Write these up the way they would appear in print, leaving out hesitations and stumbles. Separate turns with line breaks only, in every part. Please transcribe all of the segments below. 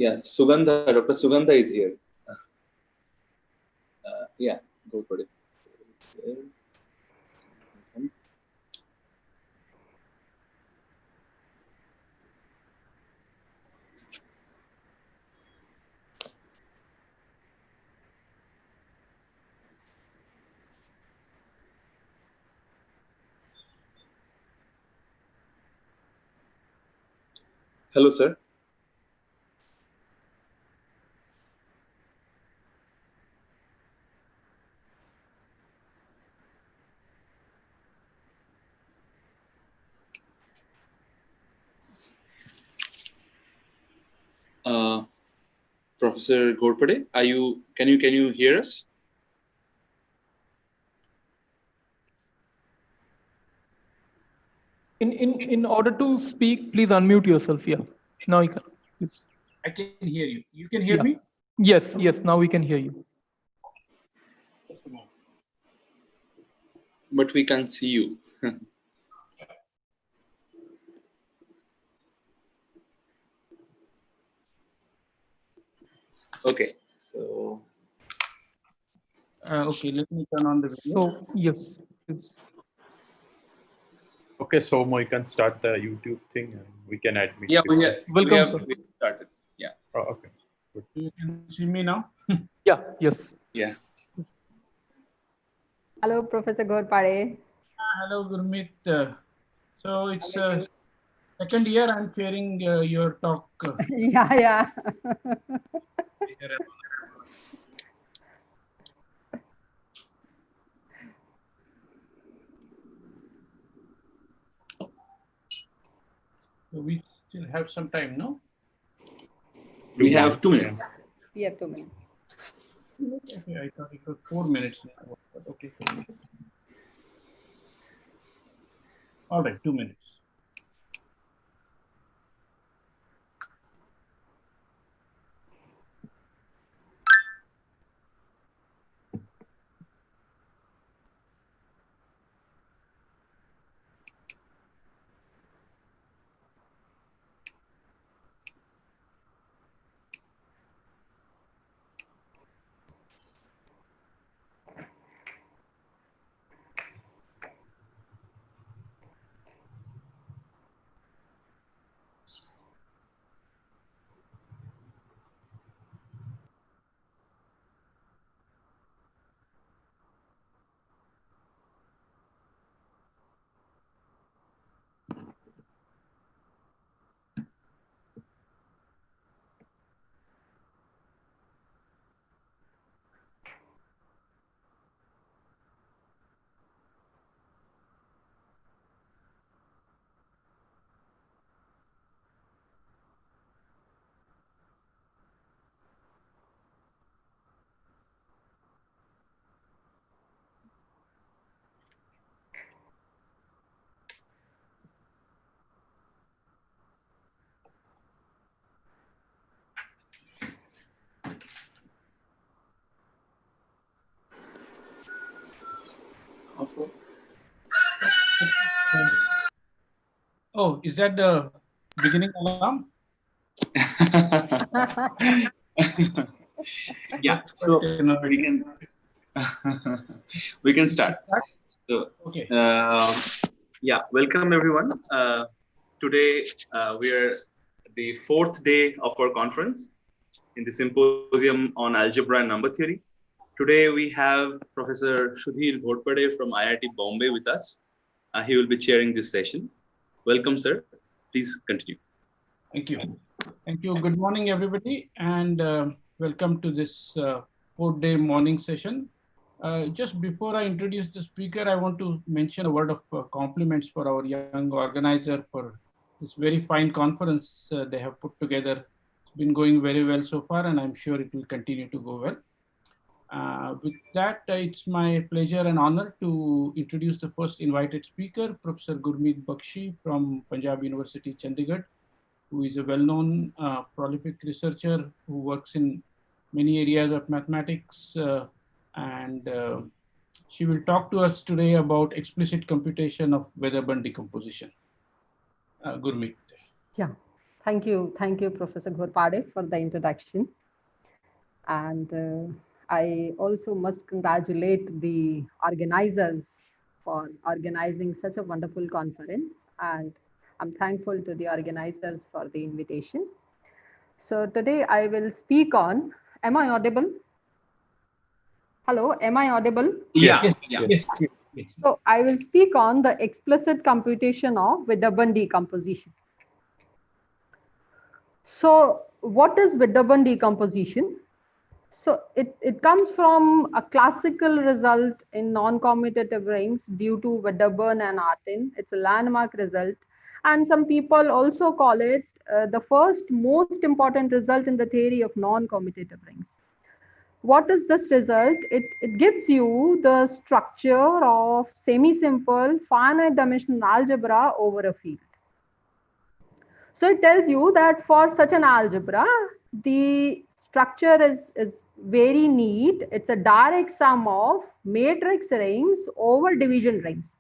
Yeah, Sugandha, Dr. Sugandha is here. Yeah, go for it. Hello, sir. Professor Ghorpade, can you hear us?
In order to speak, please unmute yourself. Yeah. Now you can. Please.
I can hear you. You can hear me?
Yes, yes. Now we can hear you.
Just a moment.
But we can't see you. Okay, so.
Okay, let me turn on the video.
So yes, yes.
Okay, so we can start the YouTube thing and we can admit.
Yeah, we
Welcome,
we started. Yeah.
Oh, okay. Good.
You can see me now?
Yeah, yes.
Yeah.
Hello, Professor Ghorpade.
Hello, Gurmeet. So it's second year I'm sharing your talk.
Yeah.
So we still have some time, no?
We have 2 minutes.
We have 2 minutes.
Okay, I thought it was 4 minutes now. But okay. All right, 2 minutes. Oh, is that the beginning alarm?
Yeah, so we can start. So,
okay.
Yeah, welcome everyone. Today we are the 4th day of our conference in the symposium on algebra and number theory. Today we have Professor Sudhir Ghorpade from IIT Bombay with us. He will be chairing this session. Welcome, sir. Please continue.
Thank you. Thank you. Good morning, everybody, and welcome to this 4-day morning session. Just before I introduce the speaker, I want to mention a word of compliments for our young organizer for this very fine conference they have put together. It's been going very well so far, and I'm sure it will continue to go well. With that, it's my pleasure and honor to introduce the first invited speaker, Professor Gurmeet Bakshi from Punjab University, Chandigarh, who is a well-known prolific researcher who works in many areas of mathematics, and she will talk to us today about explicit computation of Wedderburn decomposition. Gurmeet.
Yeah. Thank you, Professor Ghorpade, for the introduction. And I also must congratulate the organizers for organizing such a wonderful conference. And I'm thankful to the organizers for the invitation. So today I will speak on, am I audible? Hello, am I audible?
Yes.
Yes.
So I will speak on the explicit computation of Vidarbhan decomposition. So what is Vidarbhan decomposition? So it comes from a classical result in non-commutative rings due to Vidarbhan and Artin. It's a landmark result. And some people also call it the first most important result in the theory of non-commutative rings. What is this result? It gives you the structure of semi-simple finite dimensional algebra over a field. So it tells you that for such an algebra, the structure is very neat. It's a direct sum of matrix rings over division rings.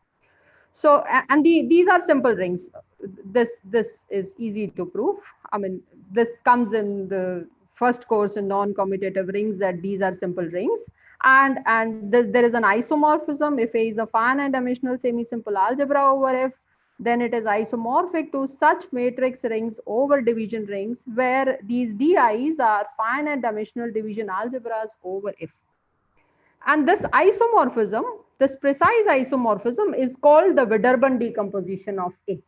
So, and these are simple rings. This is easy to prove. I mean, this comes in the first course in non-commutative rings, that these are simple rings. And there is an isomorphism. If A is a finite dimensional semi-simple algebra over F, then it is isomorphic to such matrix rings over division rings where these DIs are finite dimensional division algebras over F. And this isomorphism, this precise isomorphism, is called the Vidarbhan decomposition of A.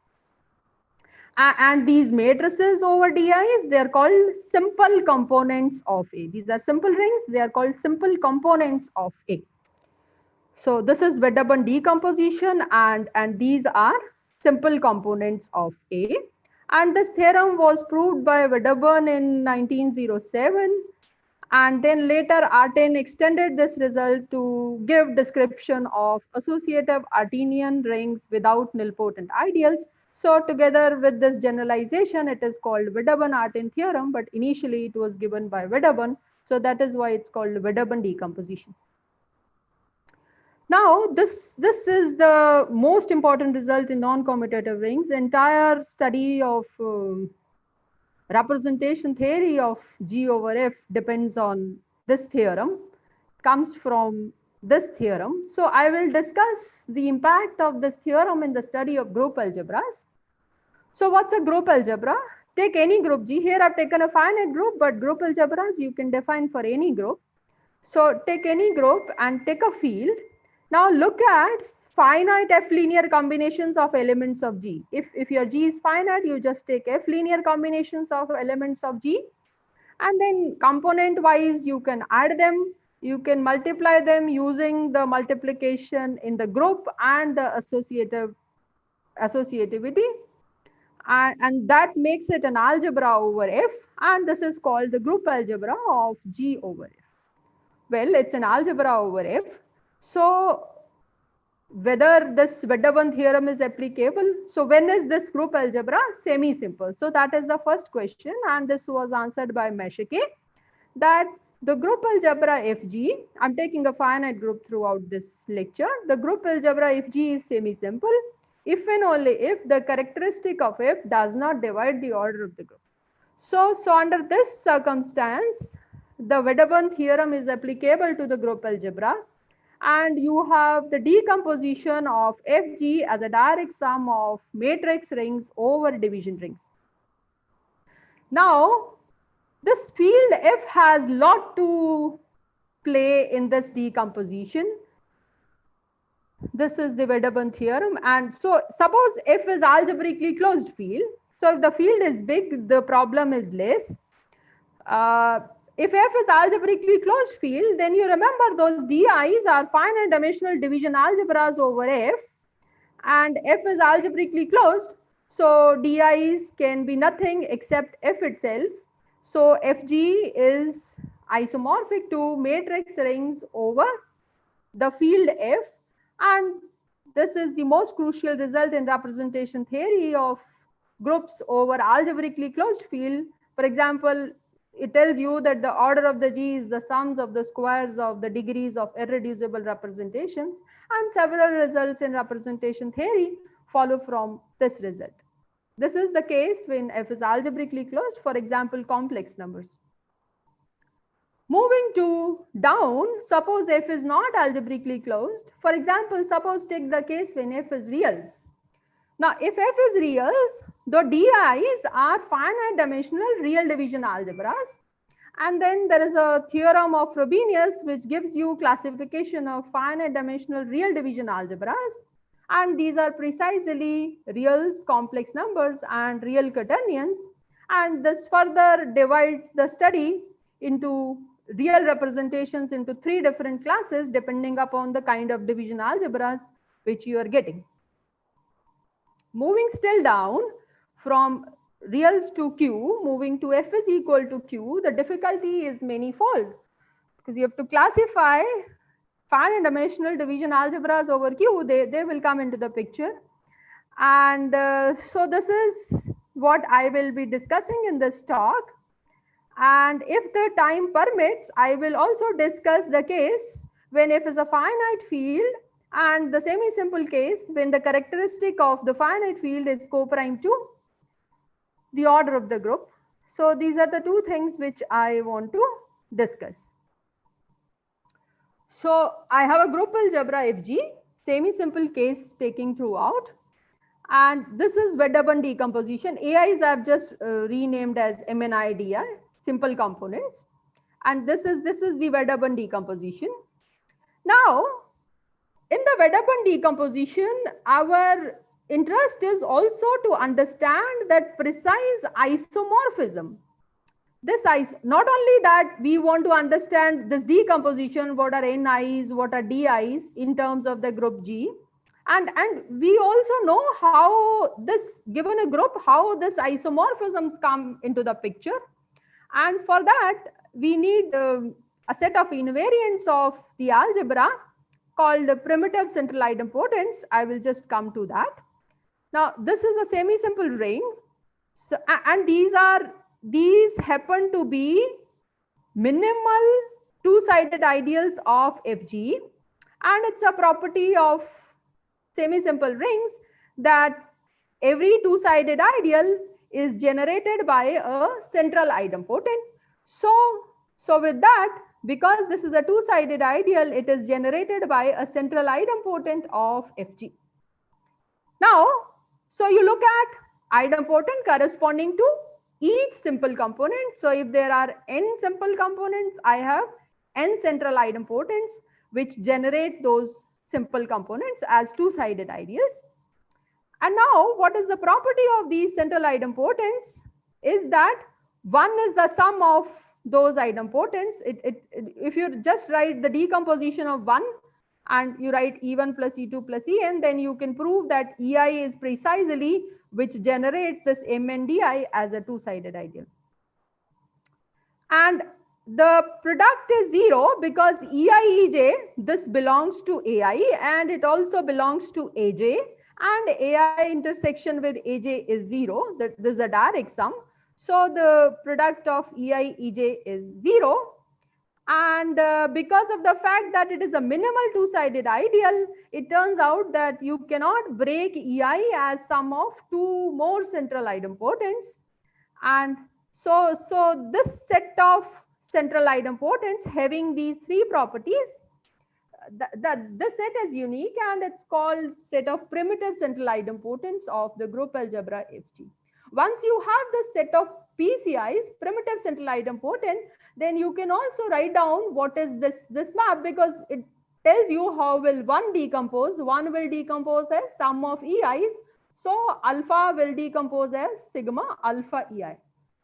And these matrices over DIs, they are called simple components of A. These are simple rings, they are called simple components of A. So this is Vidarbhan decomposition, and these are simple components of A. And this theorem was proved by Vidarbhan in 1907. And then later Artin extended this result to give description of associative Artinian rings without nilpotent ideals. So together with this generalization, it is called Vidarbhan-Artin theorem, but initially it was given by Vidarbhan. So that is why it's called Vidarbhan decomposition. Now, this is the most important result in non-commutative rings. The entire study of representation theory of G over F depends on this theorem, comes from this theorem. So I will discuss the impact of this theorem in the study of group algebras. So what's a group algebra? Take any group G. Here I've taken a finite group, but group algebras you can define for any group. So take any group and take a field. Now look at finite F linear combinations of elements of G. If your G is finite, you just take F linear combinations of elements of G, and then component wise you can add them, you can multiply them using the multiplication in the group and the associativity, and that makes it an algebra over F, and this is called the group algebra of G over F. Well, it's an algebra over F. So whether this Vidarbhan theorem is applicable. So when is this group algebra semi-simple? So that is the first question, and this was answered by Meshike, that the group algebra FG, I'm taking a finite group throughout this lecture, the group algebra FG is semi-simple if and only if the characteristic of F does not divide the order of the group. So under this circumstance, the Vidarbhan theorem is applicable to the group algebra, and you have the decomposition of FG as a direct sum of matrix rings over division rings. Now, this field F has lot to play in this decomposition. This is the Vidarbhan theorem, and so suppose F is algebraically closed field. So if the field is big, the problem is less. If F is algebraically closed field, then you remember those DIs are finite dimensional division algebras over F, and F is algebraically closed. So DIs can be nothing except F itself. So FG is isomorphic to matrix rings over the field F, and this is the most crucial result in representation theory of groups over algebraically closed field. For example, it tells you that the order of the G is the sums of the squares of the degrees of irreducible representations, and several results in representation theory follow from this result. This is the case when F is algebraically closed, for example, complex numbers. Moving to down, suppose F is not algebraically closed. For example, suppose take the case when F is reals. Now, if F is reals, the DIs are finite dimensional real division algebras. And then there is a theorem of Frobenius which gives you classification of finite dimensional real division algebras. And these are precisely reals, complex numbers, and real quaternions. And this further divides the study into real representations into 3 different classes depending upon the kind of division algebras which you are getting. Moving still down from reals to Q, moving to F is equal to Q, the difficulty is manifold because you have to classify finite dimensional division algebras over Q, they will come into the picture. And so this is what I will be discussing in this talk. And if the time permits, I will also discuss the case when F is a finite field and the semi-simple case when the characteristic of the finite field is co-prime to the order of the group. So these are the 2 things which I want to discuss. So I have a group algebra FG, semi-simple case taking throughout. And this is Wedderburn decomposition. AIs I have just renamed as MNIDI, simple components. And this is the Wedderburn decomposition. Now, in the Wedderburn decomposition, our interest is also to understand that precise isomorphism. Not only that we want to understand this decomposition, what are NIs, what are DIs in terms of the group G. And we also know how this, given a group, how this isomorphisms come into the picture. And for that, we need a set of invariants of the algebra called primitive central idempotents. I will just come to that. Now, this is a semi-simple ring. So, and these happen to be minimal two-sided ideals of FG. And it's a property of semi-simple rings that every two-sided ideal is generated by a central idempotent. So with that, because this is a two-sided ideal, it is generated by a central idempotent of FG. Now, so you look at idempotent corresponding to each simple component. So if there are n simple components, I have n central idempotents which generate those simple components as two-sided ideals. And now what is the property of these central idempotents is that one is the sum of those idempotents. If you just write the decomposition of one and you write E1 plus E2 plus En, then you can prove that EI is precisely which generates this MNDI as a two-sided ideal. And the product is 0 because EI, EJ, this belongs to AI and it also belongs to AJ, and AI intersection with AJ is 0. This is a direct sum. So the product of EI, EJ is 0. And because of the fact that it is a minimal two-sided ideal, it turns out that you cannot break EI as sum of two more central idempotents. And so this set of central idempotents having these 3 properties, this set is unique and it's called set of primitive central idempotents of the group algebra FG. Once you have this set of PCIs, primitive central idempotent, then you can also write down what is this map, because it tells you how will one decompose. One will decompose as sum of EIs. So alpha will decompose as sigma alpha EI.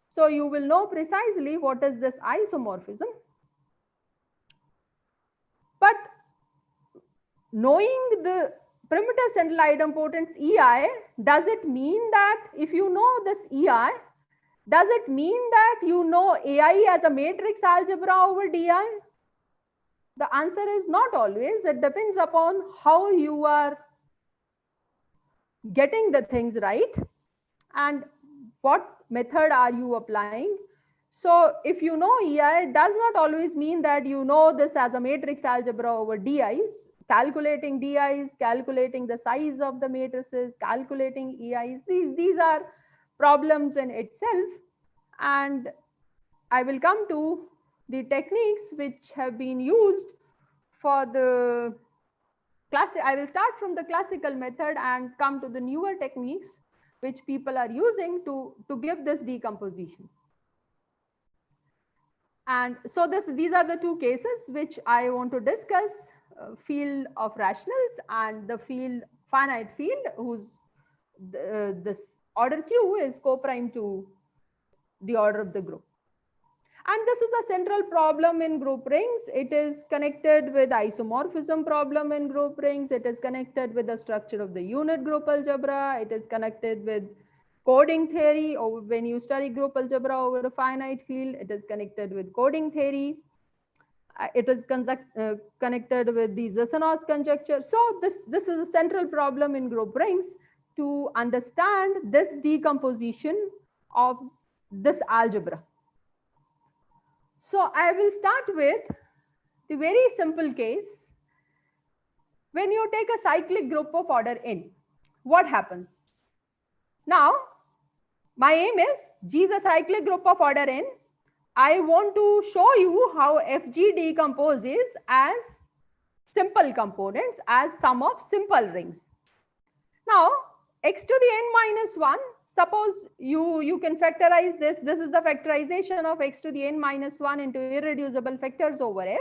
So you will know precisely what is this isomorphism. But knowing the primitive central idempotents EI, does it mean that if you know this EI, does it mean that you know AI as a matrix algebra over DI? The answer is not always. It depends upon how you are getting the things right and what method are you applying. So if you know EI, it does not always mean that you know this as a matrix algebra over DIs. calculating DIs, calculating the size of the matrices, calculating EIs. These are problems in itself. And I will come to the techniques which have been used for the classic. I will start from the classical method and come to the newer techniques which people are using to give this decomposition. And so these are the two cases which I want to discuss, field of rationals and the field finite field whose this order Q is co-prime to the order of the group. And this is a central problem in group rings. It is connected with isomorphism problem in group rings. It is connected with the structure of the unit group algebra. It is connected with coding theory, or when you study group algebra over a finite field, it is connected with coding theory. It is connected with the Zassanos conjecture. So this is a central problem in group rings to understand this decomposition of this algebra. So I will start with the very simple case. When you take a cyclic group of order n, what happens? Now, my aim is G is a cyclic group of order n. I want to show you how Fg decomposes as simple components as sum of simple rings. Now, x to the n minus 1, suppose you can factorize this. This is the factorization of x to the n minus 1 into irreducible factors over f.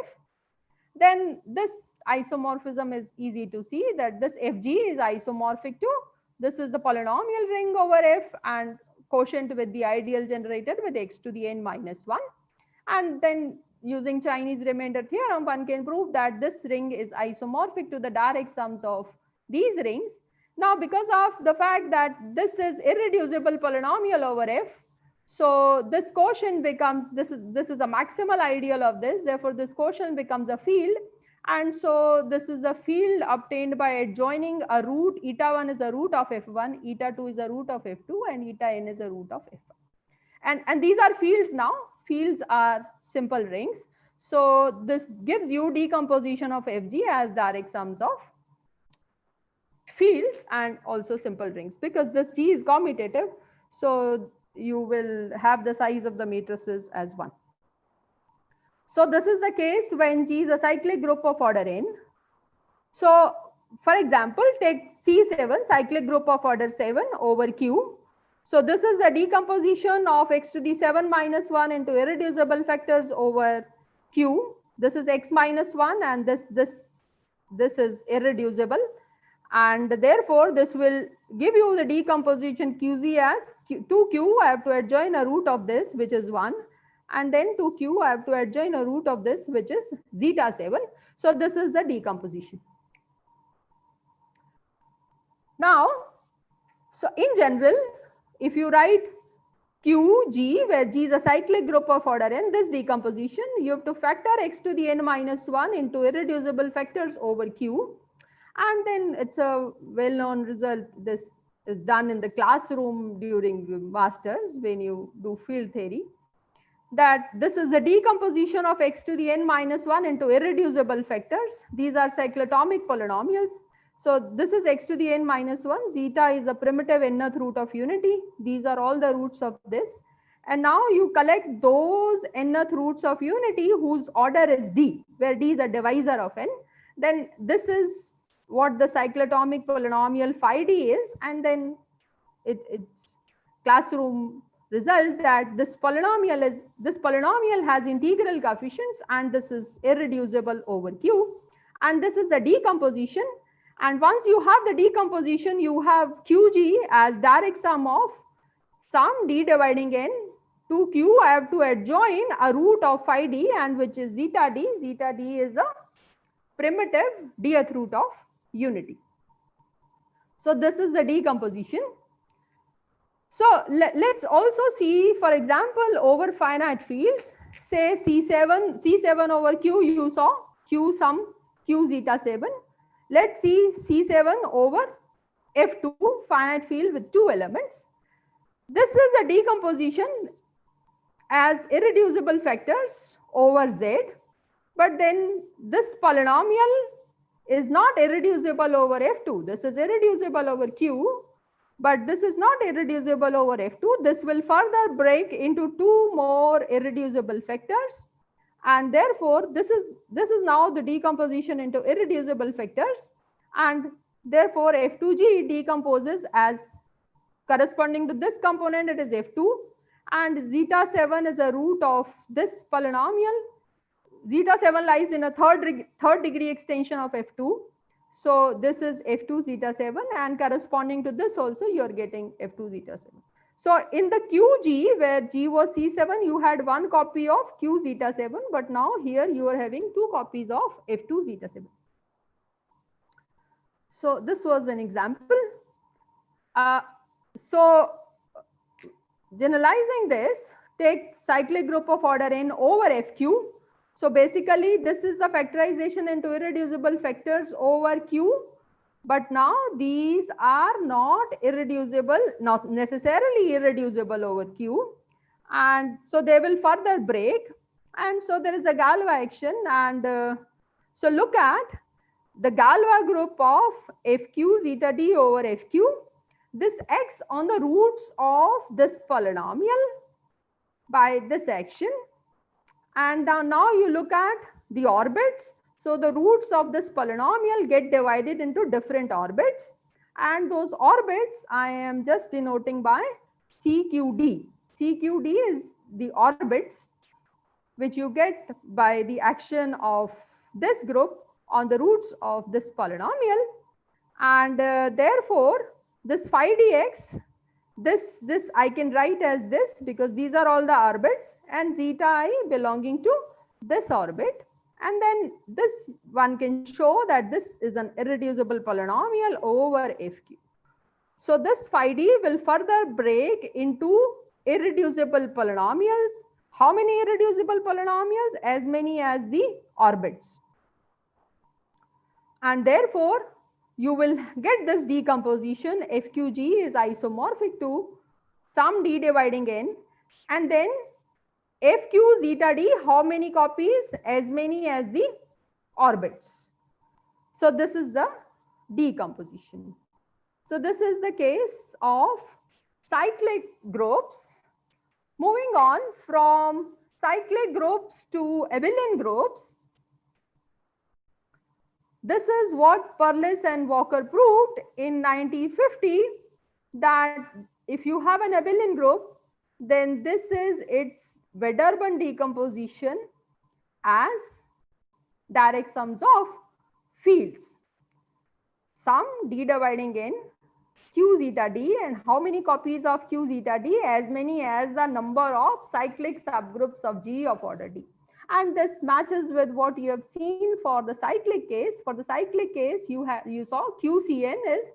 Then this isomorphism is easy to see, that this Fg is isomorphic to, this is the polynomial ring over f and quotient with the ideal generated with x to the n minus 1. And then using Chinese remainder theorem, one can prove that this ring is isomorphic to the direct sums of these rings. Now, because of the fact that this is irreducible polynomial over f, so this quotient becomes, this is a maximal ideal of this, therefore this quotient becomes a field. And so this is a field obtained by adjoining a root. Eta 1 is a root of f1, eta 2 is a root of f2, and eta n is a root of f1. And these are fields now. Fields are simple rings. So this gives you decomposition of Fg as direct sums of fields and also simple rings, because this G is commutative. So you will have the size of the matrices as 1. So this is the case when G is a cyclic group of order n. So for example, take C7, cyclic group of order 7 over Q. So this is a decomposition of x to the 7 minus 1 into irreducible factors over Q. This is x minus 1 and this is irreducible. And therefore, this will give you the decomposition QZ as 2Q, I have to adjoin a root of this, which is 1. And then 2Q, I have to adjoin a root of this, which is zeta 7. So this is the decomposition. Now, so in general, if you write QG, where G is a cyclic group of order n, this decomposition, you have to factor x to the n minus 1 into irreducible factors over Q. And then it's a well-known result. This is done in the classroom during masters when you do field theory, that this is the decomposition of x to the n minus 1 into irreducible factors. These are cyclotomic polynomials. So this is x to the n minus 1. Zeta is a primitive nth root of unity. These are all the roots of this. And now you collect those nth roots of unity whose order is d, where d is a divisor of n. Then this is what the cyclotomic polynomial phi d is, and then it's classroom result that this polynomial has integral coefficients, and this is irreducible over Q, and this is the decomposition. And once you have the decomposition, you have QG as direct sum of sum d dividing n to Q. I have to adjoin a root of phi d, and which is zeta d. Zeta d is a primitive dth root of unity. So this is the decomposition. So let's also see, for example, over finite fields, say C7 over Q, you saw Q sum Q zeta 7. Let's see C7 over F2, finite field with 2 elements. This is a decomposition as irreducible factors over Z, but then this polynomial is not irreducible over F2. This is irreducible over Q, but this is not irreducible over F2. This will further break into two more irreducible factors. And therefore, this is now the decomposition into irreducible factors. And therefore, F2G decomposes as corresponding to this component, it is F2. And zeta 7 is a root of this polynomial. Zeta 7 lies in a third degree extension of F2. So this is F2 zeta 7, and corresponding to this also you are getting F2 zeta 7. So in the QG, where G was C7, you had one copy of Q zeta 7, but now here you are having two copies of F2 zeta 7. So this was an example. So generalizing this, take cyclic group of order n over FQ. So basically this is the factorization into irreducible factors over Q. But now these are not irreducible, not necessarily irreducible over Q. And so they will further break. And so there is a Galois action. And so look at the Galois group of FQ zeta D over FQ. This acts on the roots of this polynomial by this action. And now you look at the orbits. So the roots of this polynomial get divided into different orbits. And those orbits I am just denoting by CQD. CQD is the orbits which you get by the action of this group on the roots of this polynomial. And therefore, this phi dx, this I can write as this because these are all the orbits, and zeta I belonging to this orbit. And then this one can show that this is an irreducible polynomial over FQ. So this phi d will further break into irreducible polynomials. How many irreducible polynomials? As many as the orbits. And therefore, you will get this decomposition. FQG is isomorphic to some d dividing n, and then FQ zeta d, how many copies? As many as the orbits. So this is the decomposition. So this is the case of cyclic groups. Moving on from cyclic groups to abelian groups. This is what Perlis and Walker proved in 1950, that if you have an abelian group, then this is its Vedderburn decomposition as direct sums of fields. Sum d dividing n q zeta d, and how many copies of q zeta d? As many as the number of cyclic subgroups of G of order d. And this matches with what you have seen for the cyclic case. For the cyclic case, you saw QCN is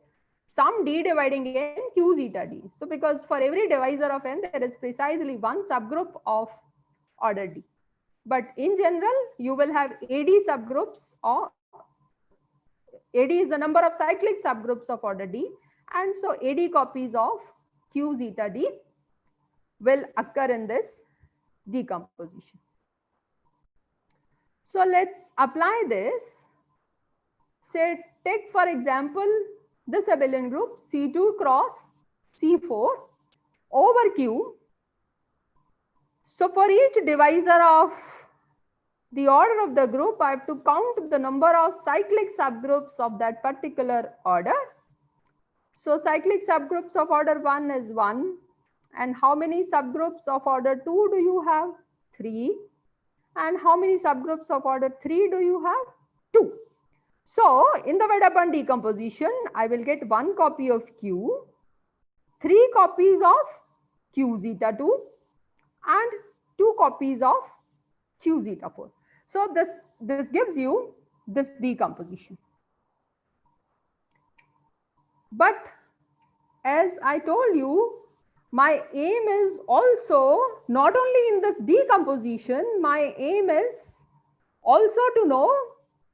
sum d dividing n q zeta d. So because for every divisor of n, there is precisely one subgroup of order d. But in general, you will have AD subgroups, or AD is the number of cyclic subgroups of order d. And so AD copies of q zeta d will occur in this decomposition. So let's apply this. Say, take for example, this abelian group C2 cross C4 over Q. So for each divisor of the order of the group, I have to count the number of cyclic subgroups of that particular order. So cyclic subgroups of order 1 is 1. And how many subgroups of order 2 do you have? 3. And how many subgroups of order 3 do you have? 2. So in the Vedderburn decomposition, I will get one copy of Q, 3 copies of Q zeta 2, and 2 copies of Q zeta 4. So this gives you this decomposition. But as I told you, my aim is also not only in this decomposition, my aim is also to know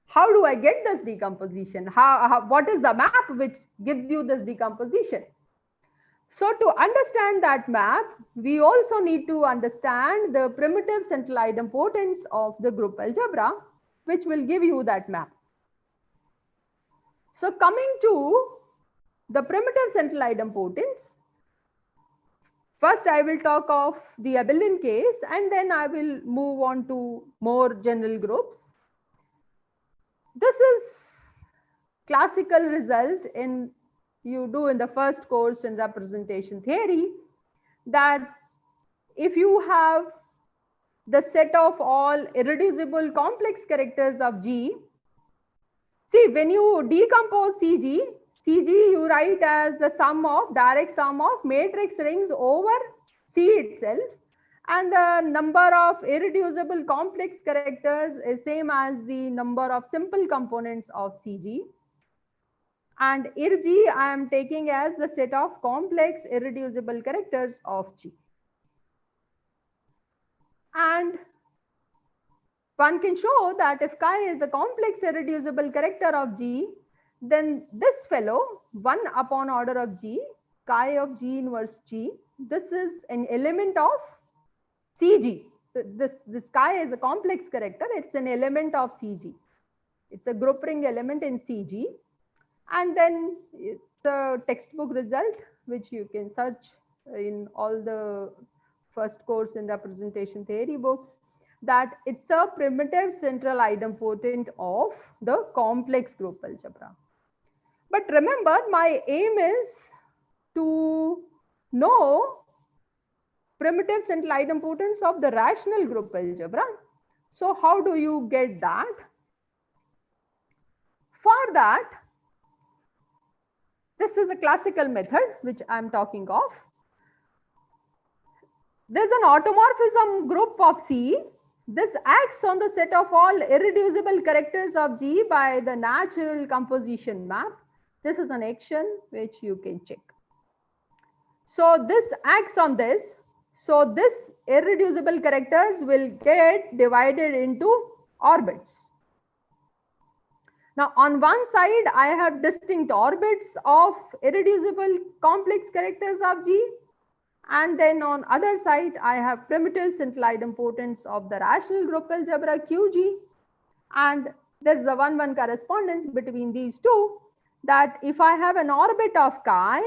how do I get this decomposition? What is the map which gives you this decomposition? So to understand that map, we also need to understand the primitive central idempotence of the group algebra, which will give you that map. So coming to the primitive central idempotence, first I will talk of the abelian case and then I will move on to more general groups. This is classical result in you do in the first course in representation theory, that if you have the set of all irreducible complex characters of G, see when you decompose CG you write as the direct sum of matrix rings over C itself, and the number of irreducible complex characters is same as the number of simple components of CG. And IRG I am taking as the set of complex irreducible characters of G. And one can show that if chi is a complex irreducible character of G, then this fellow 1 upon order of G, chi of G inverse G, this is an element of CG. This chi is a complex character, it's an element of CG. It's a group ring element in CG. And then it's a textbook result which you can search in all the first course in representation theory books, that it's a primitive central idempotent of the complex group algebra. But remember, my aim is to know primitive central idempotence of the rational group algebra. So how do you get that? For that, this is a classical method which I am talking of. There's an automorphism group of C. This acts on the set of all irreducible characters of G by the natural composition map. This is an action which you can check. So this acts on this. So this irreducible characters will get divided into orbits. Now on one side, I have distinct orbits of irreducible complex characters of G. And then on other side, I have primitive central idempotence of the rational group algebra QG. And there's a 1-1 correspondence between these two, that if I have an orbit of chi,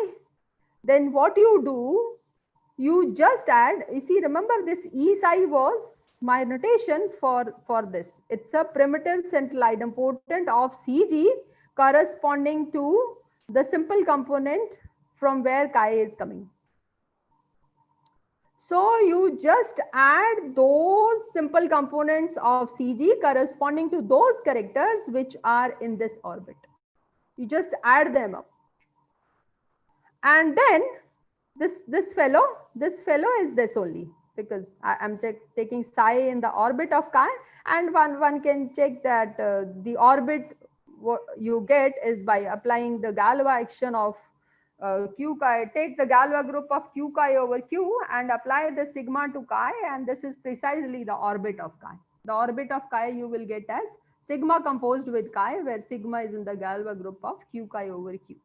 then what you do, you just add, you see, remember this E psi was my notation for this. It's a primitive central idempotent of CG corresponding to the simple component from where chi is coming. So you just add those simple components of CG corresponding to those characters which are in this orbit. You just add them up. And then this fellow is this only, because I'm taking psi in the orbit of chi, and one can check that the orbit what you get is by applying the Galois action of Q chi. Take the Galois group of Q chi over Q and apply the sigma to chi, and this is precisely the orbit of chi. The orbit of chi you will get as sigma composed with chi, where sigma is in the Galois group of Q chi over Q.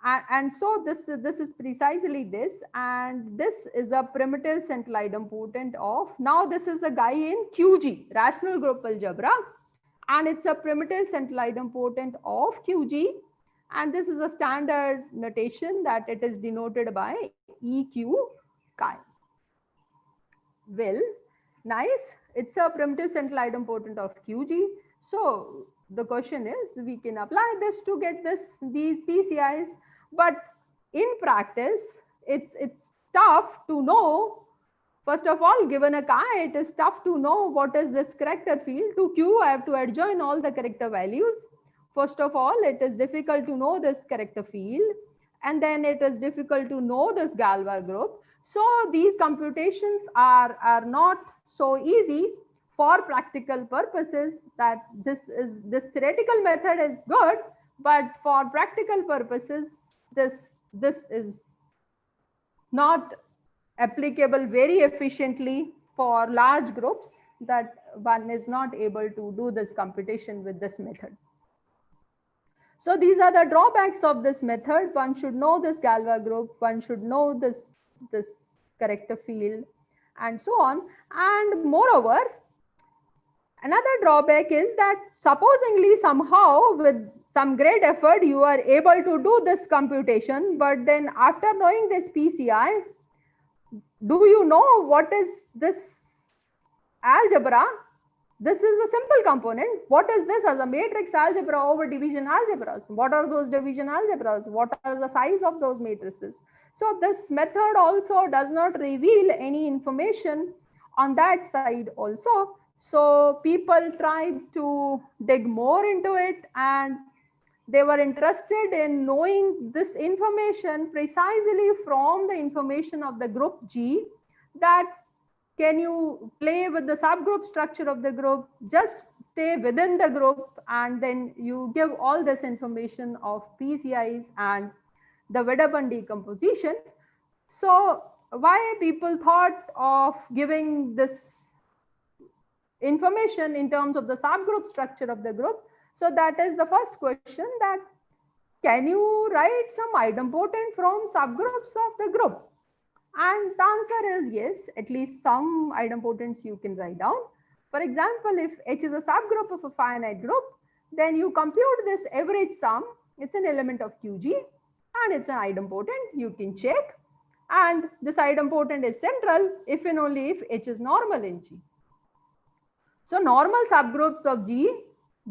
And so this is precisely this, and this is a primitive central idempotent of, now this is a guy in QG, rational group algebra, and it's a primitive central idempotent of QG, and this is a standard notation that it is denoted by EQ chi. Well, nice, it's a primitive central idempotent of QG. So the question is, we can apply this to get these PCIs. But in practice, it's tough to know. First of all, given a chi, it is tough to know what is this character field. To Q, I have to adjoin all the character values. First of all, it is difficult to know this character field. And then it is difficult to know this Galois group. So these computations are not so easy for practical purposes. That this theoretical method is good, but for practical purposes, this is not applicable very efficiently for large groups, that one is not able to do this computation with this method. So these are the drawbacks of this method. One should know this Galois group, one should know this character field, and so on. And moreover, another drawback is that supposingly somehow with some great effort, you are able to do this computation, but then after knowing this PCI, do you know what is this algebra? This is a simple component. What is this as a matrix algebra over division algebras? What are those division algebras? What are the size of those matrices? So this method also does not reveal any information on that side also. So people tried to dig more into it, and they were interested in knowing this information precisely from the information of the group G, that can you play with the subgroup structure of the group, just stay within the group, and then you give all this information of PCIs and the Wedderburn decomposition. So why people thought of giving this information in terms of the subgroup structure of the group? So that is the first question, that can you write some idempotent from subgroups of the group? And the answer is yes, at least some idempotents you can write down. For example, if H is a subgroup of a finite group, then you compute this average sum. It's an element of QG and it's an idempotent, you can check. And this idempotent is central if and only if H is normal in G. So normal subgroups of G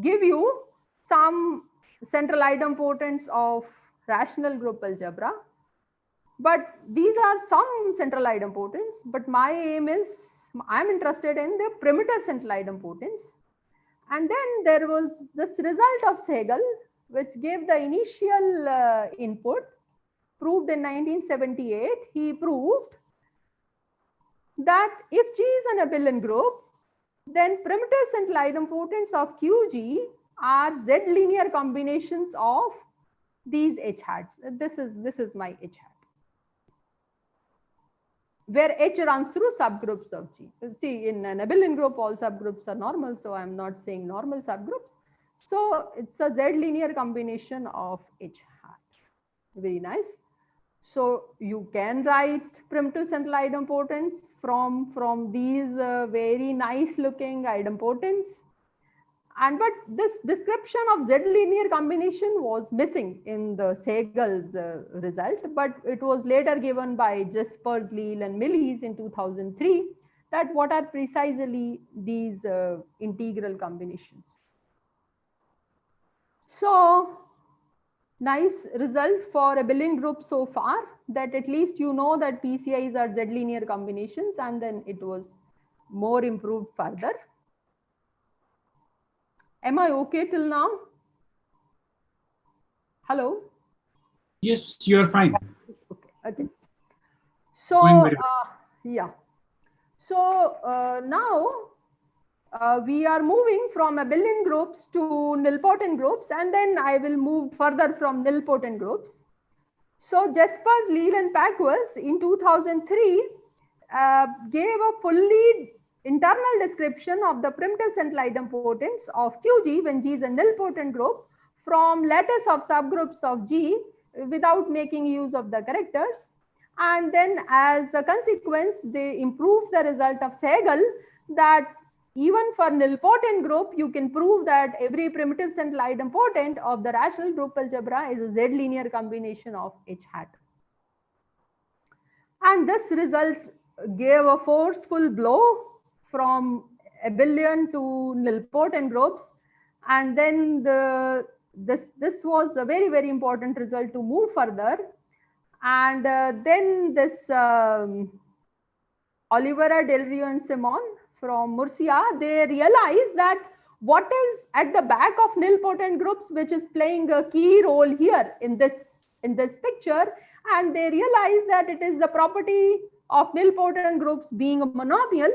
give you some central idempotents of rational group algebra. But these are some central idempotents, but my aim is, I'm interested in the primitive central idempotents. And then there was this result of Segal, which gave the initial input, proved in 1978. He proved that if G is an abelian group, then primitive central idempotents of QG are Z linear combinations of these H hats. This is my H hat, where H runs through subgroups of G. See, in an abelian group, all subgroups are normal, so I'm not saying normal subgroups. So it's a Z linear combination of H hat. Very nice. So you can write primitive central idempotents from these very nice looking idempotents. But this description of Z linear combination was missing in the Segal's result, but it was later given by Jespers, Leal and Millies in 2003, that what are precisely these integral combinations. So nice result for abelian group so far, that at least you know that PCIs are Z linear combinations, and then it was more improved further. Am I okay till now? Hello?
Yes, you're fine.
Okay. Okay. So, yeah. So now we are moving from abelian groups to nilpotent groups, and then I will move further from nilpotent groups. So Jespers, Leal and Packwas in 2003 gave a fully internal description of the primitive central idempotents of QG when G is a nilpotent group from lattice of subgroups of G without making use of the characters. And then as a consequence, they improved the result of Segal, that even for nilpotent group, you can prove that every primitive central idempotent of the rational group algebra is a Z linear combination of H hat. And this result gave a forceful blow from abelian to nilpotent groups. And then this was a very, very important result to move further. And then this Oliveira, Del Rio and Simon from Murcia, they realized that what is at the back of nilpotent groups, which is playing a key role here in this picture, and they realized that it is the property of nilpotent groups being a monomial,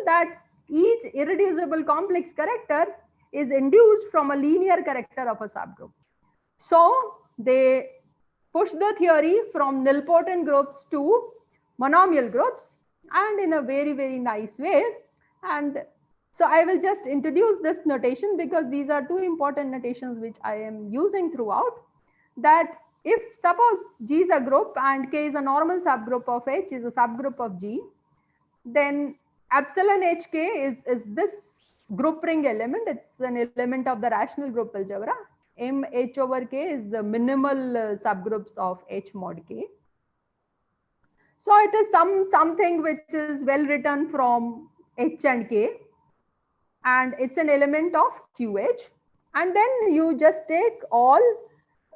that each irreducible complex character is induced from a linear character of a subgroup. So they pushed the theory from nilpotent groups to monomial groups, and in a very, very nice way. And so I will just introduce this notation, because these are two important notations which I am using throughout. That if suppose G is a group and K is a normal subgroup of H is a subgroup of G, then epsilon HK is this group ring element. It's an element of the rational group algebra. M H over K is the minimal subgroups of H mod K. So it is something which is well written from H and K, and it's an element of QH. And then you just take all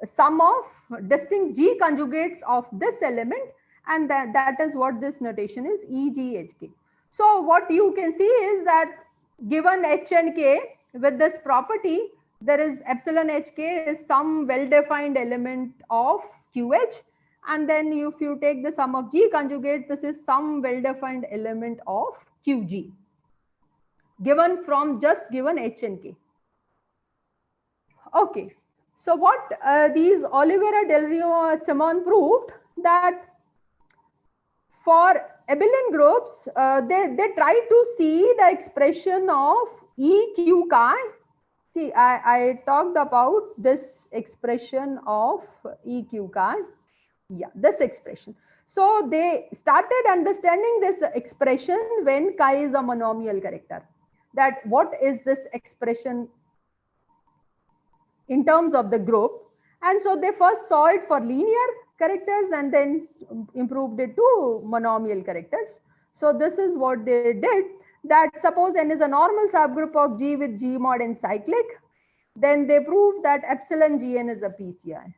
sum of distinct G conjugates of this element, and that is what this notation is, EGHK. So what you can see is that given H and K with this property, there is epsilon HK is some well-defined element of QH. And then if you take the sum of G conjugate, this is some well-defined element of QG, given from just given H and K. Okay, so what these Oliveira, Del Rio, Simon proved that for abelian groups, they try to see the expression of EQ chi. See, I talked about this expression of EQ chi. Yeah, this expression. So they started understanding this expression when chi is a monomial character. That what is this expression in terms of the group? And so they first saw it for linear characters and then improved it to monomial characters. So this is what they did, that suppose n is a normal subgroup of G with G mod n cyclic, then they proved that epsilon Gn is a PCI.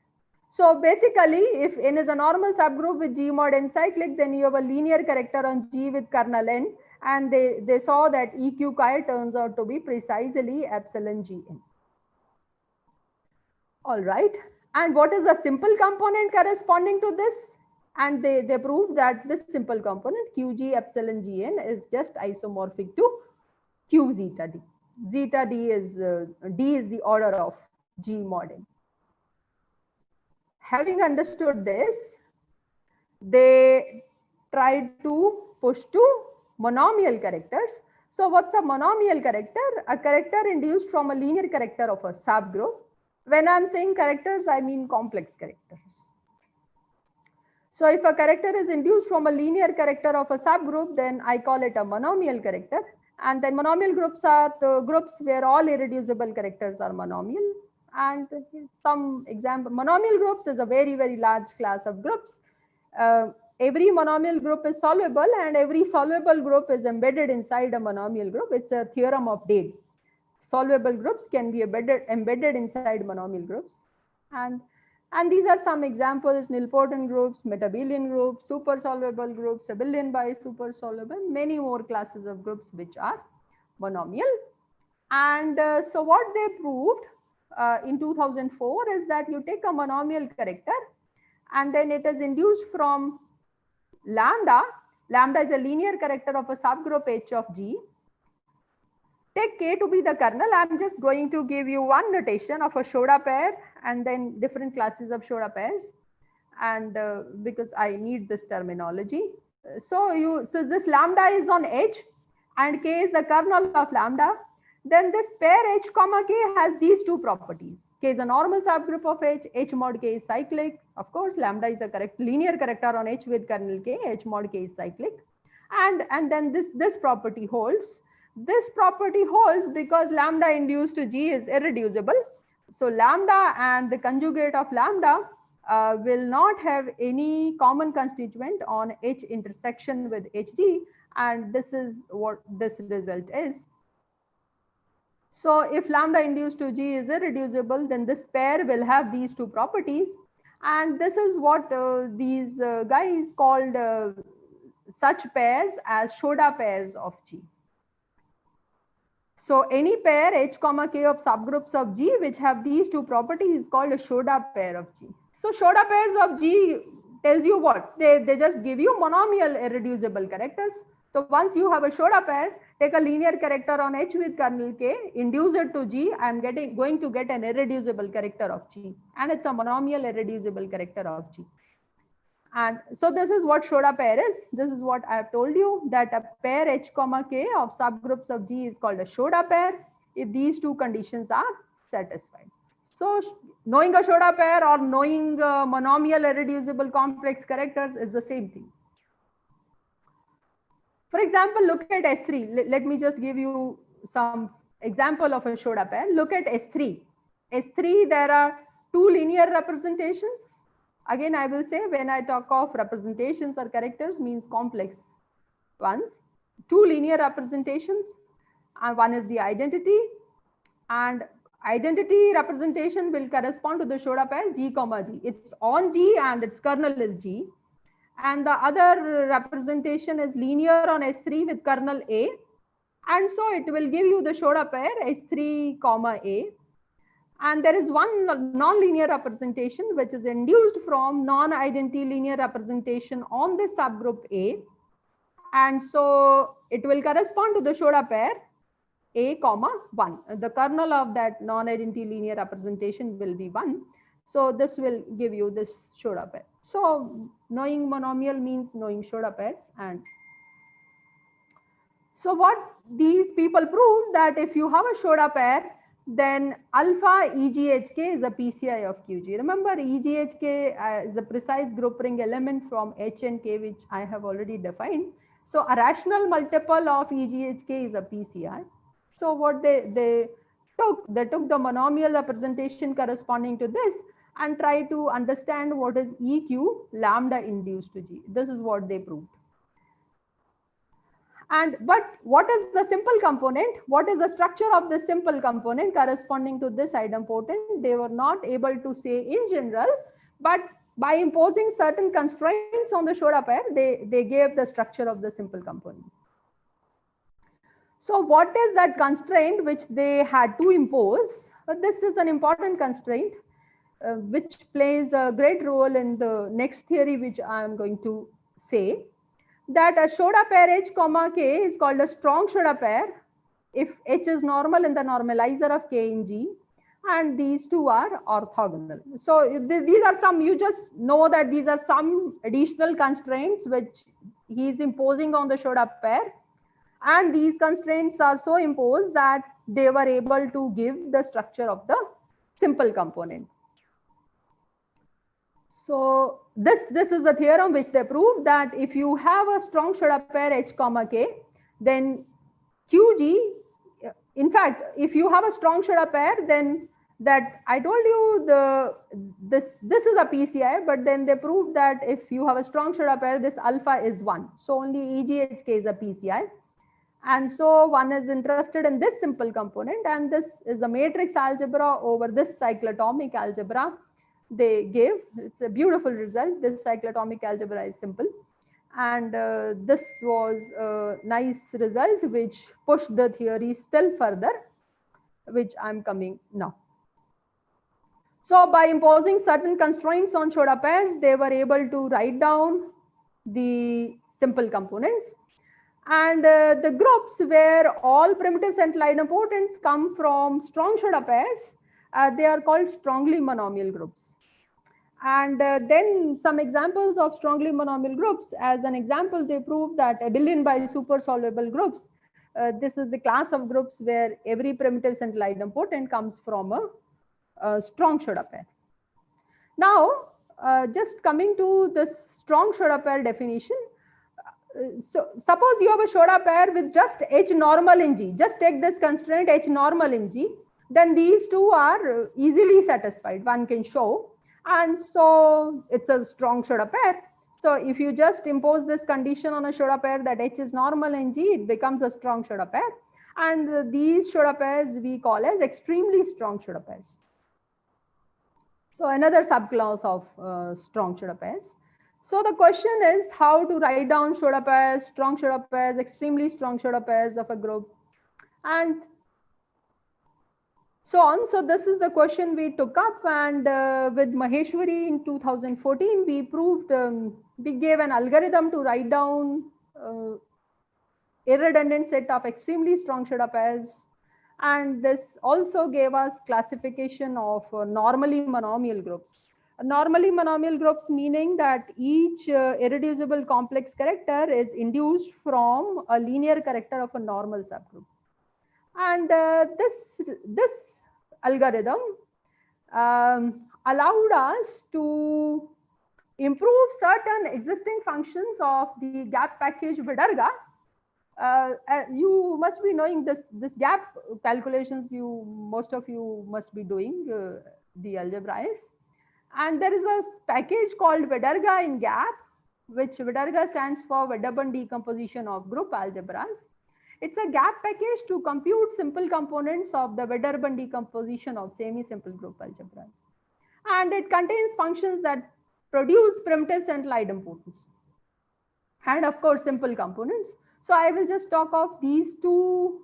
So basically, if n is a normal subgroup with G mod n cyclic, then you have a linear character on G with kernel n, and they saw that EQ chi turns out to be precisely epsilon Gn. All right. And what is a simple component corresponding to this? And they proved that this simple component QG epsilon Gn is just isomorphic to Q zeta D. Zeta D is D is the order of G mod n. Having understood this, they tried to push to monomial characters. So what's a monomial character? A character induced from a linear character of a subgroup. When I'm saying characters, I mean complex characters. So if a character is induced from a linear character of a subgroup, then I call it a monomial character. And then monomial groups are the groups where all irreducible characters are monomial. And some example, monomial groups is a very, very large class of groups. Every monomial group is solvable, and every solvable group is embedded inside a monomial group. It's a theorem of Dade. Solvable groups can be embedded inside monomial groups. And these are some examples: nilpotent groups, metabelian groups, super solvable groups, abelian by super solvable, many more classes of groups which are monomial. And so what they proved in 2004 is that you take a monomial character and then it is induced from lambda. Lambda is a linear character of a subgroup H of G. Take K to be the kernel. I'm just going to give you one notation of a Schoda pair and then different classes of Schoda pairs. And because I need this terminology. So this lambda is on H and K is the kernel of lambda. Then this pair H comma K has these two properties. K is a normal subgroup of H. H mod K is cyclic. Of course, lambda is a linear character on H with kernel K. H mod K is cyclic. And then this property holds. This property holds because lambda induced to G is irreducible. So lambda and the conjugate of lambda will not have any common constituent on H intersection with HG. And this is what this result is. So if lambda induced to G is irreducible, then this pair will have these two properties. And this is what these guys called such pairs as Schoda pairs of G. So any pair H comma K of subgroups of G which have these two properties is called a Schoda pair of G. So Schoda pairs of G tells you what? They just give you monomial irreducible characters. So once you have a Schoda pair, take a linear character on H with kernel K, induce it to G, I'm going to get an irreducible character of G. And it's a monomial irreducible character of G. And so this is what Schoda pair is. This is what I have told you, that a pair H comma K of subgroups of G is called a Schoda pair if these two conditions are satisfied. So knowing a Schoda pair or knowing monomial irreducible complex characters is the same thing. For example, look at S3. Let me just give you some example of a Schoda pair. Look at S3. S3, there are 2 linear representations. Again, I will say when I talk of representations or characters means complex ones. 2 linear representations, and one is the identity, and identity representation will correspond to the Schoda pair G comma G. It's on G and its kernel is G. And the other representation is linear on S3 with kernel A. And so it will give you the Schoda pair S3 comma A. And there is one non-linear representation which is induced from non-identity linear representation on this subgroup A. And so it will correspond to the Schoda pair A comma 1. The kernel of that non-identity linear representation will be 1. So this will give you this Schoda pair. So knowing monomial means knowing Schoda pairs. And so what these people prove that if you have a Schoda pair, then alpha EGHK is a PCI of QG. Remember, EGHK is a precise group ring element from H and K, which I have already defined. So a rational multiple of EGHK is a PCI. So what they took the monomial representation corresponding to this and try to understand what is EQ lambda induced to G. This is what they proved. But what is the simple component? What is the structure of the simple component corresponding to this idempotent? They were not able to say in general, but by imposing certain constraints on the Schoda pair, they gave the structure of the simple component. So what is that constraint which they had to impose? This is an important constraint which plays a great role in the next theory which I am going to say. That a Schoda pair H comma K is called a strong Schoda pair if H is normal in the normalizer of K in G, and these two are orthogonal. So these are some, you just know that these are some additional constraints which he is imposing on the Schoda pair, and these constraints are so imposed that they were able to give the structure of the simple component. So this is a theorem which they proved that if you have a strong Schoda pair H comma K, then QG, in fact, if you have a strong Schoda pair, then that I told you this is a PCI, but then they proved that if you have a strong Schoda pair, this alpha is 1. So only EGHK is a PCI. And so one is interested in this simple component, and this is a matrix algebra over this cyclotomic algebra they gave. It's a beautiful result. This cyclotomic algebra is simple. And this was a nice result which pushed the theory still further, which I'm coming now. So by imposing certain constraints on Schoda pairs, they were able to write down the simple components. And the groups where all primitive central idempotents come from strong Schoda pairs, they are called strongly monomial groups. And then some examples of strongly monomial groups. As an example, they proved that abelian bisupersoluble groups, this is the class of groups where every primitive central idempotent comes from a strong Schoda pair. Now, just coming to this strong Schoda pair definition. So suppose you have a Schoda pair with just H normal in G. Just take this constraint H normal in G. Then these two are easily satisfied, one can show. And so it's a strong Schoda pair. So if you just impose this condition on a Schoda pair that H is normal in G, it becomes a strong Schoda pair. And these Schoda pairs we call as extremely strong Schoda pairs. So another subclass of strong Schoda pairs. So the question is how to write down Schoda pairs, strong Schoda pairs, extremely strong Schoda pairs of a group, and so on. So this is the question we took up, and with Maheshwari in 2014, we proved, we gave an algorithm to write down irredundant set of extremely strong Schoda pairs. And this also gave us classification of normally monomial groups. Normally monomial groups meaning that each irreducible complex character is induced from a linear character of a normal subgroup. And this algorithm allowed us to improve certain existing functions of the gap package Vidarga You must be knowing this gap calculations. Most of you must be doing the algebras. And there is a package called Vedurga in GAP, which Vedurga stands for Vedderburn decomposition of group algebras. It's a GAP package to compute simple components of the Vedderburn decomposition of semi-simple group algebras. And it contains functions that produce primitives and idempotents. And of course, simple components. So I will just talk of these two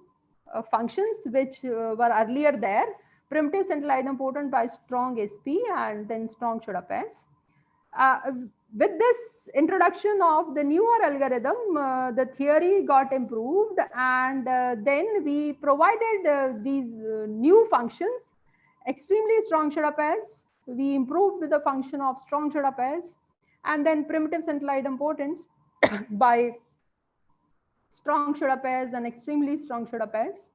functions which were earlier there. Primitive central idempotent by strong SP and then strong Schroeder pairs. With this introduction of the newer algorithm, the theory got improved, and then we provided these new functions, extremely strong Schroeder pairs. We improved the function of strong Schroeder pairs, and then primitive central idempotents by strong Schroeder pairs and extremely strong Schroeder pairs.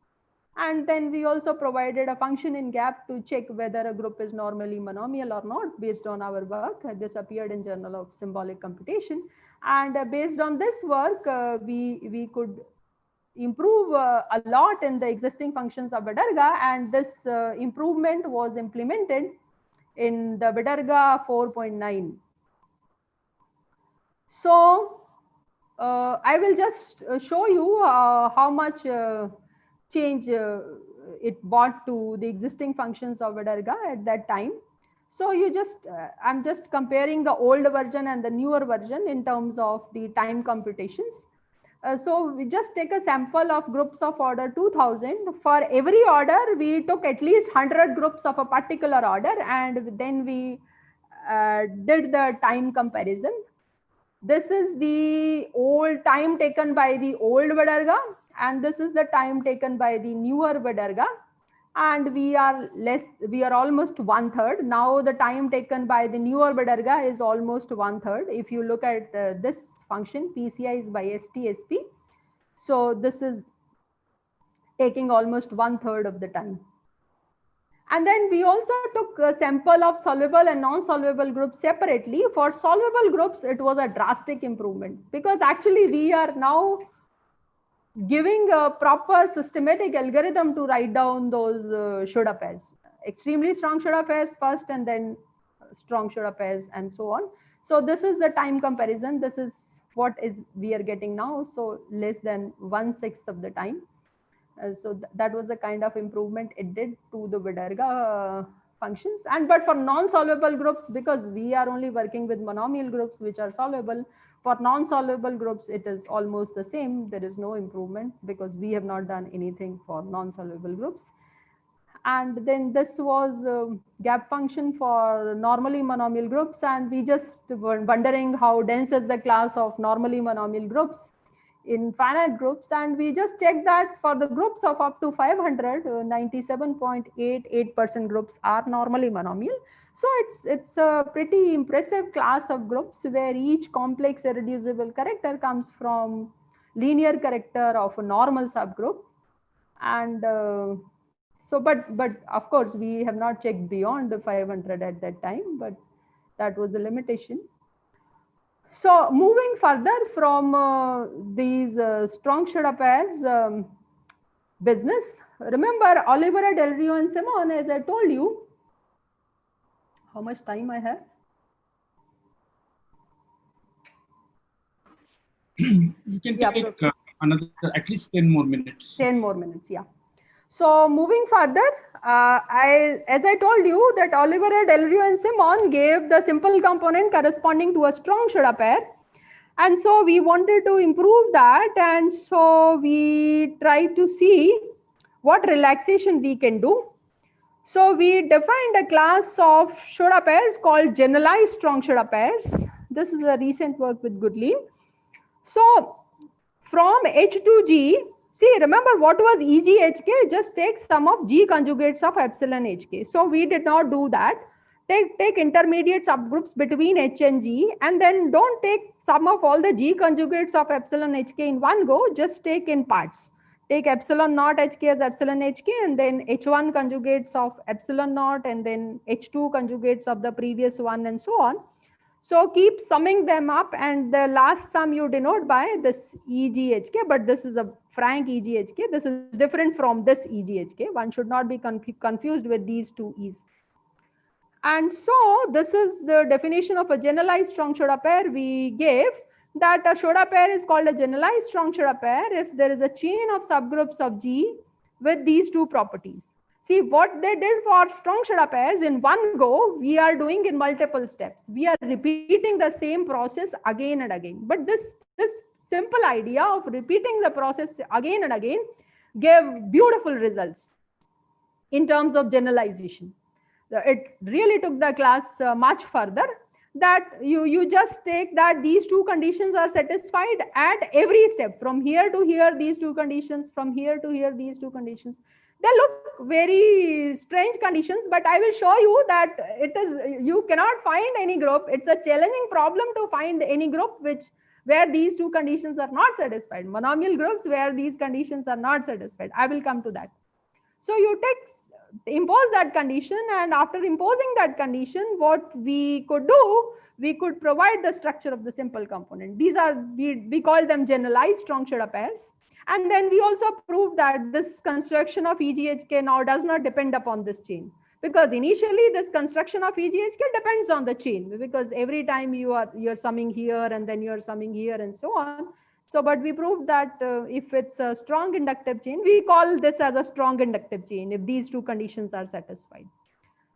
And then we also provided a function in GAP to check whether a group is normally monomial or not based on our work. This appeared in Journal of Symbolic Computation. And based on this work, we could improve a lot in the existing functions of Vedurga, and this improvement was implemented in the Vedurga 4.9. So I will just show you how much change it brought to the existing functions of Vedurga at that time. So you just, I'm just comparing the old version and the newer version in terms of the time computations. So we just take a sample of groups of order 2000. For every order, we took at least 100 groups of a particular order, and then we did the time comparison. This is the old time taken by the old Vedurga, and this is the time taken by the newer Vedurga, and we are almost 1/3. Now the time taken by the newer Vedurga is almost 1/3. If you look at this function, PCI is by STSP. So this is taking almost 1/3 of the time. And then we also took a sample of solvable and non-solvable groups separately. For solvable groups, it was a drastic improvement, because actually we are now giving a proper systematic algorithm to write down those Schroeder pairs. Extremely strong Schroeder pairs first, and then strong Schroeder pairs, and so on. So this is the time comparison. This is what we are getting now. So less than 1/6 of the time. So that was the kind of improvement it did to the Vedurga functions. But for non-solvable groups, because we are only working with monomial groups which are solvable, for non-solvable groups, it is almost the same. There is no improvement because we have not done anything for non-solvable groups. And then this was gap function for normally monomial groups. And we just were wondering how dense is the class of normally monomial groups in finite groups. And we just checked that for the groups of up to 500, 97.88% groups are normally monomial. So it's a pretty impressive class of groups where each complex irreducible character comes from linear character of a normal subgroup. And but of course, we have not checked beyond the 500 at that time, but that was a limitation. So moving further from these strong Schroeder pairs business, remember Oliveira, Del Rio, and Simon, as I told you. How much time I have?
You can take another at least 10 more minutes.
10 more minutes, yeah. So moving further, as I told you that Oliveira, Del Rio, and Simon gave the simple component corresponding to a strong Schroeder pair. And so we wanted to improve that. And so we tried to see what relaxation we can do. So we defined a class of Schroeder pairs called generalized strong Schroeder pairs. This is a recent work with Goodlean. So from H to G, see, remember what was EGHK? Just take sum of G conjugates of epsilon HK. So we did not do that. Take intermediate subgroups between H and G, and then don't take sum of all the G conjugates of epsilon HK in one go, just take in parts. Take epsilon naught HK as epsilon HK, and then H1 conjugates of epsilon naught, and then H2 conjugates of the previous one, and so on. So keep summing them up, and the last sum you denote by this EGHK, but this is a frank EGHK. This is different from this EGHK. One should not be confused with these two E's. And so this is the definition of a generalized strong Schoda pair we gave, that a Schoda pair is called a generalized strong Schoda pair if there is a chain of subgroups of G with these two properties. See, what they did for strong Schoda pairs in one go, we are doing in multiple steps. We are repeating the same process again and again. But this simple idea of repeating the process again and again gave beautiful results in terms of generalization. It really took the class much further, that you just take that these two conditions are satisfied at every step. From here to here, these two conditions, from here to here, these two conditions. They look very strange conditions, but I will show you that it is, you cannot find any group. It's a challenging problem to find any group where these two conditions are not satisfied. Monomial groups where these conditions are not satisfied. I will come to that. So you impose that condition, and after imposing that condition, what we could do, we could provide the structure of the simple component. These are, we call them generalized strong Schoda pairs. And then we also proved that this construction of EGHK now does not depend upon this chain, because initially this construction of EGHK depends on the chain, because every time you're summing here and then you're summing here and so on. So, but we proved that if it's a strong inductive chain, we call this as a strong inductive chain if these two conditions are satisfied.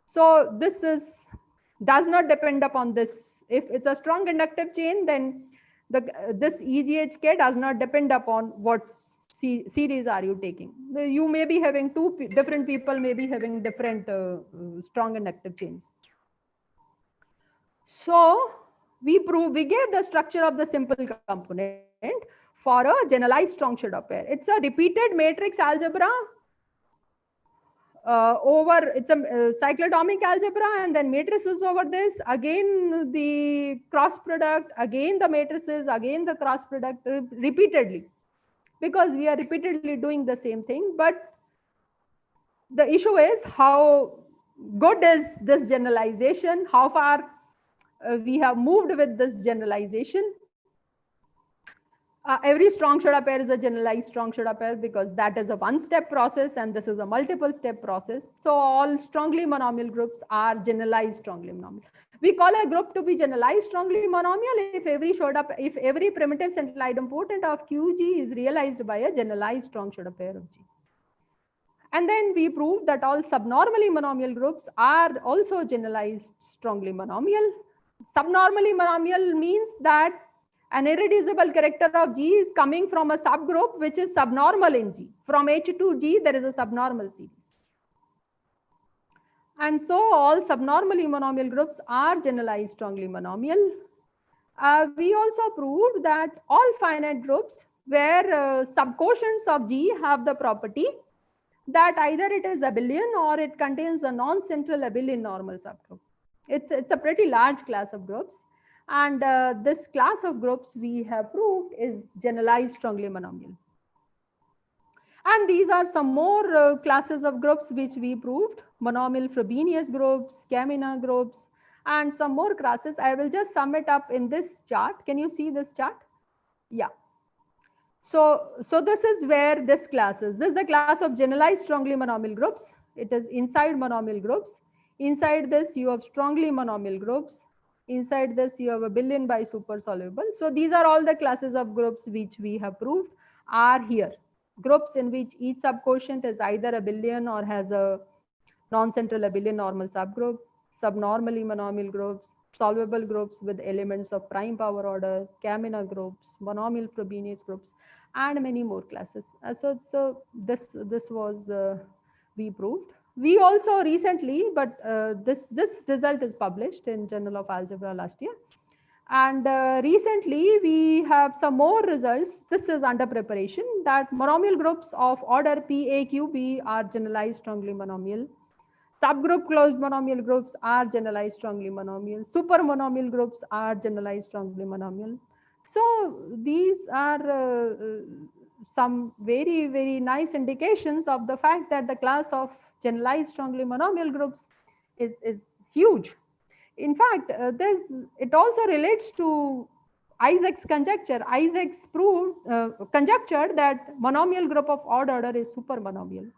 So this does not depend upon this. If it's a strong inductive chain, then this EGHK does not depend upon what series are you taking. You may be having different people may be having different strong inductive chains. So we gave the structure of the simple component for a generalized strong Schoda pair. It's a repeated matrix algebra it's a cyclotomic algebra, and then matrices over this, again the cross product, again the matrices, again the cross product, repeatedly, because we are repeatedly doing the same thing. But the issue is how good is this generalization, how far we have moved with this generalization. Every strong Schoda pair is a generalized strong Schoda pair, because that is a one-step process and this is a multiple-step process. So all strongly monomial groups are generalized strongly monomial. We call a group to be generalized strongly monomial if every primitive central idempotent of QG is realized by a generalized strong Schoda pair of G. And then we proved that all subnormally monomial groups are also generalized strongly monomial. Subnormally monomial means that an irreducible character of G is coming from a subgroup which is subnormal in G. From H to G, there is a subnormal series. And so all subnormally monomial groups are generalized strongly monomial. We also proved that all finite groups where subquotients of G have the property that either it is abelian or it contains a non-central abelian normal subgroup. It's a pretty large class of groups. And this class of groups we have proved is generalized strongly monomial. And these are some more classes of groups which we proved: monomial Frobenius groups, Kamina groups, and some more classes. I will just sum it up in this chart. Can you see this chart? Yeah. So this is where this class is. This is the class of generalized strongly monomial groups. It is inside monomial groups. Inside this, you have strongly monomial groups. Inside this, you have abelian by supersoluble. So these are all the classes of groups which we have proved are here. Groups in which each subquotient is either abelian or has a non-central abelian normal subgroup, subnormally monomial groups, solvable groups with elements of prime power order, Kamina groups, monomial Frobenius groups, and many more classes. So this was we proved. We also recently, but this result is published in Journal of Algebra last year. And recently we have some more results. This is under preparation, that monomial groups of order PAQB are generalized strongly monomial. Subgroup closed monomial groups are generalized strongly monomial. Super monomial groups are generalized strongly monomial. So these are some very, very nice indications of the fact that the class of generalized strongly monomial groups is huge. In fact, it also relates to Isaac's conjecture. Isaac's conjectured that monomial group of odd order is supermonomial.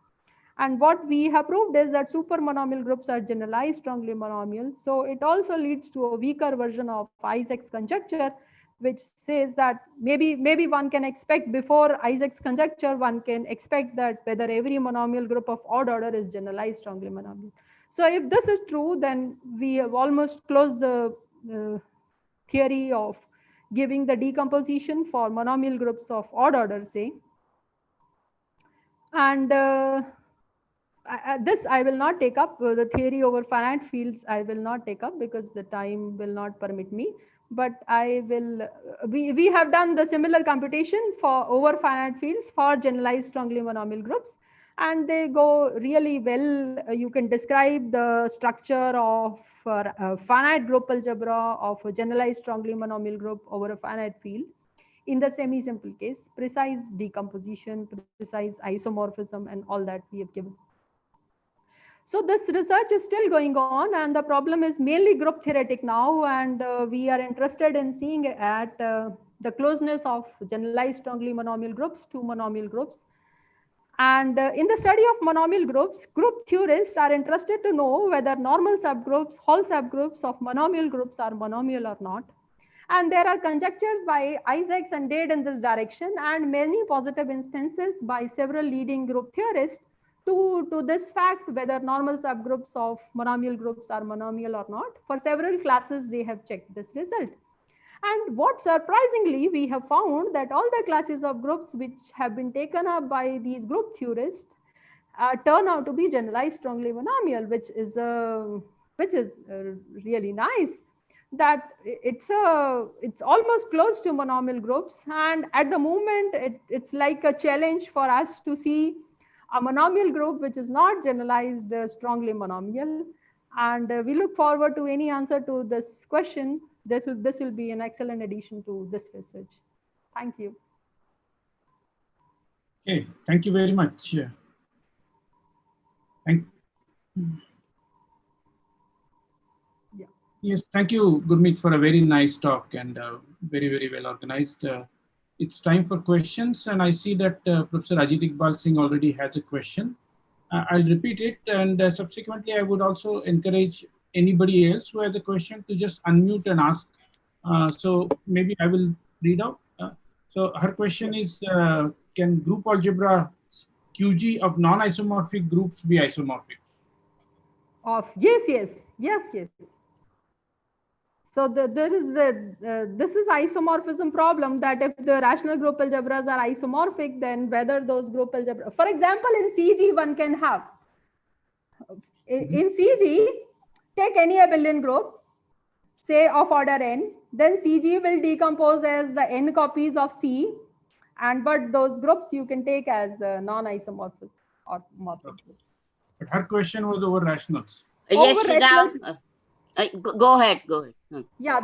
And what we have proved is that supermonomial groups are generalized strongly monomial. So it also leads to a weaker version of Isaac's conjecture, which says that maybe one can expect before Isaac's conjecture, one can expect that whether every monomial group of odd order is generalized strongly monomial. So if this is true, then we have almost closed the theory of giving the decomposition for monomial groups of odd order, say. And this I will not take up. The theory over finite fields I will not take up because the time will not permit me. But I will. We have done the similar computation for over finite fields for generalized strongly monomial groups, and they go really well. You can describe the structure of finite group algebra of a generalized strongly monomial group over a finite field in the semi-simple case, precise decomposition, precise isomorphism, and all that we have given. So this research is still going on, and the problem is mainly group theoretic now, and we are interested in seeing at the closeness of generalized strongly monomial groups to monomial groups. And in the study of monomial groups, group theorists are interested to know whether normal subgroups, whole subgroups of monomial groups are monomial or not. And there are conjectures by Isaacs and Dade in this direction, and many positive instances by several leading group theorists to this fact whether normal subgroups of monomial groups are monomial or not. For several classes, they have checked this result. And what surprisingly, we have found that all the classes of groups which have been taken up by these group theorists turn out to be generalized strongly monomial, which is really nice. That it's almost close to monomial groups, and at the moment it's like a challenge for us to see a monomial group which is not generalized strongly monomial. And we look forward to any answer to this question. This will be an excellent addition to this research. Thank you.
Okay, thank you very much. Yes, thank you, Gurmeet, for a very nice talk and very, very well organized. It's time for questions, and I see that Professor Ajit Iqbal Singh already has a question. I'll repeat it, and subsequently I would also encourage anybody else who has a question to just unmute and ask. So maybe I will read out. So her question is, can group algebra QG of non-isomorphic groups be isomorphic?
Yes. So this is isomorphism problem, that if the rational group algebras are isomorphic, then whether those group algebra, for example, in CG one can have, in CG, take any abelian group, say of order n, then CG will decompose as the n copies of C, but those groups you can take as non-isomorphic or morphic.
Okay. But her question was over rationals.
Yes,
rationals.
Go ahead.
Yeah,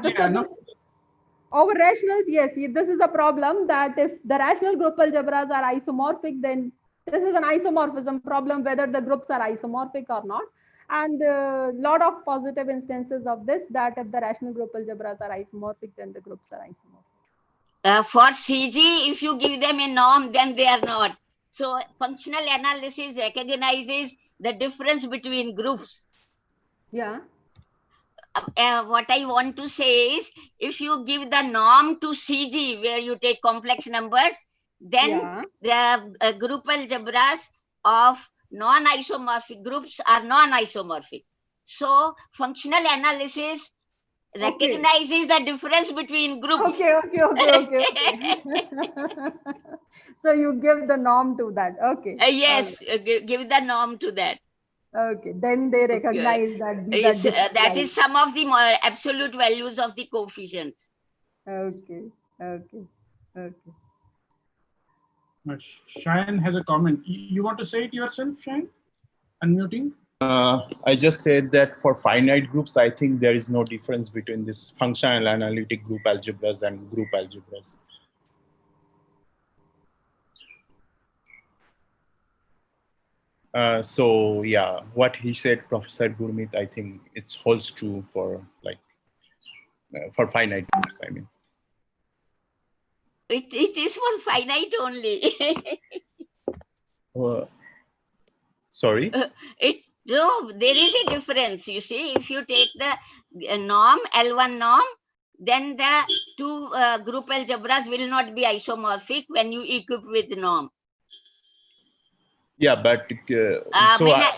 over rationals, yes, this is a problem, that if the rational group algebras are isomorphic, then this is an isomorphism problem, whether the groups are isomorphic or not. And a lot of positive instances of this, that if the rational group algebras are isomorphic, then the groups are isomorphic.
For CG, if you give them a norm, then they are not. So functional analysis recognizes the difference between groups.
Yeah.
What I want to say is, if you give the norm to CG, where you take complex numbers, then the group algebras of non-isomorphic groups are non-isomorphic. So functional analysis recognizes the difference between groups.
Okay. So you give the norm to that. Okay.
Yes, give the norm to that.
Okay, then they recognize that these
that is some of the absolute values of the coefficients.
Okay.
Cheyenne has a comment. You want to say it yourself, Cheyenne? Unmuting.
I just said that for finite groups, I think there is no difference between this functional analytic group algebras and group algebras. So yeah, what he said, Professor Gurmeet, I think it holds true for for finite groups. I mean,
It is for finite only.
sorry.
No, there is a difference. You see, if you take the norm, L1 norm, then the two group algebras will not be isomorphic when you equip with norm.
Yeah, but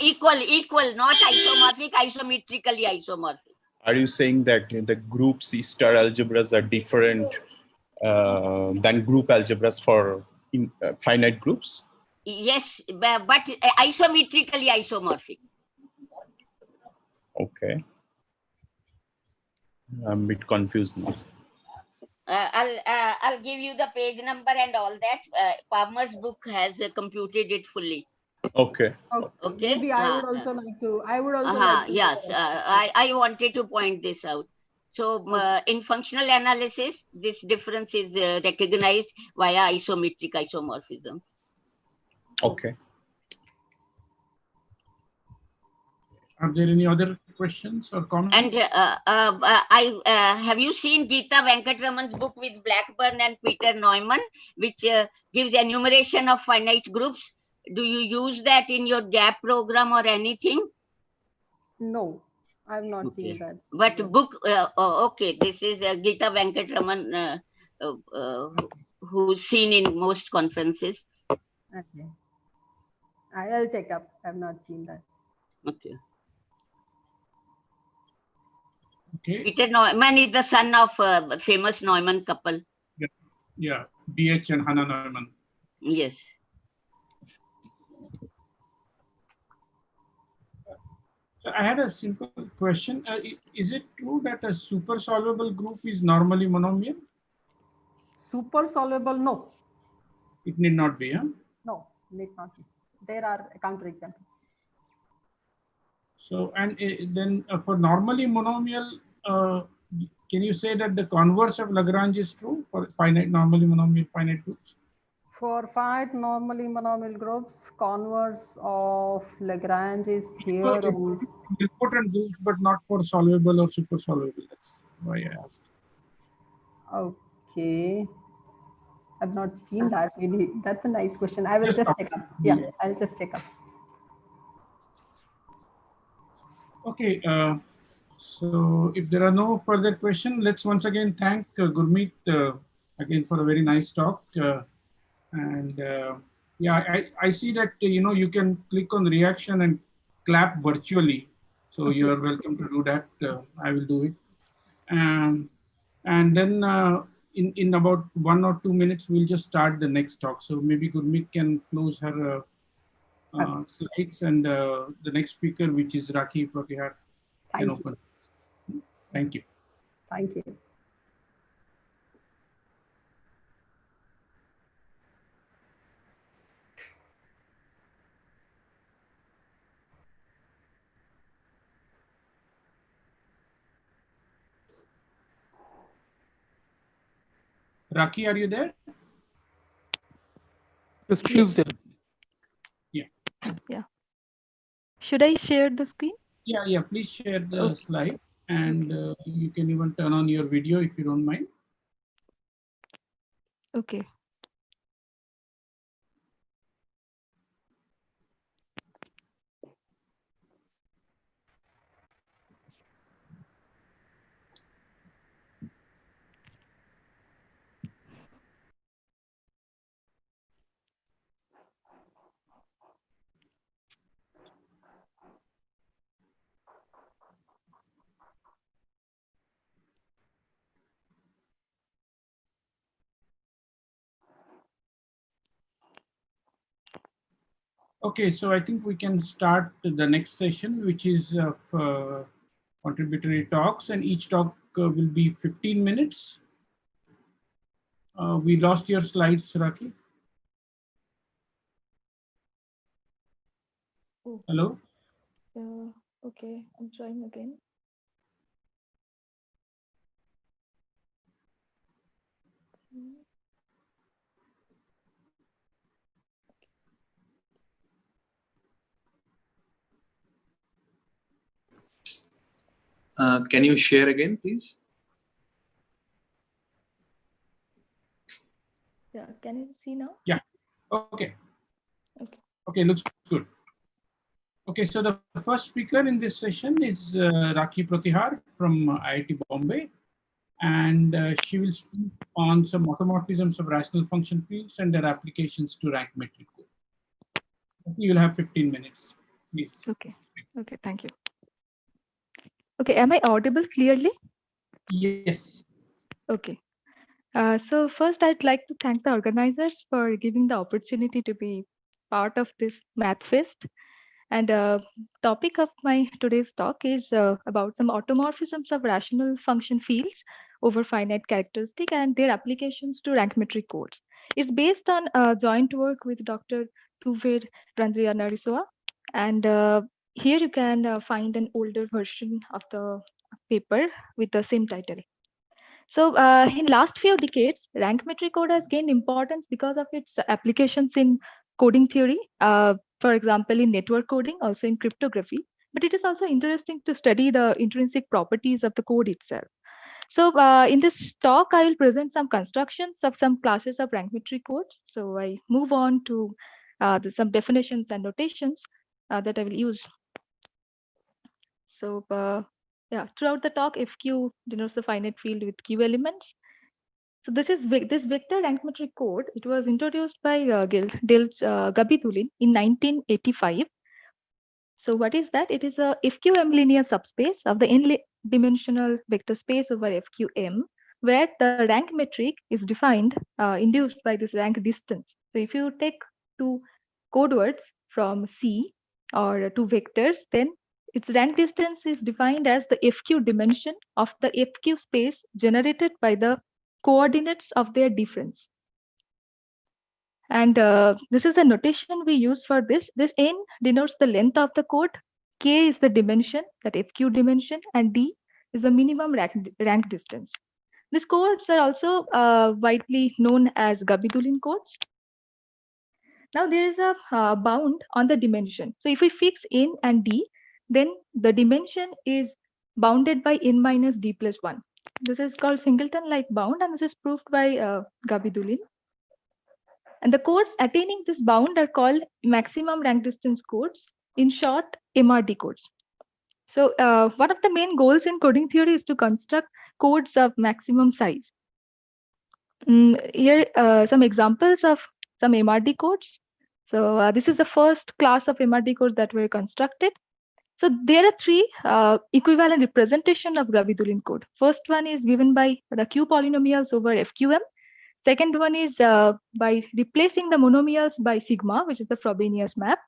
equal, not isomorphic, isometrically isomorphic.
Are you saying that the group C star algebras are different than group algebras for finite groups?
Yes, but isometrically isomorphic.
Okay. I'm a bit confused now.
I'll give you the page number and all that. Palmer's book has computed it fully.
Okay.
Okay.
Maybe I would also like to. I would also like to.
Yes, I wanted to point this out. So in functional analysis, this difference is recognized via isometric isomorphisms.
Okay.
Are there any other questions or comments?
And have you seen Geeta Venkatraman's book with Blackburn and Peter Neumann, which gives enumeration of finite groups? Do you use that in your GAP program or anything?
No, I've not seen that.
But book, okay, this is Geeta Venkatraman, who's seen in most conferences.
Okay. I'll check up. I've not seen that.
Okay.
Okay.
Peter Neumann is the son of a famous Neumann couple.
Yeah, BH and Hannah Neumann.
Yes.
So I had a simple question. Is it true that a super solvable group is normally monomial?
Super solvable? No.
It need not be, huh?
No, need not be. There are counterexamples.
So, and then for normally monomial, can you say that the converse of Lagrange is true for finite normally monomial finite groups?
For finite normally monomial groups, converse of Lagrange's theorem.
Important groups, but not for solvable or super solvable. That's why I asked.
Okay. I've not seen that really. That's a nice question. I will just check up. Yeah, I'll just check up.
Okay. So if there are no further questions, let's once again thank Gurmeet again for a very nice talk. Yeah, I see that you can click on reaction and clap virtually. So you are welcome to do that. I will do it. And then in about 1 or 2 minutes, we'll just start the next talk. So maybe Gurmeet can close her slides, and the next speaker, which is Rakhi Protihar, can open. Thank you.
Thank you.
Rakhi, are you there?
Yes, she's there.
Yeah.
Yeah. Should I share the screen?
Yeah. Please share the slide, and you can even turn on your video if you don't mind.
Okay.
Okay, so I think we can start the next session, which is contributory talks, and each talk will be 15 minutes. We lost your slides, Rakhi.
Oh.
Hello?
Okay, I'm trying again.
Can you share again, please?
Yeah, can you see now?
Yeah. Okay.
Okay.
Okay, looks good. Okay, so the first speaker in this session is Rakhi Pratihar from IIT Bombay, and she will speak on some automorphisms of rational function fields and their applications to rank metric code. You will have 15 minutes, please.
Okay. Okay, thank you. Okay, am I audible clearly?
Yes.
Okay. So first, I'd like to thank the organizers for giving the opportunity to be part of this Math Fest. And topic of my today's talk is about some automorphisms of rational function fields over finite characteristic and their applications to rank metric codes. It's based on joint work with Dr. Tuvir Randrianarisoa. And here you can find an older version of the paper with the same title. So in last few decades, rank metric code has gained importance because of its applications in coding theory, for example, in network coding, also in cryptography. But it is also interesting to study the intrinsic properties of the code itself. So in this talk, I will present some constructions of some classes of rank metric code. So I move on to some definitions and notations that I will use. So yeah, throughout the talk, FQ denotes the finite field with Q elements. So this is this vector rank metric code. It was introduced by Dilts Gabidulin in 1985. So what is that? It is a FQM linear subspace of the n-dimensional vector space over FQM, where the rank metric is defined, induced by this rank distance. So if you take two code words from C or two vectors, then its rank distance is defined as the FQ dimension of the FQ space generated by the coordinates of their difference. And this is the notation we use for this. This n denotes the length of the code, k is the dimension, that FQ dimension, and d is the minimum rank distance. These codes are also widely known as Gabidulin codes. Now there is a bound on the dimension. So if we fix n and d, then the dimension is bounded by n minus d plus 1. This is called singleton-like bound, and this is proved by Gabidulin. And the codes attaining this bound are called maximum rank distance codes, in short, MRD codes. So one of the main goals in coding theory is to construct codes of maximum size. Here some examples of some MRD codes. So this is the first class of MRD codes that were constructed. So there are three equivalent representation of Gabidulin code. First one is given by the Q polynomials over FQM. Second one is by replacing the monomials by sigma, which is the Frobenius map.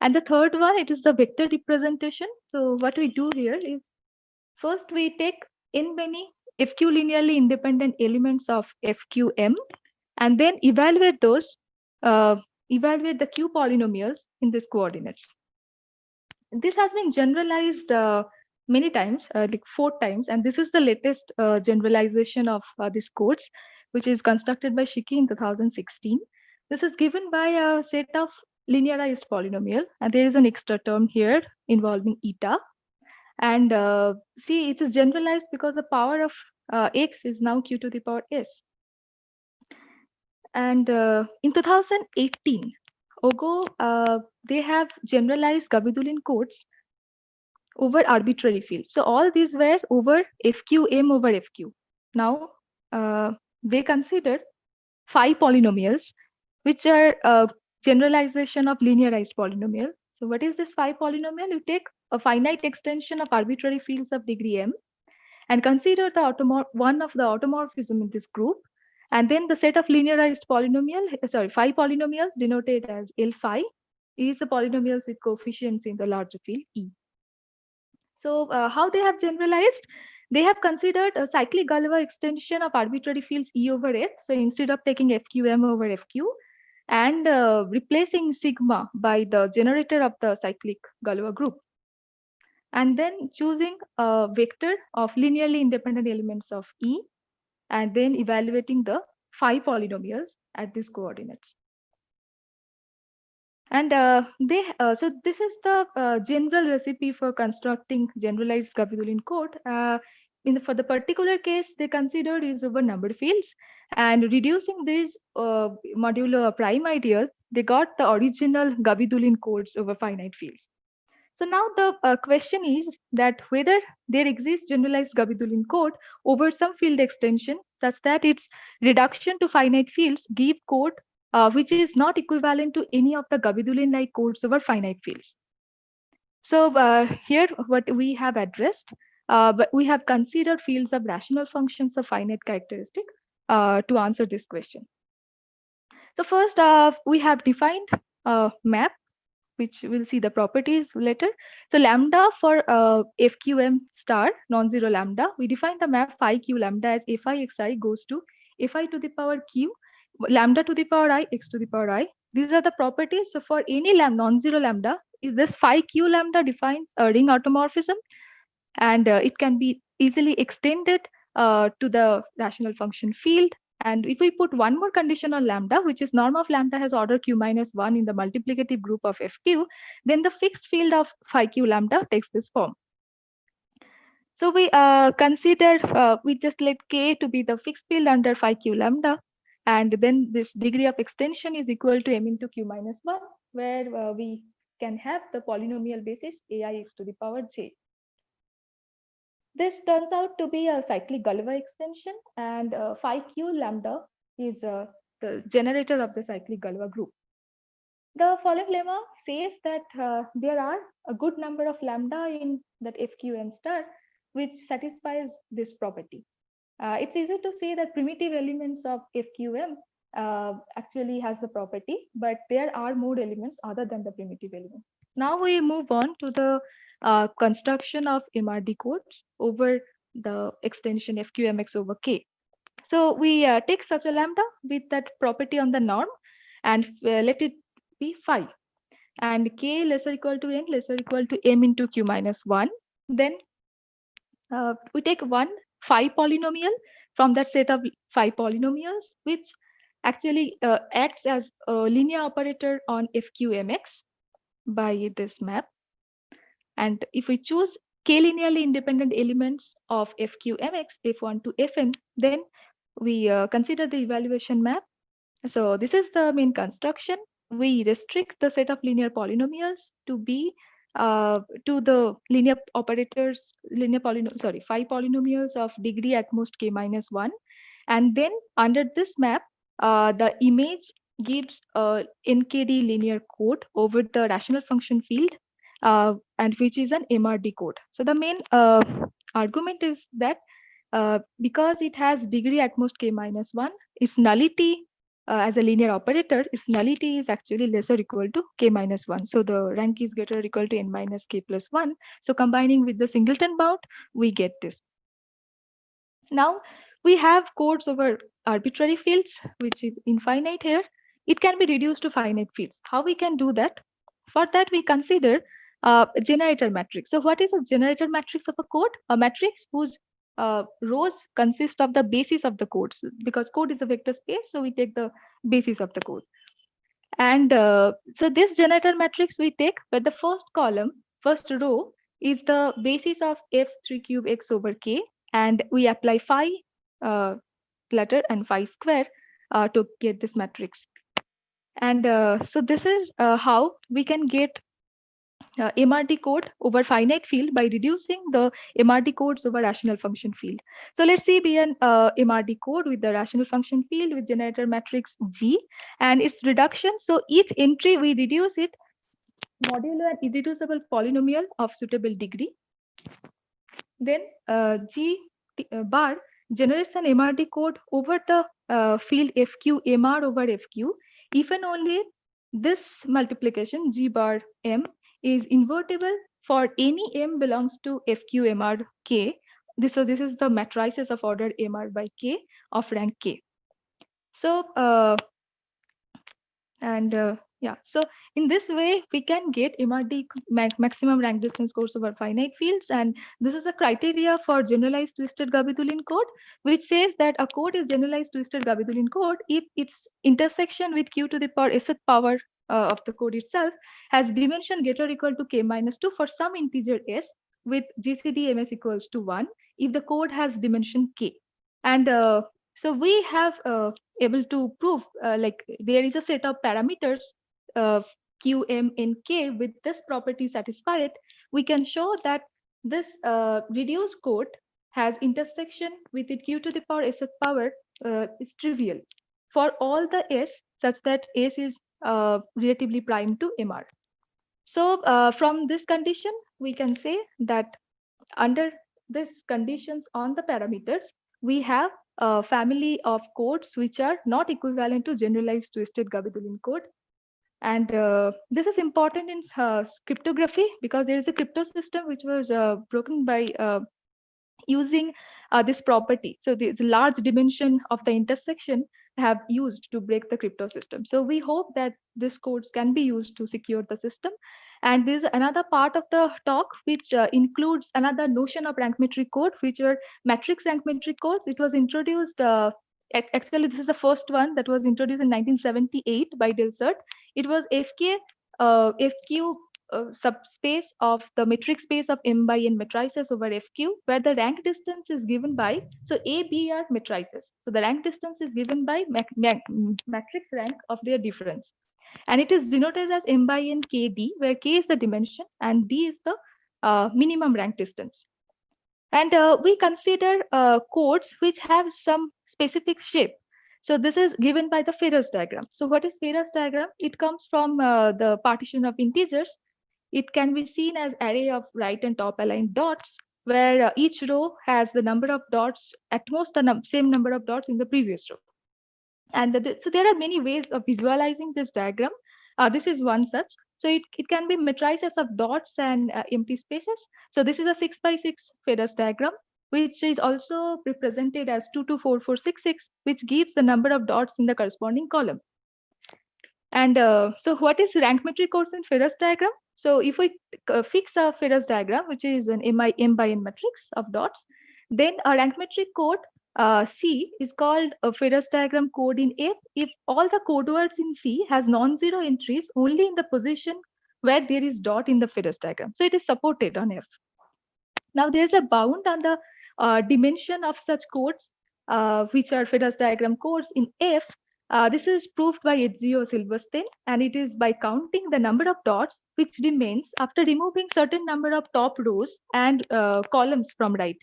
And the third one, it is the vector representation. So what we do here is, first we take n many FQ linearly independent elements of FQM, and then evaluate those, evaluate the Q polynomials in these coordinates. This has been generalized many times, like 4 times, and this is the latest generalization of these codes, which is constructed by Shiki in 2016. This is given by a set of linearized polynomial, and there is an extra term here involving eta. And see, it is generalized because the power of x is now q to the power s. And in 2018, OGO, they have generalized Gabidulin codes over arbitrary fields. So all these were over FQM over FQ. Now, they consider 5 polynomials, which are a generalization of linearized polynomial. So what is this 5 polynomial? You take a finite extension of arbitrary fields of degree m and consider the one of the automorphism in this group. And then the set of linearized polynomial, 5 polynomials denoted as L5 is the polynomials with coefficients in the larger field E. So how they have generalized? They have considered a cyclic Galois extension of arbitrary fields E over F. So instead of taking FQM over FQ and replacing sigma by the generator of the cyclic Galois group, and then choosing a vector of linearly independent elements of E, and then evaluating the 5 polynomials at these coordinates. And so this is the general recipe for constructing generalized Gabidulin code. For the particular case, they considered is over numbered fields, and reducing these modulo prime ideas, they got the original Gabidulin codes over finite fields. So now the question is that whether there exists generalized Gabidulin code over some field extension such that its reduction to finite fields give code which is not equivalent to any of the Gabidulin-like codes over finite fields. So here what we have addressed, but we have considered fields of rational functions of finite characteristic to answer this question. So first we have defined a map, which we'll see the properties later. So lambda for FQM star non-zero lambda, we define the map phi q lambda as fi xi goes to fi to the power q lambda to the power I x to the power I. These are the properties. So for any non-zero lambda, is this phi q lambda defines a ring automorphism, and it can be easily extended to the rational function field. And if we put one more condition on lambda, which is norm of lambda has order q minus 1 in the multiplicative group of fq, then the fixed field of phi q lambda takes this form. So we we just let k to be the fixed field under phi q lambda, and then this degree of extension is equal to m into q minus 1, where we can have the polynomial basis aix to the power j. This turns out to be a cyclic Galois extension, and phi q lambda is the generator of the cyclic Galois group. The following lemma says that there are a good number of lambda in that FQM star, which satisfies this property. It's easy to say that primitive elements of FQM actually has the property, but there are more elements other than the primitive element. Now we move on to the construction of MRD codes over the extension FQMX over K. So we take such a lambda with that property on the norm and let it be phi, and K lesser equal to n lesser equal to m into q minus 1. Then we take one phi polynomial from that set of phi polynomials, which actually acts as a linear operator on FQMX by this map. And if we choose k linearly independent elements of FQMX, f1 to fn, then we consider the evaluation map. So this is the main construction. We restrict the set of linear polynomials to be to the linear operators, phi polynomials of degree at most k minus 1. And then under this map, the image gives a NKD linear code over the rational function field, and which is an MRD code. So the main argument is that because it has degree at most k minus 1, its nullity as a linear operator, its nullity is actually lesser equal to k minus 1. So the rank is greater or equal to n minus k plus 1. So combining with the singleton bound, we get this. Now we have codes over arbitrary fields, which is infinite here. It can be reduced to finite fields. How we can do that? For that, we consider a generator matrix. So what is a generator matrix of a code? A matrix whose rows consist of the basis of the code. So because code is a vector space, so we take the basis of the code. And so this generator matrix we take, where the first column, first row is the basis of f3 cube x over k, and we apply phi letter and phi square to get this matrix. And so this is how we can get MRD code over finite field by reducing the MRD codes over rational function field. So let's see be an MRD code with the rational function field with generator matrix G and its reduction. So each entry we reduce it modulo an irreducible polynomial of suitable degree. Then G bar generates an MRD code over the field FQ MR over FQ if and only this multiplication G bar M is invertible for any m belongs to FQ MR K. This is the matrices of order MR by K of rank K. So so in this way we can get MRD maximum rank distance codes over finite fields, and this is a criteria for generalized twisted Gabidulin code, which says that a code is generalized twisted Gabidulin code if its intersection with q to the power sth power of the code itself has dimension greater or equal to k minus 2 for some integer s with GCD ms equals to 1 if the code has dimension k. And so we have able to prove like there is a set of parameters q, m, and k with this property satisfied. We can show that this reduced code has intersection with it q to the power s power is trivial for all the s such that s is relatively prime to mr. So from this condition, we can say that under these conditions on the parameters, we have a family of codes which are not equivalent to generalized twisted Gabby-Doulin code. And this is important in cryptography because there is a crypto system which was broken by using this property. So the large dimension of the intersection have used to break the crypto system. So we hope that these codes can be used to secure the system. And there's another part of the talk which includes another notion of rank metric code, which are matrix rank metric codes. It was introduced, actually this is the first one that was introduced in 1978 by Delsert. It was FQ subspace of the metric space of M by N matrices over FQ, where the rank distance is given by, so A, B are matrices. So the rank distance is given by matrix rank of their difference. And it is denoted as M by N KD, where K is the dimension and D is the minimum rank distance. And we consider codes which have some specific shape. So this is given by the Ferrous diagram. So what is Ferrous diagram? It comes from the partition of integers. It can be seen as array of right and top aligned dots, where each row has the number of dots, at most the same number of dots in the previous row. And so there are many ways of visualizing this diagram. This is one such. So it can be matrices of dots and empty spaces. So this is a 6 by 6 Ferrous diagram, which is also represented as 2 2 4 4 6 6, which gives the number of dots in the corresponding column. And so what is rank metric codes in Ferrous diagram? So if we fix a Ferrous diagram, which is an M by N matrix of dots, then a rank metric code C is called a Ferrous diagram code in F if all the code words in C has non-zero entries only in the position where there is dot in the Ferrous diagram. So it is supported on F. Now there's a bound on the dimension of such codes, which are Ferrous diagram codes in F. This is proved by Ezio Silverstein, and it is by counting the number of dots which remains after removing certain number of top rows and columns from right.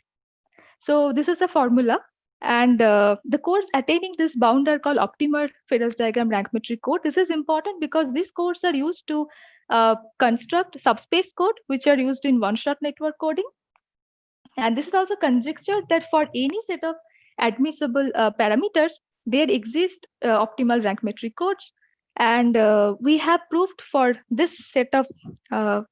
So this is the formula, and the codes attaining this bound are called optimal Ferrous diagram rank metric code. This is important because these codes are used to construct subspace code, which are used in one-shot network coding. And this is also conjectured that for any set of admissible parameters, there exist optimal rank metric codes. And we have proved for this set of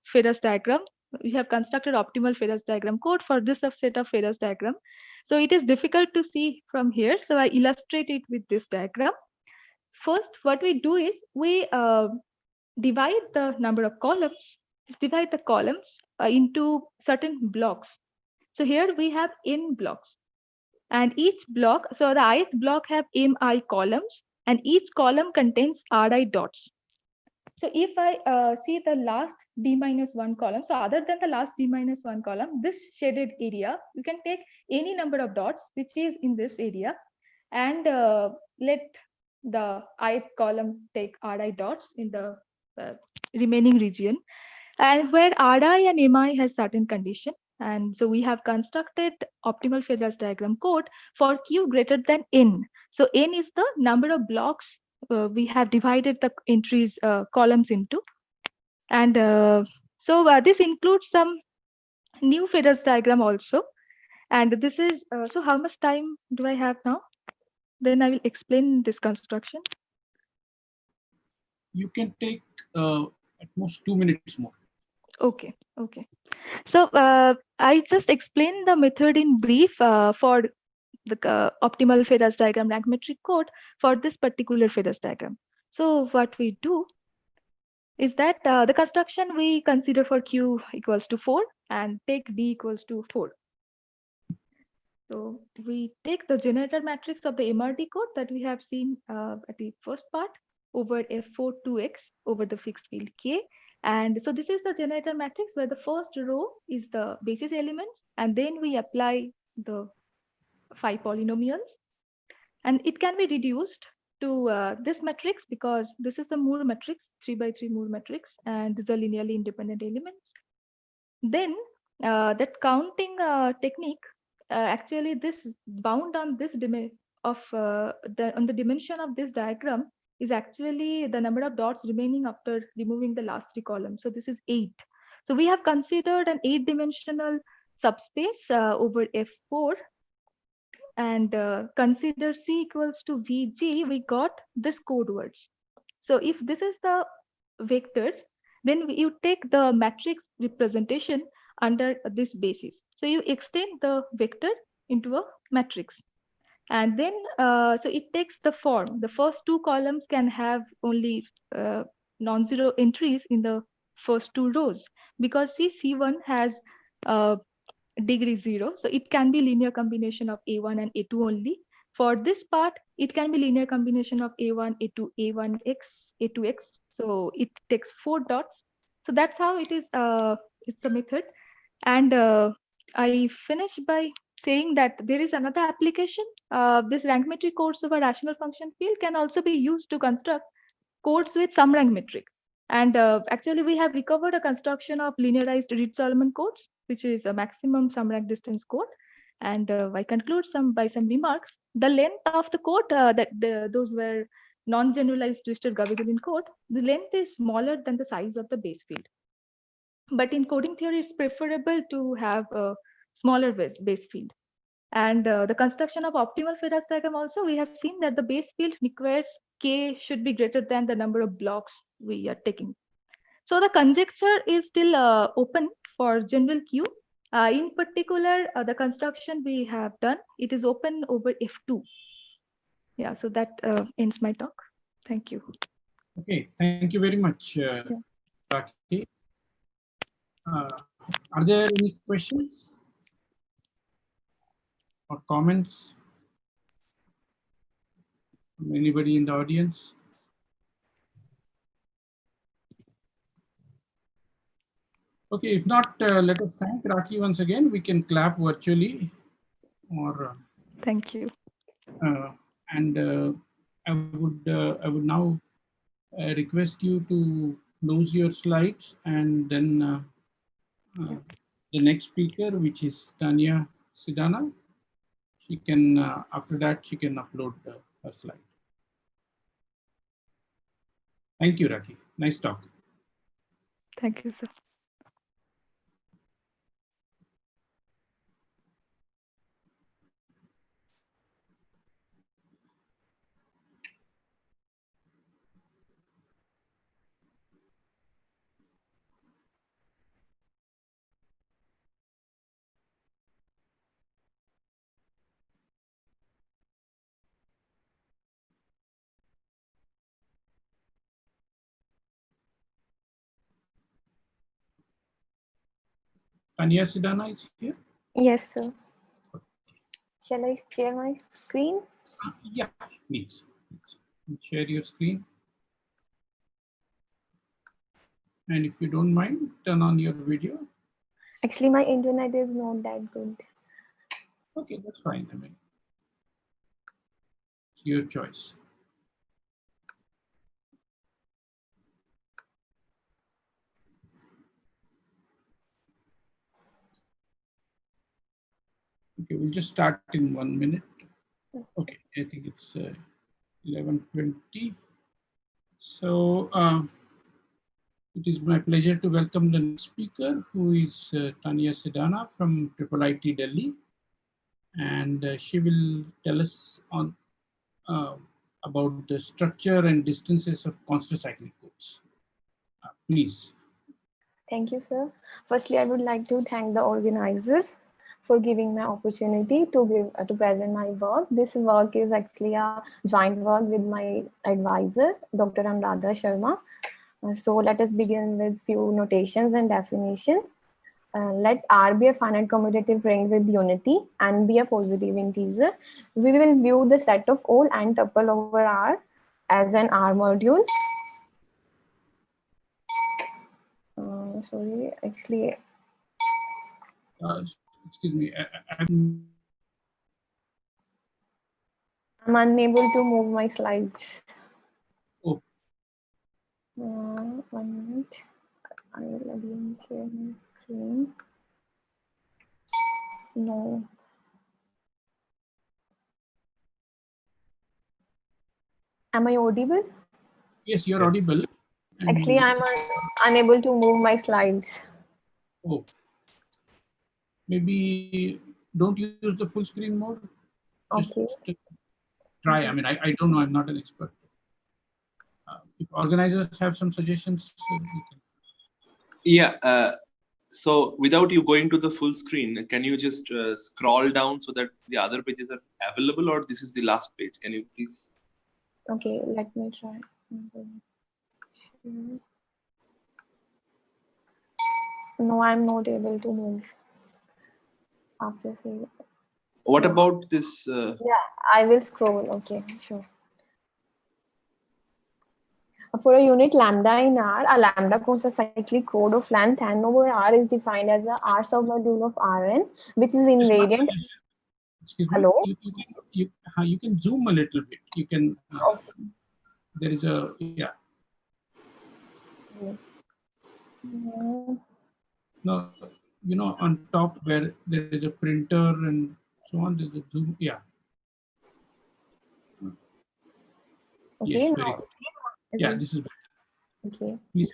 Ferrous diagram, we have constructed optimal Ferrous diagram code for this set of Ferrous diagram. So it is difficult to see from here. So I illustrate it with this diagram. First, what we do is we divide the number of columns, divide the columns into certain blocks. So here we have n blocks. And each block, so the ith block have mi columns, and each column contains ri dots. So if I see the last d minus 1 column, so other than the last d minus 1 column, this shaded area, you can take any number of dots which is in this area, and let the ith column take ri dots in the remaining region, and where ri and mi has certain condition. And so we have constructed optimal Ferrous diagram code for q greater than n. So n is the number of blocks we have divided the entries columns into. And so this includes some new Ferrous diagram also. And this is, so how much time do I have now? Then I will explain this construction.
You can take at most 2 minutes more.
Okay, okay. So I just explained the method in brief for the optimal Ferrous diagram rank metric code for this particular Ferrous diagram. So what we do is that the construction we consider for q equals to 4 and take d equals to 4. So we take the generator matrix of the MRD code that we have seen at the first part, over F4 2x over the fixed field K. And so this is the generator matrix where the first row is the basis elements, and then we apply the 5 polynomials. And it can be reduced to this matrix because this is the Moore matrix, 3 by 3 Moore matrix, and these are linearly independent elements. Then that counting technique, actually this bound on this on the dimension of this diagram is actually the number of dots remaining after removing the last 3 columns. So this is 8. So we have considered an 8-dimensional subspace over F4 and consider C equals to VG, we got this code words. So if this is the vectors, then you take the matrix representation under this basis. So you extend the vector into a matrix. And then, so it takes the form. The first 2 columns can have only non-zero entries in the first 2 rows because C1 has degree 0. So it can be linear combination of A1 and A2 only. For this part, it can be linear combination of A1, A2, A1x, A2x. So it takes 4 dots. So that's how it is, it's the method. And I finish by saying that there is another application. This rank metric codes of a rational function field can also be used to construct codes with sum rank metric. And actually, we have recovered a construction of linearized Reed-Solomon codes, which is a maximum sum rank distance code. And I conclude by some remarks. The length of the code, those were non-generalized twisted Gabby-Doulin code, the length is smaller than the size of the base field. But in coding theory, it's preferable to have a smaller base field. And the construction of optimal Fedorov diagram also, we have seen that the base field requires K should be greater than the number of blocks we are taking. So the conjecture is still open for general Q. In particular, the construction we have done, it is open over F2. Yeah, so that ends my talk. Thank you.
Okay, thank you very much, Rakhi. Are there any questions or comments from anybody in the audience? Okay, if not, let us thank Rakhi once again. We can clap virtually. Or
thank you.
And I would now request you to close your slides, and then the next speaker, which is Tanya Sidana, she can after that she can upload her slide. Thank you, Rakhi. Nice talk.
Thank you, sir.
Tanya Sidana is here?
Yes, sir. Shall I share my screen?
Yeah, please. Share your screen. And if you don't mind, turn on your video.
Actually, my internet is not that good.
Okay, that's fine. I mean, it's your choice. Okay, we'll just start in 1 minute. Okay, I think it's 11:20. So it is my pleasure to welcome the next speaker, who is Tanya Sidana from IIIT Delhi, and she will tell us on about the structure and distances of constant cyclic codes. Please.
Thank you, sir. Firstly, I would like to thank the organizers for giving me opportunity to present my work. This work is actually a joint work with my advisor, Dr. Anuradha Sharma. So let us begin with few notations and definition. Let R be a finite commutative ring with unity and be a positive integer. We will view the set of all n tuple over R as an R module. Sorry, actually,
excuse me.
I'm unable to move my slides.
Oh.
1 minute. I will again share my screen. No. Am I audible?
Yes, you're audible.
Actually, I'm unable to move my slides.
Oh. Maybe don't use the full screen mode.
Okay.
Just try. I mean, I don't know. I'm not an expert. If organizers have some suggestions,
Yeah. So without you going to the full screen, can you just scroll down so that the other pages are available, or this is the last page? Can you please?
Okay, let me try. No, I'm not able to move. After saying.
What about this?
Yeah, I will scroll. Okay, sure. For a unit lambda in R, a lambda concentric code of length n over R is defined as a R submodule of Rn, which is invariant.
Excuse me.
Hello?
You can zoom a little bit. You can. There is a No, you know, on top where there is a printer and so on, there's a zoom. Yeah.
Okay,
yes, very good. Yeah, this is better.
Okay.
Please.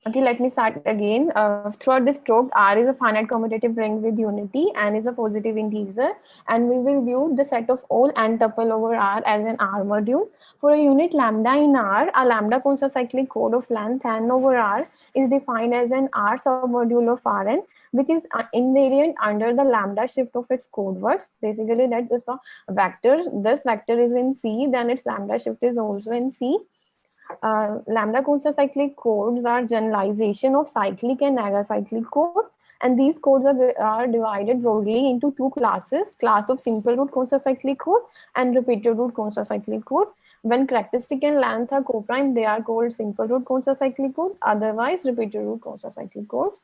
Okay, let me start again. Throughout this talk, R is a finite commutative ring with unity and is a positive integer. And we will view the set of all n tuple over R as an R module. For a unit lambda in R, a lambda concentric code of length n over R is defined as an R submodule of Rn, which is invariant under the lambda shift of its code words. Basically, that is a vector. This vector is in C, then its lambda shift is also in C. Lambda concentric codes are generalization of cyclic and acyclic code, and these codes are divided broadly into two classes: class of simple root concentric code and repeated root concentric code. When characteristic and length are co-prime, they are called simple root concentric code, otherwise repeated root concentric codes.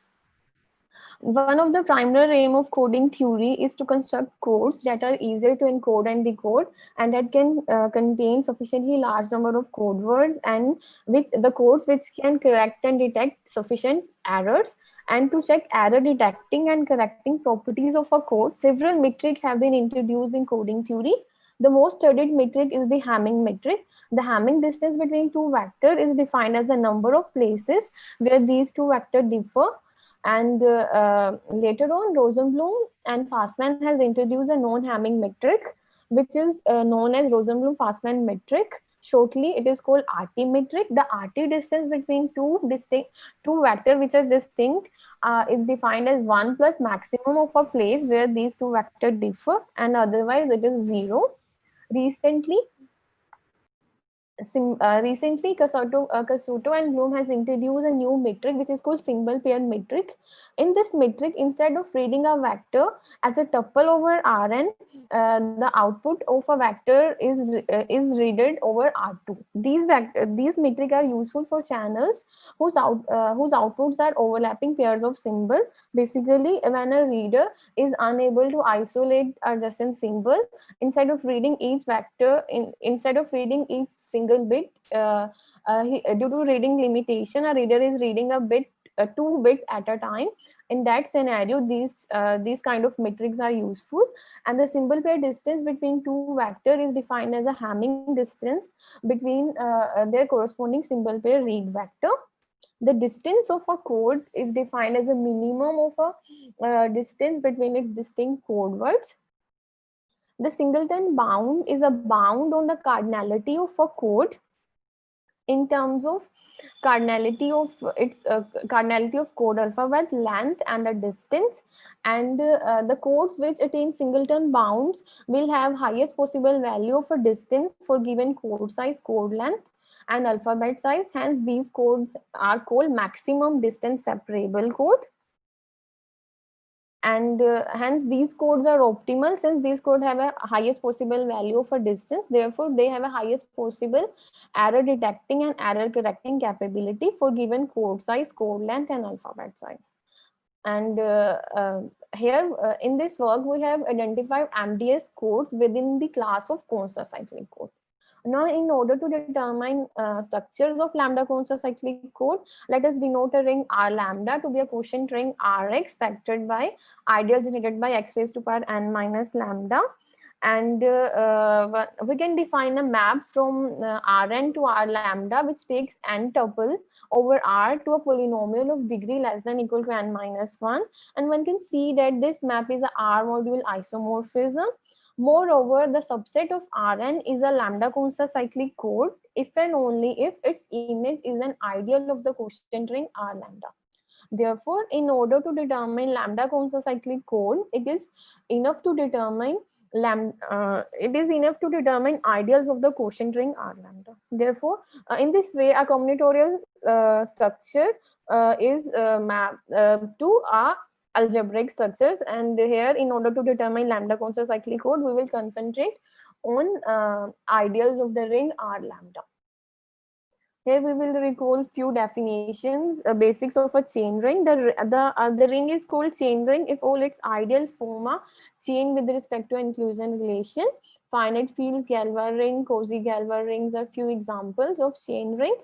One of the primary aim of coding theory is to construct codes that are easier to encode and decode, and that can contain sufficiently large number of code words, and the codes which can correct and detect sufficient errors. And to check error detecting and correcting properties of a code, several metrics have been introduced in coding theory. The most studied metric is the Hamming metric. The Hamming distance between two vectors is defined as the number of places where these two vectors differ. And later on, Rosenblum and Fastman has introduced a non-Hamming metric, which is known as Rosenblum-Fastman metric. Shortly, it is called RT metric. The RT distance between two vectors which are distinct is defined as 1 plus maximum of a place where these two vectors differ, and otherwise it is 0. Recently, Casuto and Bloom has introduced a new metric which is called single pair metric. In this metric, instead of reading a vector as a tuple over Rn, the output of a vector is readed over R2. These metric are useful for channels whose outputs are overlapping pairs of symbol. Basically, when a reader is unable to isolate adjacent symbol, instead of reading each vector, instead of reading each single bit, due to reading limitation, a reader is reading a bit, 2 bits at a time. In that scenario, these kind of metrics are useful. And the symbol pair distance between two vectors is defined as a Hamming distance between their corresponding symbol pair read vector. The distance of a code is defined as a minimum of a distance between its distinct code words. The singleton bound is a bound on the cardinality of a code in terms of cardinality of code alphabet length and a distance. And the codes which attain singleton bounds will have highest possible value of a distance for given code size, code length, and alphabet size. Hence, these codes are called maximum distance separable code. And hence these codes are optimal since these codes have a highest possible value of a distance. Therefore, they have a highest possible error detecting and error correcting capability for given code size, code length, and alphabet size. And here in this work, we have identified MDS codes within the class of Consa cyclic code. Now, in order to determine structures of lambda Consa cyclic code, let us denote a ring R lambda to be a quotient ring Rx vectored by ideal generated by x raised to power n minus lambda. And we can define a map from Rn to R lambda, which takes n tuple over R to a polynomial of degree less than equal to n minus 1. And one can see that this map is a R module isomorphism. Moreover, the subset of Rn is a lambda Consa cyclic code if and only if its image is an ideal of the quotient ring R lambda. Therefore, in order to determine lambda Consa cyclic code, it is enough to determine ideals of the quotient ring R lambda. Therefore, in this way, a combinatorial structure is mapped to a algebraic structures. And here, in order to determine lambda Consa cyclic code, we will concentrate on ideals of the ring R lambda. Here we will recall few definitions, basics of a chain ring. The ring is called chain ring if all its ideals form a chain with respect to inclusion relation. Finite fields, Galois ring, cozy Galois rings are few examples of chain ring.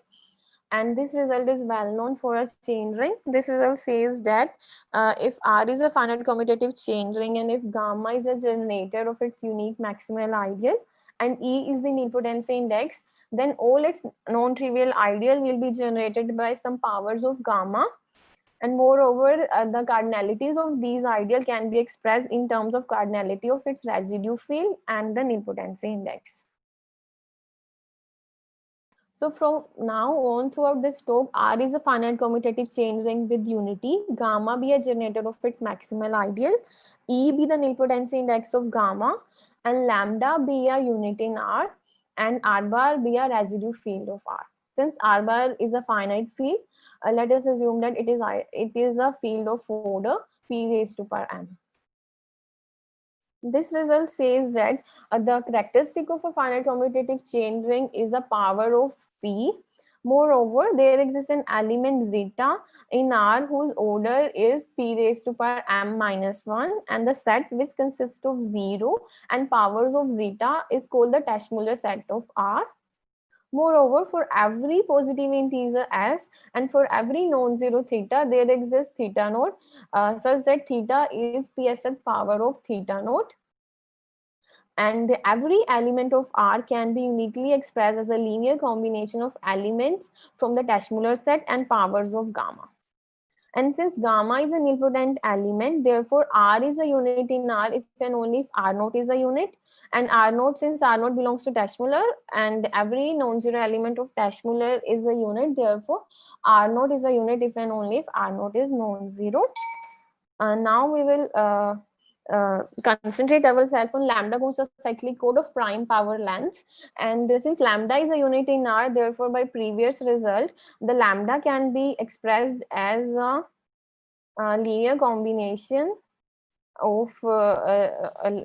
And this result is well known for a chain ring. This result says that if R is a finite commutative chain ring and if gamma is a generator of its unique maximal ideal and E is the nilpotency index, then all its non-trivial ideal will be generated by some powers of gamma. And moreover, the cardinalities of these ideal can be expressed in terms of cardinality of its residue field and the nilpotency index. So from now on throughout this talk, R is a finite commutative chain ring with unity, gamma be a generator of its maximal ideal, E be the nilpotency index of gamma, and lambda be a unit in R, and R bar be a residue field of R. Since R bar is a finite field, let us assume that it is a field of order p raised to power n. This result says that the characteristic of a finite commutative chain ring is a power of p. Moreover, there exists an element zeta in R whose order is p raised to power m minus 1, and the set which consists of 0 and powers of zeta is called the Teichmuller set of R. Moreover, for every positive integer s and for every non-zero theta, there exists theta naught such that theta is ps's power of theta naught. And every element of R can be uniquely expressed as a linear combination of elements from the Teichmuller set and powers of gamma. And since gamma is a nilpotent element, therefore R is a unit in R if and only if R naught is a unit. And R naught, since R naught belongs to Teichmuller and every non-zero element of Teichmuller is a unit, therefore R naught is a unit if and only if R naught is non-zero. Now we will concentrate ourselves on lambda Consa cyclic code of prime power lengths. And since lambda is a unit in R, therefore by previous result, the lambda can be expressed as a linear combination of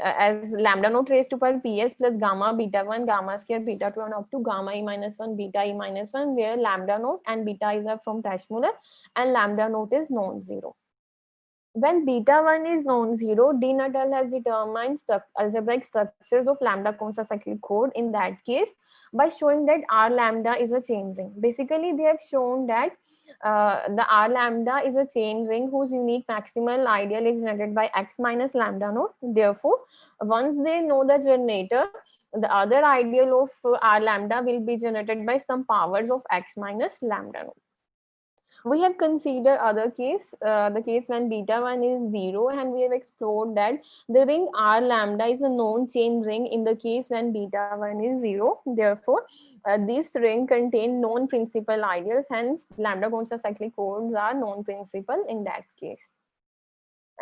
as lambda naught raised to power ps plus gamma beta 1 gamma square beta 2 and up to gamma e minus 1 beta e minus 1, where lambda naught and beta is from Teichmuller and lambda naught is non-zero. When beta 1 is non-zero, D. Nuttall has determined algebraic structures of lambda Consa cyclic code in that case by showing that R lambda is a chain ring. Basically, they have shown that the R lambda is a chain ring whose unique maximal ideal is generated by x minus lambda naught. Therefore, once they know the generator, the other ideal of R lambda will be generated by some powers of x minus lambda naught. We have considered other case, the case when beta 1 is 0, and we have explored that the ring R lambda is a known chain ring in the case when beta 1 is 0. Therefore, this ring contain known principal ideals, hence lambda Consa cyclic codes are known principal in that case.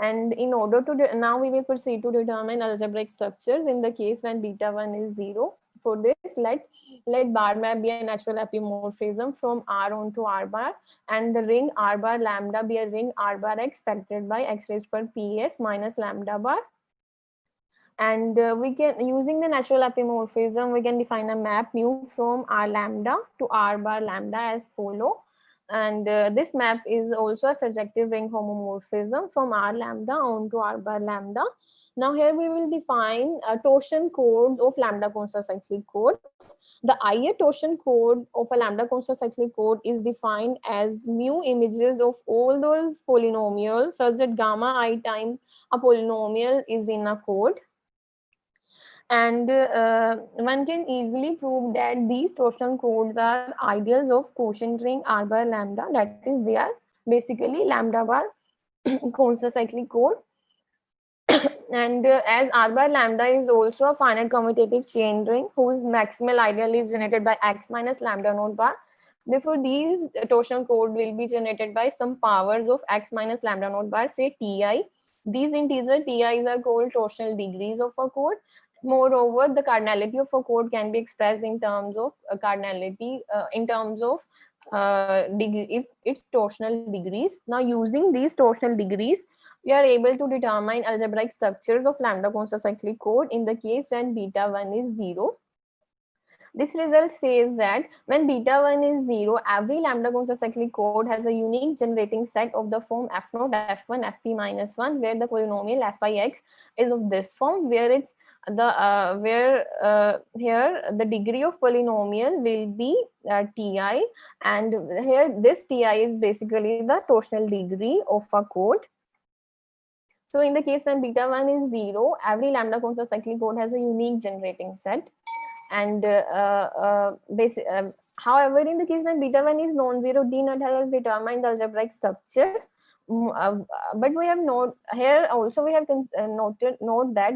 And in order to, now we will proceed to determine algebraic structures in the case when beta 1 is 0. For this, let bar map be a natural epimorphism from R onto R bar, and the ring R bar lambda be a ring R bar X factored by X raised to PS minus lambda bar. And we can, using the natural epimorphism, we can define a map mu from R lambda to R bar lambda as follow. And this map is also a surjective ring homomorphism from R lambda onto R bar lambda. Now here we will define a torsion code of lambda Consta cyclic code. The ith torsion code of a lambda Consta cyclic code is defined as mu images of all those polynomials such that gamma I times a polynomial is in a code. And one can easily prove that these torsion codes are ideals of quotient ring R bar lambda. That is, they are basically lambda bar Consta cyclic code. And as R bar lambda is also a finite commutative chain ring whose maximal ideal is generated by X minus lambda naught bar. Therefore, these torsion code will be generated by some powers of X minus lambda naught bar, say Ti. These integer Ti's are called torsional degrees of a code. Moreover, the cardinality of a code can be expressed in terms of cardinality, in terms of its torsional degrees. Now, using these torsional degrees, we are able to determine algebraic structures of lambda Consta cyclic code in the case when beta 1 is 0. This result says that when beta 1 is 0, every lambda Consta cyclic code has a unique generating set of the form f0, f1, fp minus 1, where the polynomial fix is of this form, where it's the here the degree of polynomial will be Ti, and here this Ti is basically the torsional degree of a code. So in the case when beta 1 is 0, every lambda Consta cyclic code has a unique generating set. And however, in the case when beta 1 is non-zero, D nut has determined the algebraic structures. But we have here also we have note that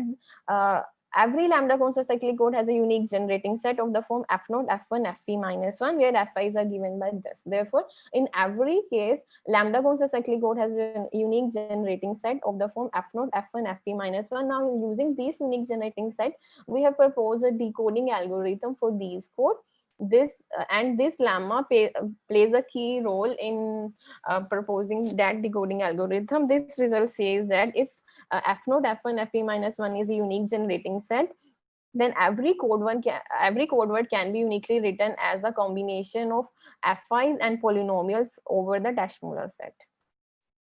every lambda Consta cyclic code has a unique generating set of the form f0, f1, fp minus 1, where fi's are given by this. Therefore, in every case, lambda Consta cyclic code has a unique generating set of the form f0, f1, fp minus 1. Now, using these unique generating set, we have proposed a decoding algorithm for these code. This lemma plays a key role in proposing that decoding algorithm. This result says that if f0, f1, fp minus 1 is a unique generating set, then every code word can be uniquely written as a combination of fi's and polynomials over the Tashmuller set.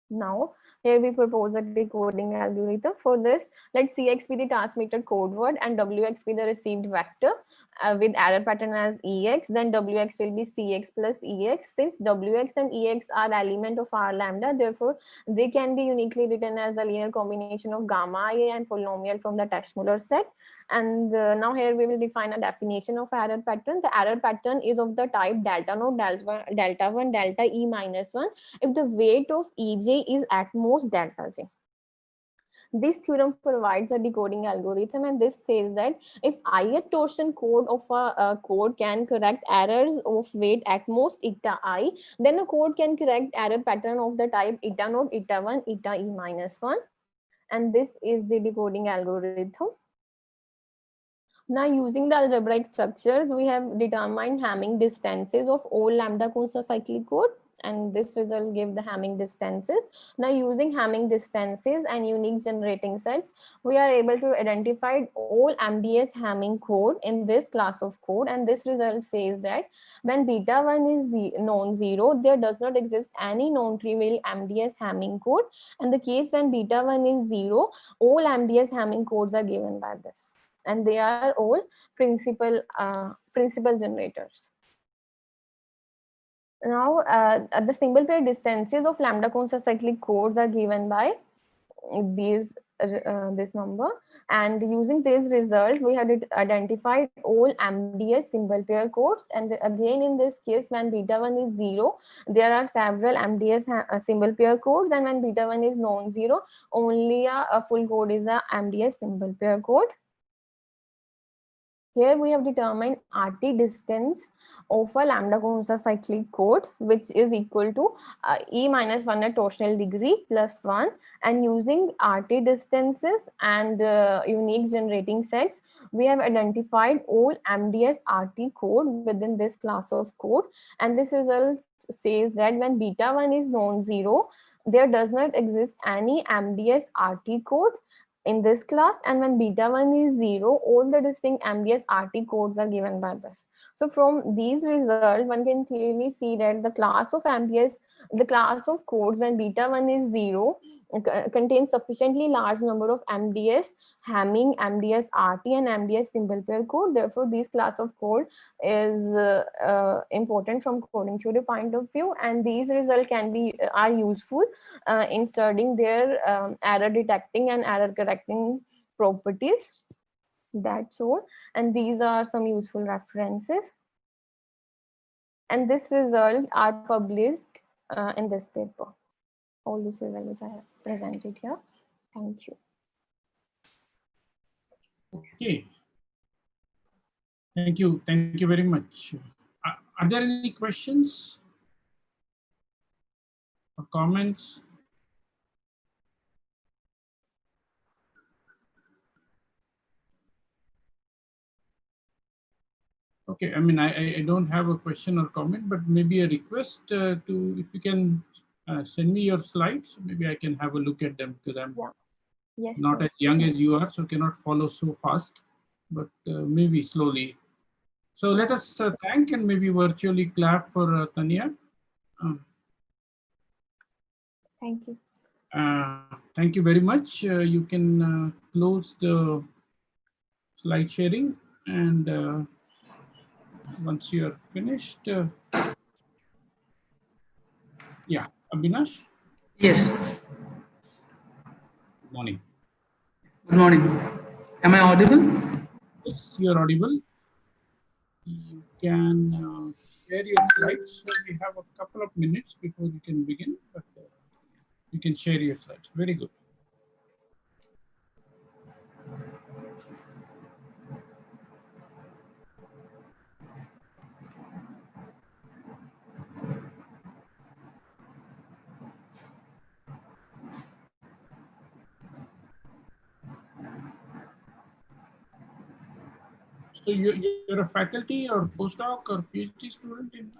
Now, here we propose a decoding algorithm. For this, let Cx be the transmitted code word and Wx be the received vector with error pattern as Ex. Then Wx will be Cx plus Ex. Since Wx and Ex are element of R lambda, therefore they can be uniquely written as a linear combination of gamma I and polynomial from the Tashmuller set. And now here we will define a definition of error pattern. The error pattern is of the type delta naught, delta 1, delta E minus 1 if the weight of Ej is at most delta J. This theorem provides a decoding algorithm, and this says that if ith torsion code of a code can correct errors of weight at most eta I, then a code can correct error pattern of the type eta naught, eta 1, eta E minus 1. And this is the decoding algorithm. Now, using the algebraic structures, we have determined Hamming distances of all lambda Consta cyclic code, and this result gave the Hamming distances. Now, using Hamming distances and unique generating sets, we are able to identify all MDS Hamming code in this class of code, and this result says that when beta 1 is non-zero, there does not exist any non-trivial MDS Hamming code, and the case when beta 1 is 0, all MDS Hamming codes are given by this, and they are all principal generators. Now, the symbol pair distances of lambda Consta cyclic codes are given by this number, and using this result, we had identified all MDS symbol pair codes. And again, in this case, when beta 1 is 0, there are several MDS symbol pair codes, and when beta 1 is non-zero, only a full code is a MDS symbol pair code. Here we have determined RT distance of a lambda Comsa cyclic chord, which is equal to E minus 1 at torsional degree plus 1. And using RT distances and unique generating sets, we have identified all MDS RT code within this class of code. And this result says that when beta 1 is non-zero, there does not exist any MDS RT code in this class, and when beta 1 is 0, all the distinct MDS RT codes are given by this. So from these results, one can clearly see that the class of MDS, the class of codes when beta 1 is 0, contains sufficiently large number of MDS Hamming, MDS RT, and MDS simple pair code. Therefore, this class of code is important from coding theory point of view, and these results are useful in studying their error detecting and error correcting properties. That's all. And these are some useful references. And this results are published in this paper. All these results which I have presented here. Thank you.
Okay. Thank you. Thank you very much. Are there any questions or comments? Okay, I mean, I don't have a question or comment, but maybe a request if you can send me your slides, maybe I can have a look at them, because I'm not as young as you are, so cannot follow so fast, but maybe slowly. So let us thank and maybe virtually clap for Tanya.
Thank you.
Thank you very much. You can close the slide sharing, and once you are finished, yeah, Abhinash?
Yes.
Good morning.
Good morning. Am I audible?
Yes, you are audible. You can share your slides. So we have a couple of minutes before we can begin, but you can share your slides. Very good. So you're a faculty or postdoc or PhD student in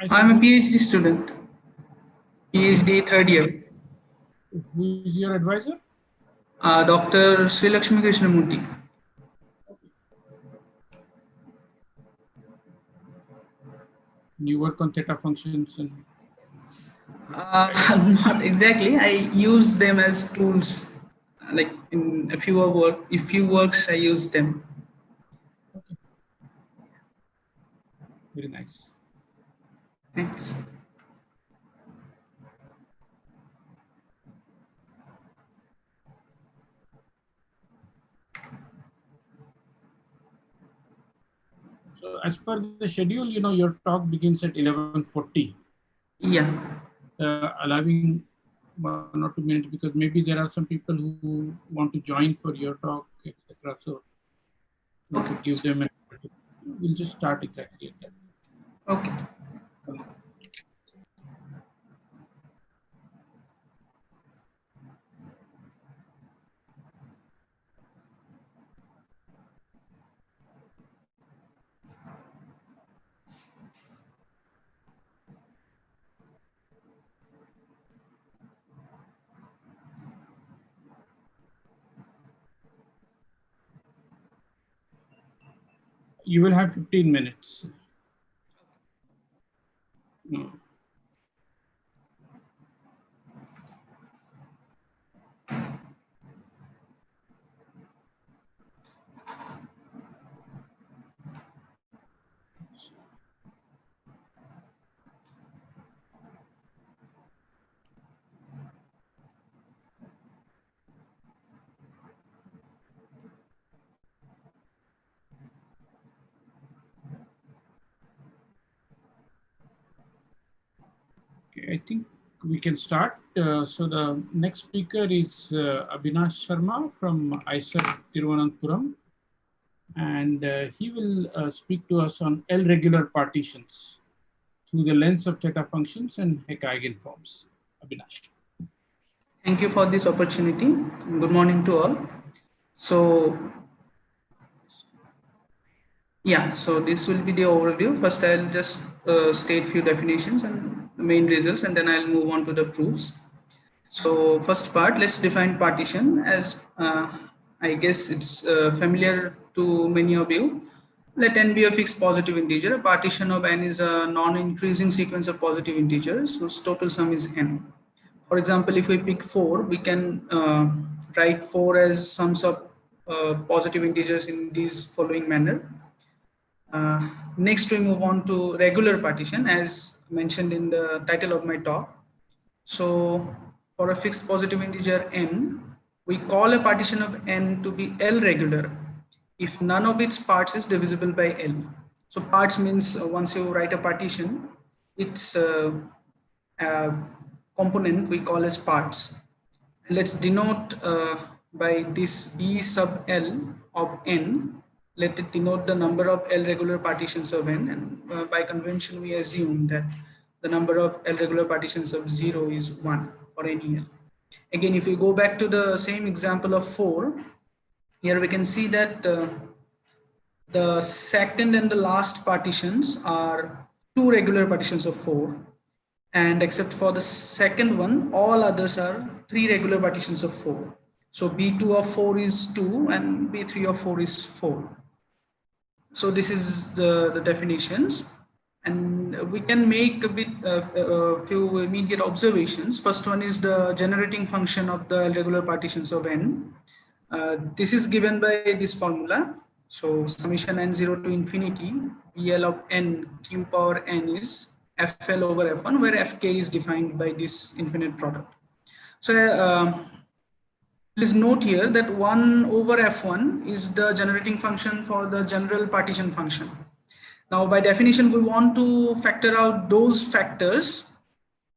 ICT?
I'm a PhD student. PhD third year.
Who is your advisor?
Dr. Sri Lakshmi Krishnamurthy.
You work on theta functions and
not exactly. I use them as tools. Like in a few works, I use them.
Okay. Very nice.
Thanks.
So as per the schedule, your talk begins at 11:40.
Yeah.
Allowing 1 or 2 minutes, because maybe there are some people who want to join for your talk, etc. So we could give them a, we'll just start exactly at that.
Okay.
You will have 15 minutes. Okay, I think we can start. So the next speaker is Abhinash Sharma from ISET Thiruvananthapuram. and he will speak to us on L-regular partitions through the lens of theta functions and Hecke eigenforms. Avinash.
Thank you for this opportunity. Good morning to all. So, yeah, so this will be the overview. First, I'll just state few definitions and the main results, and then I'll move on to the proofs. So first part, let's define partition as I guess it's familiar to many of you. Let n be a fixed positive integer. A partition of n is a non-increasing sequence of positive integers whose total sum is n. For example, if we pick 4, we can write 4 as sums of positive integers in this following manner. Next, we move on to regular partition as mentioned in the title of my talk. So for a fixed positive integer n, we call a partition of n to be L regular if none of its parts is divisible by L. So parts means once you write a partition, its component we call as parts. Let's denote by this B sub L of n. Let it denote the number of L regular partitions of n, and by convention we assume that the number of L regular partitions of 0 is 1 for any L. Again, if we go back to the same example of 4, here we can see that the second and the last partitions are 2 regular partitions of 4, and except for the second one, all others are 3 regular partitions of 4. So B2 of 4 is 2 and B3 of 4 is 4. So this is the definitions, and we can make a bit few immediate observations. First one is the generating function of the regular partitions of n. This is given by this formula. So summation n0 to infinity BL of n q power n is FL over F1, where Fk is defined by this infinite product. So please note here that 1 over F1 is the generating function for the general partition function. Now, by definition, we want to factor out those factors.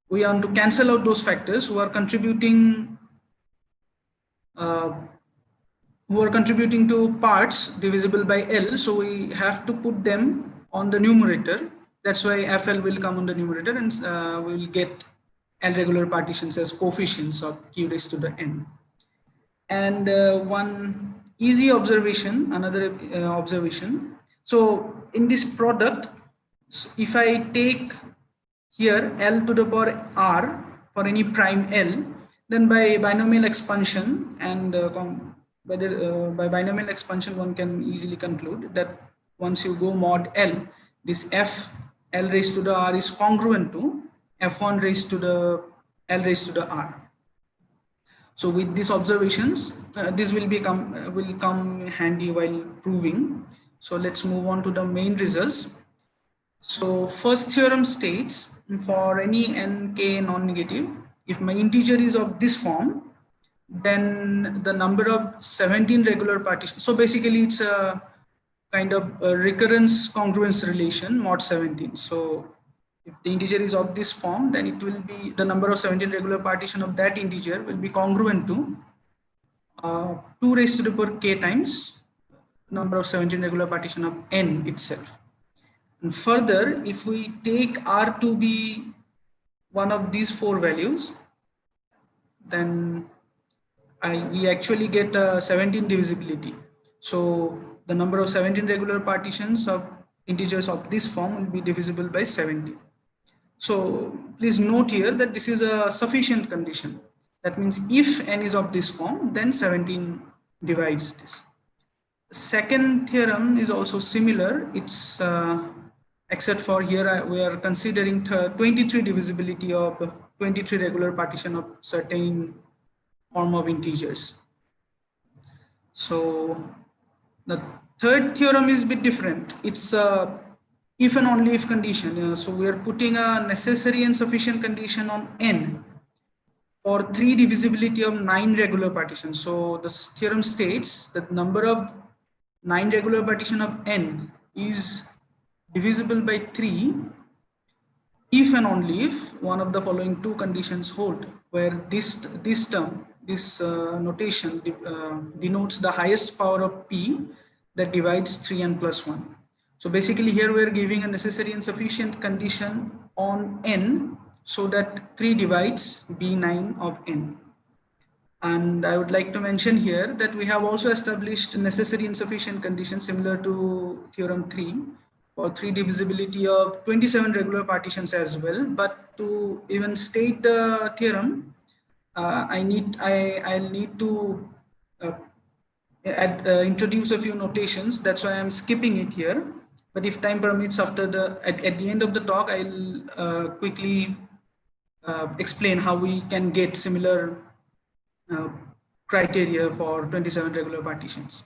We want to cancel out those factors who are contributing to parts divisible by L. So we have to put them on the numerator. That's why FL will come on the numerator, and we will get L regular partitions as coefficients of q raised to the n. And one easy observation, another observation. So in this product, if I take here L to the power R for any prime L, then by binomial expansion and by binomial expansion, one can easily conclude that once you go mod L, this F L raised to the R is congruent to F1 raised to the L raised to the R. So with these observations, this will come handy while proving. So let's move on to the main results. So first theorem states for any nk non-negative, if my integer is of this form, then the number of 17 regular partitions. So basically it's a kind of a recurrence congruence relation mod 17. So if the integer is of this form, then it will be the number of 17 regular partition of that integer will be congruent to 2 raised to the power k times number of 17 regular partition of n itself. And further, if we take R to be one of these 4 values, then we actually get 17 divisibility. So the number of 17 regular partitions of integers of this form will be divisible by 17. So please note here that this is a sufficient condition. That means if n is of this form, then 17 divides this. The second theorem is also similar. It's except for here we are considering 23 divisibility of 23 regular partition of certain form of integers. So the third theorem is a bit different. It's if and only if condition. So we are putting a necessary and sufficient condition on n for 3 divisibility of 9 regular partitions. So the theorem states that number of 9 regular partition of n is divisible by 3 if and only if one of the following 2 conditions hold, where this notation denotes the highest power of p, that divides 3n plus 1. So basically here we're giving a necessary and sufficient condition on n so that 3 divides B9 of n. And I would like to mention here that we have also established necessary and sufficient conditions similar to theorem 3 for 3 divisibility of 27 regular partitions as well. But to even state the theorem, I'll need to introduce a few notations. That's why I'm skipping it here. But if time permits, after at the end of the talk, I'll quickly explain how we can get similar criteria for 27 regular partitions.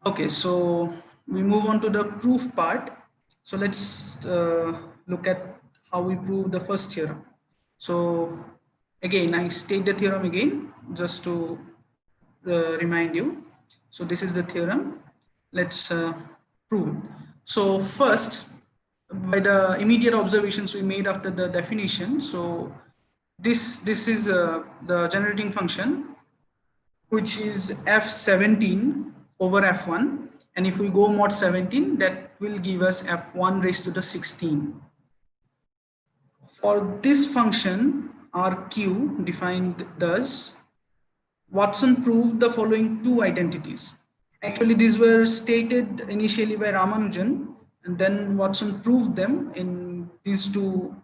Okay, so we move on to the proof part. So let's look at how we prove the first theorem. So again, I state the theorem again, just to remind you. So this is the theorem. Let's prove it. So first, by the immediate observations we made after the definition. So this is the generating function, which is f17 over f1. And if we go mod 17, that will give us f1 raised to the 16. For this function, RQ defined thus, Watson proved the following 2 identities. Actually, these were stated initially by Ramanujan, and then Watson proved them in these 2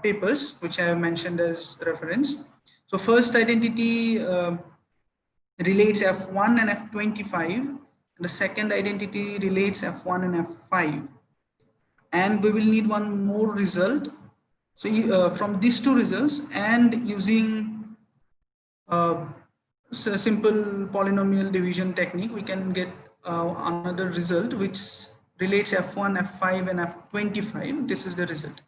papers, which I have mentioned as reference. So first identity relates F1 and F25, and the second identity relates F1 and F5. And we will need one more result. So from these 2 results and using a simple polynomial division technique, we can get another result which relates F1, F5 and F25. This is the result.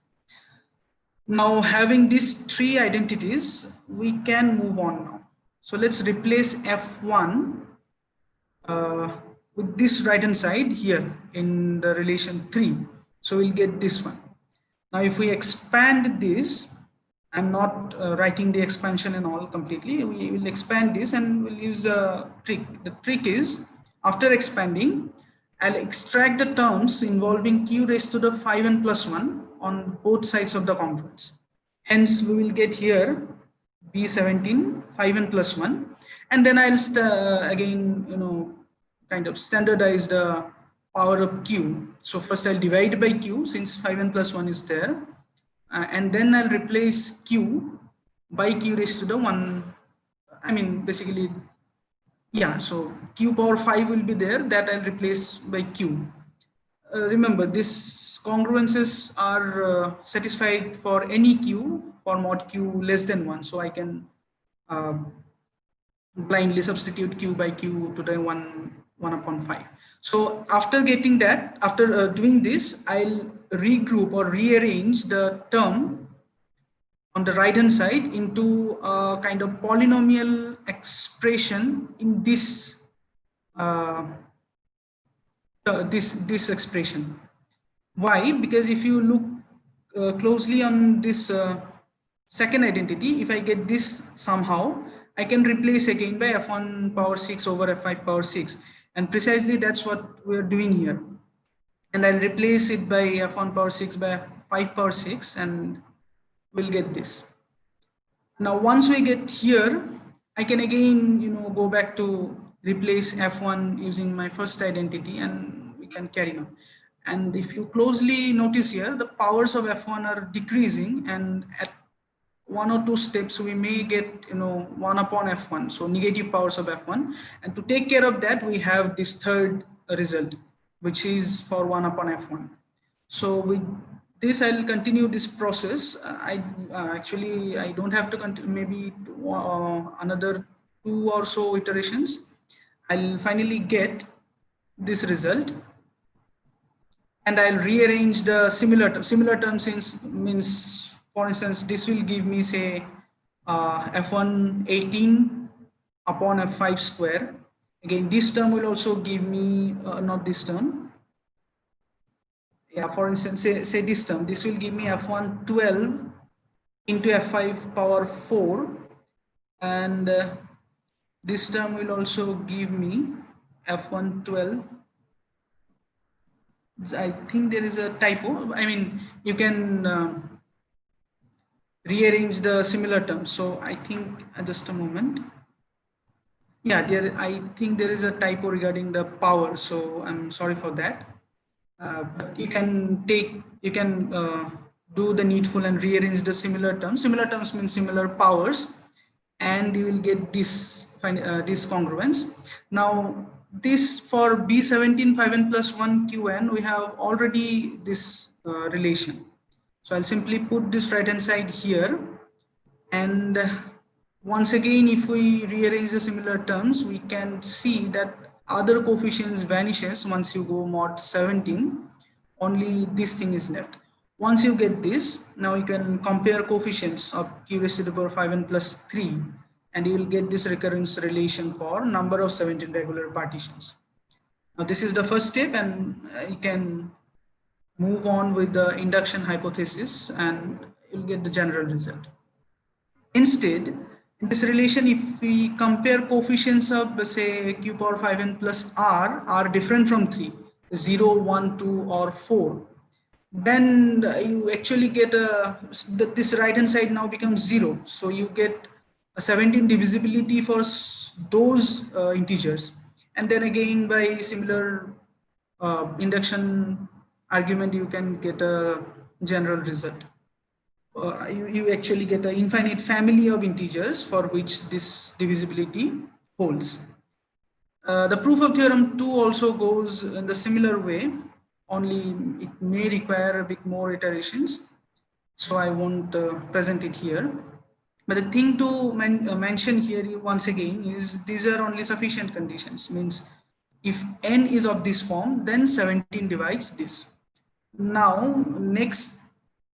Now having these 3 identities, we can move on now. So let's replace F1 with this right hand side here in the relation 3. So we'll get this one. Now if we expand this, I'm not writing the expansion and all completely. We will expand this and we'll use a trick. The trick is, after expanding, I'll extract the terms involving q raised to the 5n plus 1 on both sides of the congruence. Hence, we will get here B17, 5n plus 1. And then I'll again, kind of standardize the power of q. So first I'll divide by q since 5n plus 1 is there. And then I'll replace q by q raised to the 1. I mean, basically, yeah, so q power 5 will be there, that I'll replace by q. Remember, these congruences are satisfied for any q for mod q less than 1. So I can blindly substitute q by q to the 1 upon 5. So after getting that, after doing this, I'll regroup or rearrange the term on the right hand side into a kind of polynomial expression in this this expression. Why? Because if you look closely on this second identity, if I get this somehow, I can replace again by f1 power 6 over f5 power 6. And precisely that's what we're doing here. And I'll replace it by f1 power 6 by 5 power 6 and we'll get this. Now, once we get here, I can again, go back to replace f1 using my first identity and we can carry on. And if you closely notice here, the powers of f1 are decreasing, and at 1 or 2 steps, we may get 1 upon f1, so negative powers of f1. And to take care of that, we have this third result, which is for 1 upon f1. So with this, I'll continue this process. I don't have to continue, maybe another 2 or so iterations. I'll finally get this result, and I'll rearrange the similar terms means. For instance, this will give me, say, f1 18 upon f5 square. Again, this term will also give me, not this term. Yeah, for instance, say this term. This will give me f1 12 into f5 power 4. And this term will also give me f1 12 I think there is a typo. I mean, you can rearrange the similar terms. So I think just a moment. Yeah, I think there is a typo regarding the power. So I'm sorry for that. But you can do the needful and rearrange the similar terms. Similar terms means similar powers, and you will get this congruence. Now this for B17 5n plus 1 Qn, we have already this relation. So I'll simply put this right hand side here, and once again, if we rearrange the similar terms, we can see that other coefficients vanishes once you go mod 17. Only this thing is left. Once you get this, now you can compare coefficients of q raised to the power 5n plus 3, and you will get this recurrence relation for number of 17 regular partitions. Now this is the first step, and you can move on with the induction hypothesis, and you'll get the general result. Instead, in this relation, if we compare coefficients of, say, q power 5n plus r are different from 3, 0, 1, 2, or 4, then you actually get this right hand side now becomes 0. So you get a 17 divisibility for those integers. And then again, by similar induction argument, you can get a general result. You actually get an infinite family of integers for which this divisibility holds. The proof of theorem 2 also goes in the similar way, only it may require a bit more iterations, so I won't present it here. But the thing to mention here once again is these are only sufficient conditions. Means if n is of this form, then 17 divides this. Now next,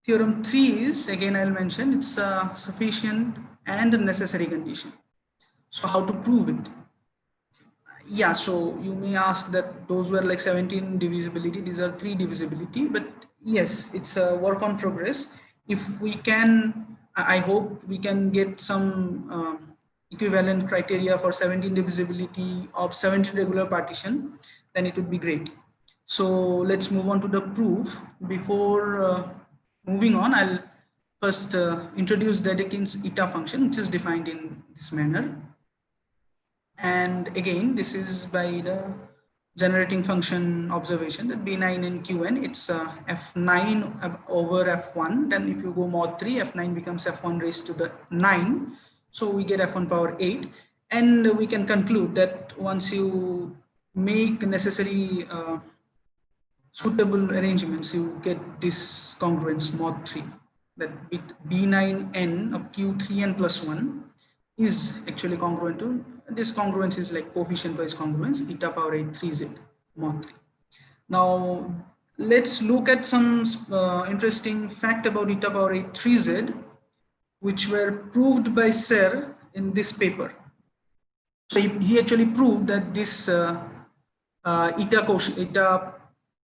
theorem 3 is, again I'll mention, it's a sufficient and necessary condition. So how to prove it? Yeah, so you may ask that those were like 17 divisibility, these are 3 divisibility, but yes, it's a work on progress. If we can, I hope we can get some equivalent criteria for 17 divisibility of 17 regular partition, then it would be great. So let's move on to the proof. Before moving on, I'll first introduce Dedekind's eta function, which is defined in this manner. And again, this is by the generating function observation that B9 and Qn, it's F9 over F1. Then if you go mod 3, F9 becomes F1 raised to the 9. So we get F1 power 8. And we can conclude that once you make necessary suitable arrangements, you get this congruence mod 3, that bit B9n of Q3n plus 1 is actually congruent to, this congruence is like coefficient wise congruence, eta power 8 3z mod 3. Now let's look at some interesting fact about eta power 8 3z, which were proved by Serre in this paper. So he actually proved that this eta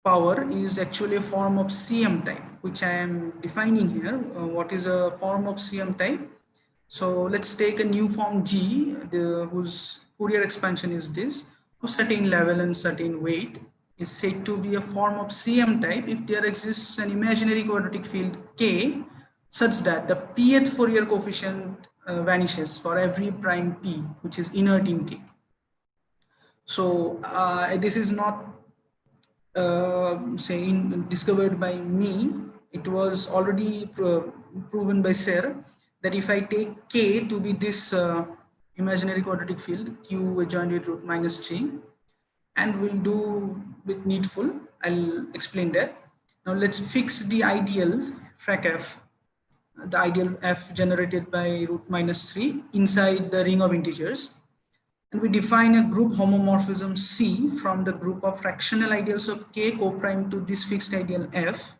power is actually a form of CM type, which I am defining here. What is a form of CM type? So let's take a new form G, whose Fourier expansion is this, of certain level and certain weight, is said to be a form of CM type if there exists an imaginary quadratic field K such that the pth Fourier coefficient vanishes for every prime P, which is inert in K. So this is not discovered by me. It was already proven by Serre that if I take K to be this imaginary quadratic field, Q adjoined with root minus 3, and we'll do with needful, I'll explain that. Now let's fix the ideal frac F, the ideal F generated by root minus 3 inside the ring of integers. And we define a group homomorphism C from the group of fractional ideals of K co-prime to this fixed ideal F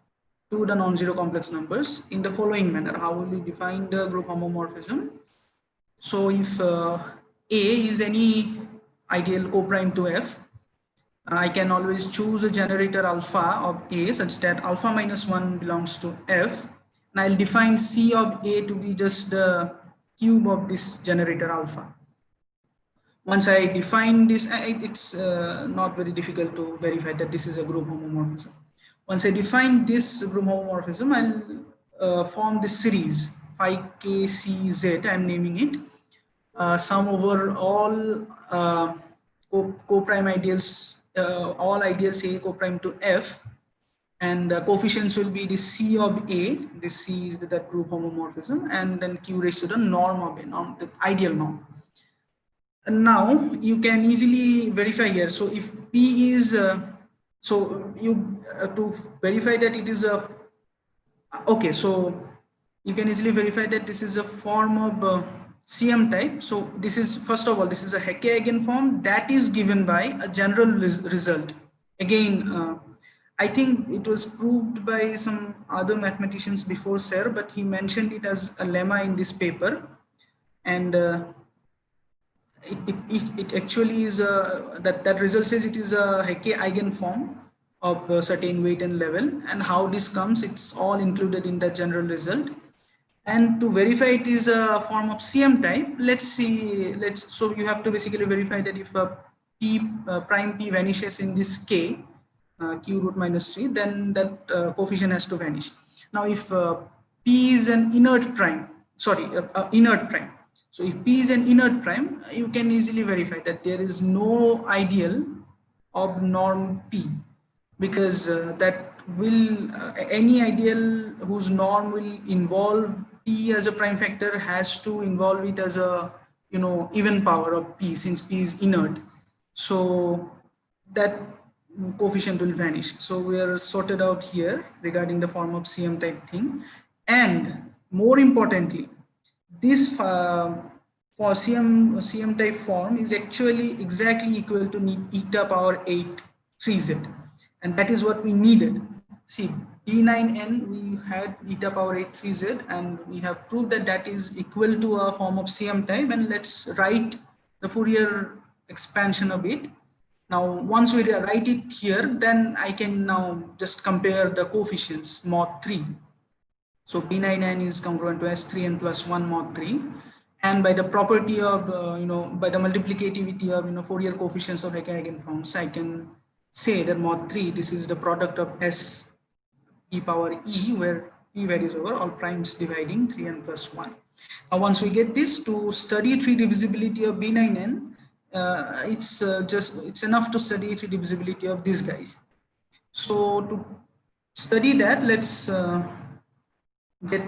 to the non-zero complex numbers in the following manner. How will we define the group homomorphism? So if A is any ideal co-prime to F, I can always choose a generator alpha of A such that alpha minus 1 belongs to F. And I'll define C of A to be just the cube of this generator alpha. Once I define this, it's not very difficult to verify that this is a group homomorphism. Once I define this group homomorphism, I'll form this series phi k c z. I'm naming it. Sum over all co-prime ideals, all ideals A co-prime to F, and coefficients will be the C of A. This C is that group homomorphism, and then Q raised to the norm of A, norm, the ideal norm. And now you can easily verify here. So if P is so you to verify that it is a okay, so you can easily verify that this is a form of CM type. So this is, first of all, this is a Hecke eigenform that is given by a general result. Again, I think it was proved by some other mathematicians before Serre, but he mentioned it as a lemma in this paper. And it actually is that result says it is a Hecke eigenform of a certain weight and level, and how this comes, it's all included in the general result. And to verify it is a form of CM type, let's see, so you have to basically verify that if a P prime P vanishes in this K, Q root minus 3, then that coefficient has to vanish. Now if P is an inert prime, inert prime. So if P is an inert prime, you can easily verify that there is no ideal of norm P, because that will any ideal whose norm will involve P as a prime factor has to involve it as a even power of P, since P is inert. So that coefficient will vanish. So we are sorted out here regarding the form of CM type thing. And more importantly, this for CM type form is actually exactly equal to eta power 8 3z, and that is what we needed. See, P9n we had eta power 8 3z, and we have proved that that is equal to a form of CM type. And let's write the Fourier expansion a bit. Now, once we write it here, then I can now just compare the coefficients mod 3. So P9n is congruent to S3n plus 1 mod 3. And by the property of, by the multiplicativity of, Fourier coefficients of Hecke eigenforms, I can say that mod 3, this is the product of S e power E, where P varies over all primes dividing 3n plus 1. Now, once we get this, to study 3D of B9n, it's enough to study 3D of these guys. So to study that, let's get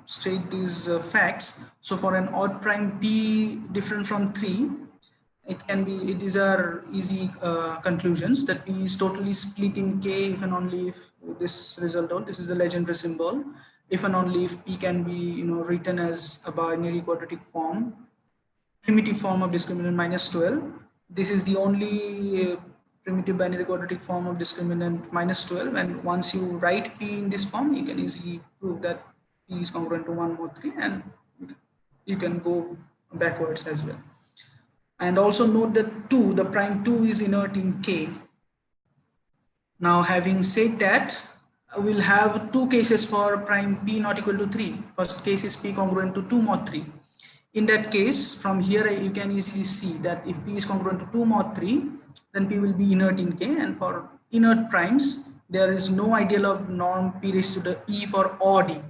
straight these facts. So for an odd prime P different from 3, it can be, these are easy conclusions, that P is totally split in K if and only if this result out. This is the legendary symbol. If and only if P can be written as a binary quadratic form, primitive form of discriminant minus 12. This is the only primitive binary quadratic form of discriminant minus 12. And once you write P in this form, you can easily prove that P is congruent to 1 mod 3, and you can go backwards as well. And also note that 2, the prime 2 is inert in K. Now, having said that, we'll have two cases for prime P not equal to 3. First case is P congruent to 2 mod 3. In that case, from here you can easily see that if P is congruent to 2 mod 3, then P will be inert in K. And for inert primes, there is no ideal of norm P raised to the E for odd E.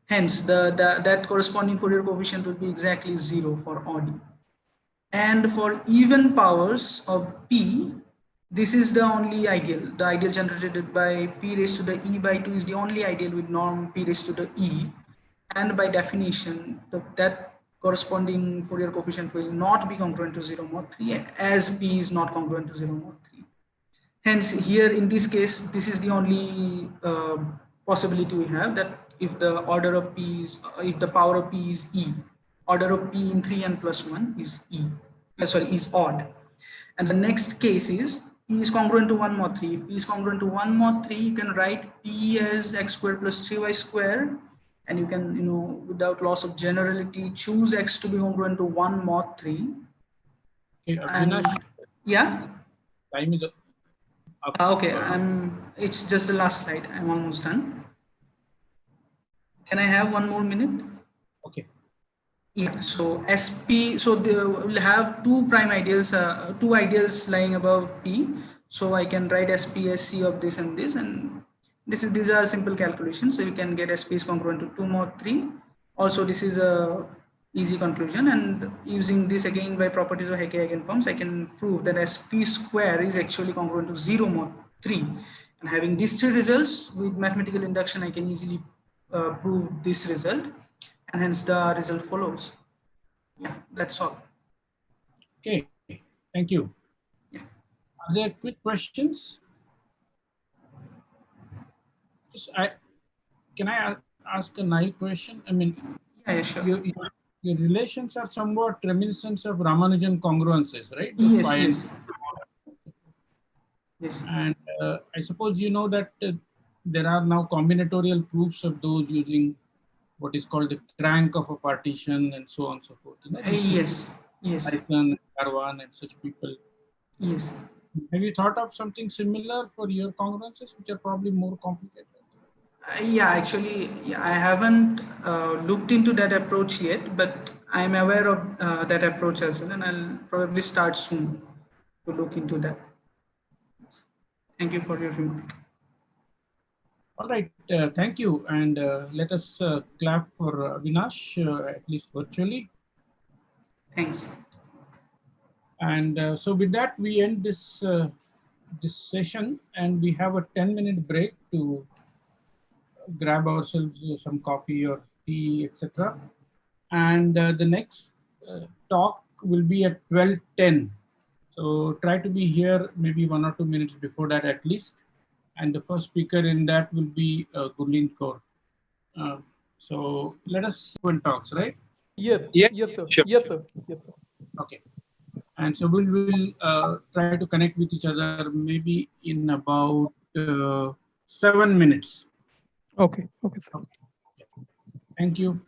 Hence, that corresponding Fourier coefficient will be exactly 0 for odd E. And for even powers of P, this is the only ideal. The ideal generated by P raised to the E by 2 is the only ideal with norm P raised to the E. And by definition, that corresponding Fourier coefficient will not be congruent to 0 mod 3, as P is not congruent to 0 mod 3. Hence, here in this case, this is the only possibility we have, that if the order of P is, if the power of P is E, order of P in 3n plus 1 is is odd. And the next case is P is congruent to 1 mod 3. If P is congruent to 1 mod 3, you can write P as x squared plus 3y squared. And you can, without loss of generality, choose X to be congruent to 1 mod 3.
Okay, Avinash,
yeah?
Time is up.
Okay, it's just the last slide. I'm almost done. Can I have one more minute?
Okay.
Yeah, so SP, so we'll have two prime ideals, two ideals lying above P. So I can write SPSC of this and this, and these are simple calculations. So you can get SP is congruent to 2 mod 3. Also, this is a easy conclusion, and using this again by properties of Hecke eigenforms, I can prove that SP square is actually congruent to 0 mod 3. And having these three results with mathematical induction, I can easily prove this result, and hence the result follows. Yeah, that's all.
Okay, thank you.
Yeah.
Are there quick questions? Can I ask a naive question? I mean,
yeah, sure.
Your relations are somewhat reminiscent of Ramanujan congruences, right?
Yes, yes. Yes.
And I suppose you know that there are now combinatorial proofs of those using what is called the crank of a partition and so on and so forth.
Yes, yes.
Dyson, Karwan, and such people.
Yes.
Have you thought of something similar for your congruences, which are probably more complicated?
Yeah, actually, I haven't looked into that approach yet, but I'm aware of that approach as well, and I'll probably start soon to look into that. Thank you for your remark.
All right, thank you. And let us clap for Avinash, at least virtually.
Thanks.
And so with that, we end this, this session, and we have a 10-minute break to grab ourselves some coffee or tea, etc. And the next talk will be at 12:10. So try to be here maybe 1 or 2 minutes before that at least. And the first speaker in that will be Gurleen Kaur. So let us open talks, right?
Yes.
Yeah.
Yes, sir.
Sure.
Yes, sir. Yes, sir.
Okay. And so we'll try to connect with each other maybe in about 7 minutes.
Okay. Okay, sir.
Okay. Thank you.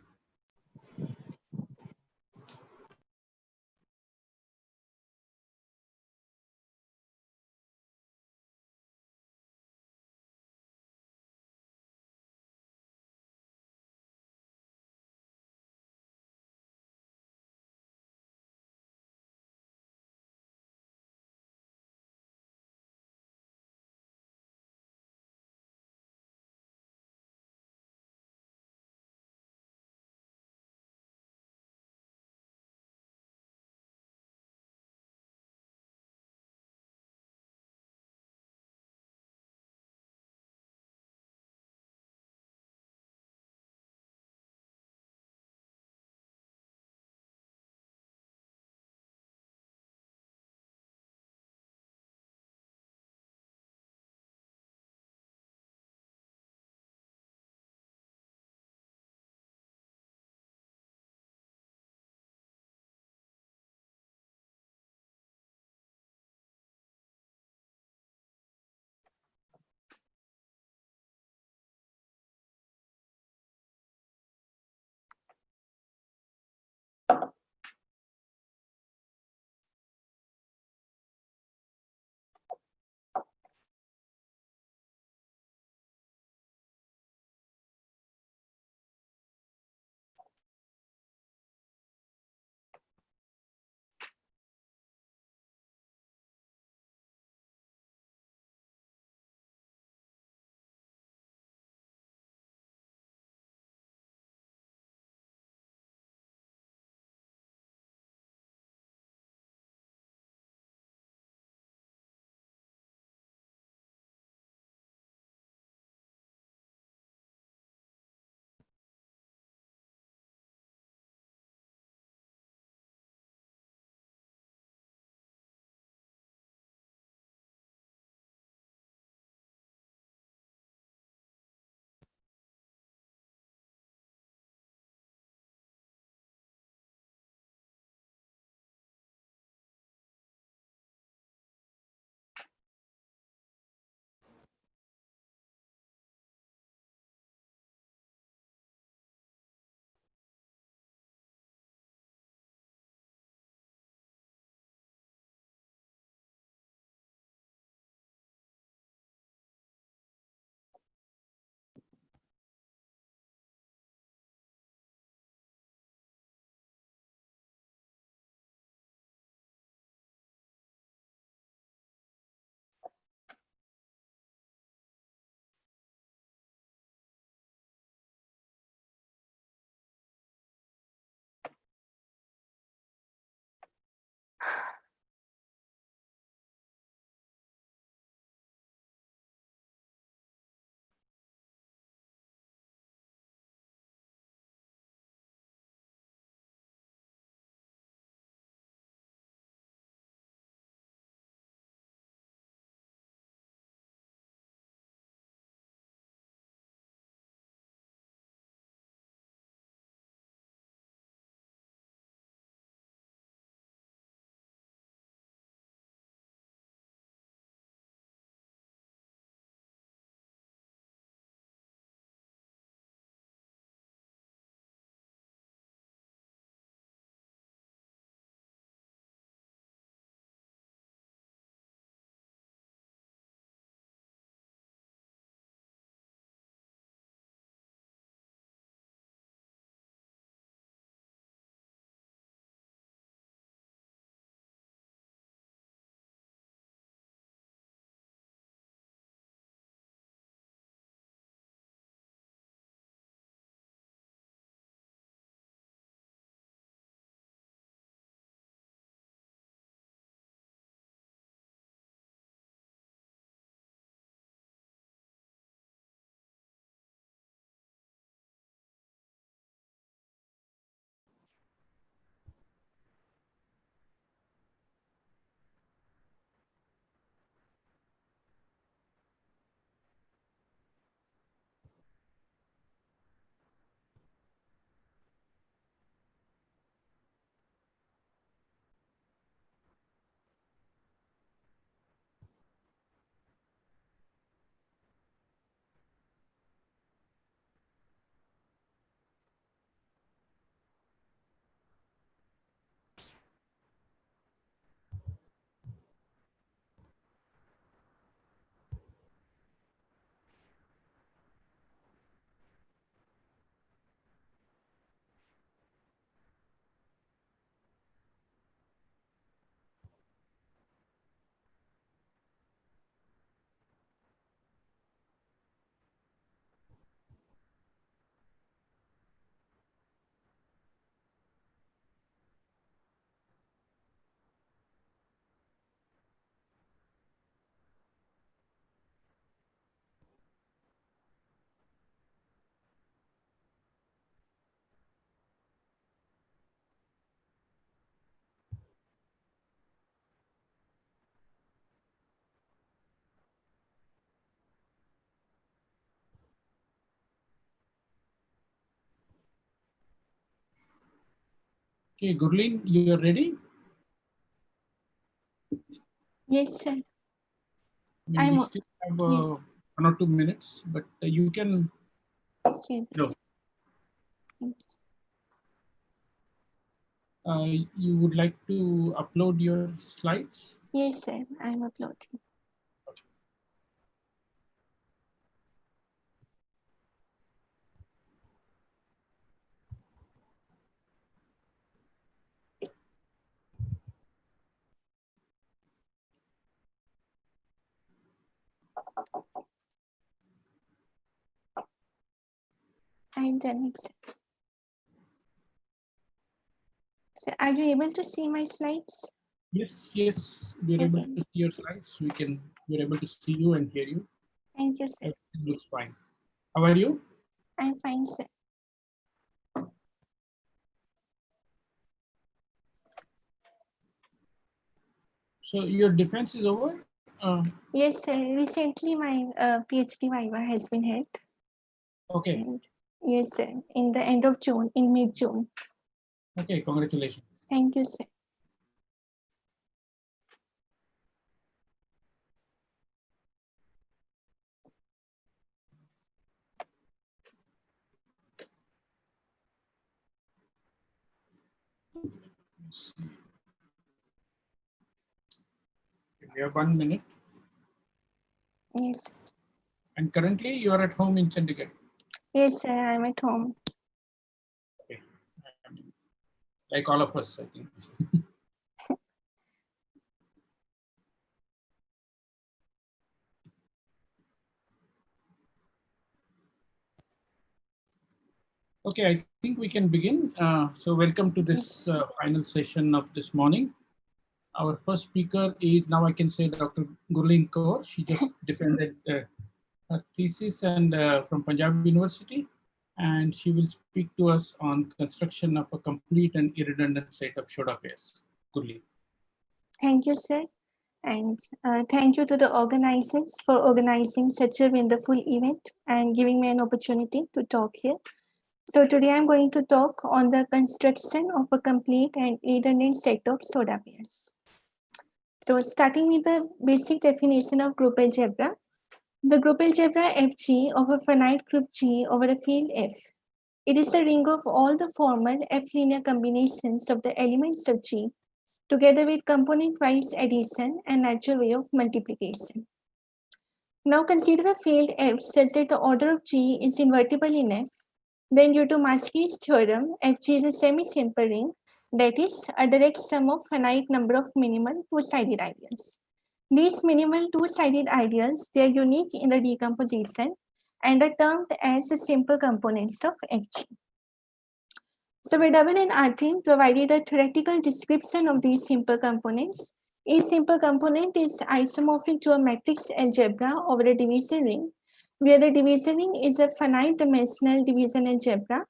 Okay, Gurleen, you are ready?
Yes, sir.
I mean, we still have 1 or 2 minutes, but you can. No. You would like to upload your slides?
Yes, sir. I'm uploading. I'm done it, sir. So are you able to see my slides?
Yes, we're able to see your slides. We're able to see you and hear you.
Thank you, sir.
Everything looks fine. How are you?
I'm fine, sir.
So your defense is over?
Yes, sir. Recently, my PhD viva has been held.
Okay.
And yes, sir. In the end of June, in mid-June.
Okay, congratulations.
Thank you, sir.
Let's see. We have 1 minute.
Yes.
And currently you are at home in Chandigarh?
Yes, sir. I'm at home.
Okay. Like all of us, I think. Okay, I think we can begin. So welcome to this final session of this morning. Our first speaker is, now I can say, Dr. Gurleen Kaur. She just defended her thesis and from Punjab University, and she will speak to us on construction of a complete and irredundant set of Shoda pairs. Gurleen.
Thank you, sir. And thank you to the organizers for organizing such a wonderful event and giving me an opportunity to talk here. So today I'm going to talk on the construction of a complete and redundant set of soda pairs. So starting with the basic definition of group algebra, the group algebra Fg of a finite group G over a field F. It is the ring of all the formal F linear combinations of the elements of G together with component-wise addition and natural way of multiplication. Now consider a field F such that the order of G is invertible in F. Then due to Maschi's theorem, Fg is a semi-simple ring, that is a direct sum of finite number of minimal two-sided ideals. These minimal two-sided ideals, they are unique in the decomposition and are termed as the simple components of Fg. So Verdubbin and Artin provided a theoretical description of these simple components. A simple component is isomorphic to a matrix algebra over a division ring, where the division ring is a finite dimensional division algebra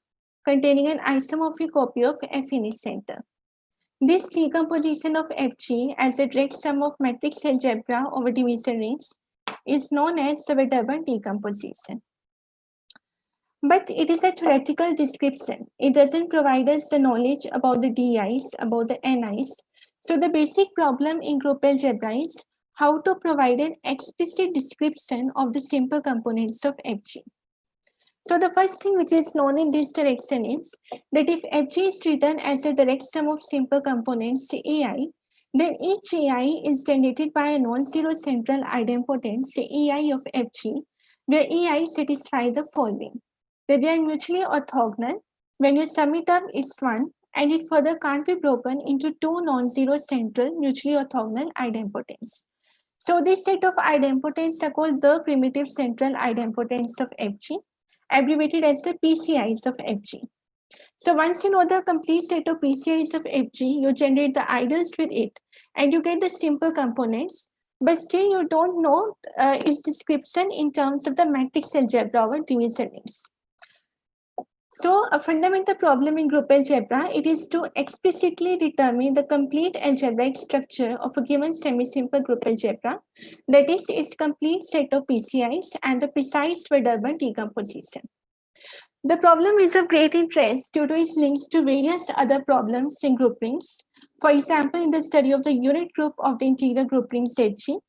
containing an isomorphic copy of F in its center. This decomposition of Fg as a direct sum of matrix algebra over division rings is known as the Verdubbin decomposition. But it is a theoretical description. It doesn't provide us the knowledge about the DIs, about the NIs. So the basic problem in group algebra is how to provide an explicit description of the simple components of Fg. So the first thing which is known in this direction is that if Fg is written as a direct sum of simple components Ai, then each Ai is generated by a non-zero central idempotent Ai of Fg, where Ai satisfy the following. That they are mutually orthogonal. When you sum it up, it's 1, and it further can't be broken into two non-zero central mutually orthogonal idempotents. So this set of idempotents are called the primitive central idempotents of Fg, abbreviated as the PCIs of Fg. So once you know the complete set of PCIs of Fg, you generate the ideals with it, and you get the simple components, but still you don't know its description in terms of the matrix algebra over division rings. So a fundamental problem in group algebra, it is to explicitly determine the complete algebraic structure of a given semi-simple group algebra, that is its complete set of PCIs and the precise Verdubbin decomposition. The problem is of great interest due to its links to various other problems in groupings. For example, in the study of the unit group of the integral group ring ZG,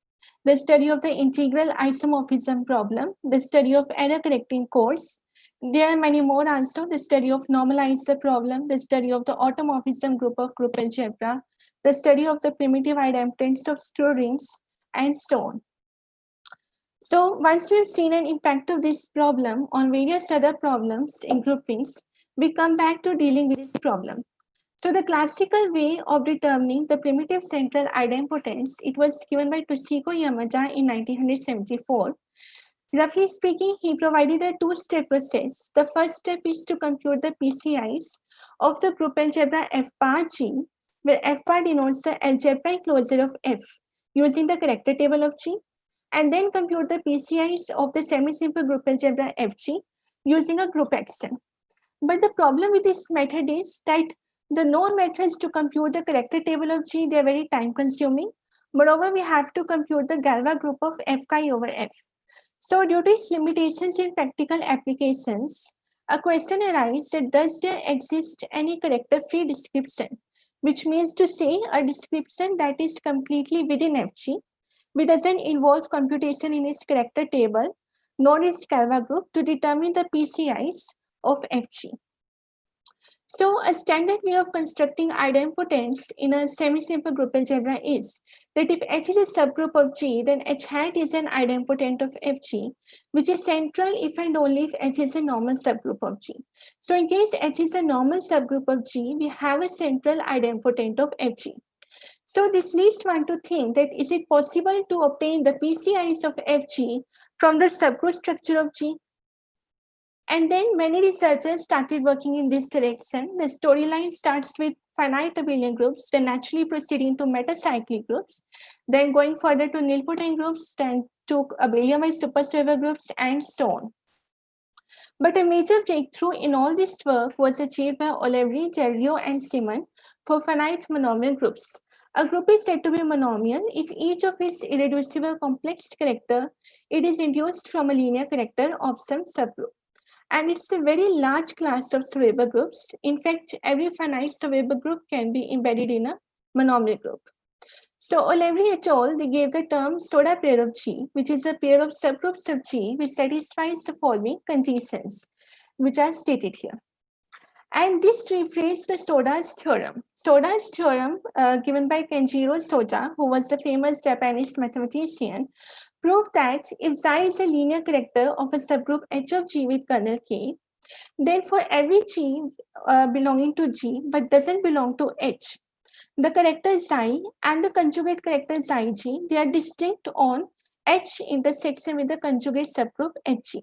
the study of the integral isomorphism problem, the study of error correcting course. There are many more also, the study of normalizer problem, the study of the automorphism group of group algebra, the study of the primitive idempotence of screw rings, and so on. So once we've seen an impact of this problem on various other problems in groupings, we come back to dealing with this problem. So the classical way of determining the primitive central idempotence, it was given by Toshiko Yamada in 1974. Roughly speaking, he provided a two-step process. The first step is to compute the PCIs of the group algebra F bar G, where F bar denotes the algebraic closure of F using the character table of G, and then compute the PCIs of the semi-simple group algebra FG using a group action. But the problem with this method is that the known methods to compute the character table of G, they are very time consuming. Moreover, we have to compute the Galois group of F chi over F. So due to its limitations in practical applications, a question arises that does there exist any character free description, which means to say a description that is completely within FG, which doesn't involve computation in its character table, nor its Galois group to determine the PCIs of FG. So a standard way of constructing idempotence in a semi-simple group algebra is that if H is a subgroup of G, then H hat is an idempotent of Fg, which is central if and only if H is a normal subgroup of G. So in case H is a normal subgroup of G, we have a central idempotent of Fg. So this leads one to think that is it possible to obtain the PCIs of Fg from the subgroup structure of G? And then many researchers started working in this direction. The storyline starts with finite abelian groups, then naturally proceeding to metacyclic groups, then going further to nilpotent groups, then to abelian-wise supersurvey groups, and so on. But a major breakthrough in all this work was achieved by O'Leary, Jeriot, and Simon for finite monomial groups. A group is said to be monomial if each of its irreducible complex character, it is induced from a linear character of some subgroup. And it's a very large class of Weber groups. In fact, every finite Weber group can be embedded in a monomial group. So O'Leary et al., they gave the term soda pair of G, which is a pair of subgroups of G which satisfies the following conditions, which are stated here. And this rephrased the Soda's theorem. Soda's theorem, given by Kenjiro Soda, who was the famous Japanese mathematician, proved that if Xi is a linear character of a subgroup H of G with kernel K, then for every G belonging to G but doesn't belong to H, the character Xi and the conjugate character Xig, they are distinct on H intersection with the conjugate subgroup Hg,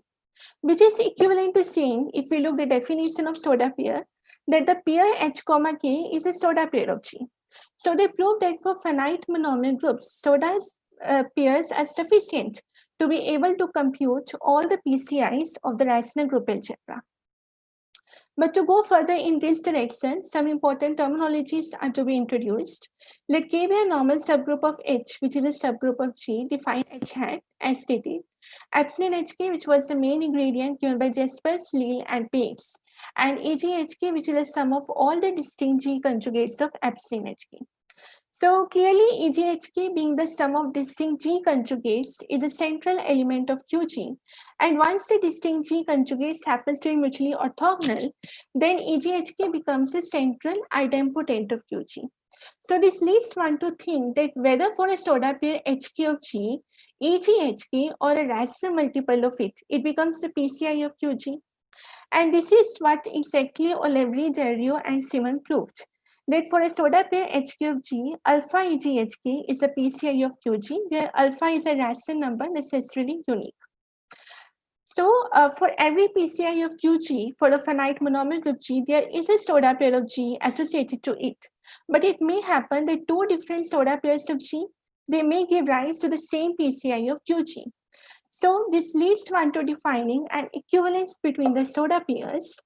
which is equivalent to saying, if we look at the definition of soda pair, that the pair H comma K is a soda pair of G. So they proved that for finite monomial groups, soda's pairs are sufficient to be able to compute all the PCIs of the rational group algebra. But to go further in this direction, some important terminologies are to be introduced. Let K be a normal subgroup of H, which is a subgroup of G, define H hat as stated. Epsilon HK, which was the main ingredient given by Jaspers, Leal, and Pepys, and EGHK, which is the sum of all the distinct G conjugates of epsilon HK. So clearly, EGHK being the sum of distinct G conjugates is a central element of QG. And once the distinct G conjugates happens to be mutually orthogonal, then EGHK becomes a central idempotent of QG. So this leads one to think that whether for a soda pair HK of G, EGHK or a rational multiple of it, it becomes the PCI of QG. And this is what exactly O'Leary, Jeriot, and Simon proved. That for a soda pair HK of G, alpha EGHK is a PCI of QG, where alpha is a rational number necessarily unique. So for every PCI of QG, for a finite monomial group G, there is a soda pair of G associated to it. But it may happen that two different soda pairs of G, they may give rise to the same PCI of QG. So this leads one to defining an equivalence between the soda pairs,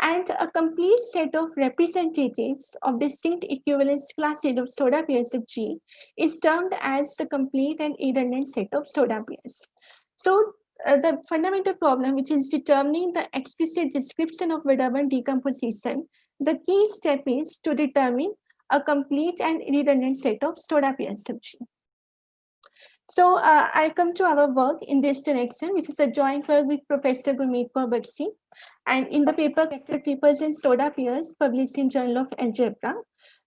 and a complete set of representatives of distinct equivalence classes of soda pairs of G is termed as the complete and redundant set of soda pairs. So the fundamental problem, which is determining the explicit description of Vedabern decomposition, the key step is to determine a complete and redundant set of soda pairs of G. So I come to our work in this direction, which is a joint work with Professor Gurmeet Kaur Bakshi, and in the paper Vector Triples and Soda Pairs published in Journal of Algebra,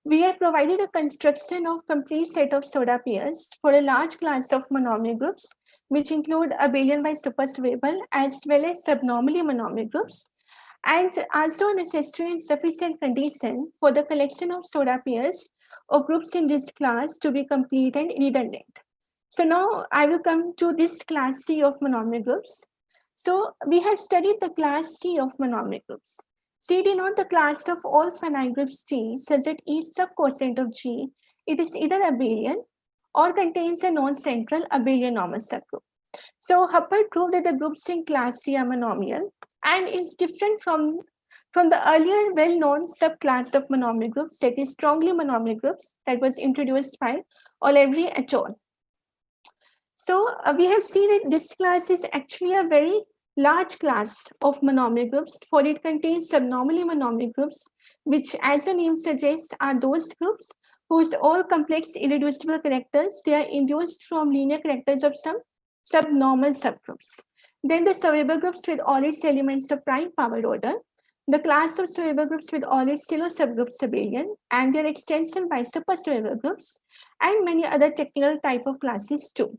we have provided a construction of complete set of soda pairs for a large class of monomial groups, which include abelian by supersuable as well as subnormally monomial groups, and also a necessary and sufficient condition for the collection of soda pairs of groups in this class to be complete and redundant. So now I will come to this class C of monomial groups. So we have studied the class C of monomial groups. C denotes the class of all finite groups G such that each subquotient of G, it is either abelian or contains a non-central abelian normal subgroup. So Huppert proved that the groups in class C are monomial and is different from the earlier well-known subclass of monomial groups, that is strongly monomial groups, that was introduced by O'Leary et al. So we have seen that this class is actually a very large class of monomial groups, for it contains subnormally monomial groups, which, as the name suggests, are those groups whose all complex irreducible characters, they are induced from linear characters of some subnormal subgroups. Then the Soeber groups with all its elements of prime power order, the class of Soeber groups with all its Sylow subgroups abelian, and their extension by super Soeber groups, and many other technical type of classes too.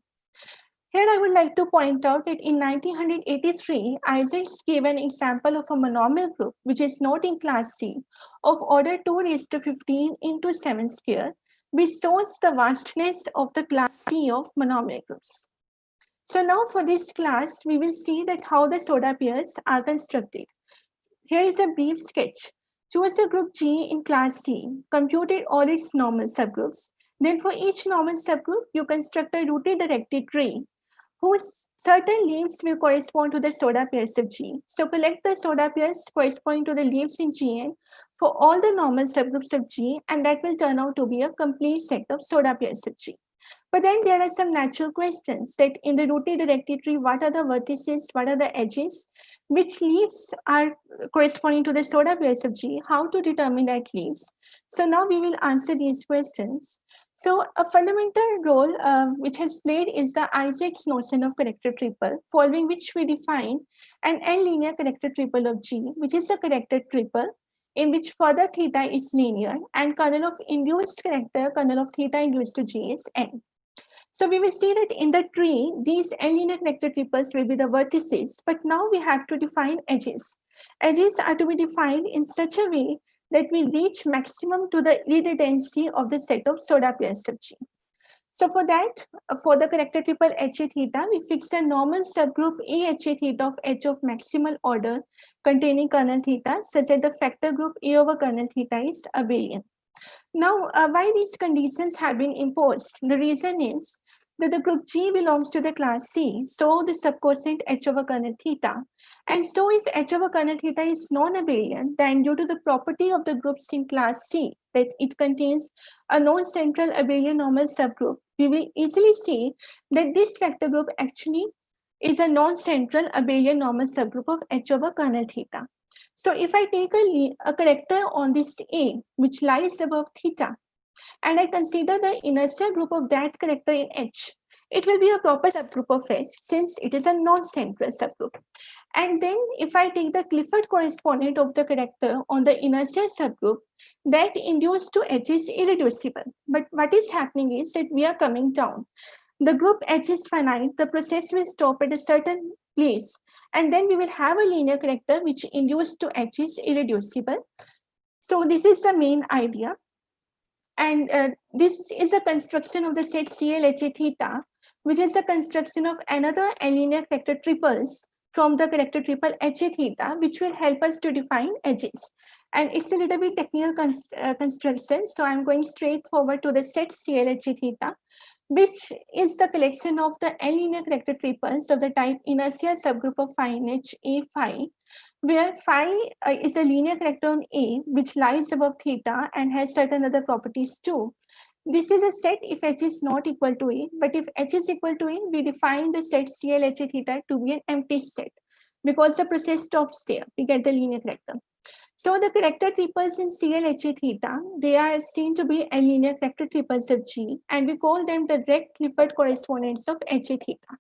Here I would like to point out that in 1983, Isaacs gave an example of a monomial group, which is not in class C, of order 2 raised to 15 into 7 square, which shows the vastness of the class C of monomial groups. So now for this class, we will see that how the soda pairs are constructed. Here is a brief sketch. Choose a group G in class C, computed all its normal subgroups. Then for each normal subgroup, you construct a rooted directed tree whose certain leaves will correspond to the soda pairs of G. So collect the soda pairs corresponding to the leaves in Gn for all the normal subgroups of G, and that will turn out to be a complete set of soda pairs of G. But then there are some natural questions that in the rooted directed tree, what are the vertices, what are the edges, which leaves are corresponding to the soda pairs of G, how to determine that leaves. So now we will answer these questions. So a fundamental role which has played is the Isaacs notion of character triple, following which we define an n-linear character triple of G, which is a character triple in which further theta is linear and kernel of induced character, kernel of theta induced to G is n. So we will see that in the tree, these n-linear character triples will be the vertices, but now we have to define edges. Edges are to be defined in such a way that we reach maximum to the redundancy of the set of soda pairs of G. So for that, for the character triple HA theta, we fix a normal subgroup A HA theta of H of maximal order containing kernel theta, such that the factor group A over kernel theta is abelian. Now, why these conditions have been imposed? The reason is that the group G belongs to the class C, so the subquotient H over kernel theta. And so if H over kernel theta is non-abelian, then due to the property of the groups in class C, that it contains a non-central abelian normal subgroup, we will easily see that this factor group actually is a non-central abelian normal subgroup of H over kernel theta. So if I take a character on this A, which lies above theta, and I consider the inertia group of that character in H, it will be a proper subgroup of H since it is a non-central subgroup. And then if I take the Clifford correspondent of the character on the inertia subgroup, that induced to H is irreducible. But what is happening is that we are coming down. The group H is finite, the process will stop at a certain place, and then we will have a linear character which induced to H is irreducible. So this is the main idea. And this is a construction of the set CLHA theta, which is the construction of another n-linear character triples from the character triple HA theta, which will help us to define edges. And it's a little bit technical construction, so I'm going straight forward to the set CLHA theta, which is the collection of the n-linear character triples of the type inertia subgroup of phi in H A phi, where phi is a linear character on A, which lies above theta and has certain other properties too. This is a set if H is not equal to A, but if H is equal to A, we define the set CLHA theta to be an empty set because the process stops there. We get the linear character. So the character triples in CLHA theta, they are seen to be linear character triples of G, and we call them the direct Clifford correspondence of HA theta.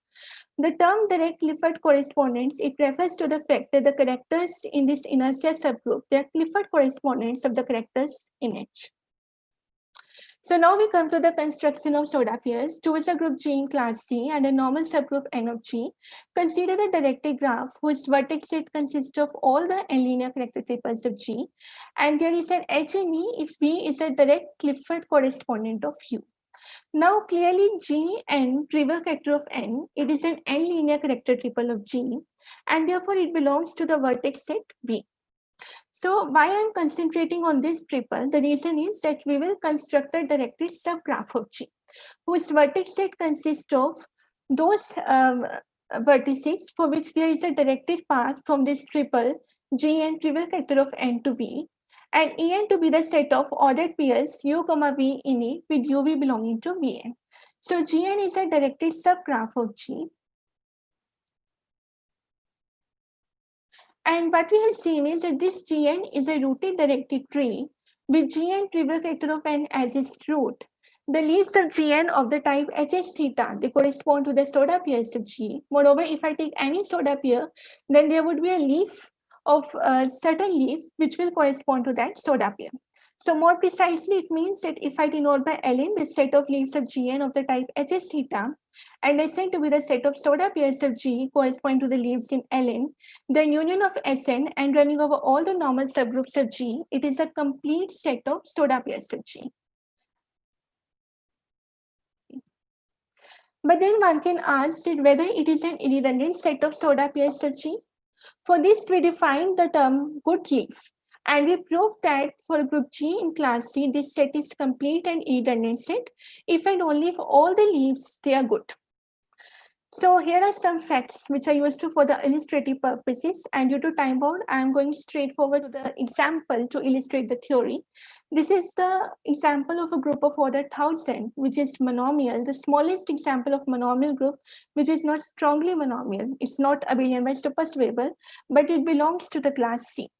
The term direct Clifford correspondence, it refers to the fact that the characters in this inertia subgroup, they are Clifford correspondence of the characters in H. So now we come to the construction of soda pairs. Choose a group G in class C and a normal subgroup N of G. Consider the directed graph whose vertex set consists of all the n-linear character triples of G. And there is an H in E if V is a direct Clifford correspondent of U. Now clearly Gn, trivial character of N, it is an n-linear character triple of G, and therefore it belongs to the vertex set V. So why I'm concentrating on this triple, the reason is that we will construct a directed subgraph of G, whose vertex set consists of those vertices for which there is a directed path from this triple Gn trivial character of N to V, and En to be the set of ordered pairs U, V in E with UV belonging to Vn. So Gn is a directed subgraph of G. And what we have seen is that this Gn is a rooted directed tree with Gn trivial character of N as its root. The leaves of Gn of the type HS theta, they correspond to the soda pairs of G. Moreover, if I take any soda pair, then there would be a leaf of a certain leaf which will correspond to that soda pair. So more precisely, it means that if I denote by Ln the set of leaves of Gn of the type HS theta, and I said to be the set of soda pairs of G correspond to the leaves in Ln, the union of Sn and running over all the normal subgroups of G, it is a complete set of soda pairs of G. But then one can ask whether it is an irredundant set of soda pairs of G. For this, we define the term good leaf. And we proved that for group G in class C, this set is complete and irredundant set if and only if all the leaves, they are good. So here are some facts which are used for the illustrative purposes, and due to time bound, I am going straight forward to the example to illustrate the theory. This is the example of a group of order 1000, which is monomial, the smallest example of monomial group, which is not strongly monomial. It's not abelian by superscribable, but it belongs to the class C.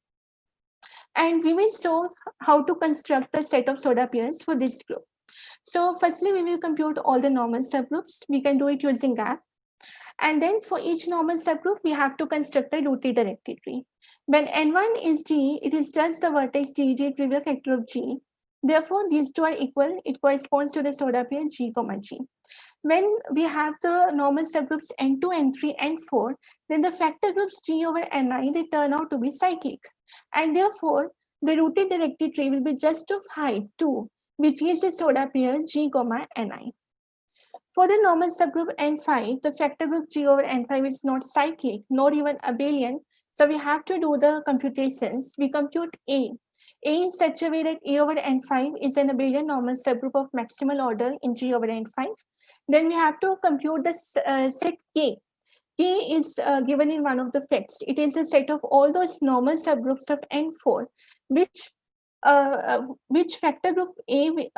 And we will show how to construct the set of soda pairs for this group. So firstly, we will compute all the normal subgroups. We can do it using GAP. And then for each normal subgroup, we have to construct a rooted directed tree. When N1 is G, it is just the vertex GG trivial character of G. Therefore, these two are equal. It corresponds to the soda pair G, G. When we have the normal subgroups N2, N3, N4, then the factor groups G over Ni, they turn out to be cyclic. And therefore, the rooted directed tree will be just of height 2, which is the soda pair G, Ni. For the normal subgroup N5, the factor group G over N5 is not cyclic, nor even abelian. So we have to do the computations. We compute A in such a way that A over N5 is an abelian normal subgroup of maximal order in G over N5. Then we have to compute the set K. K is given in one of the facts. It is a set of all those normal subgroups of N4, which factor group A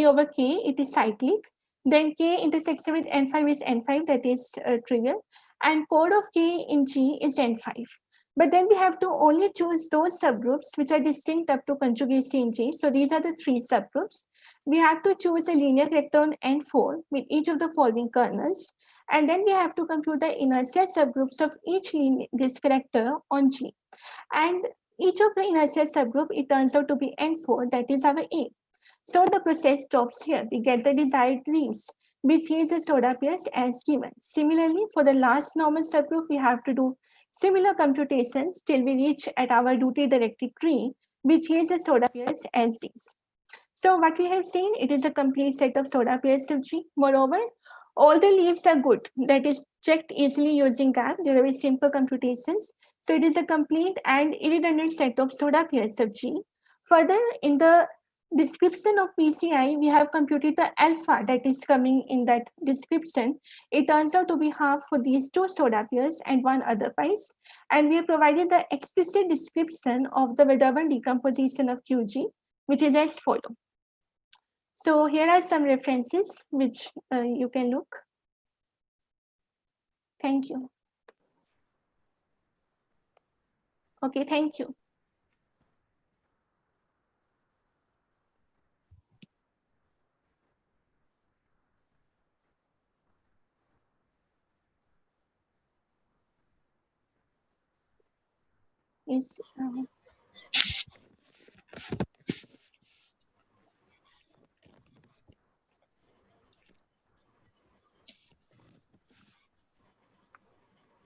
over K, it is cyclic. Then K intersects with N5 is N5, that is trivial. And code of K in G is N5. But then we have to only choose those subgroups which are distinct up to conjugacy in G. So these are the 3 subgroups. We have to choose a linear character on N4 with each of the following kernels. And then we have to compute the inertia subgroups of each this character on G. And each of the inertia subgroup, it turns out to be N4, that is our A. So the process stops here. We get the desired leaves, which is the soda pairs as given. Similarly, for the last normal subgroup, we have to do similar computations till we reach at our rooted directed tree, which is the soda pairs as these. So what we have seen, it is a complete set of soda pairs of G. Moreover, all the leaves are good. That is checked easily using GAP. There are very simple computations. So it is a complete and irredundant set of soda pairs of G. Further, in the description of PCI, we have computed the alpha that is coming in that description. It turns out to be half for these 2 soda pairs and 1 otherwise. And we have provided the explicit description of the Vedderburn decomposition of QG, which is as follows. So here are some references which you can look. Thank you. Okay, thank you. Yes.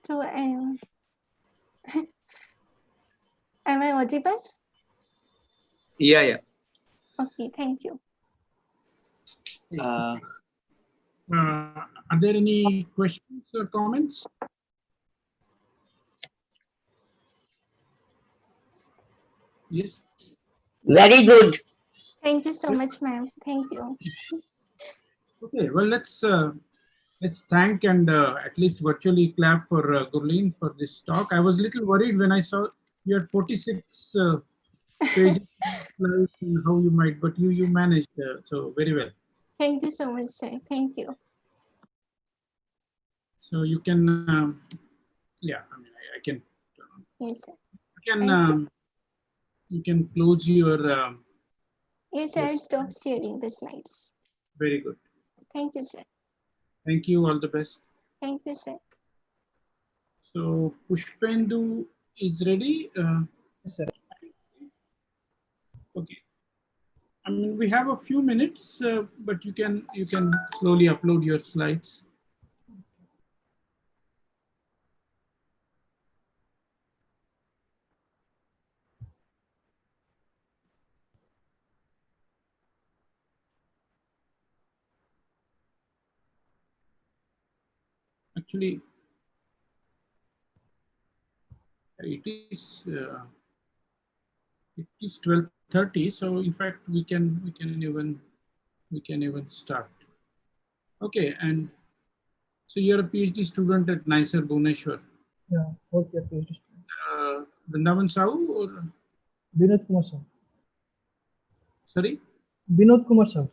So am I audible?
Yeah.
Okay, thank you.
Are there any questions or comments? Yes.
Very good.
Thank you so much, ma'am. Thank you.
Okay, well, let's thank and at least virtually clap for Gurleen for this talk. I was a little worried when I saw you had 46 pages and how you might, but you managed so very well.
Thank you so much, sir. Thank you.
So you can, yeah, I mean, I can.
Yes, sir.
You can close your.
Yes, I'll stop sharing the slides.
Very good.
Thank you, sir.
Thank you. All the best.
Thank you, sir.
So Pushpendu is ready.
Yes, sir.
Okay. I mean, we have a few minutes, but you can slowly upload your slides. Actually, it is 12:30. So in fact, we can even start. Okay, and so you're a PhD student at NICER Bhubaneswar.
Yeah, okay, PhD student.
Vrindavan Sahu or
Binod Kumar Sahu.
Sorry?
Binod Kumar Sahu.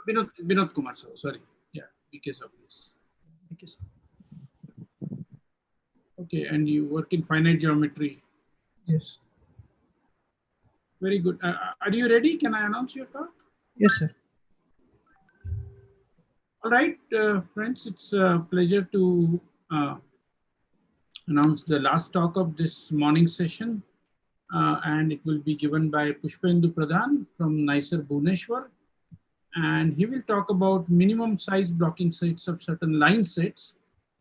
Binod Kumar Sahu, sorry. Yeah, because of this.
Because.
Okay, and you work in finite geometry.
Yes.
Very good. Are you ready? Can I announce your talk?
Yes, sir.
All right, friends, it's a pleasure to announce the last talk of this morning session. And it will be given by Pushpendu Pradhan from NICER Bhubaneswar. And he will talk about minimum size blocking sets of certain line sets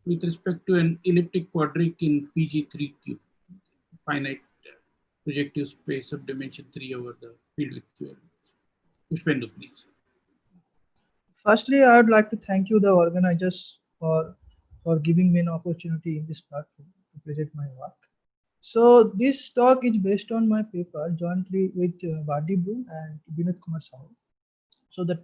with respect to an elliptic quadric in PG3Q, finite projective space of dimension 3 over the field with Q elements. Pushpendu, please.
Firstly, I would like to thank you, the organizers, for giving me an opportunity in this platform to present my work. So this talk is based on my paper jointly with Vadi Bru and Binod Kumar Sahu. So the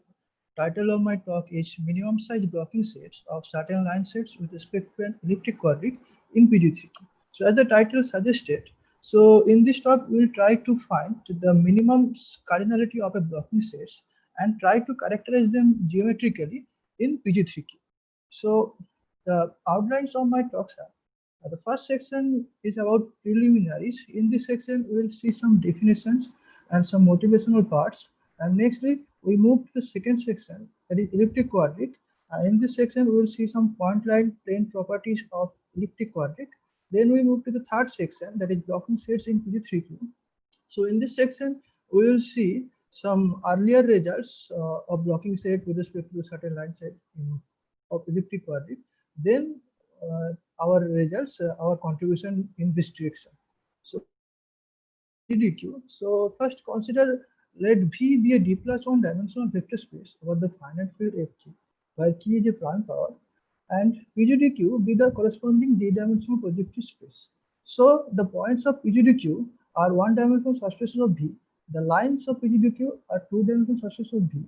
title of my talk is Minimum Size Blocking Sets of Certain Line Sets with respect to an elliptic quadric in PG3Q. So as the title suggested, so in this talk we'll try to find the minimum cardinality of a blocking sets and try to characterize them geometrically in PG3Q. So the outlines of my talks are, the first section is about preliminaries. In this section, we will see some definitions and some motivational parts. And nextly, we move to the second section, that is elliptic quadric. In this section, we will see some point line plane properties of elliptic quadric. Then we move to the third section, that is blocking sets in PG3Q. So in this section, we will see some earlier results of blocking set with respect to a certain line set of elliptic quadric. Then our results, our contribution in this direction. So PGDQ. So first consider, let V be a D plus 1 dimensional vector space over the finite field Fq, where Q is a prime power, and PGDQ be the corresponding D-dimensional projective space. So the points of PGDQ are one-dimensional subspaces of V. The lines of PGDQ are two-dimensional subspaces of V,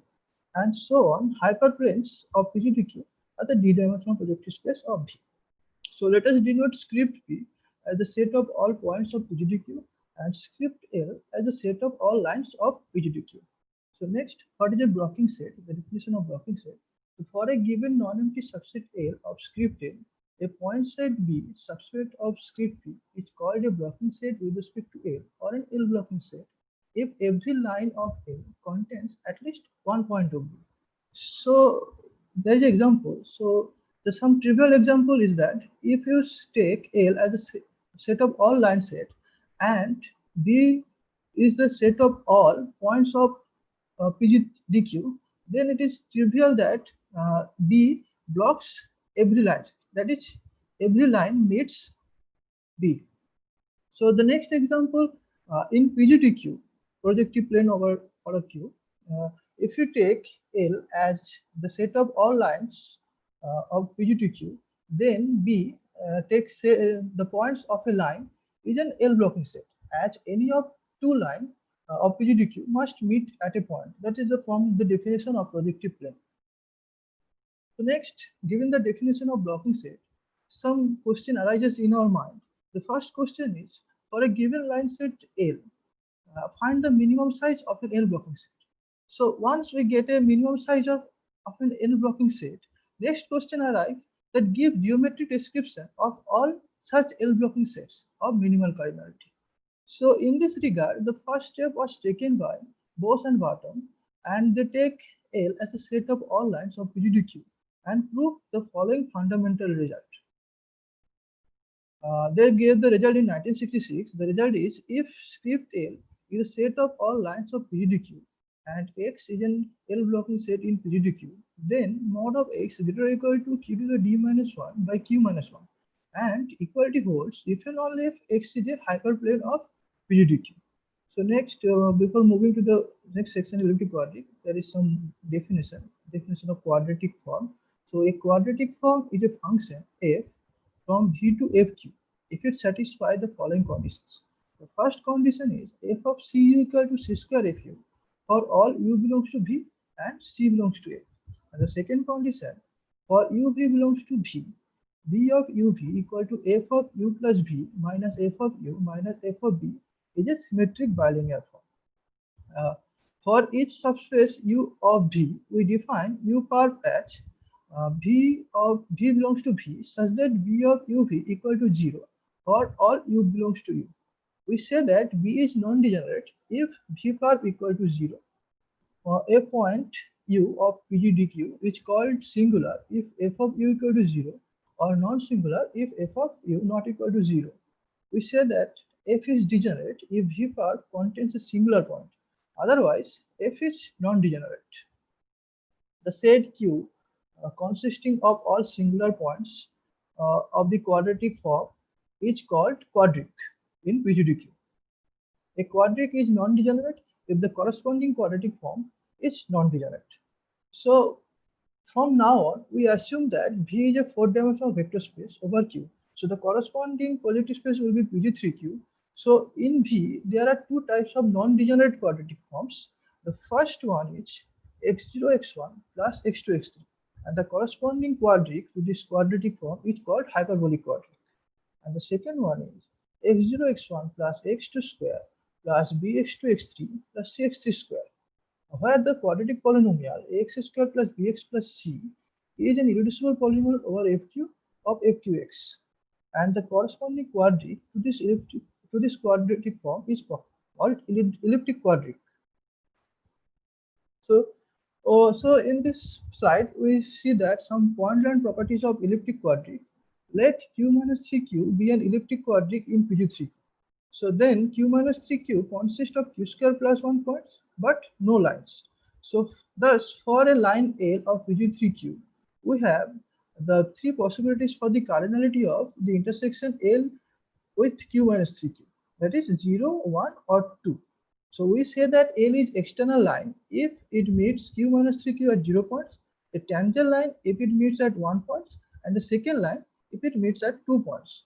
and so on. Hyperplanes of PGDQ are the D-dimensional projective space of V. So let us denote script P as the set of all points of PGDQ and script L as the set of all lines of PGDQ. So next, what is a blocking set? The definition of blocking set. So for a given non-empty subset L of script L, a point set B subset of script P is called a blocking set with respect to L, or an L blocking set if every line of L contains at least one point of B. So there is an example. So some trivial example is that if you take L as a set of all line set and B is the set of all points of PGDQ, then it is trivial that B blocks every line. That is, every line meets B. So the next example, in PGDQ, projective plane over Q, if you take L as the set of all lines of PGDQ, then B takes the points of a line is an L blocking set, as any of two lines of PGDQ must meet at a point. That is from the definition of projective plane. So next, given the definition of blocking set, some question arises in our mind. The first question is, for a given line set L, find the minimum size of an L blocking set. So once we get a minimum size of an L blocking set, next question arises that give geometric description of all such L blocking sets of minimal cardinality. So in this regard, the first step was taken by Bose and Barton, and they take L as a set of all lines of PGDQ and prove the following fundamental result. They gave the result in 1966. The result is, if script L is a set of all lines of PGDQ and X is an L blocking set in PGDQ, then mod of X greater or equal to Q to the D minus 1 by Q minus 1. And equality holds if and only if X is a hyperplane of PGDQ. So next, before moving to the next section, elliptic quadratic, there is some definition of quadratic form. So a quadratic form is a function f from V to Fq if it satisfies the following conditions. The first condition is f of C equal to C square Fu for all U belongs to V and C belongs to F. And the second condition, for UV belongs to V, B of UV equal to F of U plus V minus F of U minus F of B is a symmetric bilinear form. For each subspace U of V, we define U per patch V of V belongs to V such that V of UV equal to 0 for all U belongs to U. We say that V is non-degenerate if V per equal to 0. For a point U of PGDQ is called singular if F of U equal to 0, or non-singular if F of U not equal to 0. We say that F is degenerate if V per contains a singular point. Otherwise, F is non-degenerate. The set Q consisting of all singular points of the quadratic form is called quadric in PGDQ. A quadric is non-degenerate if the corresponding quadratic form is non-degenerate. So from now on, we assume that V is a four-dimensional vector space over Q. So the corresponding projective space will be PG3Q. So in V, there are two types of non-degenerate quadratic forms. The first one is x0, x1 plus x2, x3. And the corresponding quadric to this quadratic form is called hyperbolic quadric. And the second one is x0, x1 plus x2 square plus bx2, x3 plus cx3 square, where the quadratic polynomial ax square plus bx plus c is an irreducible polynomial over fq of fqx, and the corresponding quadric to this quadratic form is called elliptic quadric. So in this slide, we see that some point-line properties of elliptic quadric. Let Q minus 3Q be an elliptic quadric in PG3Q. So then Q minus 3Q consists of Q square plus 1 points, but no lines. So thus, for a line L of PG3Q, we have the three possibilities for the cardinality of the intersection L with Q minus 3Q. That is 0, 1, or 2. So we say that L is external line if it meets Q minus 3Q at 0 points, a tangent line if it meets at 1 point, and the second line if it meets at 2 points.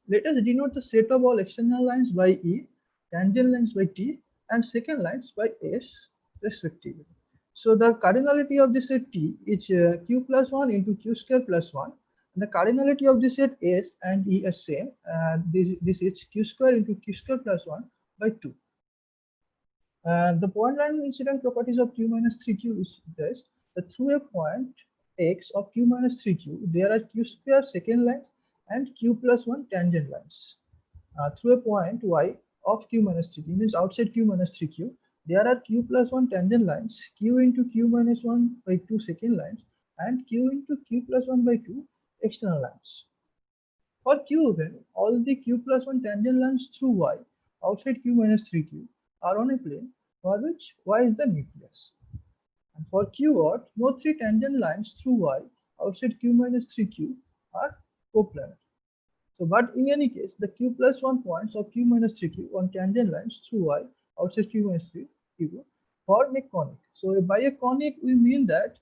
Let us denote the set of all external lines by E, tangent lines by T, and second lines by S respectively. So the cardinality of this set T is Q plus 1 into Q square plus 1. And the cardinality of this set S and E are same. And this is Q square into Q square plus 1 by 2. And the point line incident properties of Q minus 3Q is this: that through a point X of Q minus 3Q, there are Q square secant lines and Q plus 1 tangent lines. Through a point Y of Q minus 3Q, means outside Q minus 3Q, there are Q plus 1 tangent lines, Q into Q minus 1 by 2 secant lines, and Q into Q plus 1 by 2 external lines. For Q, then, all the Q plus 1 tangent lines through Y outside Q minus 3Q are on a plane for which Y is the nucleus. And for Q odd, no three tangent lines through Y outside Q minus 3Q are coplanar. So, but in any case, the Q plus 1 points of Q minus 3Q on tangent lines through Y outside Q minus 3Q form a conic. So, by a conic, we mean that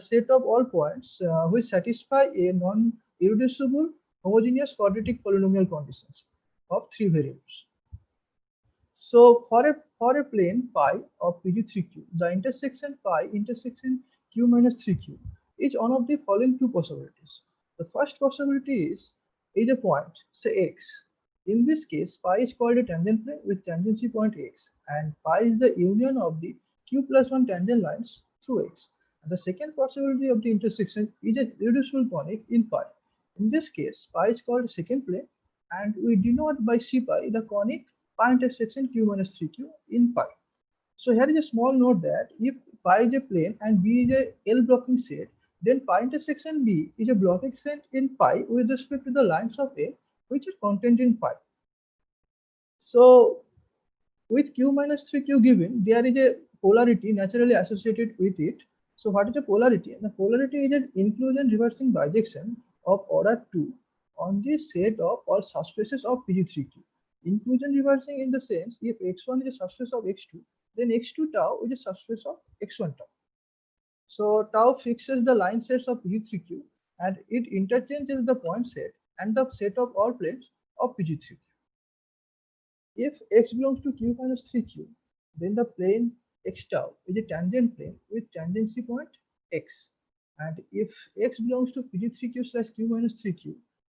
set of all points which satisfy a non-irreducible homogeneous quadratic polynomial conditions of three variables. So, for a plane pi of PG3Q, the intersection pi intersection Q minus 3Q is one of the following two possibilities. The first possibility is a point, say X. In this case, pi is called a tangent plane with tangency point X, and pi is the union of the Q plus 1 tangent lines through X. And the second possibility of the intersection is a irreducible conic in pi. In this case, pi is called a secant plane, and we denote by C pi the conic pi intersection Q minus 3Q in pi. So here is a small note that if pi is a plane and B is a L blocking set, then pi intersection B is a blocking set in pi with respect to the lines of A which are contained in pi. So with Q minus 3Q given, there is a polarity naturally associated with it. So what is the polarity? The polarity is an inclusion reversing bijection of order 2 on the set of all subspaces of PG3Q. Inclusion reversing in the sense, if x1 is a subspace of x2, then x2 tau is a subspace of x1 tau. So tau fixes the line sets of PG3Q and it interchanges the point set and the set of all planes of PG3Q. If x belongs to Q minus 3Q, then the plane x tau is a tangent plane with tangency point x. And if x belongs to PG3Q slash Q minus 3Q,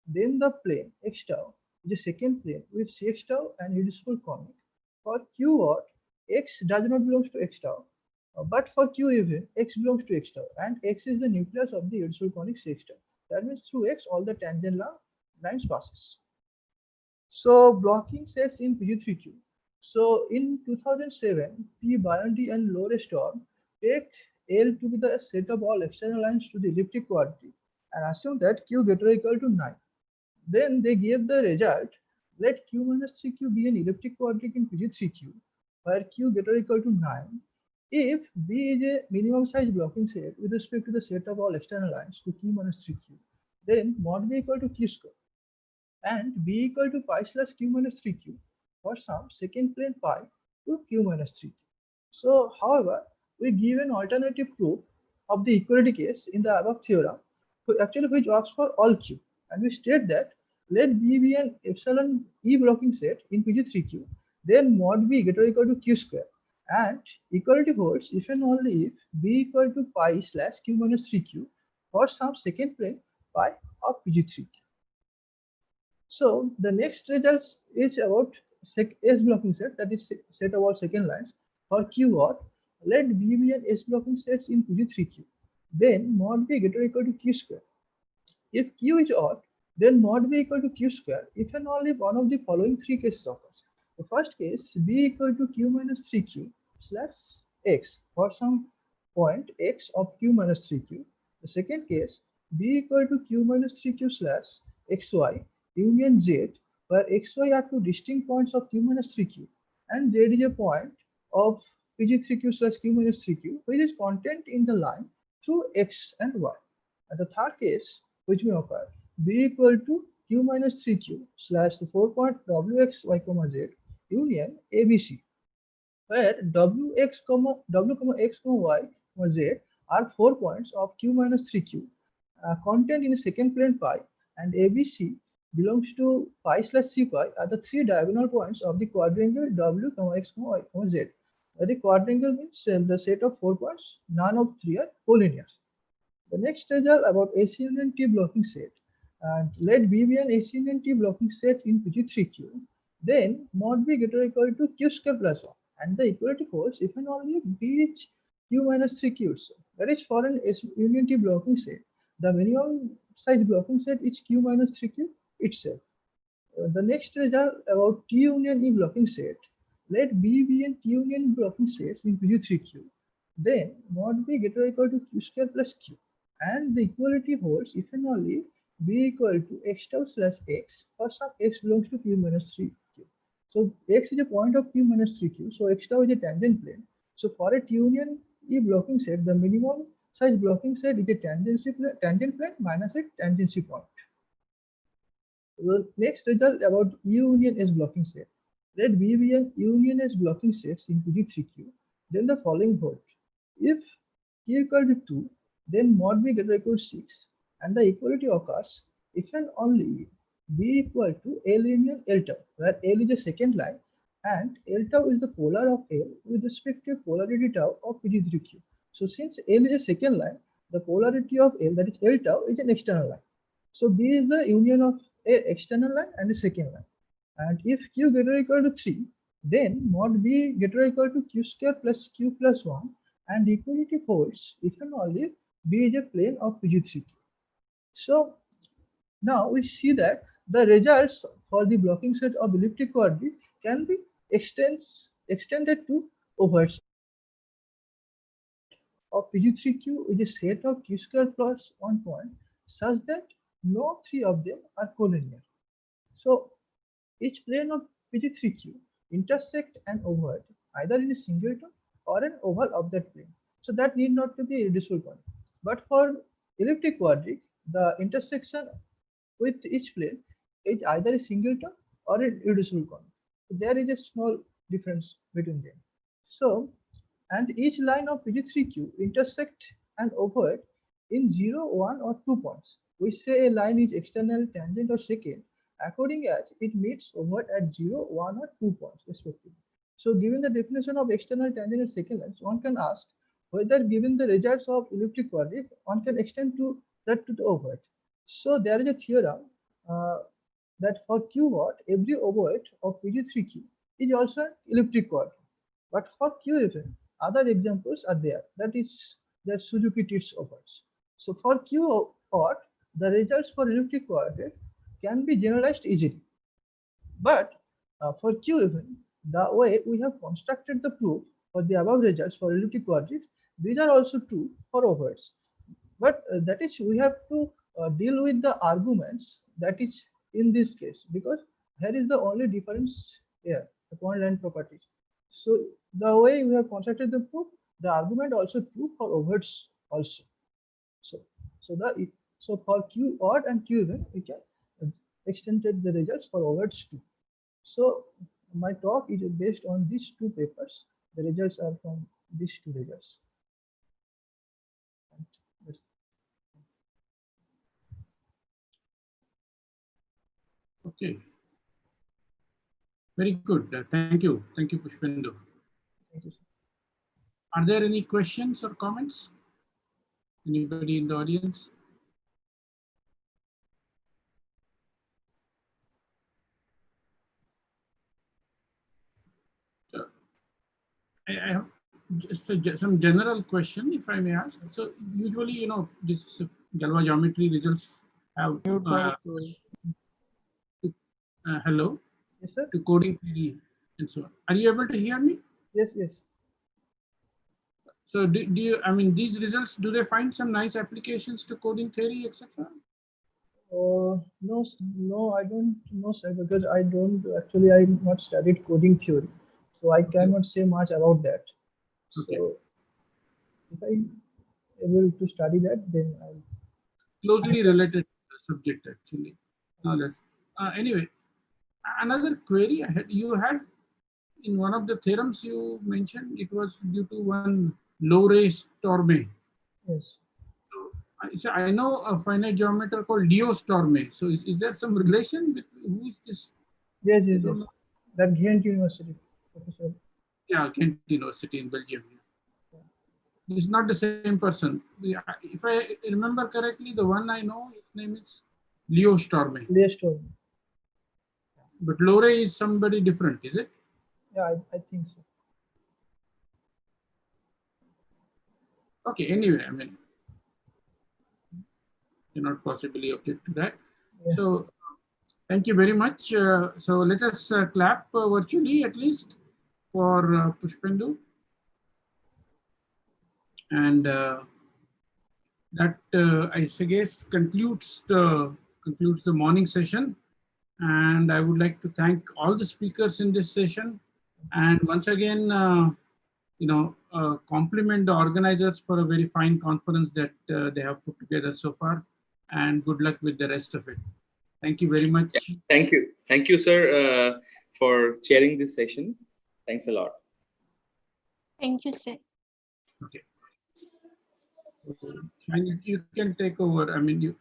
then the plane x tau is a secant plane with Cx tau and irreducible conic. For Q odd, x does not belong to x tau, but for Q even, x belongs to x tau, and x is the nucleus of the irreducible conic Cx tau. That means through x, all the tangent lines passes. So blocking sets in PG3Q. So in 2007, P. Biondi and Lore Storm take L to be the set of all external lines to the elliptic quadratic and assume that Q greater or equal to 9. Then they gave the result, let Q minus 3Q be an elliptic quadratic in PG3Q, where Q greater or equal to 9, if B is a minimum size blocking set with respect to the set of all external lines to Q minus 3Q, then mod B equal to Q square, and B equal to pi slash Q minus 3Q for some secant plane pi to Q minus 3Q. So, however, we give an alternative proof of the equality case in the above theorem, which works for all Q. And we state that let B be an epsilon E blocking set in PG3Q, then mod B greater or equal to Q square, and equality holds if and only if B equal to pi slash Q minus 3Q for some secant plane pi of PG3Q. So the next result is about S blocking set, that is set of all secant lines for Q odd. Let B be an S blocking sets in PG3Q, then mod B greater or equal to Q square. If Q is odd, then mod B equal to Q square if and only one of the following three cases occurs. The first case, B equal to Q minus 3Q slash X for some point X of Q minus 3Q. The second case, B equal to Q minus 3Q slash XY union Z, where XY are two distinct points of Q minus 3Q and Z is a point of PG3Q slash Q minus 3Q which is contained in the line through X and Y. And the third case, which may occur, B equal to Q minus 3Q slash the 4 point WXY comma Z union ABC, where WX comma W comma X comma Y comma Z are 4 points of Q minus 3Q contained in a secant plane pi, and ABC belongs to pi slash C pi are the three diagonal points of the quadrangle W comma X comma Y comma Z. The quadrangle means the set of 4 points, none of three are collinear. The next result about AC union T blocking set, and let B be an AC union T blocking set in PG3Q, then mod B greater or equal to Q square plus 1, And the equality holds if and only if B is Q minus 3Q. So that is for an S union T blocking set. The minimum size blocking set is Q minus 3Q itself. The next result about T union E blocking set. Let B be an T union blocking sets in PG3Q. Then mod B greater or equal to Q square plus Q. And the equality holds if and only B equal to X tau slash X or some X belongs to Q minus 3Q. So X is a point of Q minus 3Q. So X tau is a tangent plane. So for a T union E blocking set, the minimum size blocking set is a tangent plane minus a tangency point. The next result about U union S blocking set. Let B be an union S blocking sets in PG3Q. Then the following holds. If Q equal to 2, then mod B greater or equal to 6. And the equality occurs if and only B equal to L union L tau, where L is a second line and L tau is the polar of L with respect to polarity tau of PG3Q. So since L is a second line, the polarity of L, that is L tau, is an external line. So B is the union of a external line and a second line. And if Q greater or equal to 3, then mod B greater or equal to Q square plus Q plus 1, and equality holds if and only if B is a plane of PG3Q. So now we see that the results for the blocking set of elliptic quadric can be extended to overheads of PG3Q with a set of Q square plus 1 point such that no three of them are collinear. So each plane of PG3Q intersect an overhead either in a singleton or an oval of that plane. So that need not to be a reducible point. But for elliptic quadric, the intersection with each plane is either a singleton or a reducible point. So there is a small difference between them. So, and each line of PG3Q intersect an overhead in 0, 1 or 2 points. We say a line is external, tangent or secant according as it meets overhead at 0, 1 or 2 points respectively. So given the definition of external, tangent and secant lines, one can ask whether given the results of elliptic quadric, one can extend to that to the overhead. So there is a theorem that for Q watt, every overhead of PG3Q is also an elliptic quadric. But for QFN, other examples are there. That is the Suzuki-Tits overheads. So for Q watt, the results for elliptic quadric can be generalized easily. But for QFN, the way we have constructed the proof for the above results for elliptic quadrics, these are also true for overheads. But that is, we have to deal with the arguments that is in this case, because here is the only difference here, the point line properties. So the way we have constructed the proof, the argument also true for overheads also. So for Q odd and Q even, we can extend the results for overheads too. So my talk is based on these two papers. The results are from these two results.
Okay. Very good. Thank you. Thank you, Pushpendra.
Thank you, sir.
Are there any questions or comments? Anybody in the audience? So, I have just some general question, if I may ask. So usually, you know, this Galois geometry results have hello.
Yes, sir.
To coding theory and so on. Are you able to hear me?
Yes, yes.
So do you, I mean, these results, do they find some nice applications to coding theory, etc.?
No, I don't know, sir, because I have not studied coding theory. So I cannot say much about that.
Okay.
So if I able to study that, then I'll
closely related subject actually. Anyway, another query I had, you had in one of the theorems you mentioned, it was due to one Loret-Stormé.
Yes.
So I know a finite geometer called Leo Stormé. So is there some relation with who is this?
Yes. That Ghent University professor.
Yeah, Ghent University in Belgium. Yeah. It's not the same person. If I remember correctly, the one I know, his name is Leo Stormé.
Leo Stormé.
But Loret is somebody different, is it?
Yeah, I think so.
Okay, anyway, I mean, cannot possibly object to that.
Yeah.
So thank you very much. So let us clap virtually at least for Pushpendu. And that I guess concludes the morning session. And I would like to thank all the speakers in this session. And once again, compliment the organizers for a very fine conference that they have put together so far. And good luck with the rest of it. Thank you very much.
Yeah, thank you, sir, for chairing this session. Thanks a lot.
Thank you, sir.
Okay. And you can take over. I mean,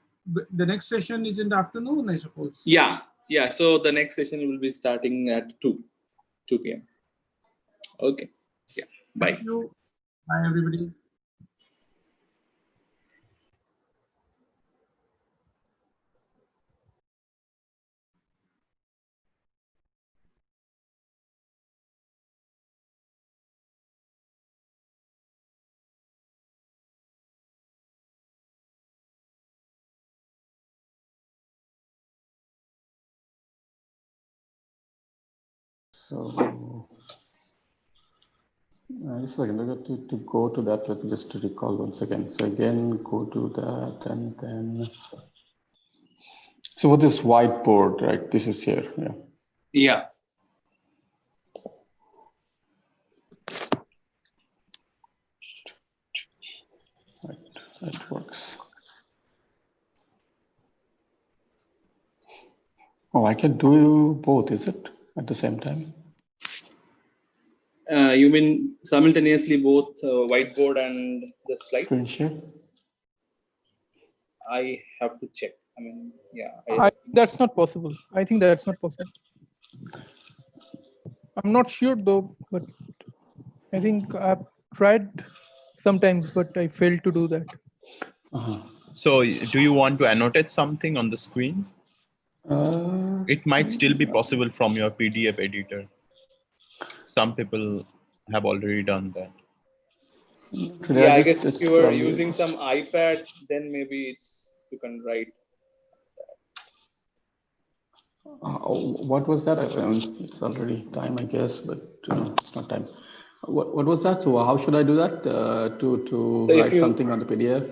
the next session is in the afternoon, I suppose.
Yeah. So the next session will be starting at 2 p.m. Okay. Yeah. Bye.
Thank you. Bye, everybody.
So just a second, to go to that, let me just recall once again. So again, go to that and then. So what is whiteboard, right? This is here, yeah.
Yeah.
Right, that works. Oh, I can do both, is it? At the same time?
You mean simultaneously both whiteboard and the slides?
Screen share?
I have to check. I mean, yeah.
That's not possible. I think that's not possible. I'm not sure though, but I think I've tried sometimes, but I failed to do that.
So do you want to annotate something on the screen? It might still be possible from your PDF editor. Some people have already done that.
Yeah, I guess if you are using some iPad, then maybe you can write.
What was that? It's already time, I guess, but it's not time. What was that? So how should I do that? To write something on the PDF?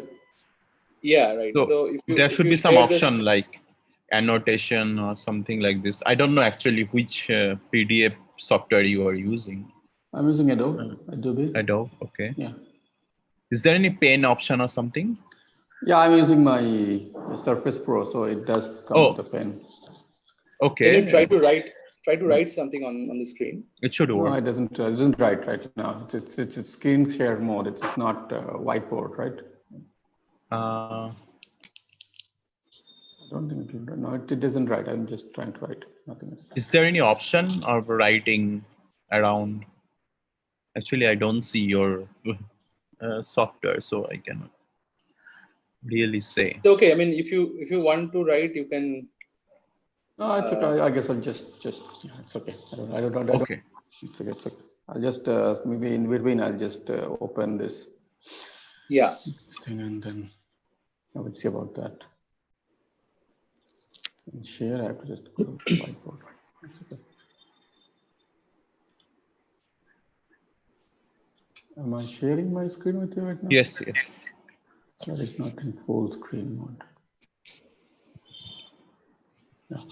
Yeah, right. So
there should be some option like annotation or something like this. I don't know actually which PDF software you are using.
I'm using Adobe.
Adobe, okay.
Yeah.
Is there any pen option or something?
Yeah, I'm using my Surface Pro, so it does come with a pen.
Okay.
Can you try to write something on the screen?
It should work.
No, it doesn't write right now. It's screen share mode. It's not whiteboard, right?
I
don't think it will. No, it doesn't write. I'm just trying to write. Nothing else.
Is there any option of writing around? Actually, I don't see your software, so I cannot really say.
It's okay. I mean, if you want to write, you can.
No, it's okay. I guess I'll just yeah, it's okay. I don't.
Okay.
It's okay. It's okay. I'll just maybe in between I'll just open this.
Yeah.
Thing and then I would see about that. And share. I have to just go to the whiteboard. It's okay. Am I sharing my screen with you right now?
Yes.
That is not in full screen mode. Yeah.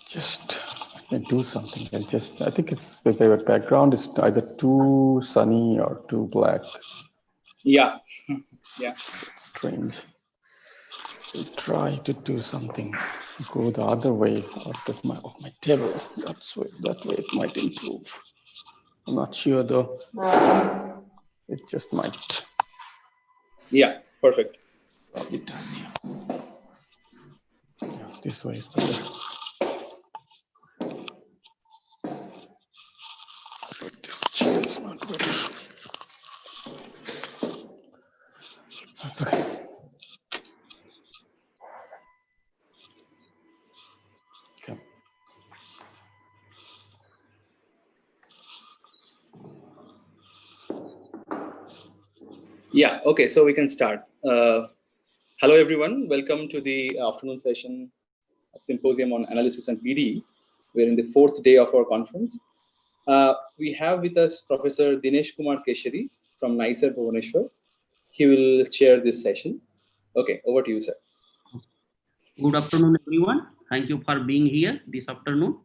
Just let me do something. I think it's the background is either too sunny or too black.
Yeah.
Yeah. It's strange. I'll try to do something. Go the other way of my table. That way it might improve. I'm not sure though. It just might.
Yeah, perfect.
It does, yeah. This way is better. But this chair is not better. That's okay. Okay.
Yeah, okay, so we can start. Hello, everyone. Welcome to the afternoon session of Symposium on Analysis and PD. We're in the 4th day of our conference. We have with us Professor Dinesh Kumar Keshari from NICER Bhubaneswar. He will chair this session. Okay, over to you, sir.
Good afternoon, everyone. Thank you for being here this afternoon.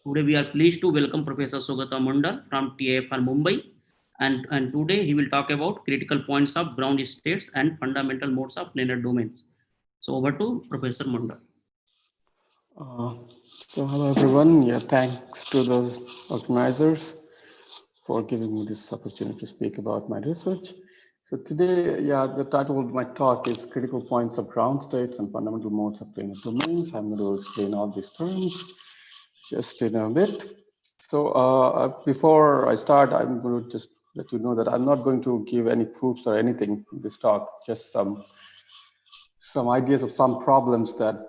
Today, we are pleased to welcome Professor Saugata Mondal from TIFR Mumbai. And today, he will talk about critical points of ground states and fundamental modes of planar domains. So, over to Professor Mondal.
So hello, everyone. Yeah, thanks to those organizers for giving me this opportunity to speak about my research. So today, yeah, the title of my talk is Critical Points of Ground States and Fundamental Modes of Planar Domains. I'm going to explain all these terms just in a bit. So before I start, I'm going to just let you know that I'm not going to give any proofs or anything in this talk, just some ideas of some problems that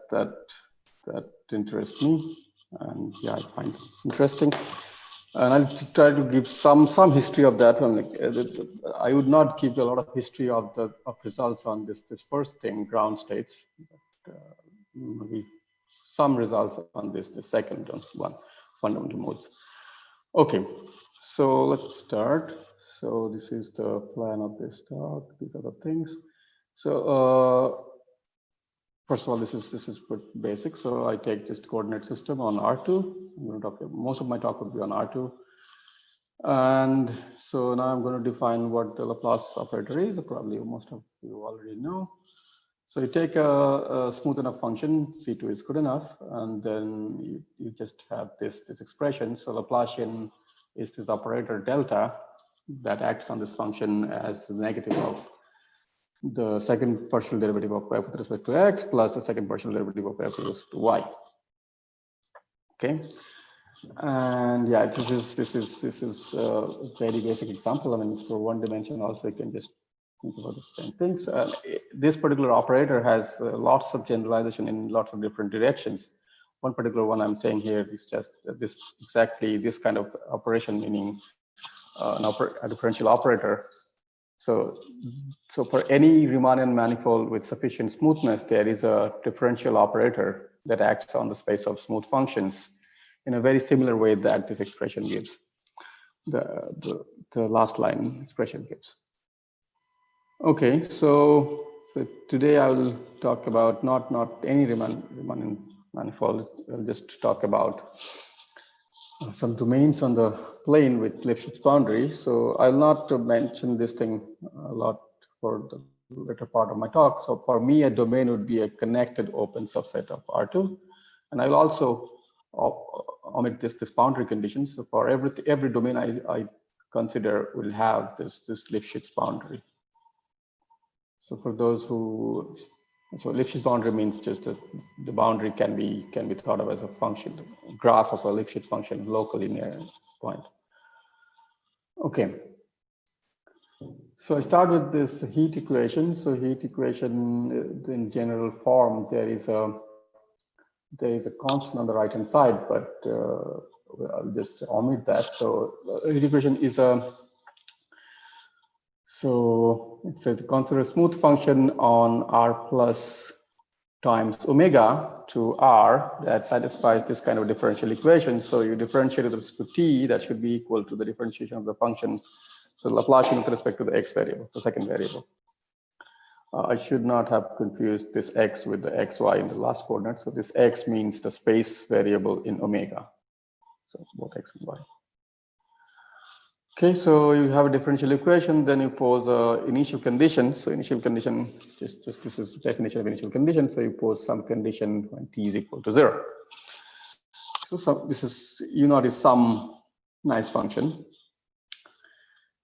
interest me, and yeah, I find them interesting. And I'll try to give some history of that one. I would not give a lot of history of results on this first thing, ground states. But, maybe some results on the second one, fundamental modes. Okay, so let's start. So this is the plan of this talk. These are the things. So first of all, this is basic. So I take this coordinate system on R2. I'm going to talk. Most of my talk will be on R2. And so now I'm going to define what the Laplace operator is. Probably most of you already know. So you take a smooth enough function, C2 is good enough, and then you just have this expression. So Laplacian is this operator delta that acts on this function as the negative of the second partial derivative of f with respect to x plus the second partial derivative of f with respect to y. Okay, and yeah, this is a very basic example. I mean, for one dimension also you can just think about the same things. This particular operator has lots of generalization in lots of different directions. One particular one I'm saying here is just exactly this kind of operation, meaning a differential operator. So for any Riemannian manifold with sufficient smoothness, there is a differential operator that acts on the space of smooth functions in a very similar way that this expression gives, the last line expression gives. Okay, so today I will talk about not any Riemannian manifold. I'll just talk about some domains on the plane with Lipschitz boundary. So I'll not mention this thing a lot for the later part of my talk. So for me, a domain would be a connected open subset of R2. And I'll also omit this boundary condition. So for every domain I consider will have this Lipschitz boundary. So for those who, so Lipschitz boundary means just that the boundary can be thought of as a function, graph of a Lipschitz function locally near a point. Okay. So I start with this heat equation. So heat equation in general form, there is a constant on the right hand side, but I'll just omit that. So heat equation is so it says consider a smooth function on R plus times omega to R that satisfies this kind of differential equation. So you differentiate with respect to t, that should be equal to the differentiation of the function. So Laplacian with respect to the x variable, the second variable. I should not have confused this x with the xy in the last coordinate. So this x means the space variable in omega. So both x and y. Okay, so you have a differential equation, then you pose initial conditions. So initial condition, just this is the definition of initial condition. So you pose some condition when t is equal to 0. So this is U0 is some nice function.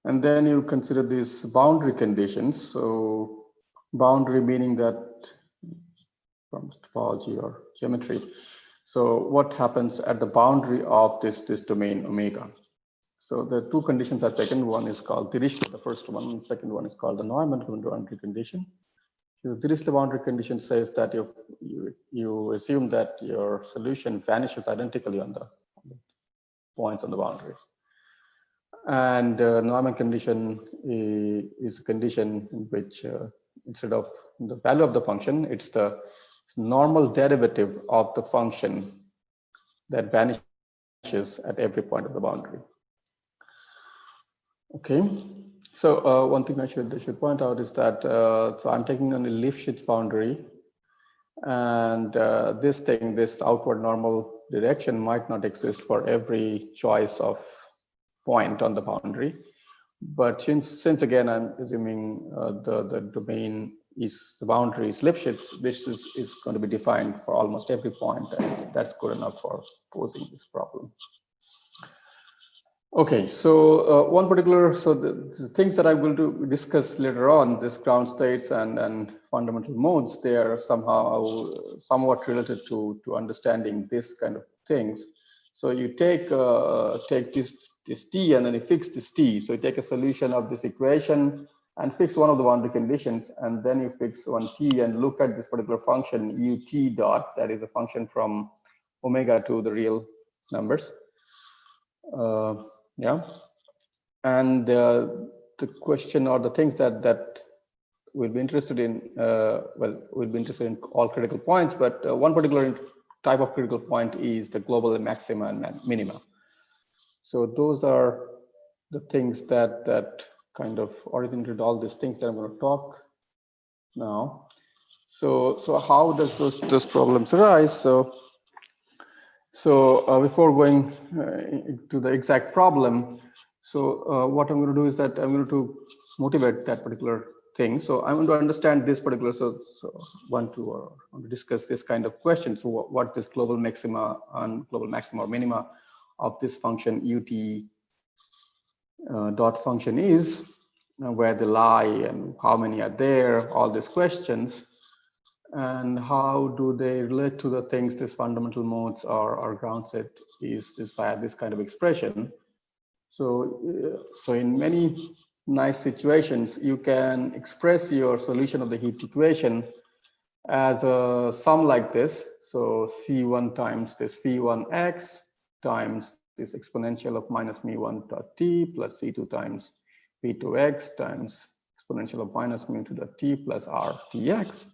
And then you consider these boundary conditions. So boundary meaning that from topology or geometry. So what happens at the boundary of this domain omega? So the two conditions are taken. One is called Dirichlet, the first one. The second one is called the Neumann boundary condition. The Dirichlet boundary condition says that you assume that your solution vanishes identically on the points on the boundary. And Neumann condition is a condition in which instead of the value of the function, it's the normal derivative of the function that vanishes at every point of the boundary. Okay, so one thing I should point out is that so I'm taking on a Lifshitz boundary, and this outward normal direction might not exist for every choice of point on the boundary. But since again, I'm assuming the domain is the boundary is Lifshitz, this is going to be defined for almost every point, and that's good enough for posing this problem. Okay, so one particular, so the things that I'm going to discuss later on, this ground states and fundamental modes, they are somewhat related to understanding this kind of things. So you take this t and then you fix this t. So you take a solution of this equation and fix one of the boundary conditions, and then you fix one t and look at this particular function ut dot, that is a function from omega to the real numbers. Yeah, and the question or the things that we'll be interested in, well, we'll be interested in all critical points, but one particular type of critical point is the global maxima and minima. So those are the things that kind of originated all these things that I'm going to talk now. So how does those problems arise? So before going to the exact problem, so what I'm going to do is that I'm going to motivate that particular thing. So I'm going to understand this particular, so want to discuss this kind of question. So what this global maxima and global maxima or minima of this function ut dot function is, where they lie and how many are there, all these questions. And how do they relate to the things, these fundamental modes or ground set is by this kind of expression. So in many nice situations, you can express your solution of the heat equation as a sum like this. So C1 times this phi1x times this exponential of minus mu1 dot t plus C2 times p2x times exponential of minus mu2 dot t plus rtx,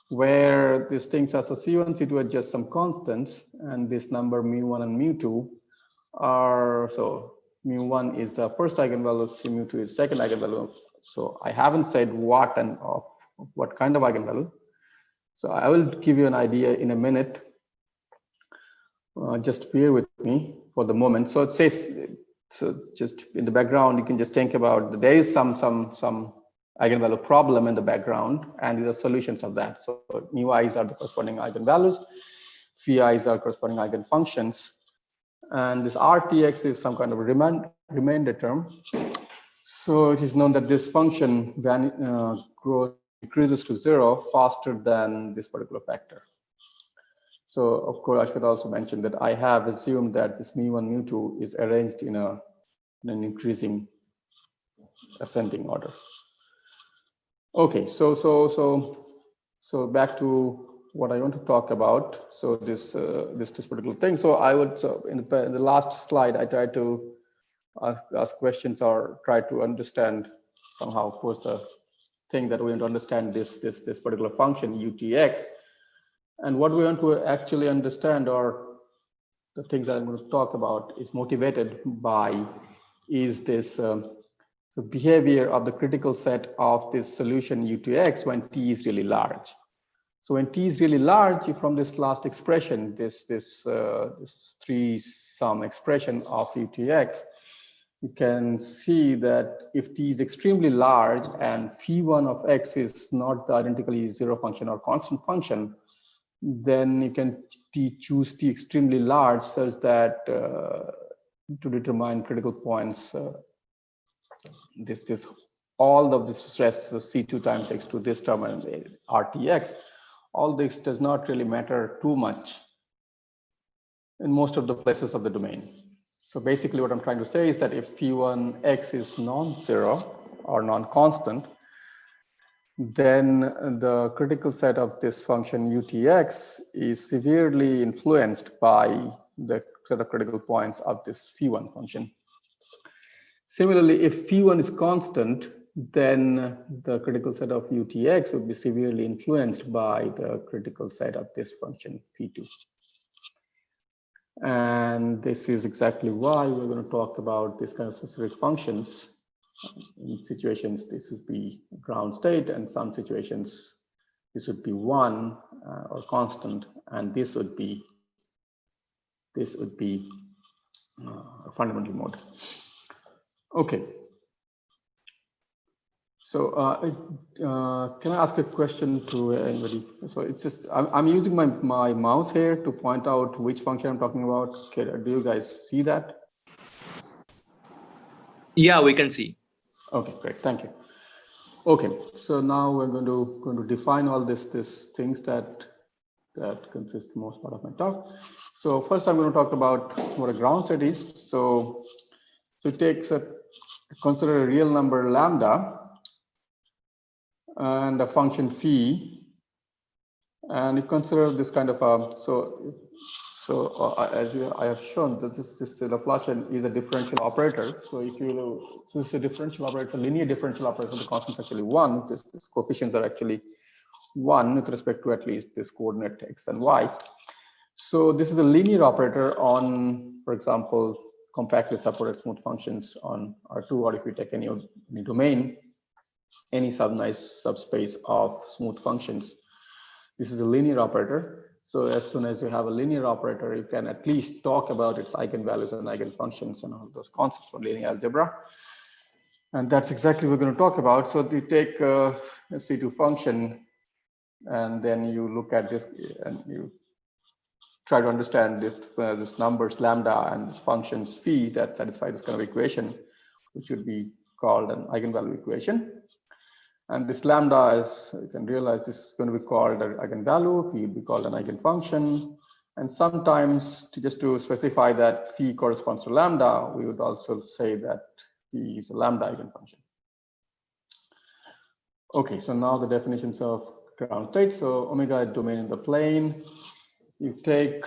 where these things are, so C1, C2 are just some constants, and this number mu1 and mu2 are, so mu1 is the first eigenvalue, mu2 is second eigenvalue. So I haven't said what and what kind of eigenvalue. So I will give you an idea in a minute. Just bear with me for the moment. So it says, so just in the background, you can just think about there is some eigenvalue problem in the background, and the solutions of that. So mu i's are the corresponding eigenvalues, phi i's are corresponding eigenfunctions, and this rtx is some kind of remainder term. So it is known that this function decreases to 0 faster than this particular factor. So of course I should also mention that I have assumed that this mu1 mu2 is arranged in an increasing ascending order. Okay, so back to what I want to talk about. So this particular thing. So I would, in the last slide, I tried to ask questions or try to understand somehow, of course, the thing that we want to understand this particular function utx, and what we want to actually understand, or the things that I'm going to talk about, is motivated by is this. The behavior of the critical set of this solution utx when t is really large. So when t is really large, from this last expression, this three-sum expression of utx, you can see that if t is extremely large and phi1 of x is not the identically zero function or constant function, then you can choose t extremely large such that to determine critical points, all of this stress, so C2 times x2, this term and rtx, all this does not really matter too much in most of the places of the domain. So basically what I'm trying to say is that if phi1x is non-zero or non-constant, then the critical set of this function utx is severely influenced by the set of critical points of this phi1 function. Similarly, if phi1 is constant, then the critical set of utx would be severely influenced by the critical set of this function phi2. And this is exactly why we're going to talk about this kind of specific functions. In situations, this would be ground state, and some situations, this would be 1 or constant, and this would be a fundamental mode. Okay. So can I ask a question to anybody? So it's just, I'm using my mouse here to point out which function I'm talking about. Okay, do you guys see that?
Yeah, we can see.
Okay, great, thank you. Okay, so now we're going to define all these things that consist most part of my talk. So first I'm going to talk about what a ground state is. So it takes consider a real number lambda and a function phi, and you consider this kind of as I have shown that this Laplacian is a differential operator. So if you this is a differential operator, it's a linear differential operator. So the constant is actually 1. These coefficients are actually 1 with respect to at least this coordinate x and y. So this is a linear operator on, for example, compactly supported smooth functions on R2, or if you take any domain, any nice subspace of smooth functions. This is a linear operator. So as soon as you have a linear operator, you can at least talk about its eigenvalues and eigenfunctions and all those concepts from linear algebra. And that's exactly what we're going to talk about. So you take a C2 function, and then you look at this and you try to understand this numbers lambda and this functions phi that satisfy this kind of equation, which would be called an eigenvalue equation. And this lambda is, you can realize this is going to be called an eigenvalue, phi would be called an eigenfunction. And sometimes just to specify that phi corresponds to lambda, we would also say that phi is a lambda eigenfunction. Okay, so now the definitions of ground state. So omega is domain in the plane. You take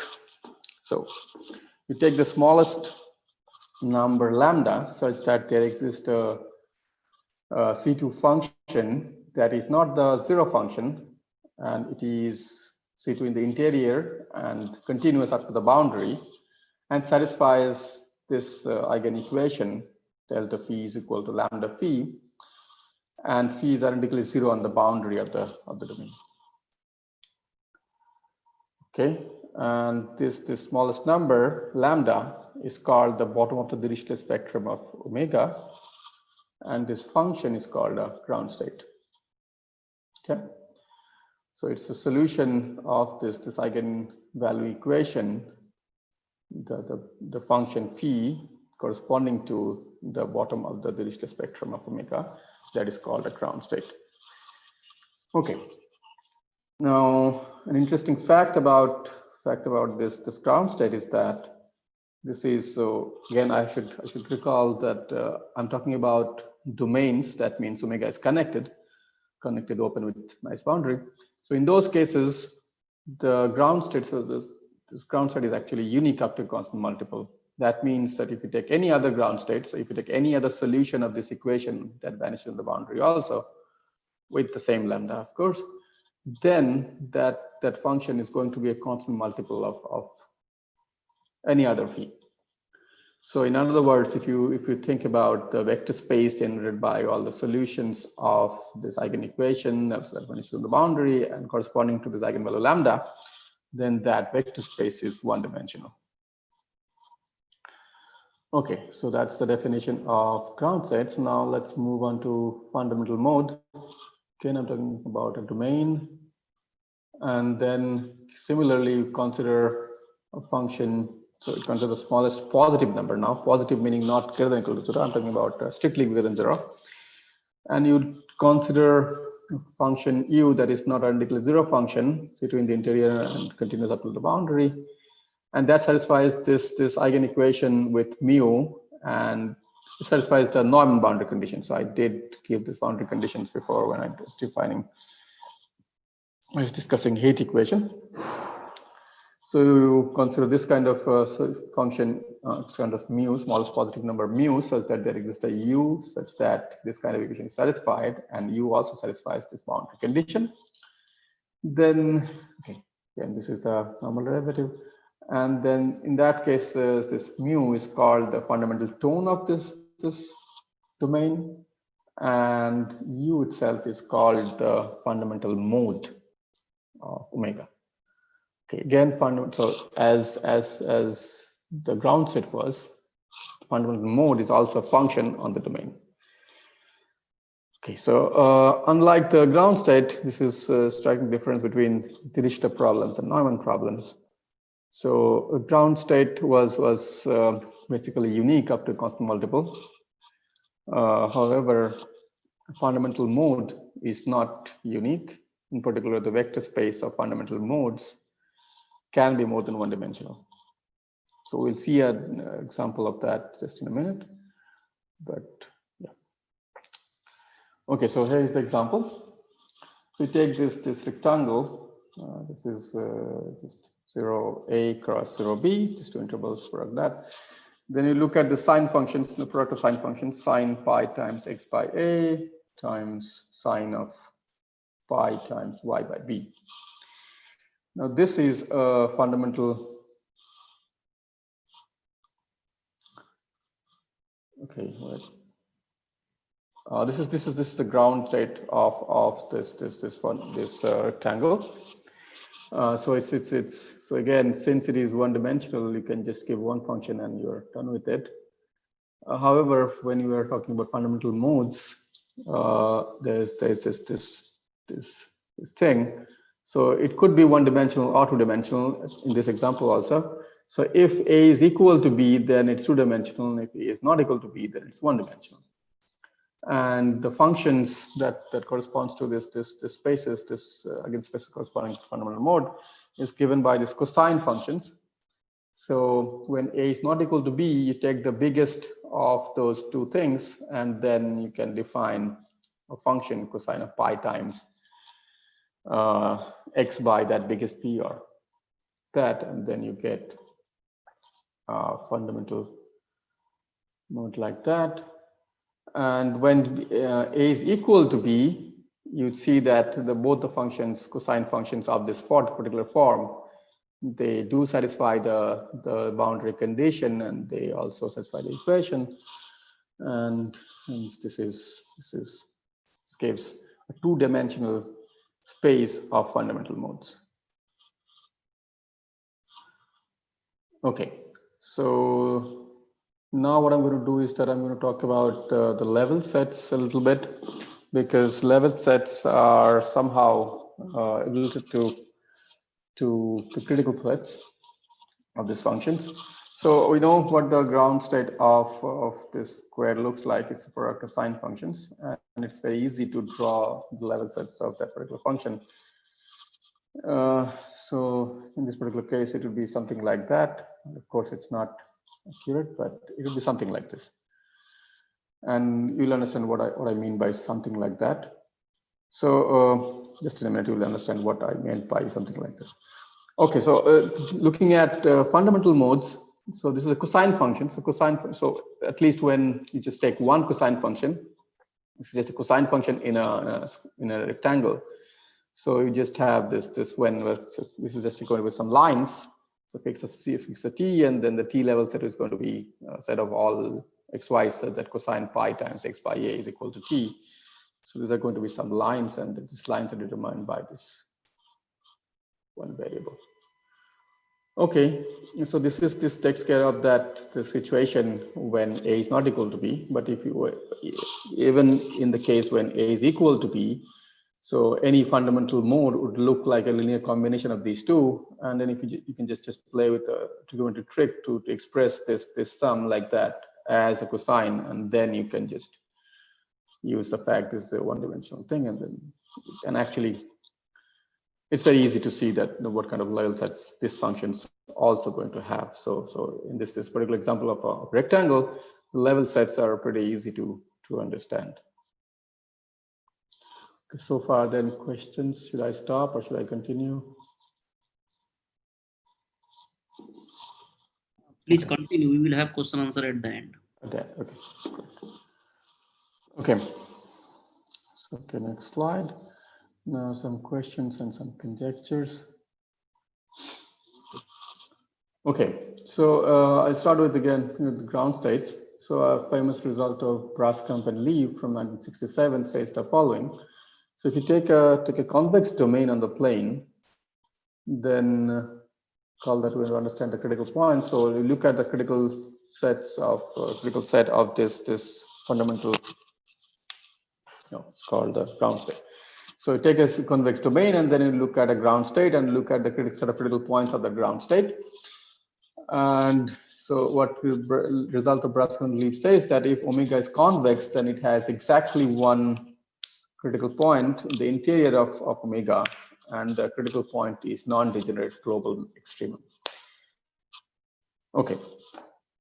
the smallest number lambda such that there exists a C2 function that is not the zero function, and it is C2 in the interior and continuous up to the boundary, and satisfies this eigenequation delta phi is equal to lambda phi, and phi is identically 0 on the boundary of the domain. Okay, and this smallest number lambda is called the bottom of the Dirichlet spectrum of omega, and this function is called a ground state. Okay, so it's a solution of this eigenvalue equation, the function phi corresponding to the bottom of the Dirichlet spectrum of omega, that is called a ground state. Okay, now an interesting fact about this ground state is that this is, so again I should recall that I'm talking about domains. That means omega is connected open with nice boundary. So in those cases, the ground state, so this ground state is actually unique up to constant multiple. That means that if you take any other ground state, so if you take any other solution of this equation that vanishes in the boundary also with the same lambda, of course, then that function is going to be a constant multiple of any other phi. So in other words, if you think about the vector space generated by all the solutions of this eigenequation that vanishes on the boundary and corresponding to this eigenvalue lambda, then that vector space is one-dimensional. Okay, so that's the definition of ground sets. Now let's move on to fundamental mode. Again, I'm talking about a domain, and then similarly you consider a function. So you consider the smallest positive number now, positive meaning not greater than equal to 0. I'm talking about strictly greater than 0. And you consider a function u that is not identically 0 function, C2 in the interior and continues up to the boundary. and that satisfies this eigenequation with mu, and it satisfies the Neumann boundary condition. So I did give these boundary conditions before when I was discussing heat equation. So you consider this kind of function, kind of mu, smallest positive number mu, such that there exists a u such that this kind of equation is satisfied, and u also satisfies this boundary condition. Then, okay, again, this is the normal derivative. And then in that case, this mu is called the fundamental tone of this domain, and u itself is called the fundamental mode of omega. Okay, again, so as the ground state was, fundamental mode is also a function on the domain. Okay, so unlike the ground state, this is a striking difference between Dirichlet problems and Neumann problems. So a ground state was basically unique up to constant multiple. However, fundamental mode is not unique. In particular, the vector space of fundamental modes can be more than one-dimensional. So we'll see an example of that just in a minute. But yeah. Okay, so here is the example. So you take this rectangle. This is just 0a cross 0b, just two intervals for that. Then you look at the sine functions, the product of sine functions, sine pi times x by a times sine of pi times y by b. Now this is a fundamental. Okay, right. This is the ground state of this rectangle. So so again, since it is one-dimensional, you can just give one function and you're done with it. However, when you are talking about fundamental modes, there's this thing. So it could be one-dimensional or two-dimensional in this example also. So if A is equal to B, then it's two-dimensional. If A is not equal to B, then it's one-dimensional. And the functions that corresponds to this spaces, again, spaces corresponding to fundamental mode, is given by these cosine functions. So when A is not equal to B, you take the biggest of those two things, and then you can define a function cosine of pi times x by that biggest p or that, and then you get fundamental mode like that. And when A is equal to B, you'd see that both the functions, cosine functions of this particular form, they do satisfy the boundary condition, and they also satisfy the equation. And this gives a two-dimensional space of fundamental modes. Okay, so now what I'm going to do is that I'm going to talk about the level sets a little bit, because level sets are somehow related to the critical threads of these functions. So we know what the ground state of this square looks like. It's a product of sine functions, and it's very easy to draw the level sets of that particular function. So in this particular case, it would be something like that. Of course, it's not accurate, but it will be something like this. And you'll understand what I mean by something like that. So just in a minute, you'll understand what I meant by something like this. Okay, so looking at fundamental modes, so this is a cosine function. So at least when you just take one cosine function, this is just a cosine function in a rectangle. So you just have this when this is just going with some lines. So fix a t, and then the t level set is going to be a set of all x, y such that cosine pi times x by a is equal to t. So these are going to be some lines, and these lines are determined by this one variable. Okay, so this takes care of the situation when a is not equal to b. But if you were, even in the case when a is equal to b, so any fundamental mode would look like a linear combination of these two, and then if you can just play with a trigonometric trick to express this sum like that as a cosine, and then you can just use the fact this is a one-dimensional thing, and actually it's very easy to see that what kind of level sets this function also going to have. So in this particular example of a rectangle, the level sets are pretty easy to understand. Okay, so far then questions, should I stop or should I continue?
Please continue. We will have question answer at the end.
Okay. Okay. So the next slide. Now some questions and some conjectures. Okay, so I'll start with again with the ground state. So a famous result of Braskamp and Leib from 1967 says the following. So if you take a convex domain on the plane, then call that to understand the critical point. So you look at the critical sets of critical set of this fundamental. No, it's called the ground state. So you take a convex domain and then you look at a ground state and look at the critical set of critical points of the ground state. And so what the result of Braskamp and Leib says that if omega is convex, then it has exactly one critical point in the interior of omega, and the critical point is non-degenerate global extremum. Okay,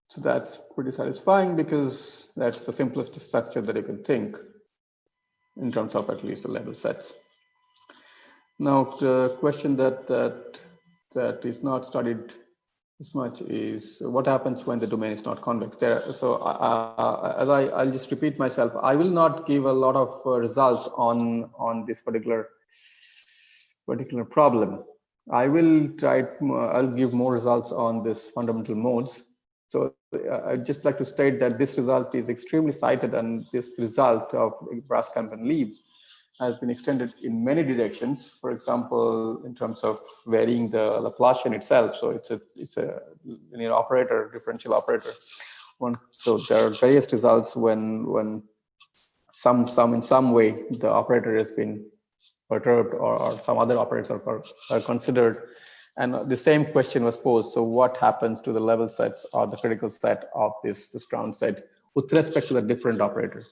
so that's pretty satisfying because that's the simplest structure that you can think in terms of at least the level sets. Now the question that is not studied as much is what happens when the domain is not convex. So I'll just repeat myself. I will not give a lot of results on this particular problem. I will I'll give more results on this fundamental modes. So I'd just like to state that this result is extremely cited, and this result of Braskamp and Leib has been extended in many directions. For example, in terms of varying the Laplacian itself. So it's a linear operator, differential operator. So there are various results when in some way the operator has been perturbed or some other operators are considered. And the same question was posed. So what happens to the level sets or the critical set of this ground set with respect to the different operator?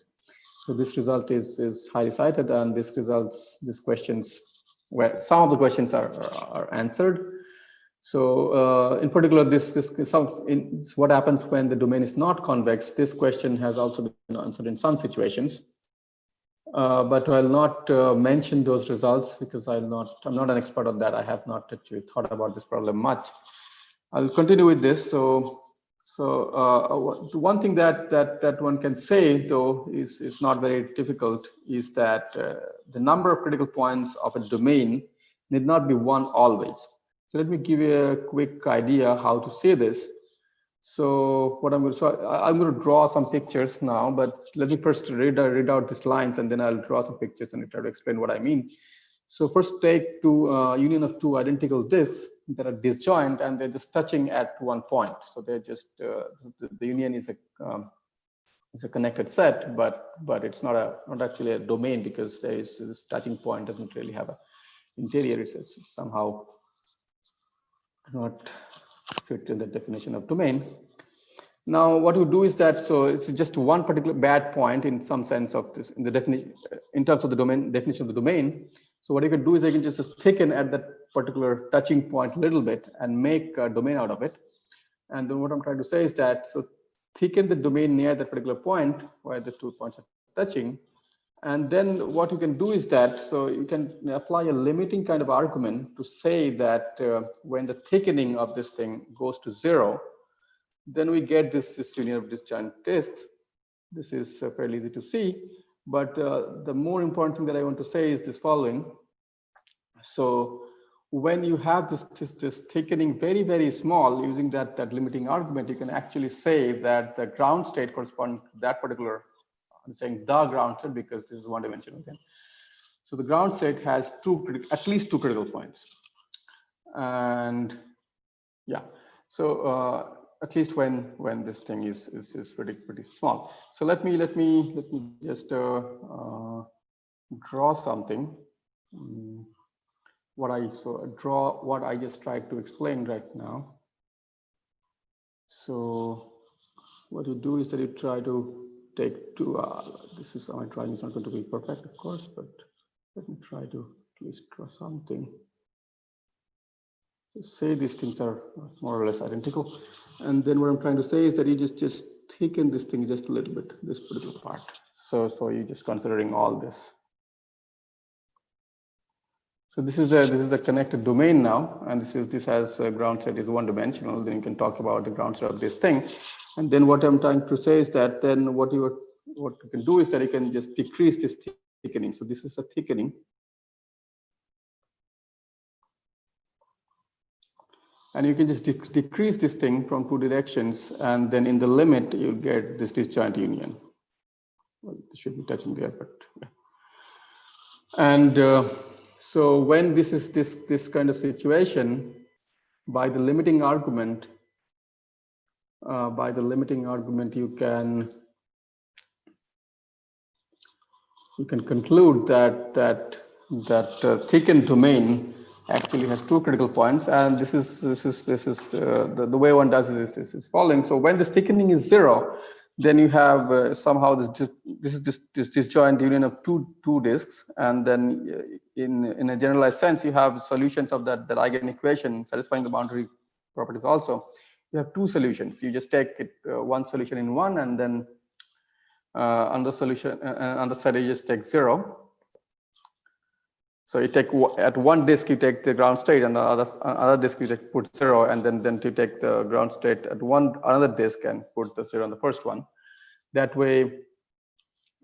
So this result is highly cited, and these questions, where some of the questions are answered. So in particular, it's what happens when the domain is not convex. This question has also been answered in some situations, but I'll not mention those results because I'm not an expert on that. I have not actually thought about this problem much. I'll continue with this. So the one thing that one can say, though, is not very difficult, is that the number of critical points of a domain need not be one always. So let me give you a quick idea how to say this. So what I'm going to draw some pictures now, but let me first read out these lines, and then I'll draw some pictures and try to explain what I mean. So first take union of two identical disks that are disjoint and they're just touching at one point. So they're just the union is a connected set, but it's not actually a domain because there is this touching point doesn't really have a interior. It's somehow not fit in the definition of domain. Now what you do is that, so it's just one particular bad point in some sense of this in the definition in terms of the domain definition of the domain. So what you can do is I can just thicken at that particular touching point a little bit and make a domain out of it. And then what I'm trying to say is that, so thicken the domain near that particular point where the 2 points are touching. And then what you can do is that, so you can apply a limiting kind of argument to say that when the thickening of this thing goes to 0, then we get this union of disjoint disks. This is fairly easy to see. But the more important thing that I want to say is this following. So when you have this thickening very, very small using that limiting argument, you can actually say that the ground state corresponds to that particular, I'm saying the ground state because this is one dimensional again. So the ground state has at least two critical points. And yeah, so at least when this thing is pretty small. So let me just draw something. Draw what I just tried to explain right now. So what you do is that you try to take two. This is my drawing is not going to be perfect, of course, but let me try to at least draw something. say these things are more or less identical. And then what I'm trying to say is that you just thicken this thing just a little bit, this particular part. So you're just considering all this. So this is the connected domain now, and this has ground state is one dimensional. Then you can talk about the ground state of this thing. And then what I'm trying to say is that then what you can do is that you can just decrease this thickening. So this is a thickening. And you can just decrease this thing from two directions, and then in the limit you get this disjoint union. Well, it should be touching there, but yeah. And so when this is this kind of situation, by the limiting argument, you can conclude that thickened domain actually has two critical points, and this is the way one does it is following. So when this thickening is 0, then you have somehow this disjoint union of two disks, and then in a generalized sense you have solutions of that eigen equation satisfying the boundary properties. Also, you have two solutions. You just take it one solution in one, and then another solution on the side you just take 0. So you take at one disk you take the ground state, and the other disk you put 0, and then you take the ground state at another disk and put the 0 on the first one. That way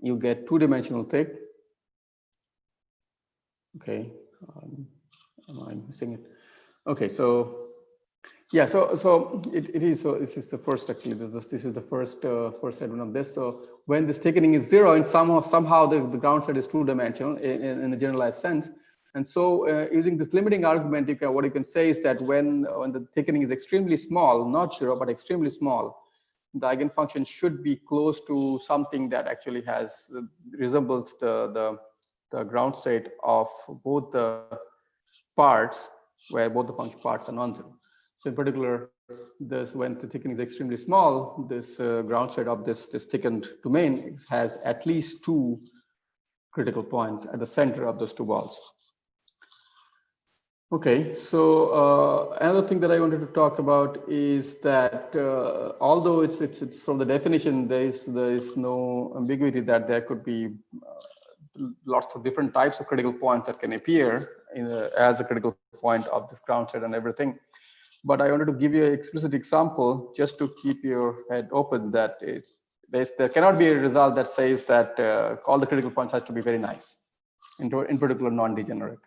you get two-dimensional thick. Okay, am I missing it? Okay, so yeah, so it is. So this is the first actually. This is the first segment of this. So when this thickening is 0, and somehow the ground state is two-dimensional in a generalized sense. And so using this limiting argument, what you can say is that when the thickening is extremely small, not 0 but extremely small, the eigenfunction should be close to something that actually resembles the ground state of both the parts, where both the function parts are non-zero. So in particular, when the thickening is extremely small, this ground state of this thickened domain has at least two critical points at the center of those two balls. Okay, so another thing that I wanted to talk about is that although it's from the definition, there is no ambiguity that there could be lots of different types of critical points that can appear as a critical point of this ground state and everything. But I wanted to give you an explicit example just to keep your head open that there cannot be a result that says that all the critical points has to be very nice, in particular non-degenerate.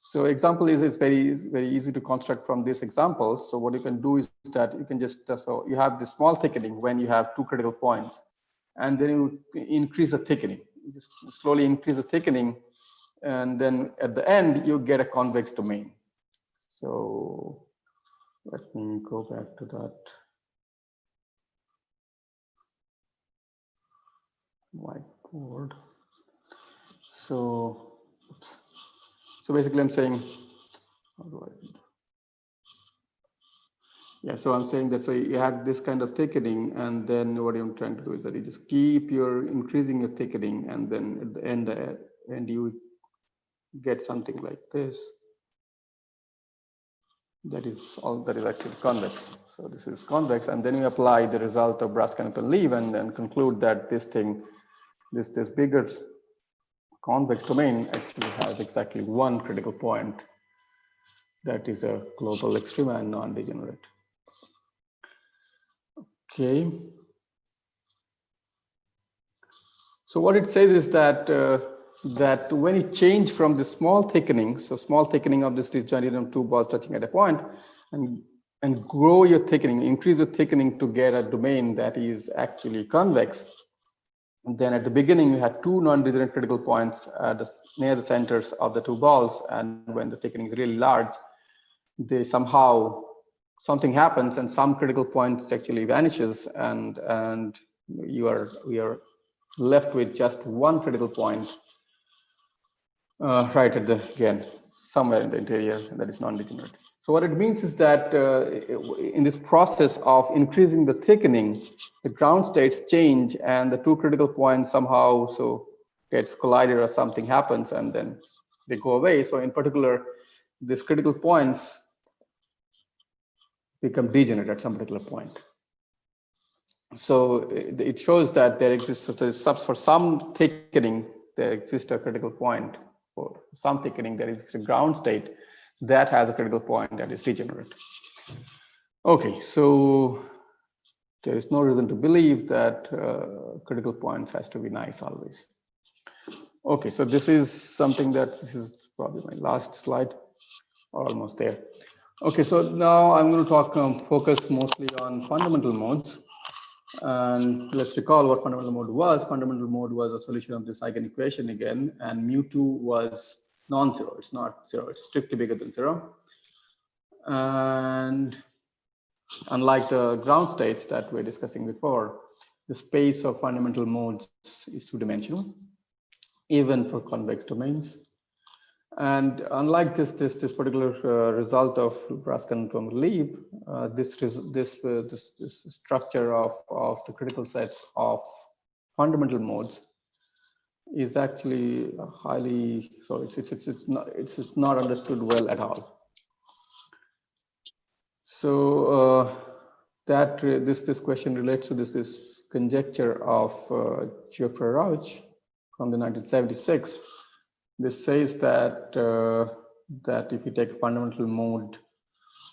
So example is very easy to construct from this example. So what you can do is that you can just, so you have this small thickening when you have two critical points, and then you increase the thickening. You just slowly increase the thickening, and then at the end you get a convex domain. So let me go back to that whiteboard. So, oops. So basically I'm saying, how do I? Yeah, so I'm saying that so you have this kind of thickening, and then what I'm trying to do is that you just keep increasing your thickening, and then at the end you get something like this. That is actually convex. So this is convex, and then we apply the result of Braskamp-Leib and then conclude that this bigger convex domain actually has exactly one critical point that is a global extrema and non-degenerate. Okay. So what it says is that that when you change from the small thickening, so small thickening of this disjoint union of two balls touching at a point, and grow your thickening, increase your thickening to get a domain that is actually convex. And then at the beginning, you had two non-degenerate critical points near the centers of the two balls, and when the thickening is really large, something happens, and some critical points actually vanishes, and we are left with just one critical point right at somewhere in the interior that is non-degenerate. So what it means is that in this process of increasing the thickening, the ground states change, and the two critical points somehow gets collided or something happens, and then they go away. So in particular, these critical points become degenerate at some particular point. So it shows that there exists, for some thickening, there exists a critical point. For some thickening, there exists a ground state that has a critical point that is degenerate. Okay, so there is no reason to believe that critical points has to be nice always. Okay, so this is something that this is probably my last slide, almost there. Okay, so now I'm going to talk, focus mostly on fundamental modes. And let's recall what fundamental mode was. Fundamental mode was a solution of this eigenequation again, and mu2 was non-zero. It's not zero, it's strictly bigger than 0. And unlike the ground states that we were discussing before, the space of fundamental modes is two-dimensional, even for convex domains. And unlike this particular result of Braskan-Lieb, this structure of the critical sets of fundamental modes is actually highly, so it's not understood well at all. So this question relates to this conjecture of Geoffroy-Rauch from the 1976. This says that that if you take a fundamental mode,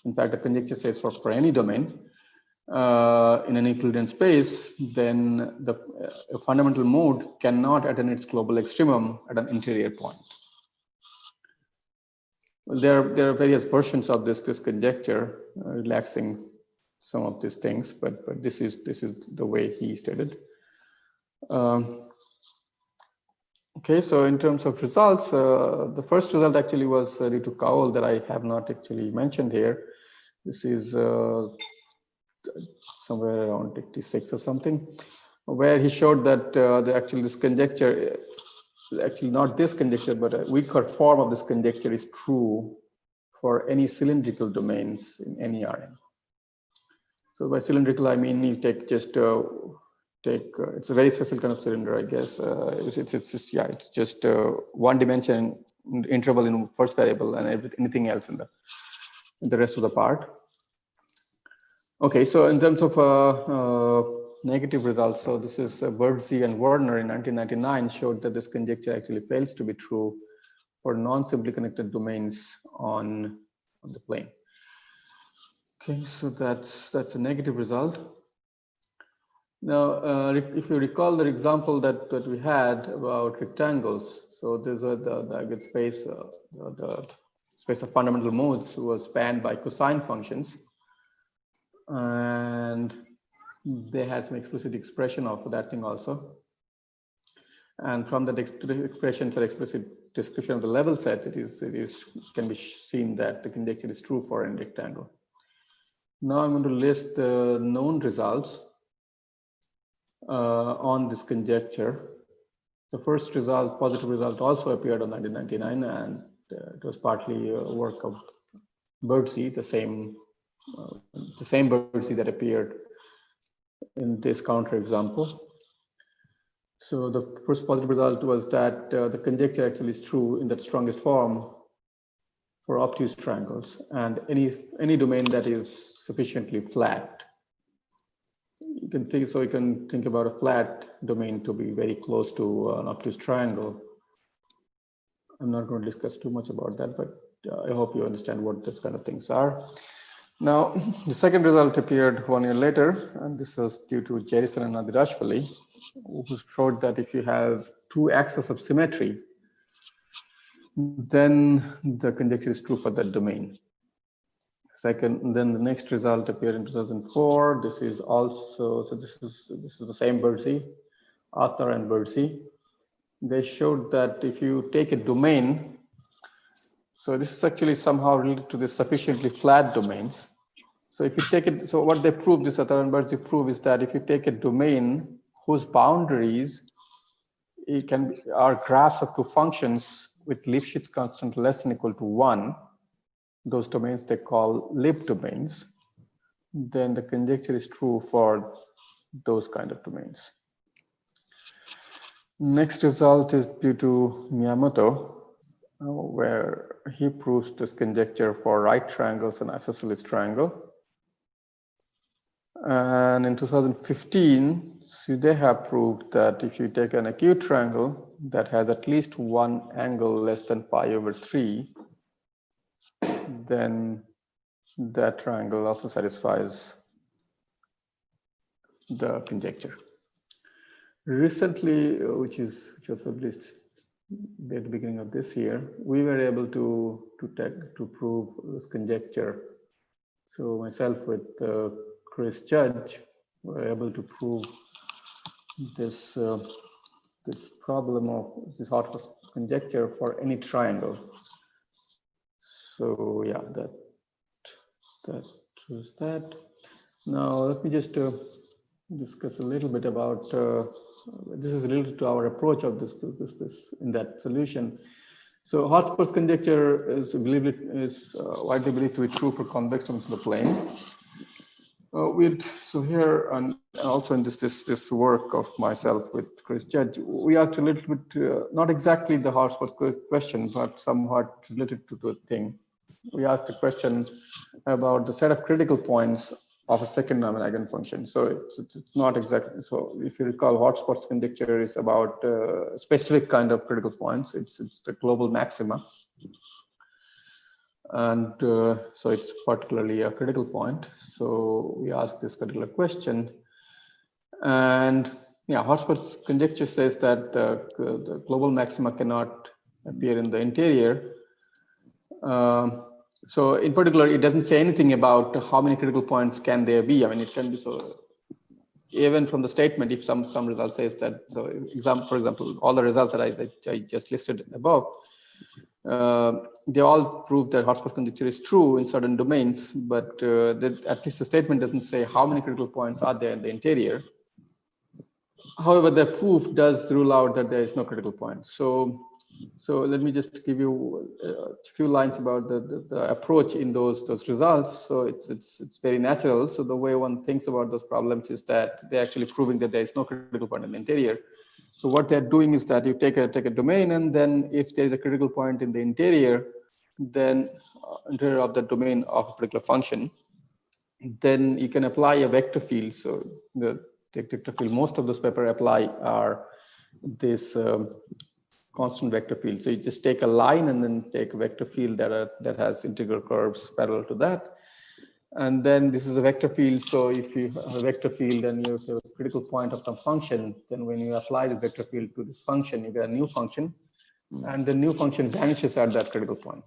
in fact, the conjecture says for any domain in an Euclidean space, then the fundamental mode cannot attain its global extremum at an interior point. Well, there are various versions of this conjecture, relaxing some of these things, but this is the way he stated. Okay, so in terms of results, the first result actually was due to Cowell that I have not actually mentioned here. This is somewhere around 86 or something, where he showed that this conjecture, actually not this conjecture, but a weaker form of this conjecture is true for any cylindrical domains in any Rn. So by cylindrical, I mean you take just it's a very special kind of cylinder, I guess. It's just one dimension interval in first variable and anything else in the rest of the part. Okay, so in terms of negative results, so this is Birdsey and Werner in 1999 showed that this conjecture actually fails to be true for non-simply connected domains on the plane. Okay, so that's a negative result. Now, if you recall the example that we had about rectangles, so there's the Euclid space, the space of fundamental modes was spanned by cosine functions, and they had some explicit expression of that thing also. And from that expression for explicit description of the level sets, it can be seen that the conjecture is true for any rectangle. Now I'm going to list the known results on this conjecture. The first result, positive result, also appeared on 1999, and it was partly a work of Birdsey, the same Birdsey that appeared in this counterexample. So the first positive result was that the conjecture actually is true in that strongest form for obtuse triangles, and any domain that is sufficiently flat. You can think about a flat domain to be very close to an obtuse triangle. I'm not going to discuss too much about that, but I hope you understand what this kind of things are. Now, the second result appeared 1 year later, and this was due to Jerison and Nadirashvili, who showed that if you have two axes of symmetry, then the conjecture is true for that domain. Second, then the next result appeared in 2004. This is also, so this is the same Birdsey, Arthur and Birdsey. They showed that if you take a domain, so this is actually somehow related to the sufficiently flat domains. So if you take it, so what they proved, this Arthur and Birdsey prove, is that if you take a domain whose boundaries are graphs of two functions with Lipschitz constant less than or equal to 1, those domains they call Lib domains, then the conjecture is true for those kind of domains. Next result is due to Miyamoto, where he proves this conjecture for right triangles and isosceles triangle. And in 2015, Sudeha proved that if you take an acute triangle that has at least one angle less than pi/3, then that triangle also satisfies the conjecture. Recently, which was published at the beginning of this year, we were able to prove this conjecture. So myself with Chris Judge were able to prove this this problem of this Hartford conjecture for any triangle. So yeah, that was that. Now let me just discuss a little bit about this is related to our approach of this in that solution. So Hartford's conjecture is widely believed to be true for convex domains of the plane. So here and also in this work of myself with Chris Judge, we asked a little bit, not exactly the Hartford question, but somewhat related to the thing. We asked the question about the set of critical points of a second Neumann eigenfunction. So it's not exactly, so if you recall, Hartford's conjecture is about a specific kind of critical points. It's the global maxima. And so it's particularly a critical point. So we asked this particular question. And yeah, Hartford's conjecture says that the global maxima cannot appear in the interior. So in particular, it doesn't say anything about how many critical points can there be. I mean, it can be so, even from the statement, if some result says that, so for example, all the results that I just listed above, they all prove that Hartford's conjecture is true in certain domains, but at least the statement doesn't say how many critical points are there in the interior. However, the proof does rule out that there is no critical point. So let me just give you a few lines about the approach in those results. So it's very natural. So the way one thinks about those problems is that they're actually proving that there is no critical point in the interior. So what they're doing is that you take a domain, and then if there is a critical point in the interior, then interior of the domain of a particular function, then you can apply a vector field. So the vector field most of those papers apply are this constant vector field. So you just take a line and then take a vector field that has integral curves parallel to that. And then this is a vector field. So if you have a vector field and you have a critical point of some function, then when you apply the vector field to this function, you get a new function, and the new function vanishes at that critical point.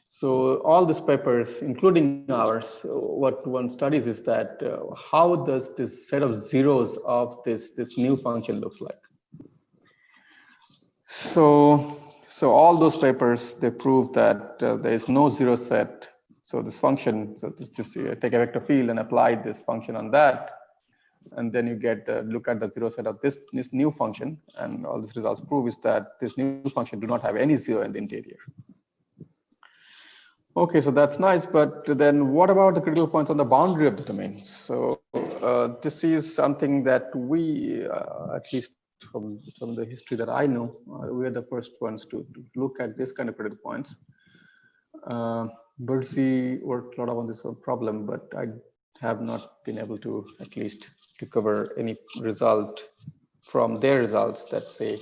So all these papers, including ours, what one studies is that how does this set of zeros of this new function looks like? So all those papers, they prove that there is no zero set. So this function, so just take a vector field and apply this function on that, and then you get look at the zero set of this new function, and all these results prove is that this new function do not have any zero in the interior. Okay, so that's nice, but then what about the critical points on the boundary of the domain? So this is something that we, at least from the history that I know, we are the first ones to look at this kind of critical points. Birdsey worked a lot on this problem, but I have not been able to at least to cover any result from their results that say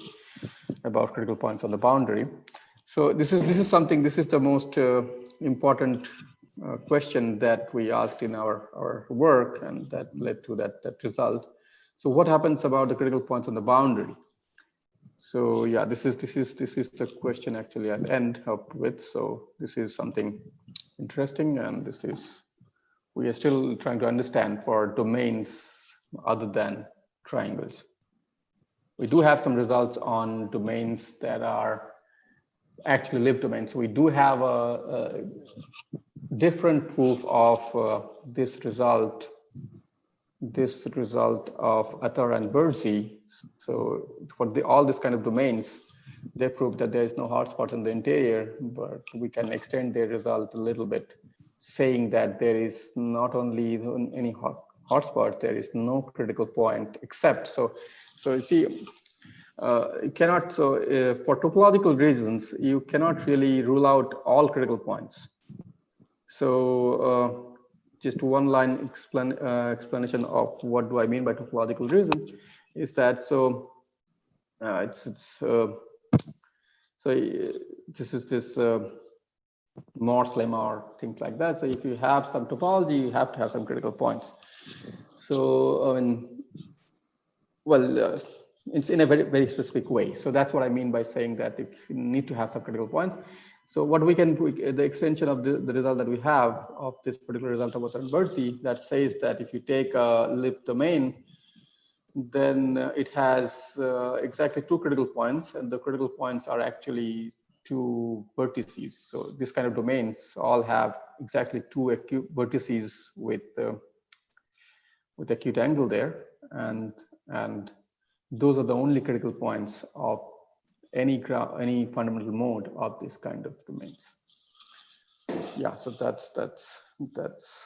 about critical points on the boundary. So this is something, this is the most important question that we asked in our work, and that led to that result. So what happens about the critical points on the boundary? So yeah, this is the question actually I'll end up with. So this is something interesting, and we are still trying to understand for domains other than triangles. We do have some results on domains that are actually Lib domains. So we do have a different proof of this result of Attar and Birdsey. So for all these kind of domains, they prove that there is no hot spot in the interior, but we can extend their result a little bit, saying that there is not only any hotspot, there is no critical point except. So you see, you cannot, for topological reasons, you cannot really rule out all critical points. So
just one line explanation of what do I mean by topological reasons is that so this is this Morse lemma or things like that. So if you have some topology, you have to have some critical points. So I mean, well, it's in a very, very specific way. So that's what I mean by saying that if you need to have some critical points. So what we can, the extension of the result that we have of this particular result of Watson-Bursey that says that if you take a Lipp domain, then it has exactly 2 critical points, and the critical points are actually 2 vertices. So this kind of domains all have exactly 2 acute vertices with acute angle there, and those are the only critical points of any fundamental mode of this kind of domains. Yeah, so that's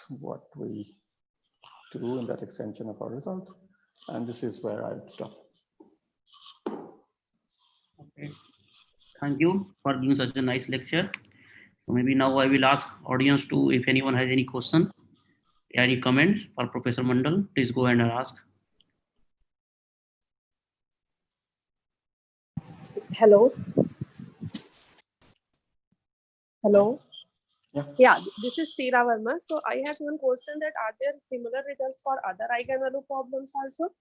what we do in that extension of our result, and this is where I stop.
Okay, thank you for giving such a nice lecture. So maybe now I will ask audience to, if anyone has any question, any comments for Professor Mandal, please go ahead and ask.
Hello. Hello. Yeah, this is Seera Verma. So I have one question that are there similar results for other eigenvalue problems also?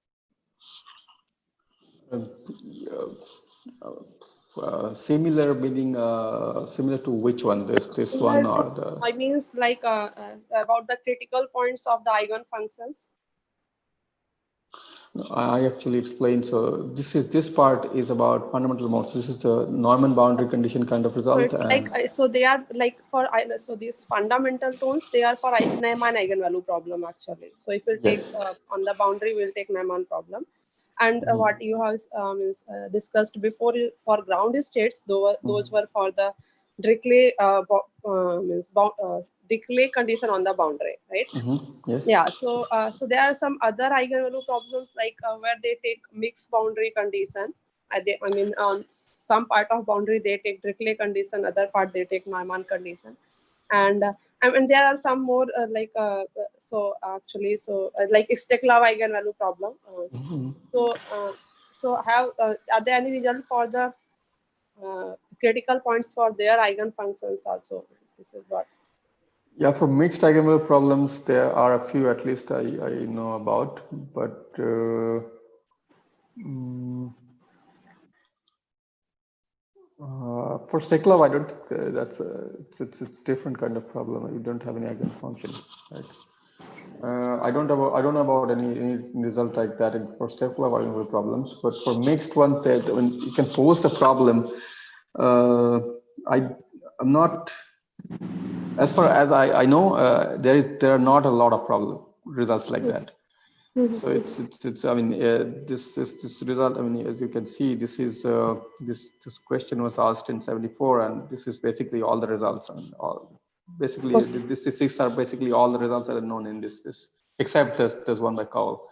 Similar meaning similar to which one? This one or the?
I means like about the critical points of the eigenfunctions.
I actually explained. So this part is about fundamental modes. This is the Neumann boundary condition kind of result.
So it's like so they are like for so these fundamental tones, they are for Neumann eigenvalue problem actually. So if we take on the boundary, we'll take Neumann problem. And what you have discussed before for ground states, those were for the Dirichlet Dirichlet condition on the boundary, right?
Yes.
Yeah. So so there are some other eigenvalue problems like where they take mixed boundary condition. I mean, on some part of boundary they take Dirichlet condition, other part they take Neumann condition, and there are some more like so actually like Steklov eigenvalue problem. So are there any result for the critical points for their eigenfunctions also? This is what.
Yeah, for mixed eigenvalue problems, there are a few at least I know about, but for Steklov, I don't. That's it's different kind of problem. You don't have any eigenfunction, right? I don't know about any result like that for Steklov eigenvalue problems, but for mixed ones, when you can pose the problem, I'm not. As far as I know, there are not a lot of results like that. So it's I mean this result, I mean, as you can see, this is this question was asked in 74, and this is basically all the results, and all basically this 6 are basically all the results that are known in this except there's one by Cowell.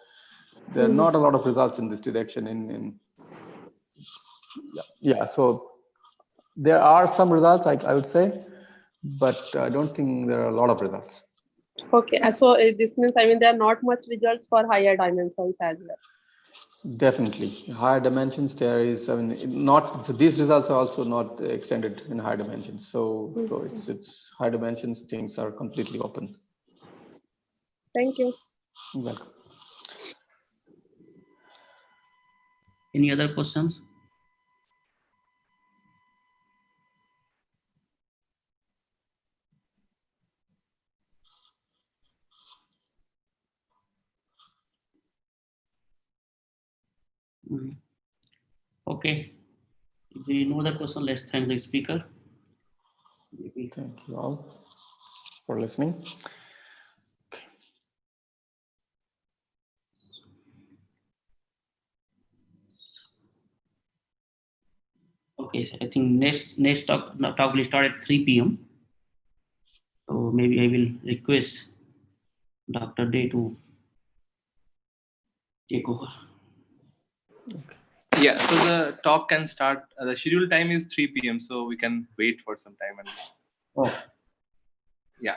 There are not a lot of results in this direction yeah, so there are some results I would say, but I don't think there are a lot of results.
Okay, so this means, I mean, there are not much results for higher dimensions as well.
Definitely, higher dimensions there is. I mean, not so these results are also not extended in higher dimensions. So it's higher dimensions. Things are completely open.
Thank you.
You're welcome.
Any other questions? Okay. If there is no other question, let's thank the speaker.
Thank you all for listening.
Okay, so I think next talk will start at 3 p.m. So maybe I will request Dr. Day to take over.
Okay. Yeah, so the talk can start. The scheduled time is 3 p.m. So we can wait for some time. And
oh,
yeah.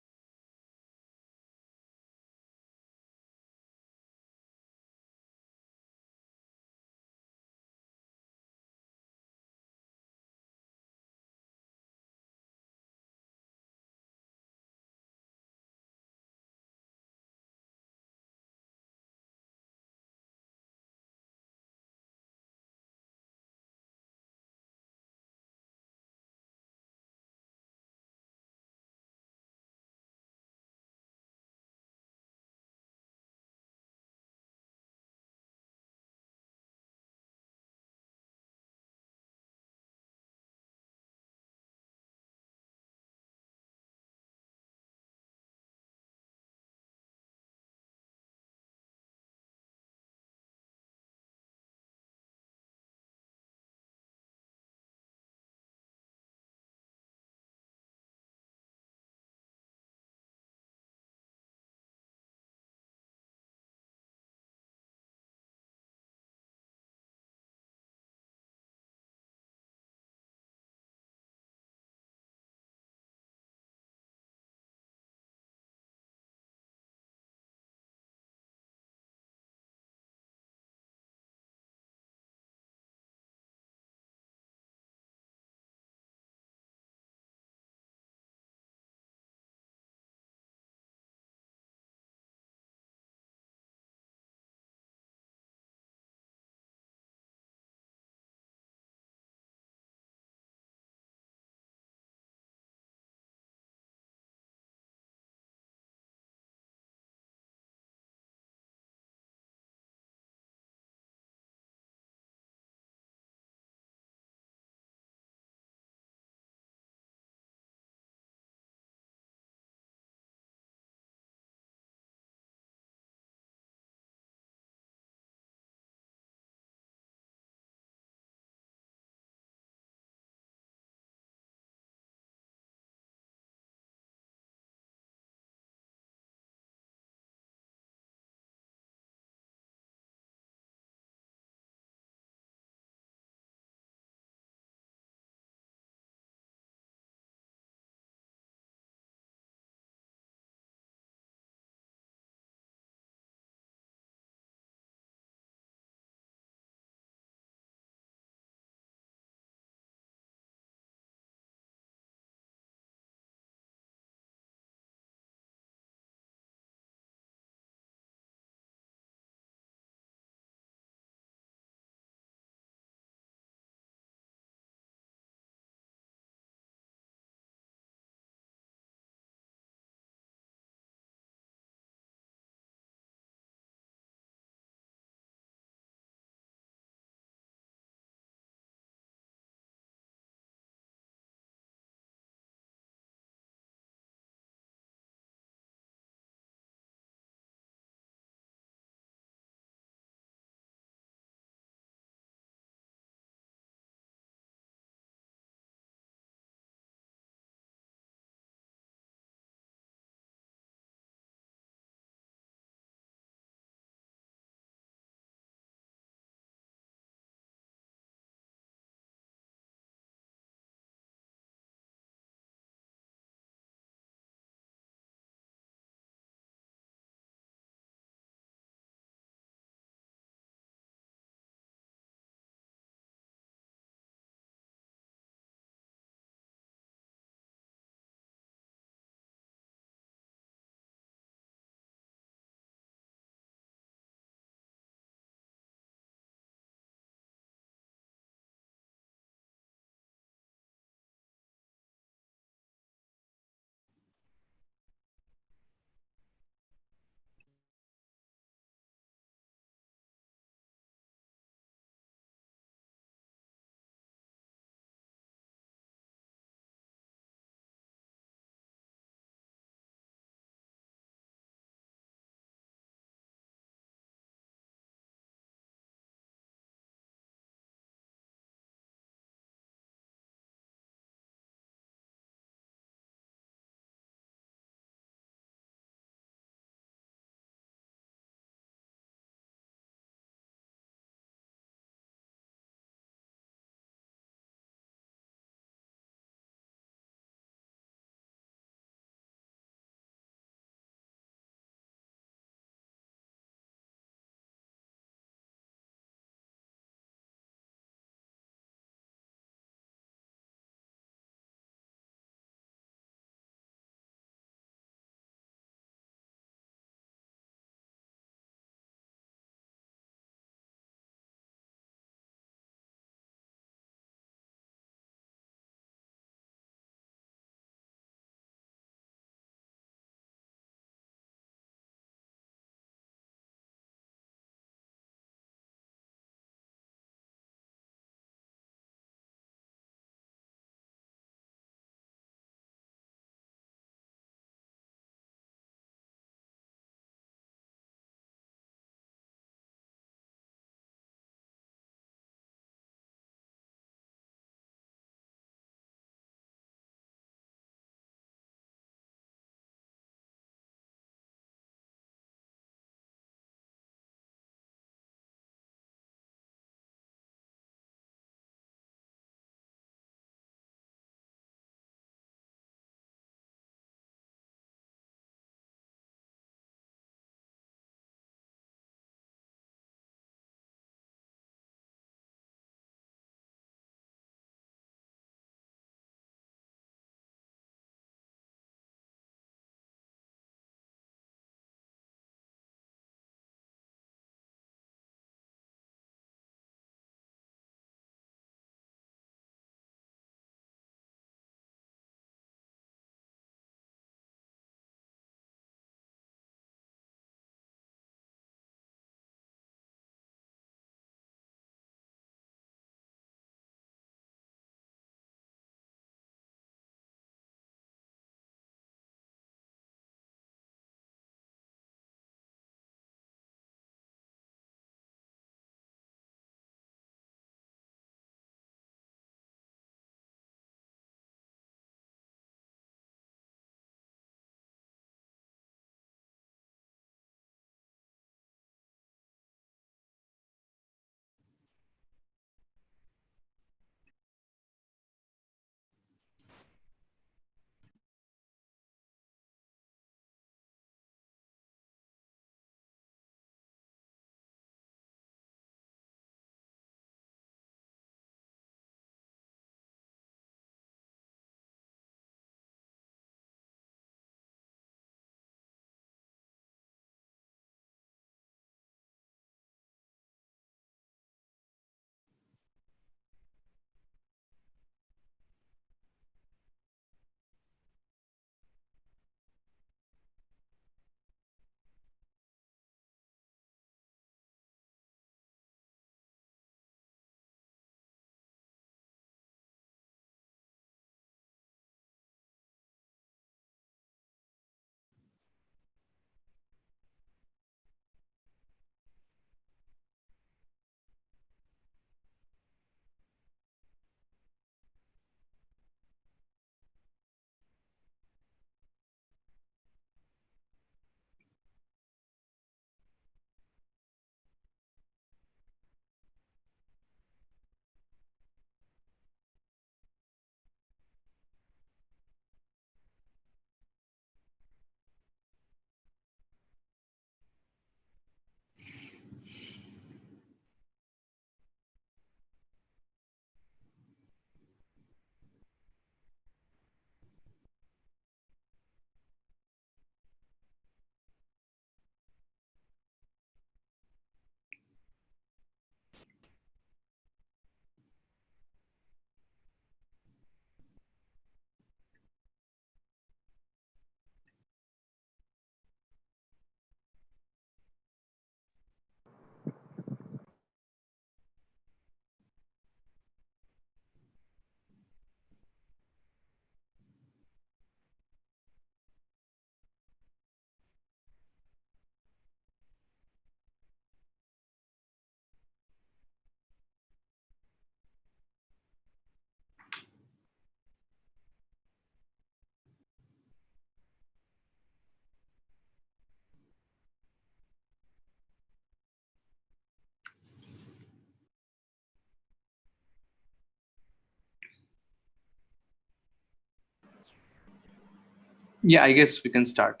Yeah, I guess we can start.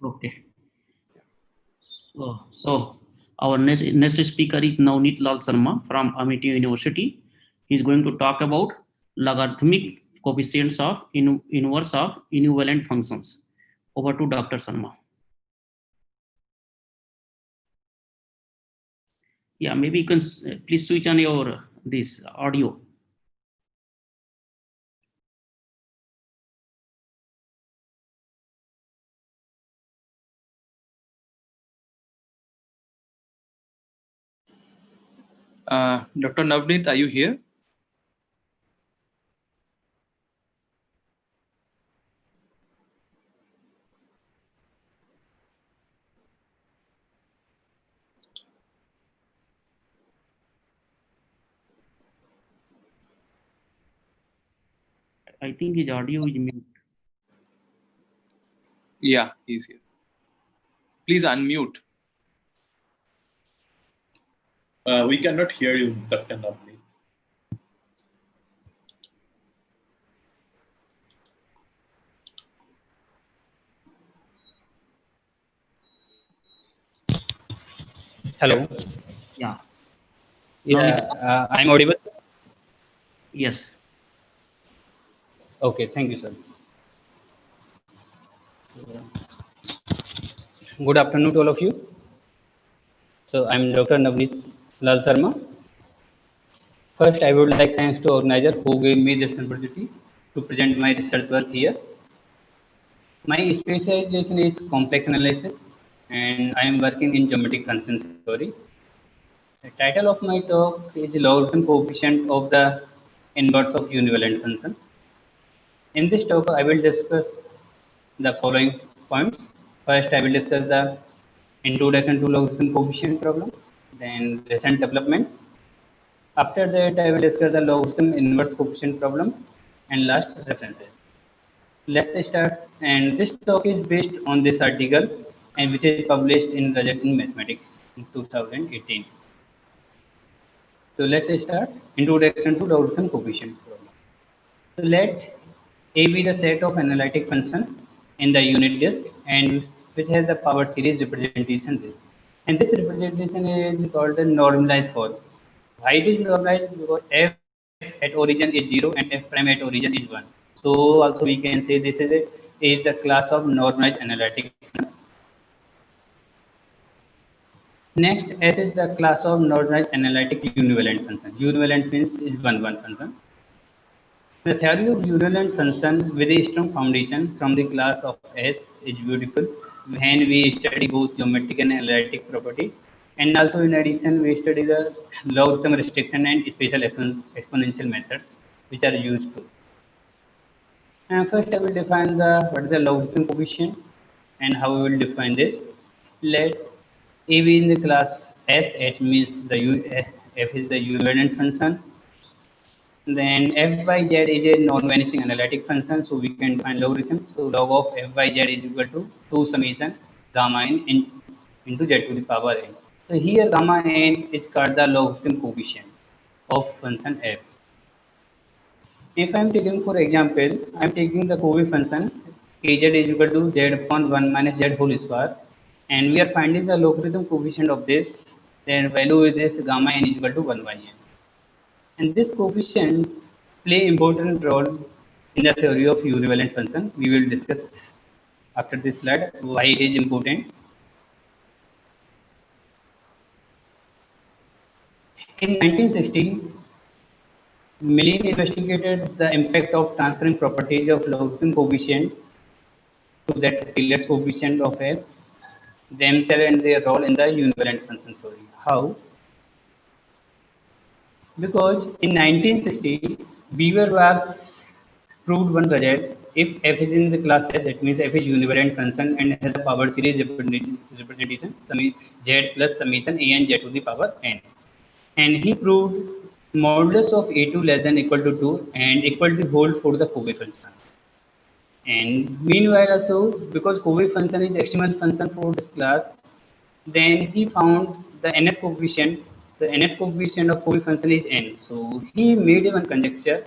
Okay. So our next speaker is Navneet Lal Sharma from Amity University. He's going to talk about logarithmic coefficients of inverse of equivalent functions. Over to Dr. Sharma. Yeah, maybe you can please switch on your this audio.
Dr. Navneet, are you here?
I think his audio is mute.
Yeah, he's here. Please unmute.
We cannot hear you, Dr. Navneet.
Hello.
Yeah.
Yeah, I'm audible.
Yes.
Okay, thank you, sir. Good afternoon to all of you. So I'm Dr. Navneet Lal Sharma. First, I would like thanks to organizer who gave me this opportunity to present my research work here. My specialization is complex analysis, and I am working in geometric function theory. The title of my talk is Logarithm Coefficient of the Inverse of Univalent Function. In this talk, I will discuss the following points. First, I will discuss the introduction to logarithm coefficient problem, then recent developments. After that, I will discuss the logarithm inverse coefficient problem, and last, references. Let's start. And this talk is based on this article, and which is published in Rajat in Mathematics in 2018. So let's start. Introduction to logarithm coefficient problem. So let A be the set of analytic functions in the unit disk, and which has the power series representation. And this representation is called the normalized form. Why it is normalized? Because f at origin is 0 and f prime at origin is 1. So also we can say this is the class of normalized analytic function. Next, S is the class of normalized analytic univalent function. Univalent means is 1-1 function. The theory of univalent function with a strong foundation from the class of S is beautiful when we study both geometric and analytic properties. And also in addition, we study the logarithm restriction and special exponential methods which are used to. And first I will define what is the logarithm coefficient and how we will define this. Let A be in the class S, H means F is the univalent function. Then f by z is a non-vanishing analytic function, so we can find logarithm. So log of f by z is equal to 2 summation gamma n into z to the power n. So here gamma n is called the logarithm coefficient of function f. If I am taking, for example, I am taking the coefficient function kz is equal to z upon 1 minus z whole square, and we are finding the logarithm coefficient of this. Then value is this gamma n is equal to 1 by n. And this coefficient play important role in the theory of univalent function. We will discuss after this slide why it is important. In 1960, Millin investigated the impact of transferring properties of logarithm coefficient to that Taylor's coefficient of f themselves and their role in the univalent function theory. How? Because in 1960, Beaver-Bachs proved one result. If f is in the class S, that means f is univalent function and has a power series representation z plus summation a n z to the power n. And he proved modulus of a2 less than equal to 2 and equality hold for the Covey function. And meanwhile also, because Covey function is extremal function for this class, then he found the nth coefficient. The nth coefficient of Covey function is n. So he made one conjecture: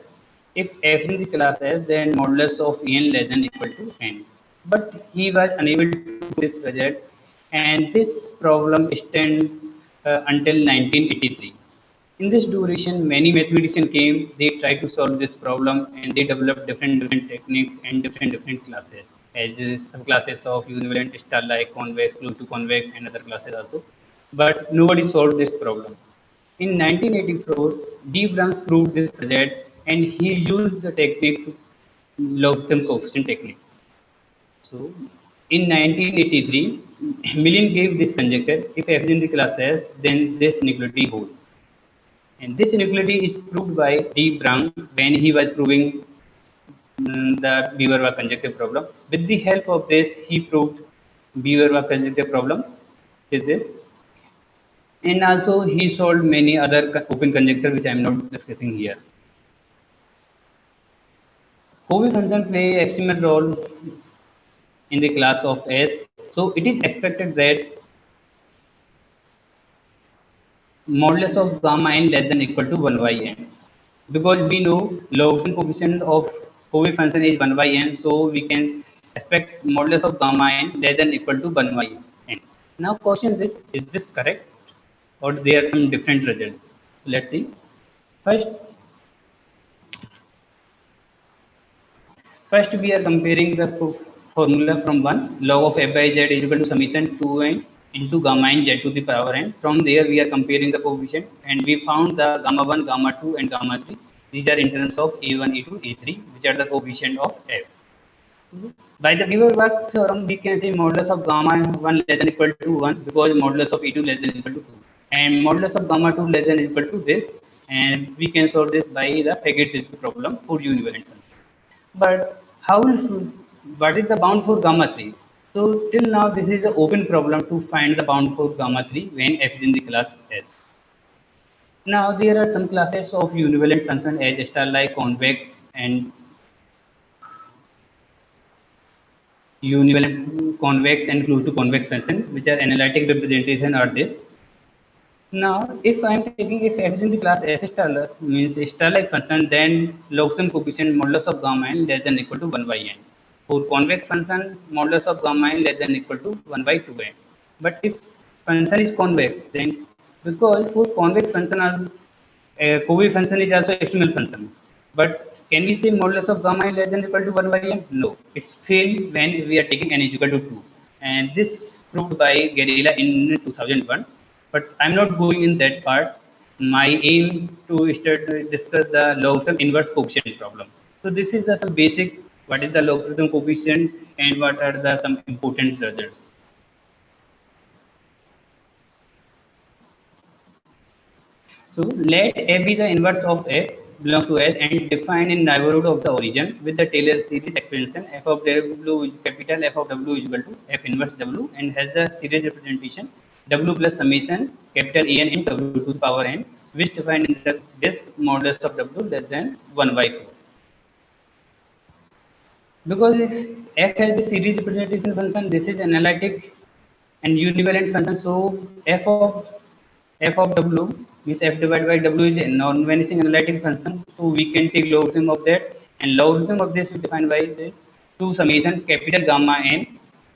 if f in the class S, then modulus of n less than equal to n. but he was unable to do this result, and this problem extended until 1983. In this duration, many mathematicians came, they tried to solve this problem, and they developed different techniques and different classes, as some classes of univalent, star-like, convex, close to convex, and other classes also. But nobody solved this problem. In 1984, D. Brans proved this result, and he used the technique to logarithm coefficient technique. So, in 1983, Millin gave this conjecture: if f is in the class S, then this inequality holds. And this inequality is proved by D. Brown when he was proving the Beaver-Wack conjecture problem. With the help of this, he proved Beaver-Wack conjecture problem is this. And also he solved many other open conjecture which I am not discussing here. Fourier function play extreme role in the class of S. So it is expected that modulus of gamma n less than equal to 1 by n, because we know logarithm coefficient of Fourier function is 1 by n, so we can expect modulus of gamma n less than equal to 1 by n. Now question is this correct, or there are some different results? Let's see. First we are comparing the formula from 1, log of f by z is equal to summation 2n into gamma n z to the power n. From there we are comparing the coefficient, and we found the gamma 1, gamma 2 and gamma 3. These are in terms of a1, a2, a3, which are the coefficient of f. By the Beaver-Wack theorem, we can say modulus of gamma 1 less than equal to 1, because modulus of e2 less than equal to 2, and modulus of gamma 2 less than equal to this, and we can solve this by the Faget-Szyszko problem for univalent function. But what is the bound for gamma 3? So till now this is an open problem to find the bound for gamma 3 when f is in the class S. Now there are some classes of univalent function as star-like, convex, and univalent convex and close to convex function, which are analytic representation are this. Now, if I am taking if f is in the class S star means star-like function, then logarithm coefficient modulus of gamma n less than equal to 1 by n. For convex function, modulus of gamma n less than equal to 1 by 2n. But if function is convex, then because for convex function, Fourier function is also extremal function. But can we say modulus of gamma n less than equal to 1 by n? No, it's failed when we are taking n is equal to 2. And this proved by Garilla in 2001. But I'm not going in that part. My aim to discuss the logarithm inverse coefficient problem. So this is the some basic, what is the logarithm coefficient and what are the some important results. So let f be the inverse of f belongs to S and defined in neighborhood of the origin with the Taylor series expansion f of w capital F of w is equal to f inverse w, and has the series representation w plus summation capital En in w to the power n, which defined in the disk modulus of w less than 1 by 4. Because f has the series representation function, this is analytic and univalent function, so f of w means f divided by w is a non-vanishing analytic function, so we can take logarithm of that, and logarithm of this is defined by the 2 summation capital gamma n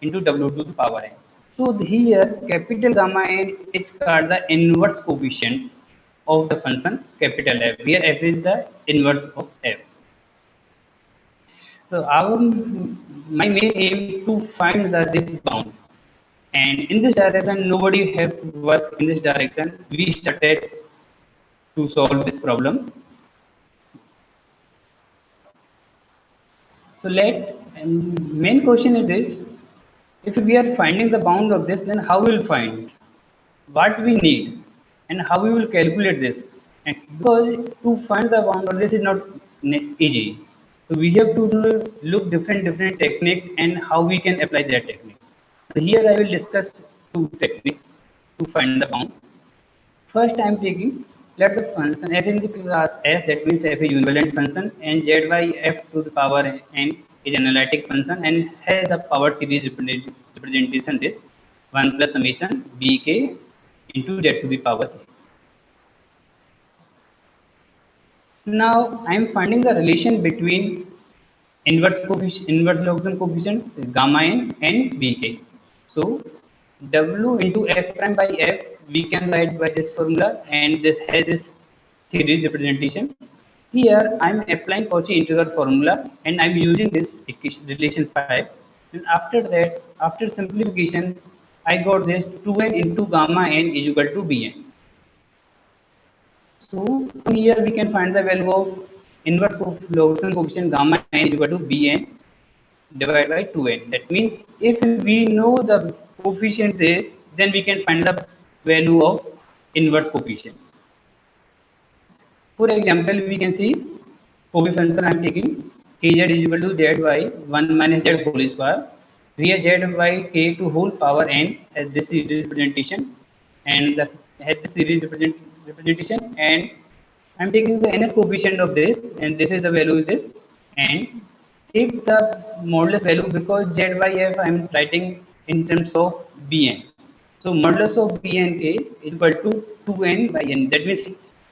into w to the power n. So here capital gamma n is called the inverse coefficient of the function capital F, where f is the inverse of f. So my main aim to find this bound, and in this direction nobody has worked in this direction. We started to solve this problem. So main question is this: if we are finding the bound of this, then how we will find what we need and how we will calculate this? And because to find the bound of this is not easy, so we have to look different techniques and how we can apply that technique. So here I will discuss 2 techniques to find the bound. First I am taking, let the function f in the class S, that means f is univalent function, and z by f to the power n is analytic function and has a power series representation this 1 plus summation bk into z to the power n. Now I am finding the relation between inverse logarithm coefficient gamma n and Vk. So W into f prime by f we can write by this formula, and this has this series representation. Here I am applying Cauchy integral formula and I am using this equation relation 5, and after that, after simplification, I got this 2n into gamma n is equal to Bn. So here we can find the value of inverse logarithm coefficient gamma n is equal to Bn divided by 2n. That means if we know the coefficient is, then we can find the value of inverse coefficient. For example, we can see Fourier function I am taking kz is equal to z by 1 minus z whole square, where z by k to whole power n as this series representation, and has the series representation, and I am taking the nth coefficient of this, and this is the value of this, and take the modulus value because z by f I am writing in terms of Bn. So modulus of Bnk is equal to 2n by n. That means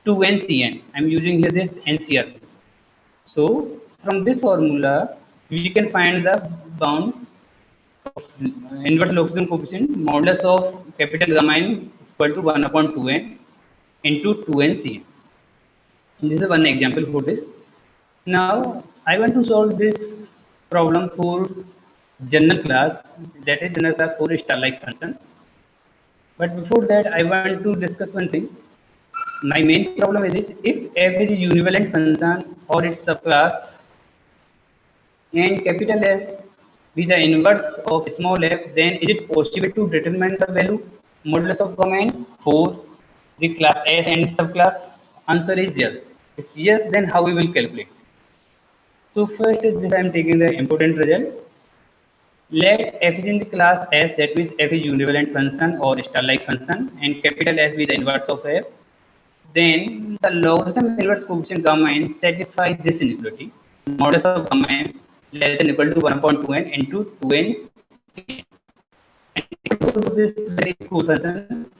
2ncn. I am using here this NCR. So from this formula, we can find the bound of inverse logarithm coefficient modulus of capital gamma n equal to 1 upon 2n into 2ncn. And this is one example for this. Now I want to solve this problem for general class, that is general class for star-like function. But before that, I want to discuss one thing. My main problem is if f is a univalent function or its subclass and capital F be the inverse of small f, then is it possible to determine the value modulus of gamma n for the class S and subclass? Answer is yes. If yes, then how we will calculate? So first is this, I am taking the important result. Let f is in the class S, that means f is univalent function or star-like function, and capital S be the inverse of f. Then the logarithm inverse coefficient gamma n satisfies this inequality. Modulus of gamma n less than equal to 1 upon 2n into 2n. And this very cool function,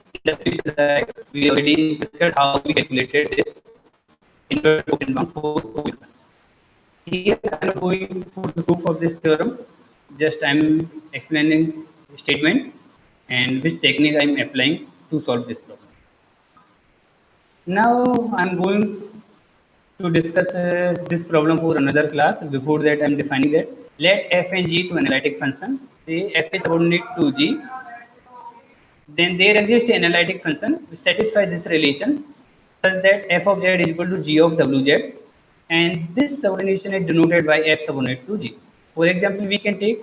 we already discussed how we calculated this inverse coefficient for coefficient. Here I am going for the proof of this theorem. Just I am explaining statement and which technique I am applying to solve this problem. Now I am going to discuss this problem for another class. Before that, I am defining that. Let f and g to analytic function. Say f is subordinate to g. Then there exists an analytic function which satisfies this relation such that f of z is equal to g of wz, and this subordination is denoted by f subordinate to g. For example, we can take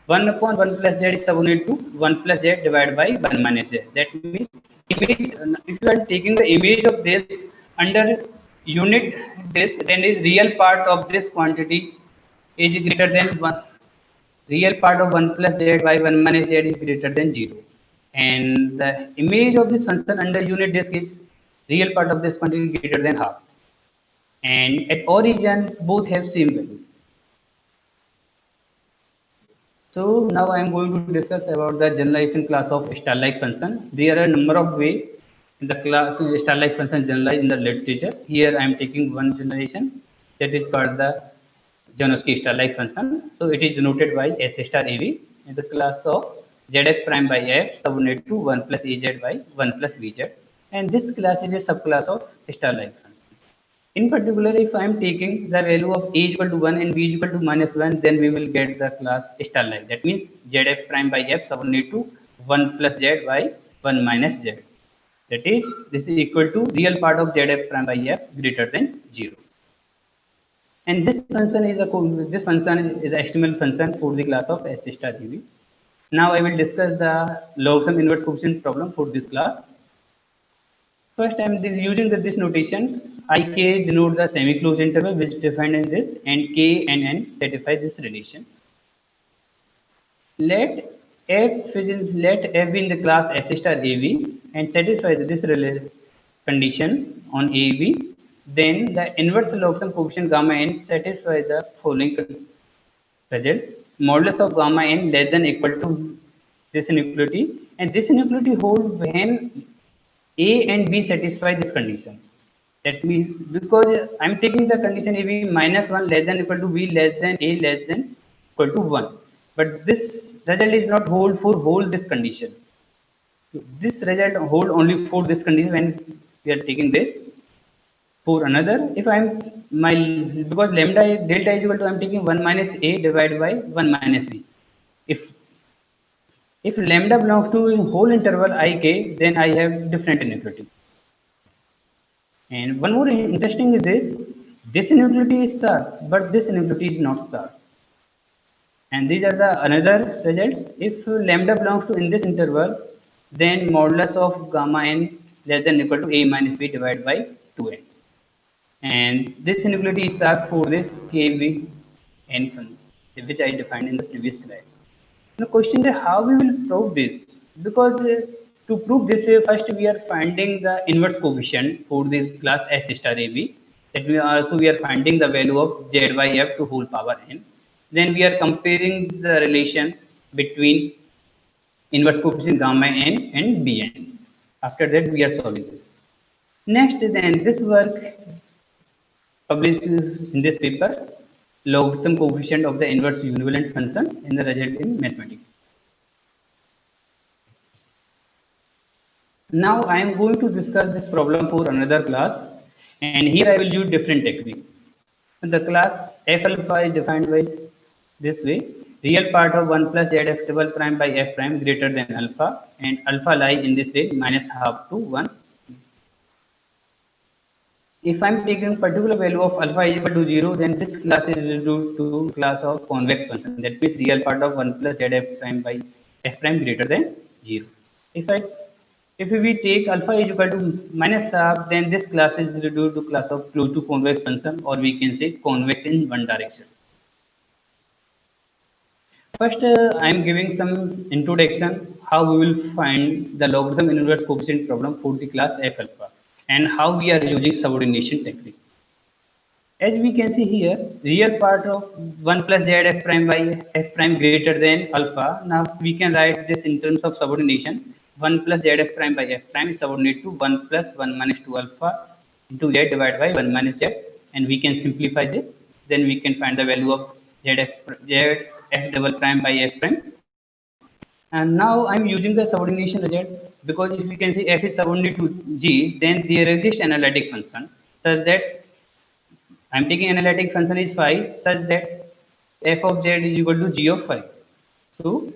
1 upon 1 plus z is subordinate to 1 plus z divided by 1 minus z. That means if you are taking the image of this under unit this, then the real part of this quantity is greater than 1. Real part of 1 plus z by 1 minus z is greater than 0. And the image of this function under unit disk is real part of this quantity greater than half. And at origin, both have same value. So now I am going to discuss about the generalization class of star-like function. There are a number of ways in the class star-like function generalized in the literature. Here I am taking one generalization that is called the Janovsky star-like function. So it is denoted by S star AV in the class of ZF prime by F subordinate to 1 plus AZ by 1 plus VZ. And this class is a subclass of star-like function. In particular, if I am taking the value of a equal to 1 and b equal to minus 1, then we will get the class star-like. That means ZF prime by F subordinate to 1 plus Z by 1 minus Z. That is, this is equal to real part of ZF prime by F greater than 0. And this function is an external function for the class of S star UV. Now I will discuss the logarithm inverse coefficient problem for this class. First, I am using this notation. Ik denotes the semi-closed interval which is defined in this, and k and n satisfy this relation. Let f be in the class S star AV and satisfy this condition on AV. Then the inverse logarithm coefficient gamma n satisfies the following results. Modulus of gamma n less than equal to this inequality, and this inequality holds when A and B satisfy this condition. That means because I'm taking the condition AB minus 1 less than equal to B less than A less than equal to 1. But this result is not hold for whole this condition. So this result hold only for this condition when we are taking this. For another, if I'm because lambda delta is equal to, I'm taking 1 minus A divided by 1 minus B. If lambda belongs to whole interval ik, then I have different inequality. And one more interesting is this inequality is sharp, but this inequality is not sharp. And these are the another results. If lambda belongs to in this interval, then modulus of gamma n less than equal to a minus b divided by 2n. And this inequality is sharp for this kb n function, which I defined in the previous slide. The question is how we will prove this, because to prove this, first we are finding the inverse coefficient for this class S star AB. That we are finding the value of z by f to whole power n. Then we are comparing the relation between inverse coefficient gamma n and bn. After that, we are solving this. Next, then this work published in this paper, logarithm coefficient of the inverse univalent function in the result in mathematics. Now I am going to discuss this problem for another class, and here I will use different technique. The class f alpha is defined by this way: real part of 1 plus zf double prime by f prime greater than alpha, and alpha lies in this range minus half to 1. If I am taking particular value of alpha is equal to 0, then this class is reduced to class of convex function. That means real part of 1 plus zf prime by f prime greater than 0. If we take alpha is equal to minus half, then this class is reduced to class of close to convex function, or we can say convex in one direction. First, I am giving some introduction how we will find the logarithm inverse coefficient problem for the class f alpha, and how we are using subordination technique. As we can see here, real part of 1 plus z f prime by f prime greater than alpha. Now we can write this in terms of subordination. 1 plus z f prime by f prime is subordinate to 1 plus 1 minus 2 alpha into z divided by 1 minus z, and we can simplify this. Then we can find the value of z f double prime by f prime. And now I'm using the subordination result, because if we can see f is subordinate to g, then there exists analytic function such that I'm taking analytic function is phi, such that f of z is equal to g of phi. So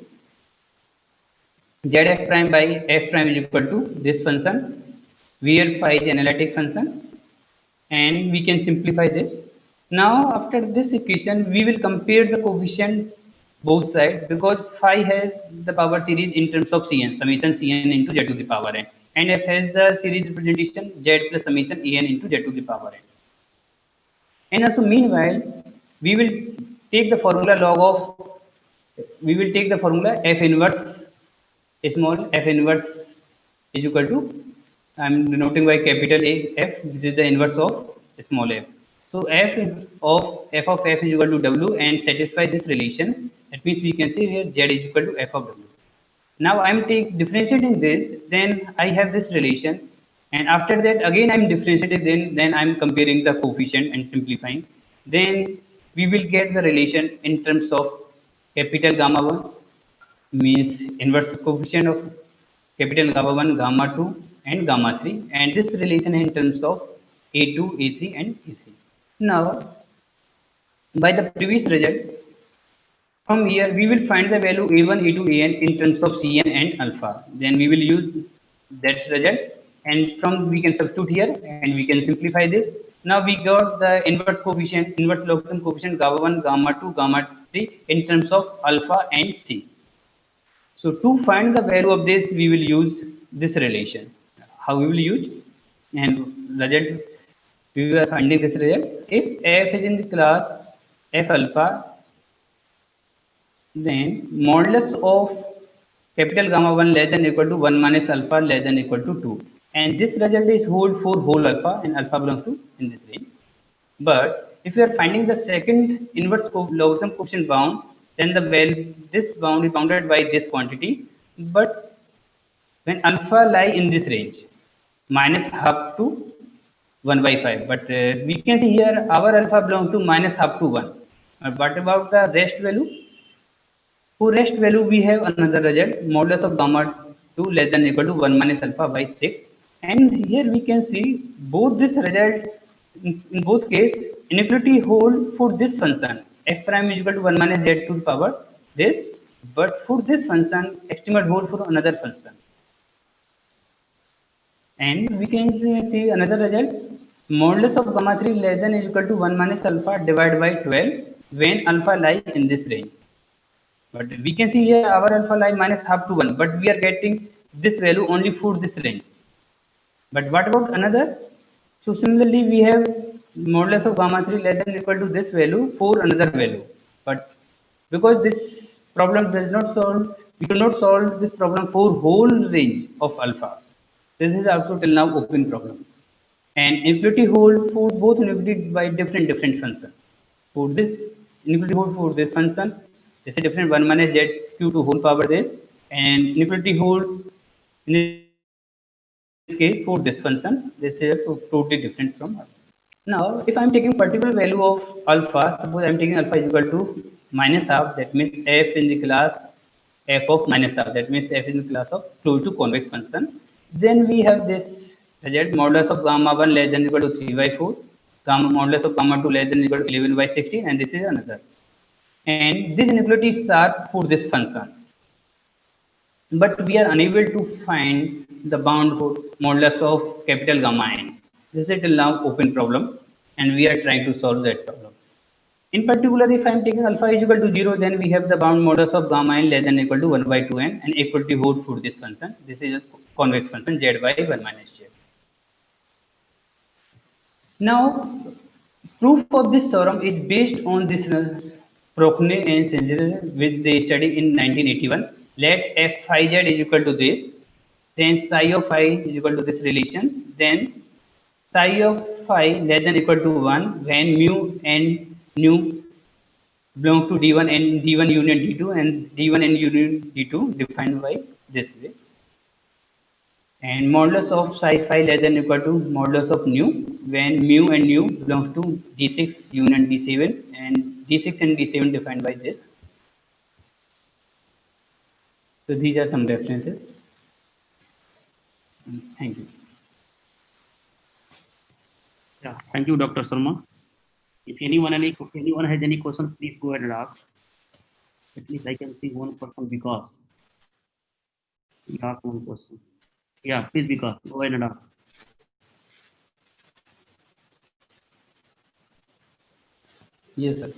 z f prime by f prime is equal to this function, where phi is analytic function, and we can simplify this. Now after this equation, we will compare the coefficient both sides, because phi has the power series in terms of Cn, summation Cn into z to the power n, and f has the series representation z plus summation En into z to the power n. And also meanwhile, we will take the formula f inverse small f inverse is equal to, I'm denoting by capital A f, this is the inverse of small f. So f of f is equal to w and satisfy this relation. That means we can say here z is equal to f of w. Now I'm differentiating this, then I have this relation, and after that again I'm differentiating, then I'm comparing the coefficient and simplifying. Then we will get the relation in terms of capital gamma 1 means inverse coefficient of capital gamma 1, gamma 2 and gamma 3, and this relation in terms of A2, A3 and A3. Now by the previous result, from here we will find the value A1, A2, An in terms of Cn and alpha. Then we will use that result, and from we can substitute here and we can simplify this. Now we got the inverse logarithm coefficient gamma 1, gamma 2, gamma 3 in terms of alpha and C. So to find the value of this, we will use this relation. How we will use? And result, we are finding this result. If f is in the class f alpha, then modulus of capital gamma 1 less than equal to 1 minus alpha less than equal to 2. And this result is hold for whole alpha, and alpha belongs to in this range. But if we are finding the second inverse logarithm coefficient bound, then the value, this bound is bounded by this quantity. But when alpha lie in this range, minus half to 1 by 5. But we can see here our alpha belongs to minus half to 1. What about the rest value? For rest value, we have another result, modulus of gamma 2 less than or equal to 1 minus alpha by 6. And here we can see both this result, in both cases, inequality hold for this function, f prime is equal to 1 minus z to the power this, but for this function, estimate hold for another function. And we can see another result, modulus of gamma 3 less than or equal to 1 minus alpha divided by 12 when alpha lies in this range. But we can see here our alpha lie minus half to 1, but we are getting this value only for this range. But what about another? So similarly, we have modulus of gamma 3 less than or equal to this value for another value. But because this problem does not solve, we cannot solve this problem for whole range of alpha. This is also till now open problem. And inequality hold for both inequality by different functions. For this inequality hold for this function, this is different 1 minus z q to whole power this, and inequality hold in this case for this function, this is totally different from alpha. Now, if I am taking particular value of alpha, suppose I am taking alpha is equal to minus half, that means f in the class f of minus half, that means f in the class of closed to convex function. Then we have this result, modulus of gamma 1 less than or equal to 3 by 4, gamma modulus of gamma 2 less than or equal to 11 by 16, and this is another. And this inequalities are for this function. But we are unable to find the bound for modulus of capital gamma n. This is till now open problem, and we are trying to solve that problem. In particular, if I am taking alpha is equal to 0, then we have the bound modulus of gamma n less than or equal to 1 by 2n, and equality hold for this function. This is a convex function z by 1 minus z. Now, proof of this theorem is based on this Prochnow and Singer, which they studied in 1981. Let f phi z is equal to this, then psi of phi is equal to this relation, then psi of phi less than or equal to 1 when mu and nu belong to d1 and d1 union d2, and d1 and union d2 defined by this way. And modulus of psi phi less than or equal to modulus of nu when mu and nu belongs to d6 union d7, and d6 and d7 defined by this. So these are some references. Thank you.
Yeah, thank you, Dr. Sharma. If anyone has any question, please go ahead and ask. At least I can see one person, because he asked one question. Yeah, please, because go ahead and ask.
Yes, sir.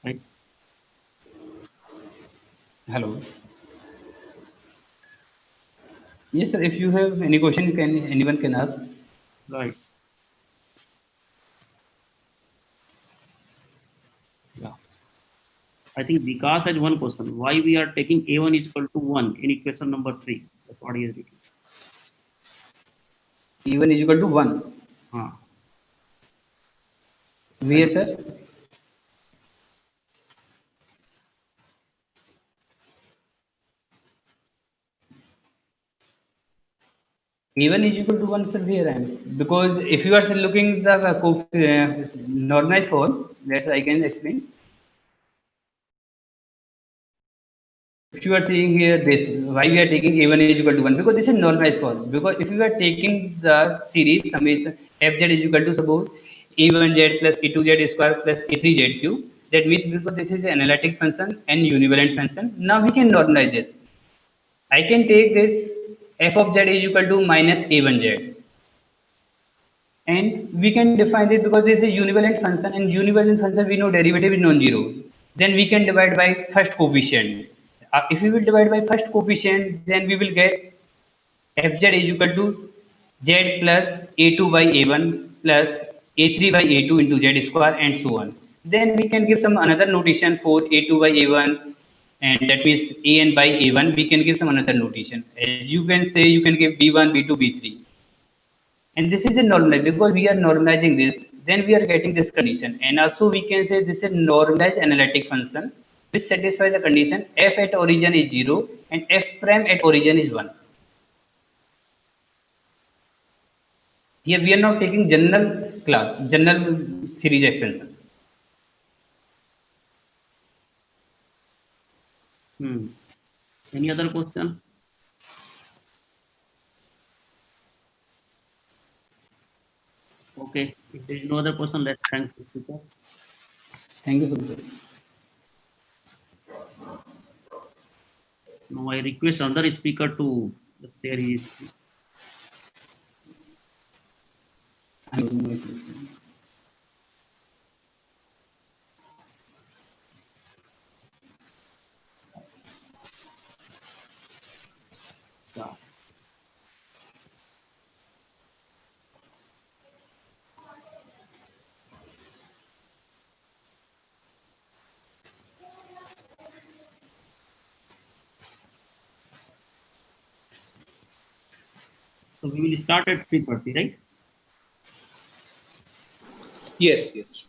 Right.
Hello. Yes, sir. If you have any question, anyone can ask.
Right. Yeah. I think Vikas has one question. Why we are taking A1 is equal to 1 in equation number 3? That's what he is written.
A1 is equal to 1. Where, sir? A1 is equal to 1, sir, where I am? Because if you are looking the normalized form, that I can explain. If you are seeing here this, why we are taking A1 is equal to 1? Because this is normalized form. Because if you are taking the series summation fz is equal to, suppose, E1z plus E2z square plus E3z cube, that means because this is an analytic function and univalent function, now we can normalize this. I can take this f of z is equal to minus A1z. And we can define this because this is a univalent function, and univalent function we know derivative is non-zero. Then we can divide by first coefficient. If we will divide by first coefficient, then we will get fz is equal to z plus a2 by a1 plus A3 by A2 into Z square and so on. Then we can give some another notation for A2 by A1, and that means AN by A1, we can give some another notation. As you can say, you can give B1, B2, B3. And this is a normalized, because we are normalizing this, then we are getting this condition. And also we can say this is a normalized analytic function which satisfies the condition f at origin is 0 and f prime at origin is 1. Here we are now taking general series extension.
Any other question? Okay, if there is no other question, let's thanks the speaker.
Thank you, sir.
Now I request another speaker to share his screen. Yeah. So we will start at 3:30, right?
Yes, yes.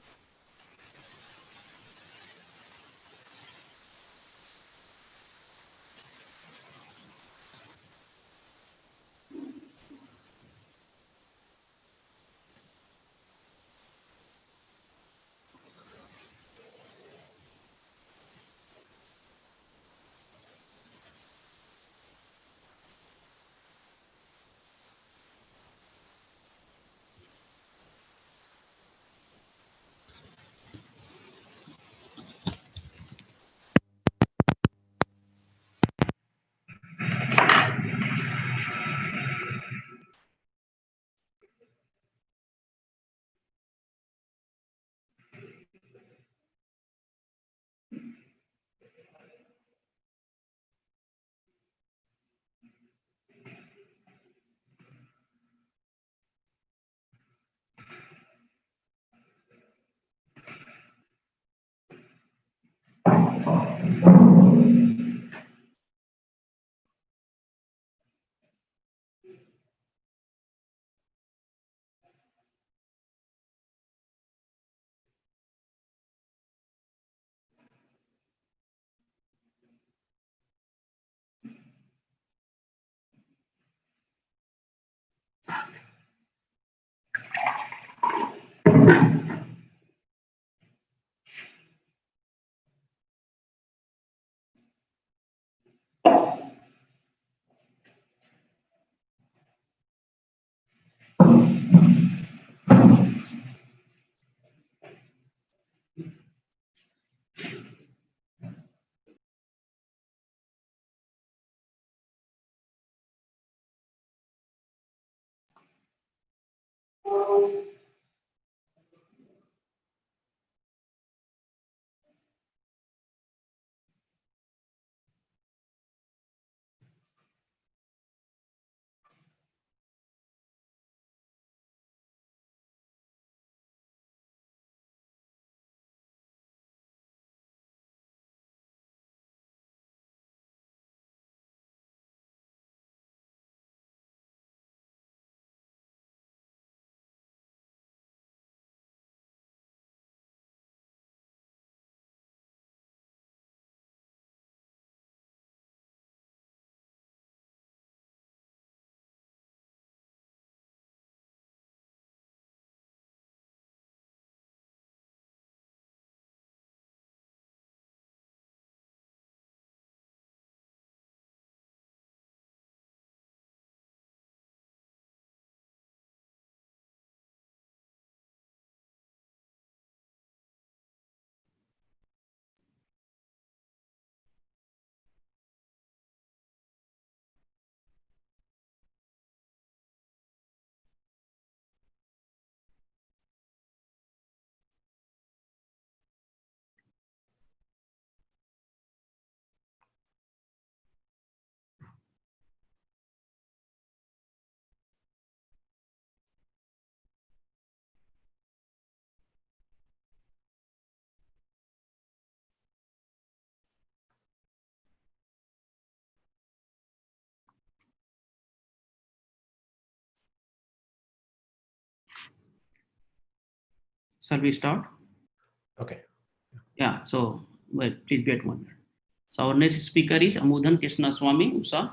Shall we start?
Okay.
Yeah, so wait, please wait 1 minute. So our next speaker is Amudhan Krishnaswamy USA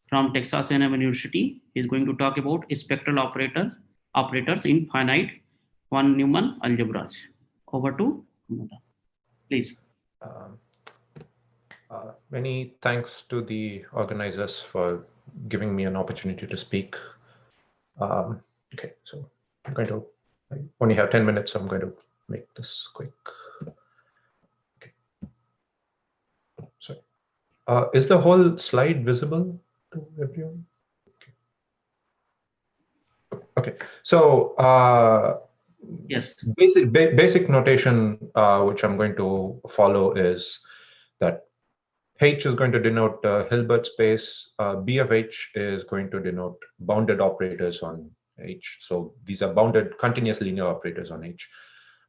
from Texas A&M University. He's going to talk about spectral operators in finite von Neumann algebras. Over to Amudhan, please.
Many thanks to the organizers for giving me an opportunity to speak. Okay, so I only have 10 minutes, so I'm going to make this quick. Okay. Sorry. Is the whole slide visible to everyone? Okay. So
yes,
basic notation which I'm going to follow is that H is going to denote Hilbert space. B of H is going to denote bounded operators on H. So these are bounded continuous linear operators on H.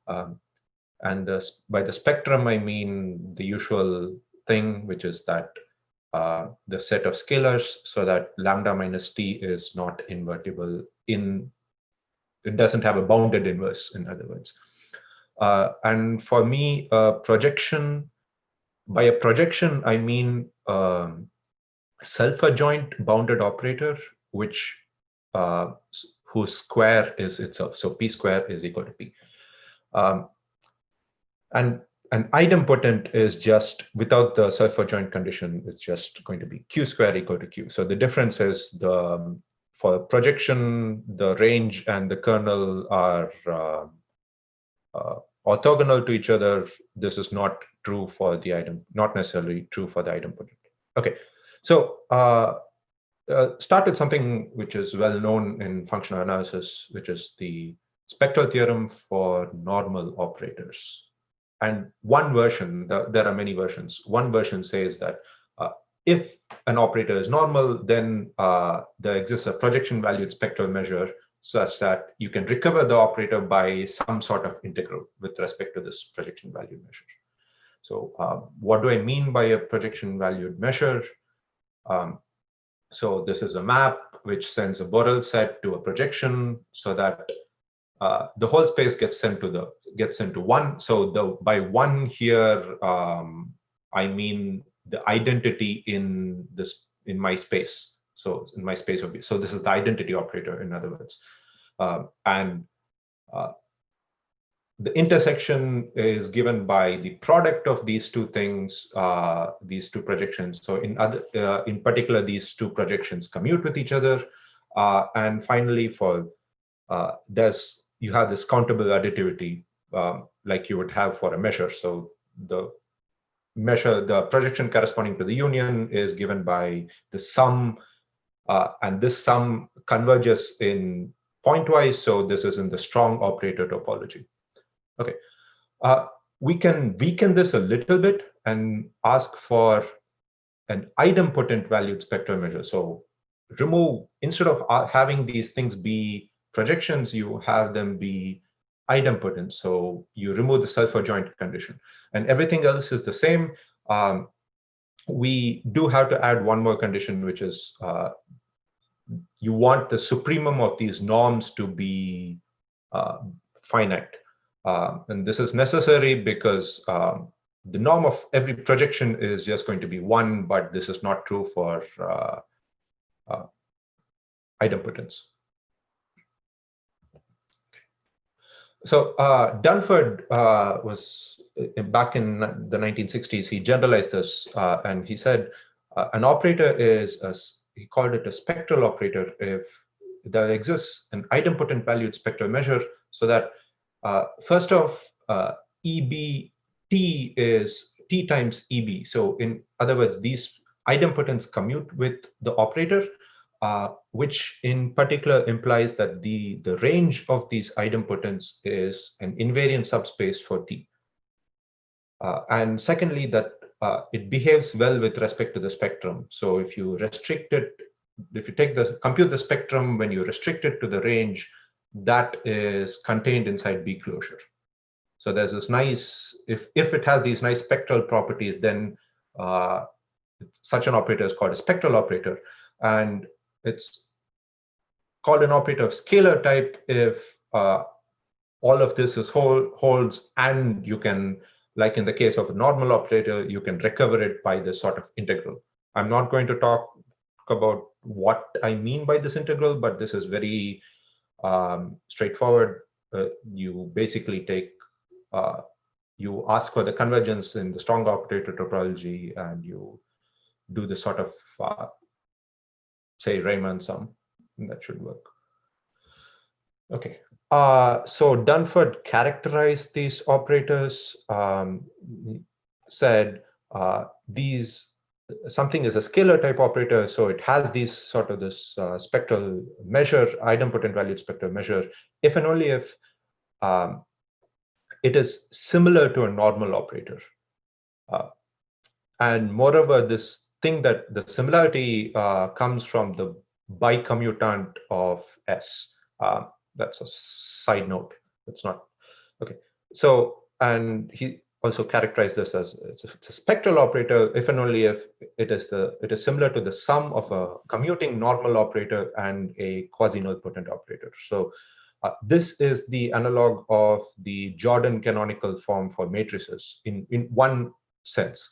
And by the spectrum, I mean the usual thing, which is that the set of scalars, so that lambda minus t is not invertible it doesn't have a bounded inverse, in other words. And for me, projection, by a projection, I mean self-adjoint bounded operator, which whose square is itself. So p square is equal to p. And an idempotent is just, without the self-adjoint condition, it's just going to be q square equal to q. So the difference is for projection, the range and the kernel are orthogonal to each other. This is not true for the not necessarily true for the idempotent. Okay, so start with something which is well known in functional analysis, which is the spectral theorem for normal operators. And one version, there are many versions. One version says that if an operator is normal, then there exists a projection valued spectral measure such that you can recover the operator by some sort of integral with respect to this projection valued measure. So what do I mean by a projection valued measure? So this is a map which sends a Borel set to a projection so that the whole space gets into one. So by one here, I mean the identity in my space. So in my space, so this is the identity operator, in other words, and the intersection is given by the product of these two things, these two projections. So in particular, these two projections commute with each other, and finally, for you have this countable additivity like you would have for a measure. So the projection corresponding to the union is given by the sum, and this sum converges in pointwise. So this is in the strong operator topology. Okay, we can weaken this a little bit and ask for an idempotent valued spectral measure. So instead of having these things be projections, you have them be idempotent. So you remove the self-adjoint condition, and everything else is the same. We do have to add one more condition, which is you want the supremum of these norms to be finite. And this is necessary because the norm of every projection is just going to be one, but this is not true for idempotence. So Dunford was back in the 1960s. He generalized this, and he said an operator is he called it a spectral operator if there exists an idempotent valued spectral measure, so that first off, EB T is T times EB. So in other words, these idempotents commute with the operator, which in particular implies that the range of these idempotents is an invariant subspace for T. And secondly, that it behaves well with respect to the spectrum. So if you restrict it, if you compute the spectrum when you restrict it to the range, that is contained inside B closure. So there's this nice, if it has these nice spectral properties, then such an operator is called a spectral operator. And it's called an operator of scalar type if all of this is holds, and you can, like in the case of a normal operator, you can recover it by this sort of integral. I'm not going to talk about what I mean by this integral, but this is very straightforward. You basically take, you ask for the convergence in the strong operator topology, and you do the sort of, say, Riemann sum, and that should work. Okay. So Dunford characterized these operators, said something is a scalar type operator, so it has these sort of this spectral measure, idempotent valued spectral measure, if and only if it is similar to a normal operator. And moreover, this thing that the similarity comes from the bicommutant of S. That's a side note. It's not okay. So, and he also characterized this as it's a spectral operator if and only if it is similar to the sum of a commuting normal operator and a quasi-nilpotent operator. So this is the analog of the Jordan canonical form for matrices in one sense,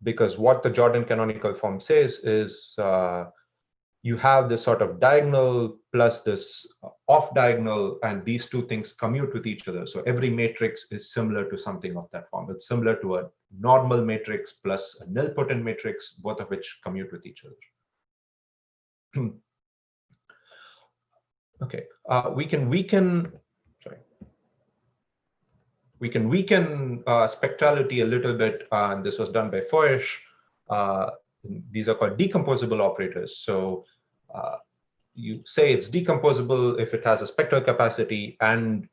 because what the Jordan canonical form says is you have this sort of diagonal plus this off diagonal, and these two things commute with each other. So every matrix is similar to something of that form. It's similar to a normal matrix plus a nilpotent matrix, both of which commute with each other. Okay, we can weaken spectrality a little bit, and this was done by Foish. These are called decomposable operators. So you say it's decomposable if it has a spectral capacity, and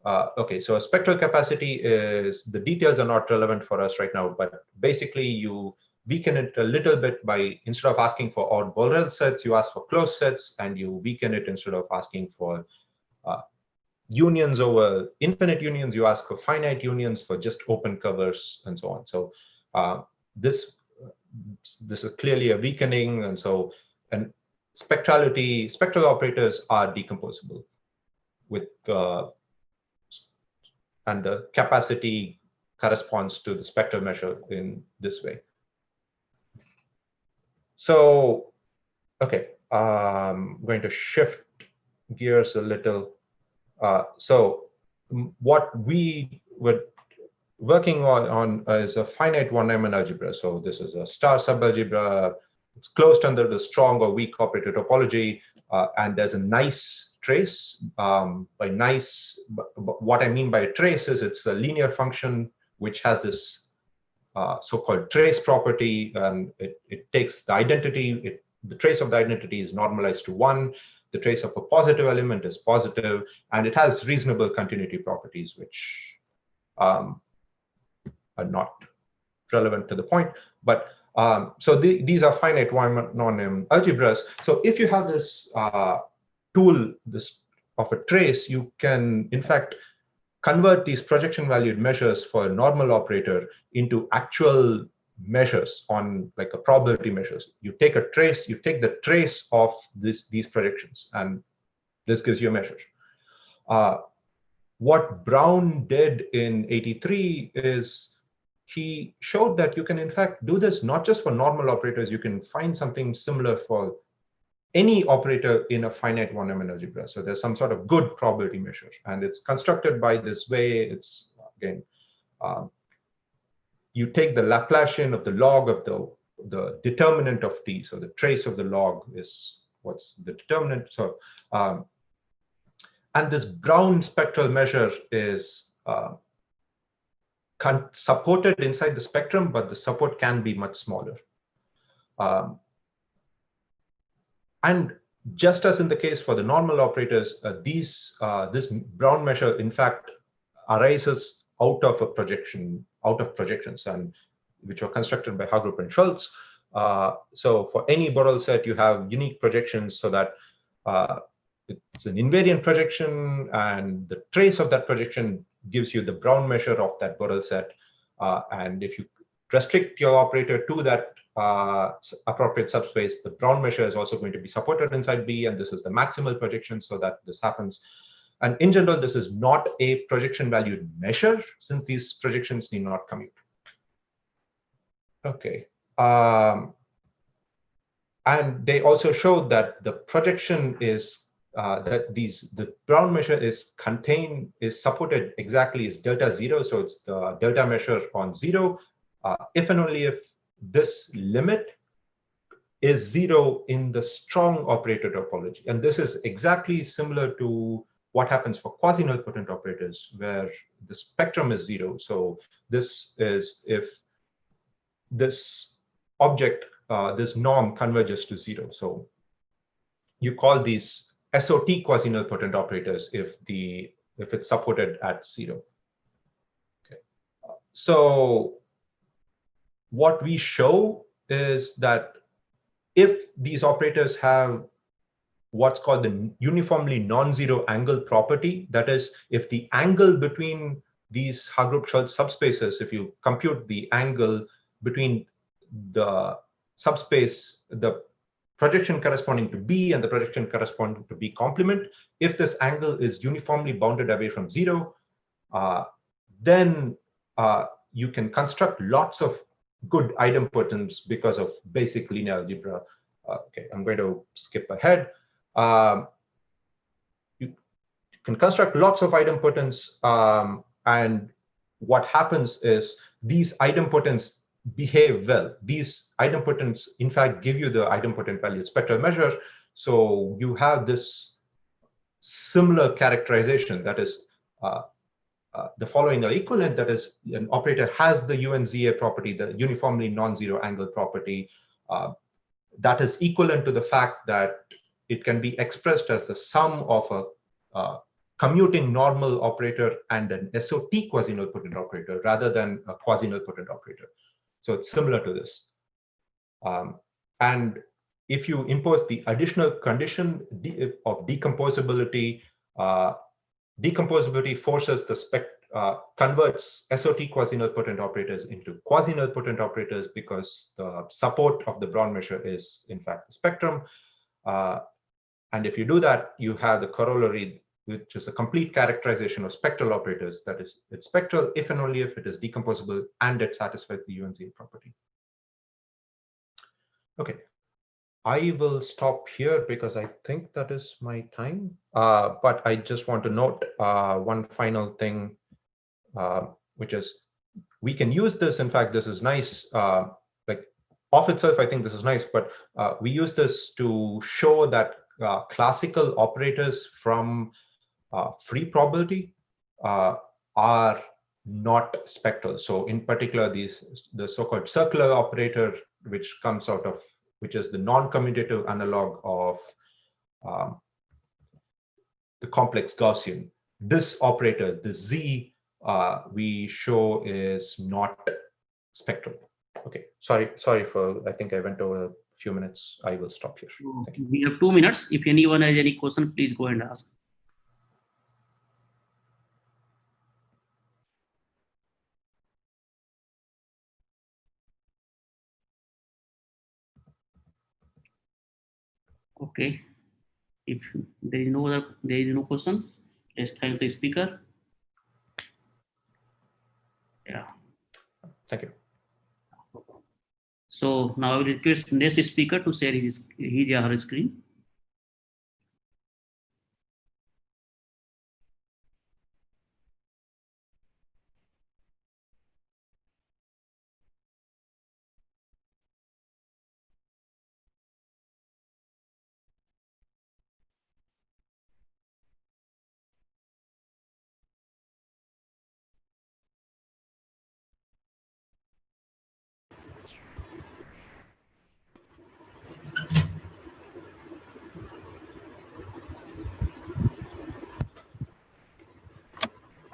okay, so a spectral capacity is, the details are not relevant for us right now, but basically you weaken it a little bit by, instead of asking for odd Borel sets, you ask for closed sets, and you weaken it instead of asking for unions over infinite unions, you ask for finite unions for just open covers and so on. So this is clearly a weakening, and so spectral operators are decomposable with and the capacity corresponds to the spectral measure in this way. So, okay, I'm going to shift gears a little. So what we were working on is a finite one-dimensional algebra. So this is a star subalgebra. It's closed under the strong or weak operator topology, and there's a nice trace. By nice, what I mean by a trace is it's a linear function which has this so-called trace property, and it takes the identity, the trace of the identity is normalized to 1. The trace of a positive element is positive, and it has reasonable continuity properties, which are not relevant to the point. But so these are finite non-M algebras. So if you have this tool, of a trace, you can in fact convert these projection valued measures for a normal operator into actual measures on like a probability measures. You take a trace, you take the trace of these projections, and this gives you a measure. What Brown did in '83 is he showed that you can in fact do this not just for normal operators, you can find something similar for any operator in a finite one-dimensional algebra. So there's some sort of good probability measure, and it's constructed by this way. It's again, you take the Laplacian of the log of the determinant of t. So the trace of the log is what's the determinant. So and this Brown spectral measure is supported inside the spectrum, but the support can be much smaller. And just as in the case for the normal operators, this Brown measure, in fact, arises out of projections, and which are constructed by Hagerup and Schultz. So for any Borel set, you have unique projections, so that it's an invariant projection, and the trace of that projection gives you the Brown measure of that Borel set. And if you restrict your operator to that appropriate subspace, the Brown measure is also going to be supported inside B, and this is the maximal projection, so that this happens. And in general, this is not a projection valued measure since these projections need not commute. Okay. And they also showed that the projection is the Brown measure is supported exactly as delta 0. So it's the delta measure on 0 if and only if this limit is 0 in the strong operator topology. And this is exactly similar to what happens for quasi-nilpotent operators, where the spectrum is 0. So this is if this object, this norm converges to 0. So you call these SOT quasi-nilpotent operators if it's supported at 0. Okay. So what we show is that if these operators have what's called the uniformly non-zero angle property, that is, if the angle between these Hargrup-Schultz subspaces, if you compute the angle between the subspace, the projection corresponding to B and the projection corresponding to B complement, if this angle is uniformly bounded away from 0, then you can construct lots of good idempotents because of basic linear algebra. Okay, I'm going to skip ahead. You can construct lots of idempotents, and what happens is these idempotents behave well. These idempotents, in fact, give you the idempotent valued spectral measure. So you have this similar characterization, that is, the following are equivalent, that is, an operator has the UNZA property, the uniformly non-zero angle property, that is equivalent to the fact that it can be expressed as the sum of a commuting normal operator and an SOT quasi-nilpotent operator rather than a quasi-nilpotent operator. So it's similar to this. And if you impose the additional condition of decomposability, decomposability forces the converts SOT quasi-nilpotent operators into quasi-nilpotent operators because the support of the Brown measure is in fact the spectrum. And if you do that, you have the corollary, which is a complete characterization of spectral operators. That is, it's spectral if and only if it is decomposable and it satisfies the UNZA property. Okay. I will stop here because I think that is my time. But I just want to note one final thing, which is we can use this. In fact, this is nice. Like off itself, I think this is nice, but we use this to show that classical operators from free probability are not spectral. So in particular, the so-called circular operator, which comes out of, which is the non-commutative analog of the complex Gaussian. This operator, the Z, we show is not spectral. Okay, sorry for, I think I went over a few minutes. I will stop here. Thank you.
We have 2 minutes. If anyone has any question, please go and ask. Okay, if there is no question, let's thank the speaker. Yeah.
Thank you.
So now I will request next speaker to share his or her screen.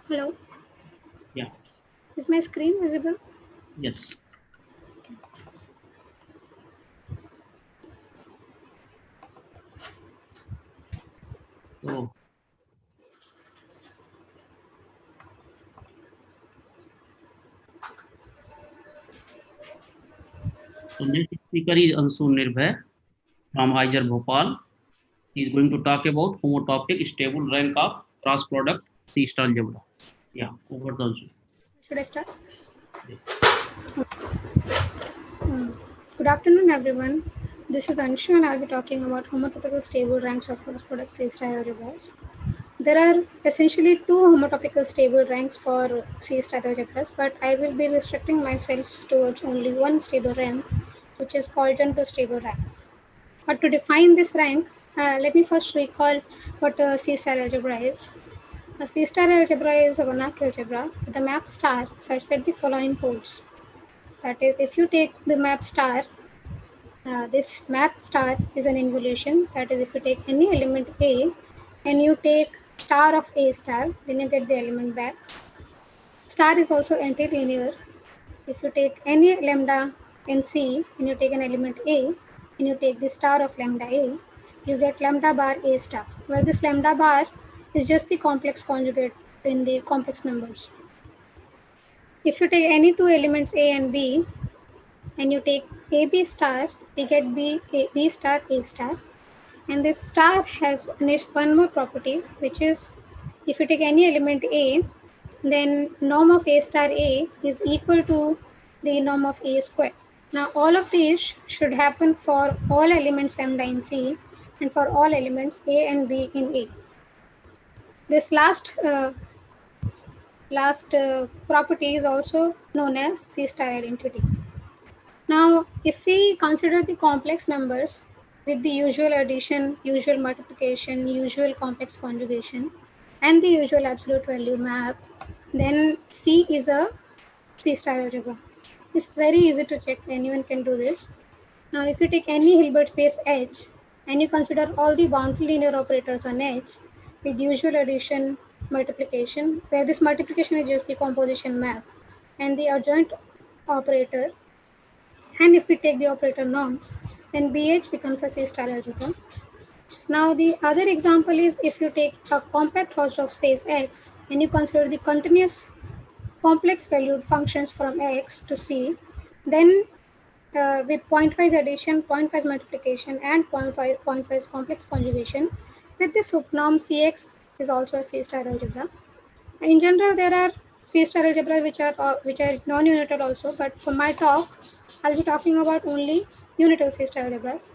Hello.
Yeah.
Is my screen visible?
Yes. So, next speaker is Ansu Nirbhay from IISER Bhopal. He is going to talk about homotopic stable rank of cross product C star algebra. Yeah, over the also.
Should I start?
Yes.
Good afternoon, everyone. This is Anshu, and I'll be talking about homotopical stable ranks of cross product C star algebras. There are essentially two homotopical stable ranks for C star algebras, but I will be restricting myself towards only one stable rank, which is called general stable rank. But to define this rank, let me first recall what a C star algebra is. A C star algebra is a Banach algebra with a map star such that the following holds. That is, if you take the map star, this map star is an involution. That is, if you take any element A and you take star of A star, then you get the element back. Star is also antilinear. If you take any lambda in C and you take an element A and you take the star of lambda A, you get lambda bar A star, where this lambda bar is just the complex conjugate in the complex numbers. If you take any two elements A and B and you take AB star, we get B star A star. And this star has one more property, which is if you take any element A, then norm of A star A is equal to the norm of A square. Now all of these should happen for all elements lambda in C and for all elements A and B in A. This last property is also known as C star identity. Now, if we consider the complex numbers with the usual addition, usual multiplication, usual complex conjugation, and the usual absolute value map, then C is a C star algebra. It's very easy to check. Anyone can do this. Now, if you take any Hilbert space H and you consider all the boundary linear operators on H with usual addition, multiplication, where this multiplication is just the composition map, and the adjoint operator, and if we take the operator norm, then BH becomes a C star algebra. Now the other example is if you take a compact Hausdorff space X and you consider the continuous complex valued functions from X to C, then with pointwise addition, pointwise multiplication, and pointwise complex conjugation, with the subnorm Cx is also a C star algebra. In general, there are C star algebra which are non-unital also, but for my talk, I'll be talking about only unital C star algebras.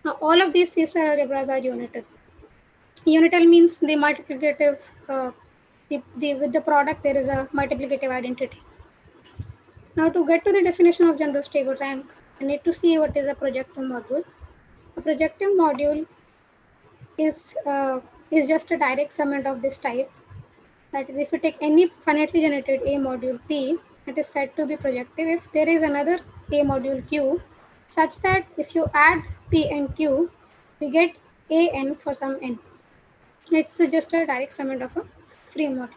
Now, all of these C star algebras are unital. Unital means the multiplicative, with the product, there is a multiplicative identity. Now, to get to the definition of general stable rank, I need to see what is a projective module. A projective module is just a direct summand of this type. That is, if you take any finitely generated A module P, it is said to be projective if there is another A module Q, such that if you add P and Q, we get AN for some N. It's just a direct summand of a free module.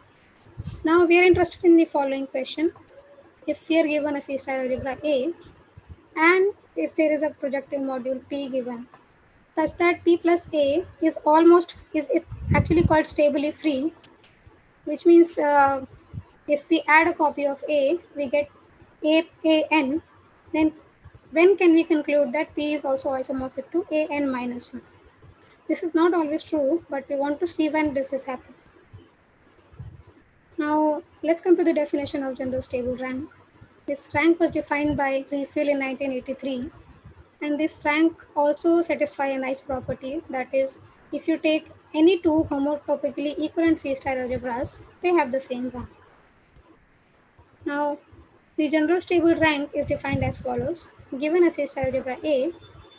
Now we are interested in the following question. If we are given a C star algebra A, and if there is a projective module P given, such that P plus A is it's actually called stably free, which means if we add a copy of A, we get AN, then when can we conclude that P is also isomorphic to AN minus 1? This is not always true, but we want to see when does this happen. Now, let's come to the definition of general stable rank. This rank was defined by Refill in 1983, and this rank also satisfies a nice property, that is, if you take any two homotopically equivalent C star algebras, they have the same rank. Now, the general stable rank is defined as follows. Given a C star algebra A,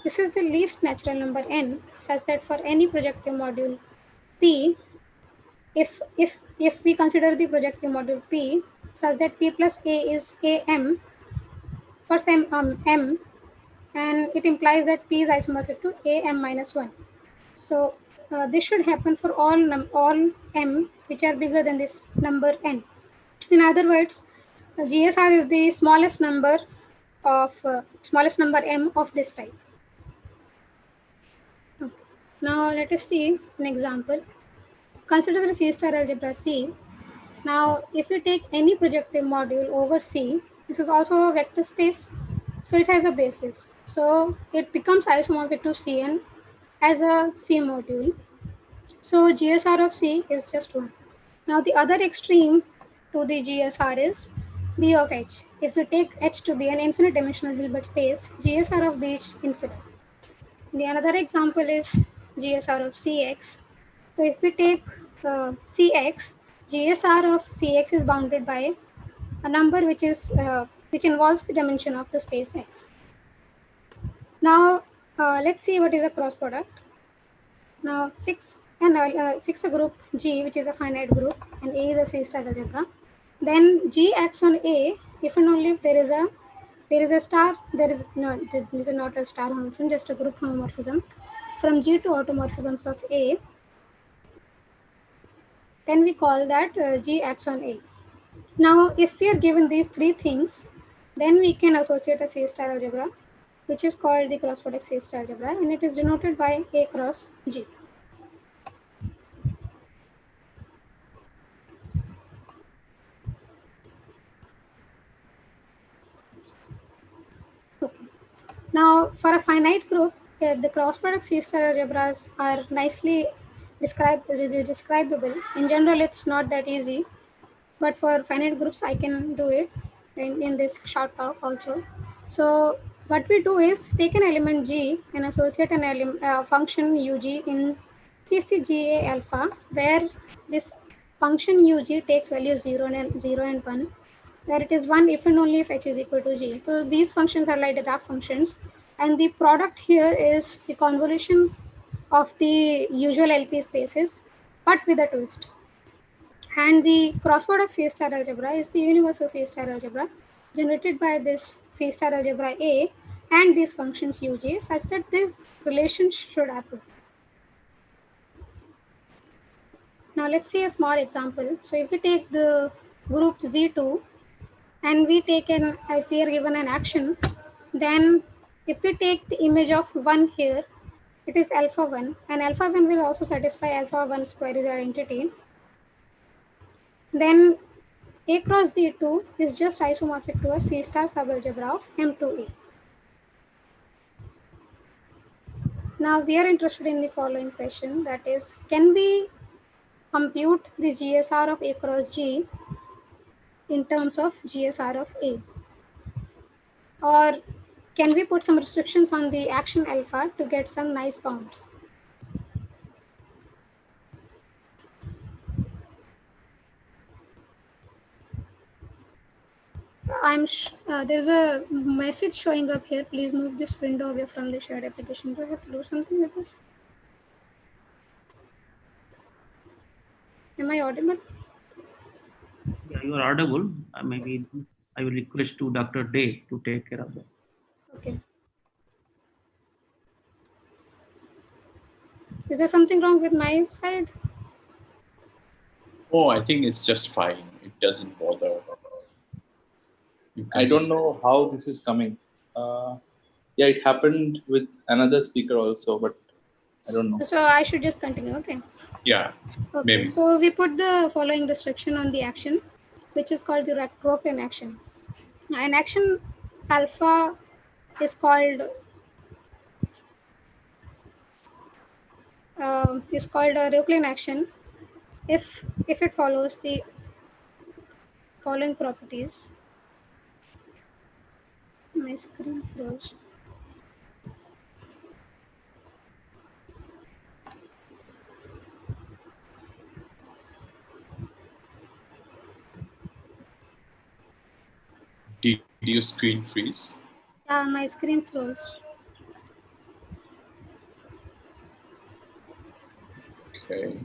this is the least natural number n, such that for any projective module P, if we consider the projective module P such that P plus A is AM for some M, and it implies that P is isomorphic to AM minus 1. So this should happen for all M which are bigger than this number n. In other words, GSR is the smallest number M of this type. Okay. Now let us see an example. Consider the C star algebra C. Now, if you take any projective module over C, this is also a vector space, so it has a basis. So it becomes isomorphic to Cn as a C module. So GSR of C is just 1. Now the other extreme to the GSR is B of H. If we take H to be an infinite dimensional Hilbert space, GSR of B is infinite. The another example is GSR of Cx. So if we take Cx, GSR of Cx is bounded by a number which involves the dimension of the space X. Now let's see what is a cross product. Now fix a group G, which is a finite group, and A is a C-star algebra. Then G acts on A if and only if there is a star. There is not a star homomorphism, just a group homomorphism from G to automorphisms of A. Then we call that G acts on A. Now, if we are given these three things, then we can associate a C-star algebra, which is called the cross product C-star algebra, and it is denoted by A cross G. Okay. Now, for a finite group, the cross product C-star algebras are nicely describable. In general, it's not that easy, but for finite groups, I can do it in this short talk also. So what we do is take an element G and associate an function UG in CCGA alpha, where this function UG takes values 0 and 1, where it is 1 if and only if H is equal to G. So these functions are like Dirac functions, and the product here is the convolution of the usual LP spaces, but with a twist. And the cross product C-star algebra is the universal C-star algebra generated by this C-star algebra A and these functions Uj, such that this relation should happen. Now let's see a small example. So if we take the group Z2 and if we are given an action, then if we take the image of 1 here, it is alpha 1, and alpha 1 will also satisfy alpha 1 square is identity. Then A cross Z2 is just isomorphic to a C-star subalgebra of M2A. Now we are interested in the following question, that is, can we compute the GSR of A cross G in terms of GSR of A? Or can we put some restrictions on the action alpha to get some nice bounds? There's a message showing up here. Please move this window away from the shared application. Do I have to do something with this? Am I audible?
Yeah, you are audible. Maybe I will request to Dr. Day to take care of that.
Okay. Is there something wrong with my side?
Oh, I think it's just fine. It doesn't bother.
I don't know how this is coming. Yeah, it happened with another speaker also, but I don't know.
So I should just continue, okay?
Yeah,
okay.
Maybe.
So we put the following restriction on the action, which is called the Rocklin action. An action alpha is called a Rocklin action if it follows the following properties. My screen froze.
Did your screen freeze?
Yeah, my screen froze.
Okay.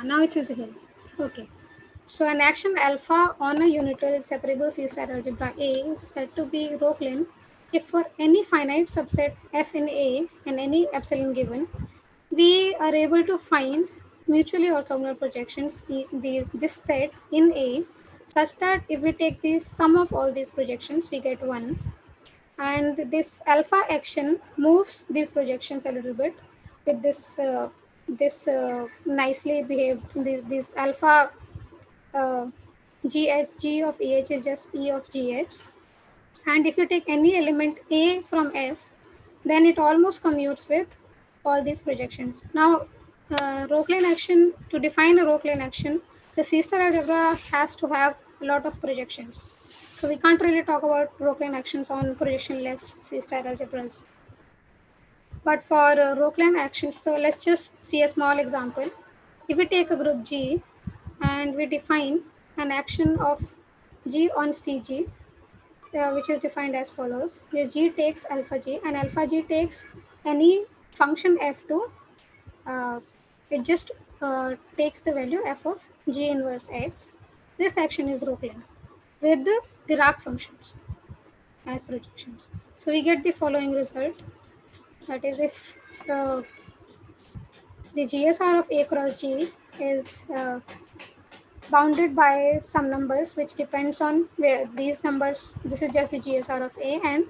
Now it's visible. Okay. So an action alpha on a unital separable C-star algebra A is said to be Rocklin if for any finite subset F in A and any epsilon given, we are able to find mutually orthogonal projections this set in A, such that if we take the sum of all these projections, we get 1. And this alpha action moves these projections a little bit with this nicely behaved this alpha G of EH is just E of GH. And if you take any element A from F, then it almost commutes with all these projections. Now, Rockline action, to define a Rockline action, the C-star algebra has to have a lot of projections. So we can't really talk about Rockline actions on projectionless C-star algebras. But for Rockline actions, so let's just see a small example. If we take a group G and we define an action of G on CG, which is defined as follows, where G takes alpha G and alpha G takes any function F2, it just takes the value f of G inverse X. This action is Rockline with the Dirac functions as projections. So we get the following result. That is, if the GSR of A cross G is bounded by some numbers which depends on where these numbers, this is just the GSR of A and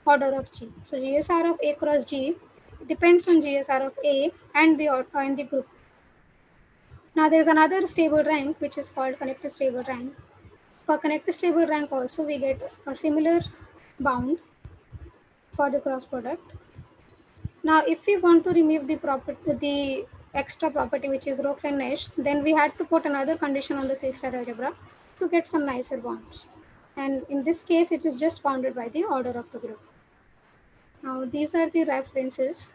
order of G. So GSR of A cross G depends on GSR of A and the group. Now there's another stable rank which is called connected stable rank. For connected stable rank also we get a similar bound for the cross product. Now if we want to remove the extra property which is Rockline-ish, then we had to put another condition on the C-star algebra to get some nicer bounds. And in this case it is just bounded by the order of the group. Now these are the references.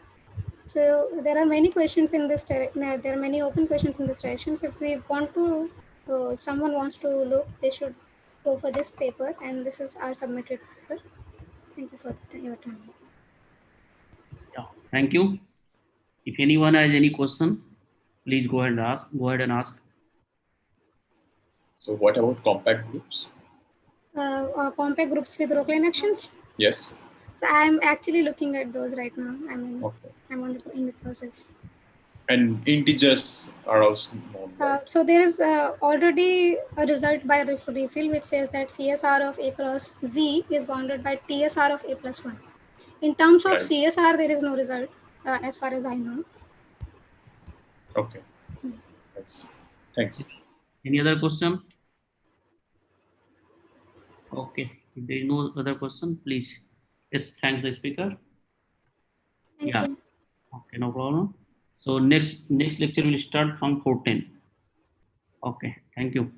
So there are many questions in this there are many open questions in this direction. So if we want to, if someone wants to look, they should go for this paper, and this is our submitted paper. Thank you for your time.
Yeah, thank you. If anyone has any question, please go ahead and ask. Go ahead and ask.
So what about compact groups?
Compact groups with Rockline actions.
Yes.
So I'm actually looking at those right now.
Okay.
I'm in the process.
And integers are also known.
So there is already a result by refill which says that CSR of A cross Z is bounded by TSR of A plus 1. In terms of CSR, there is no result as far as I know.
Okay. Thanks.
Any other question? Okay. If there is no other question, please. Yes, thanks the speaker.
Thank
Yeah.
you.
Okay, no problem. So next lecture will start from 4:10. Okay, thank you.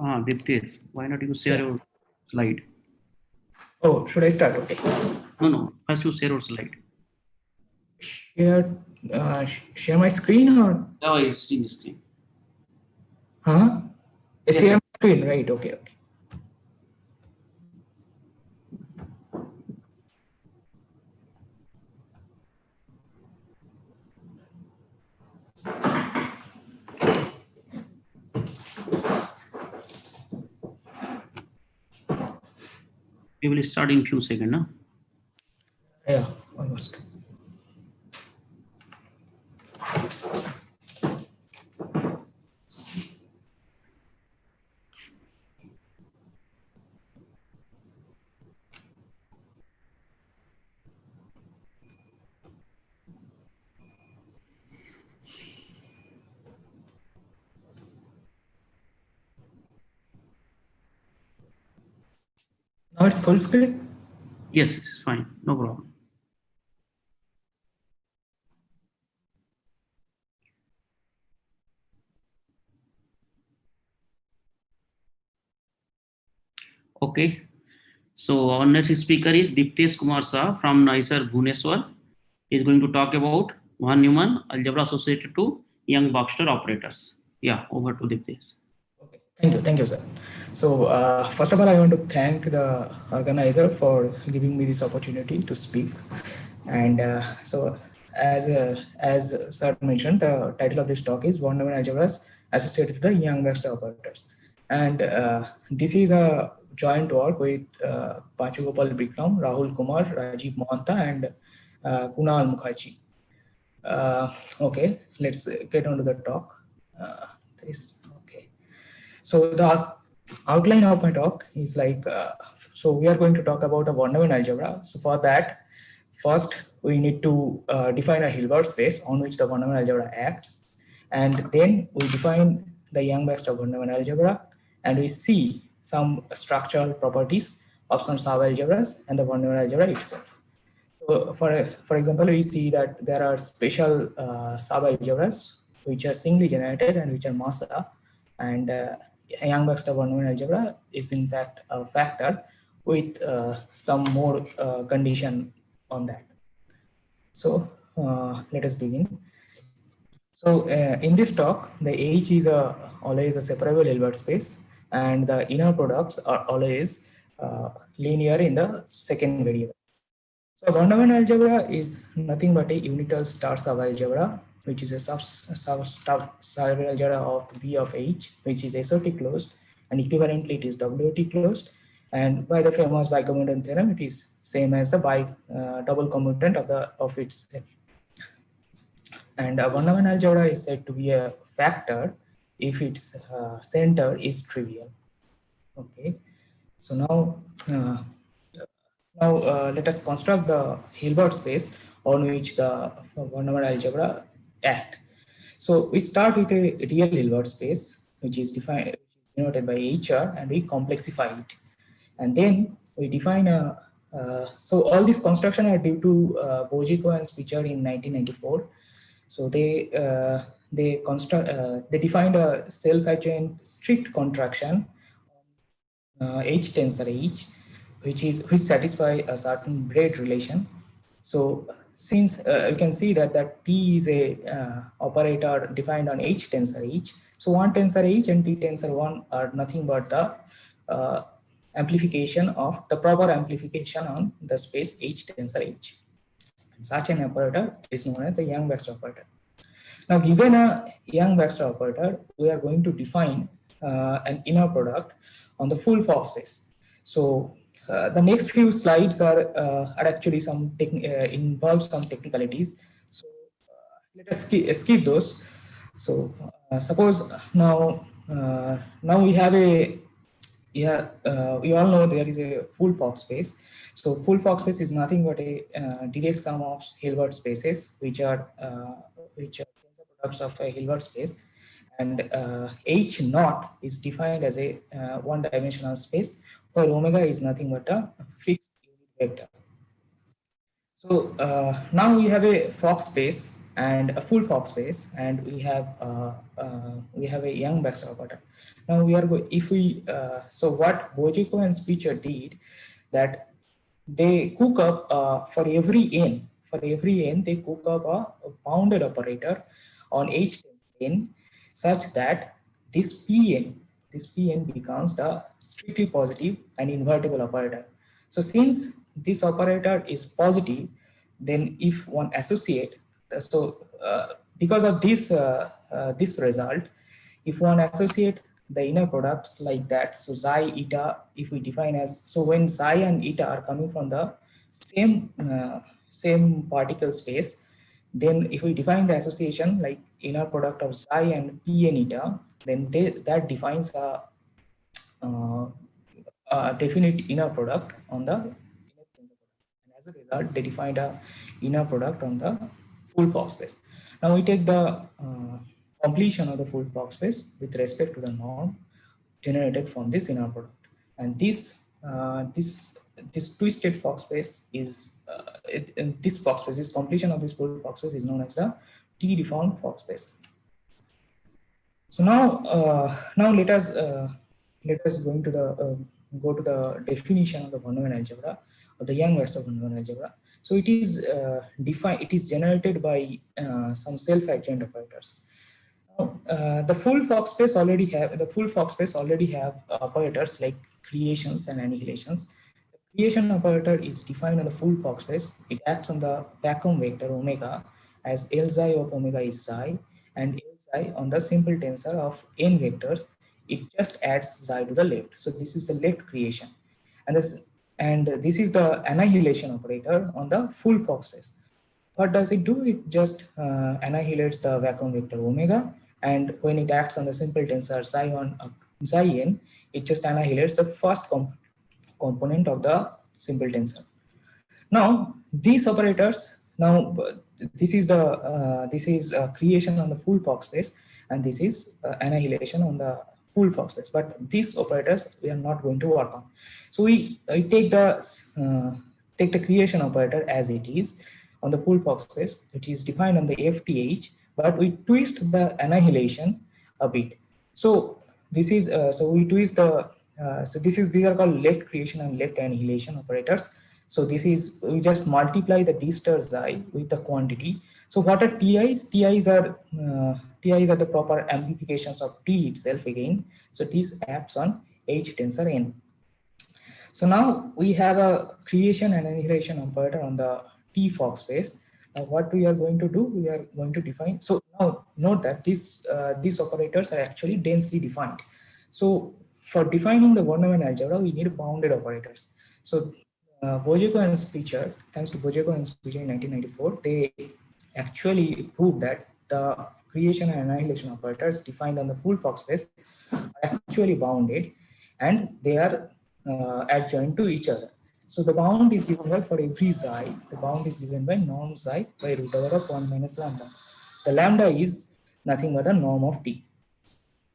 Diptesh, why not you share your slide?
Oh, should I start? Okay.
No. First you share your slide.
Share my screen or?
Oh, I see the screen.
Huh?
Yes,
Share
sir.
my screen, right? Okay.
We will start in few seconds, no?
Yeah, almost. Now it's full screen?
Yes, it's fine. No problem. Okay. So our next speaker is Diptesh Kumar Shah from NISER Bhubaneswar. He is going to talk about von Neumann algebra associated to Young-Baxter operators. Yeah, over to Diptesh.
Thank you, sir. So first of all, I want to thank the organizer for giving me this opportunity to speak. And so as sir mentioned, the title of this talk is von Neumann algebras associated to the Young-Baxter operators. And this is a joint work with Panchu Gopal Bikram, Rahul Kumar, Rajiv Mohanta, and Kunal Mukherjee. Okay, let's get on to the talk. So the outline of my talk is like, so we are going to talk about a von Neumann algebra. So for that, first we need to define a Hilbert space on which the von Neumann algebra acts. And then we define the Young-Baxter von Neumann algebra, and we see some structural properties of some sub-algebras and the von Neumann algebra itself. So for example, we see that there are special sub-algebras which are singly generated and which are Massa, and Young-Baxter von Neumann algebra is in fact a factor with some more condition on that. So let us begin. So in this talk, the H is always a separable Hilbert space, and the inner products are always linear in the second variable. So von Neumann algebra is nothing but a unital star subalgebra, which is a subalgebra of V of H, which is SOT closed, and equivalently it is WOT closed. And by the famous bicommutant theorem, it is same as the double commutant of itself. And a von Neumann algebra is said to be a factor if its center is trivial. Okay, so now let us construct the Hilbert space on which the von Neumann algebra act. So we start with a real Hilbert space, which is denoted by HR, and we complexify it. And then we define so all these construction are due to Bojico and Spitzer in 1994. So they defined a self-adjoint strict contraction H tensor H, which satisfy a certain braid relation. So since you can see that T is a operator defined on H tensor H, so 1 tensor H and T tensor 1 are nothing but the amplification of the proper amplification on the space H tensor H. Such an operator is known as the Young-Baxter operator. Now, given a Young-Baxter operator, we are going to define an inner product on the full Fock space. So the next few slides are actually involve some technicalities. So let us skip those. So suppose now we have we all know there is a full Fock space. So full Fock space is nothing but a direct sum of Hilbert spaces, which are tensor products of a Hilbert space, and H naught is defined as a one-dimensional space, where omega is nothing but a fixed unit vector. So now we have a Fock space and a full Fock space, and we have a Young Baxter operator. Now we are if we so what Bojeko and Speicher did, that they cook up for every n they cook up a bounded operator on H tends n, such that this Pn becomes the strictly positive and invertible operator. So since this operator is positive, then if one associate, because of this result, if one associate the inner products like that, so xi eta, if we define as, so when xi and eta are coming from the same particle space, then if we define the association like inner product of xi and Pn eta, then that defines a definite inner product on the inner tensor product. And as a result, they defined a inner product on the full Fock space. Now we take the completion of the full Fock space with respect to the norm generated from this inner product, and this twisted Fock space is this Fock space, this completion of this full Fock space is known as the T-deformed Fock space. So now let us go to the definition of the von Neumann algebra, or the Young-Webster von Neumann algebra. So it is it is generated by some self-adjoint operators. The full Fock space already have operators like creations and annihilations. The creation operator is defined on the full Fock space. It acts on the vacuum vector omega as L xi of omega is xi, and L xi on the simple tensor of n vectors. It just adds xi to the left. So this is the left creation, and this is the annihilation operator on the full Fock space. What does it do? It just annihilates the vacuum vector omega, and when it acts on the simple tensor psi on psi n, it just annihilates the first component of the simple tensor. Now these operators, this is creation on the full Fock space, and this is annihilation on the full Fock space. But these operators we are not going to work on. So we take the creation operator as it is on the full Fock space, which is defined on the FTH, but we twist the annihilation a bit. So this is we twist the these are called left creation and left annihilation operators. So this is, we just multiply the d star xi with the quantity. So what are TIs? TIs are the proper amplifications of T itself again. So this acts on H tensor n. So now we have a creation and annihilation operator on the T Fock space. Now what we are going to do, we are going to define. So now note that these operators are actually densely defined. So for defining the von Neumann algebra, we need bounded operators. So Bojeko and Speicher, thanks to Bojeko and Speicher in 1994, they actually proved that the creation and annihilation operators defined on the full Fock space are actually bounded, and they are adjoint to each other. So the bound is given by, for every xi, the bound is given by norm xi by root over of 1 minus lambda. The lambda is nothing but the norm of T.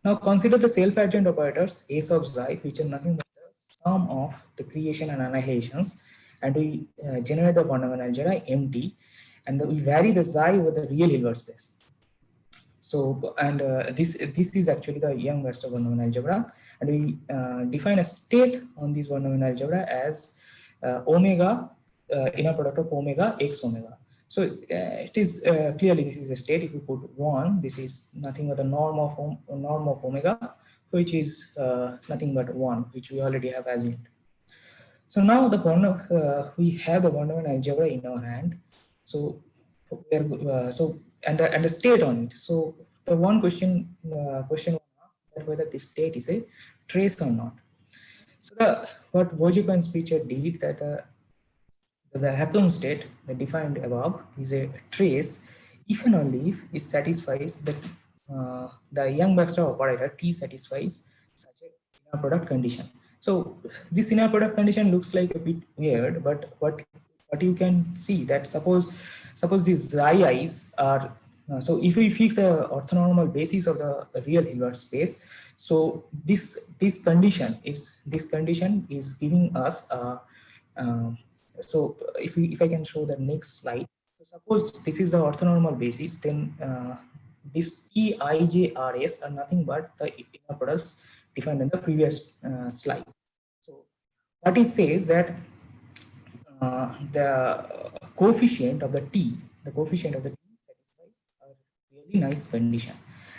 Now consider the self-adjoint operators S of xi, which are nothing but the sum of the creation and annihilations, and we generate the von Neumann algebra MT, and we vary the xi over the real Hilbert space. So, and this is actually the Young-Webster von Neumann algebra, and we define a state on this von Neumann algebra as omega, inner product of omega x omega. So it is clearly this is a state. If you put 1, this is nothing but the norm of omega, which is nothing but 1, which we already have assumed. So now the we have the von Neumann algebra in our hand. So and the state on it. So the one question was asked that whether this state is a trace or not. So what Bojeko and Speicher did, that the vacuum state, the defined above, is a trace if and only if it satisfies that the Young-Baxter operator T satisfies such a inner product condition. So this inner product condition looks like a bit weird, but what you can see that suppose these xi's are so if we fix a orthonormal basis of the real Hilbert space, so this condition is giving us so if I can show the next slide. suppose this is the orthonormal basis, then this Tijrs are nothing but the inner products defined in the previous slide. So what it says that the coefficient of the T satisfies a really nice condition.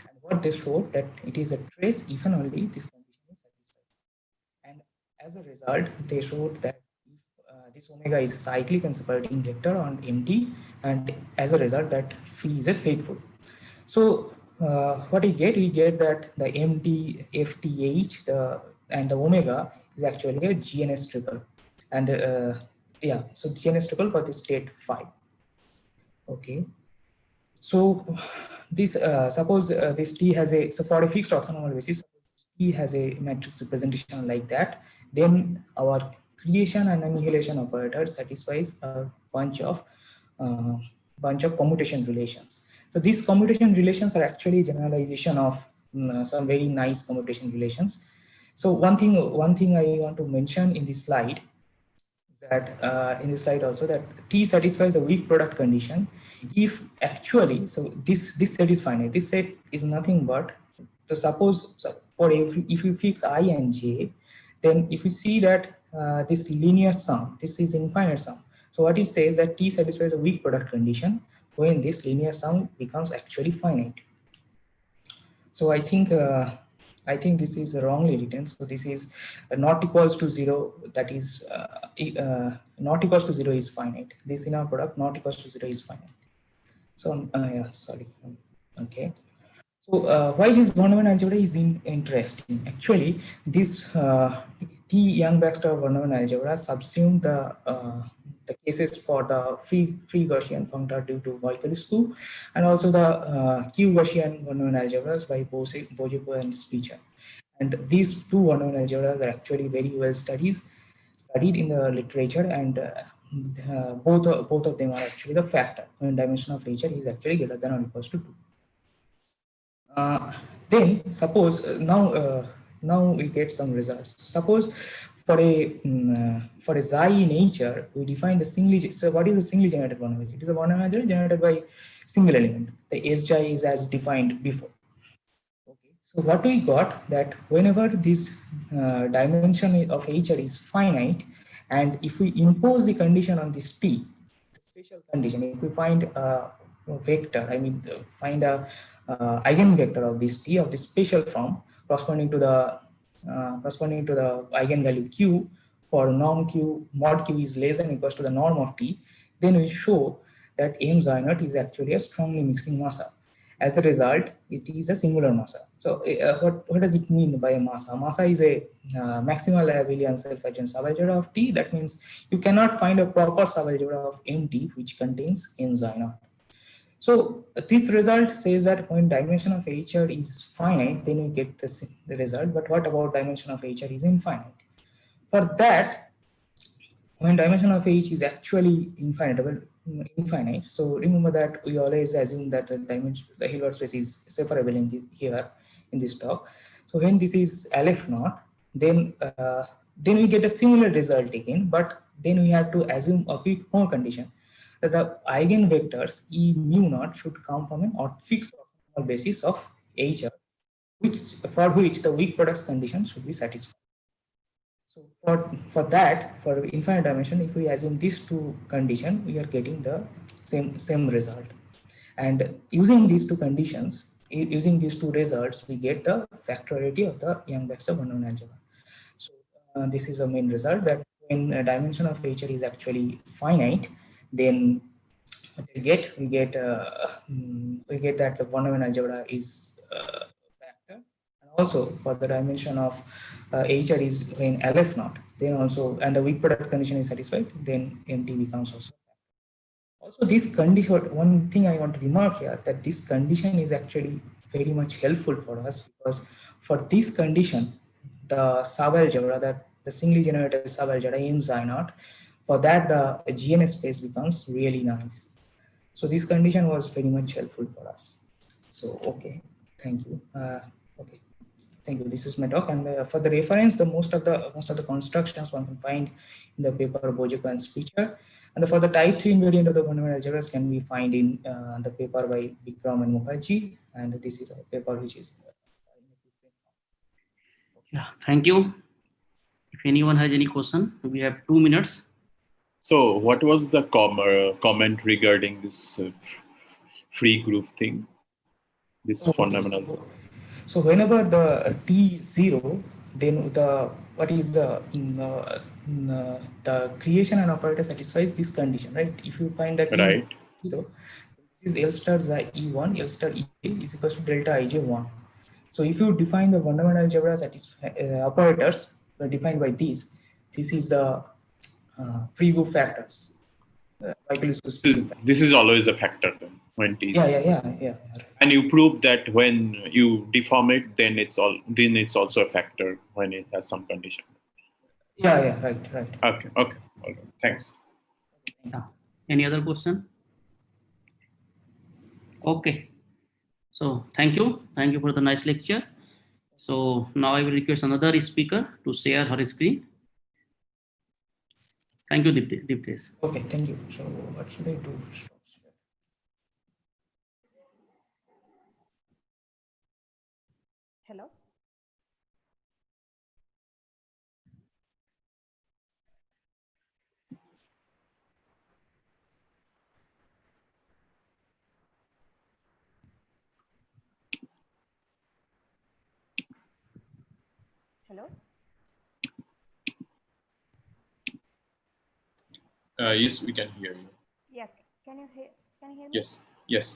And what they showed that it is a trace if and only this condition is satisfied. And as a result, they showed that if this omega is a cyclic and separating vector on MT, and as a result that phi is a faithful. So what we get that the MT, FTH, and the omega is actually a GNS triple. And yeah, so GNS triple for the state phi. Okay. So this suppose this T has a, so for a fixed orthonormal basis, T has a matrix representation like that, then our creation and annihilation operator satisfies a bunch of commutation relations. So these commutation relations are actually generalization of some very nice commutation relations. So one thing I want to mention in this slide is that in this slide also that T satisfies a weak product condition if actually, so this set is finite. This set is nothing but, so suppose for if you fix I and j, then if you see that this linear sum, this is infinite sum. So what it says that T satisfies a weak product condition when this linear sum becomes actually finite. So I think this is wrongly written. So this is not equals to 0. That is not equals to 0 is finite. This inner product not equals to 0 is finite. So yeah, sorry. Okay. So why this Von-Neumann algebra is interesting? Actually, this T Yang-Baxter Von-Neumann algebra subsumed the cases for the free Gaussian functor due to Voiculescu, and also the Q Gaussian Von-Neumann algebras by Bojepo and Spicher. And these two Von-Neumann algebras are actually very well studied in the literature, and both of them are actually the factor when dimension of feature is actually greater than or equals to 2. Then suppose now we get some results. Suppose for a Xi nature, we define the singly. So what is a singly generated Von Neumann? It is a Von Neumann algebra generated by single element. The Sji is as defined before. Okay. So what we got that whenever this dimension of HR is finite, and if we impose the condition on this T, the special condition, if we find a vector, I mean find a eigenvector of this T of this special form corresponding to the eigenvalue Q for norm Q, mod Q is less than or equals to the norm of T, then we show that M Xi naught is actually a strongly mixing massa. As a result, it is a singular massa. So what does it mean by a massa? Massa is a maximal abelian self-adjoint subalgebra of T. That means you cannot find a proper subalgebra of MT which contains M Xi naught. So this result says that when dimension of HR is finite, then we get the result. But what about dimension of HR is infinite? For that, when dimension of H is actually infinite. So remember that we always assume that the Hilbert space is separable here in this talk. So when this is Aleph naught, then we get a similar result again, but then we have to assume a bit more condition, that the eigenvectors E mu naught should come from an fixed orthogonal basis of HR, for which the weak products condition should be satisfied. So for infinite dimension, if we assume these two conditions, we are getting the same result. And using these two conditions, using these two results, we get the factoriality of the Yang-Baxter Von Neumann algebra. So this is the main result, that when a dimension of HR is actually finite, then we get that the Von Neumann algebra is a factor, and also for the dimension of HR is when Aleph naught, then also, and the weak product condition is satisfied, then MT becomes also. Also, this condition, one thing I want to remark here, that this condition is actually very much helpful for us, because for this condition, the subalgebra, that the singly generated subalgebra M Xi naught, for that the GNS space becomes really nice. So this condition was very much helpful for us. So okay, thank you. Okay, thank you. This is my talk, and for the reference, most of the constructions one can find in the paper Bojeko and Spicher, and for the type 3 invariant of the fundamental algebras can be found in the paper by Bikram and Mukherjee, and this is a paper which is.
Yeah, thank you. If anyone has any question, we have 2 minutes.
So what was the comment regarding this free groove thing? This fundamental.
So whenever the t is 0, then what is the creation and operator satisfies this condition, right? If you find that
right.
T is 0, this is L star E1, L star E is equals to delta ij1. So if you define the fundamental algebra operators defined by this is the free groove factors.
This is always a factor then when t is.
Yeah.
And you prove that when you deform it, then it's also a factor when it has some condition.
Yeah, right.
Okay. All right. Thanks.
Yeah. Any other question? Okay. So thank you for the nice lecture. So now I will request another speaker to share her screen. Thank you, Deeptesh.
Okay, thank you. So what should I do?
Hello. Hello.
Yes, we can hear you.
Yeah. Can you hear me?
Yes.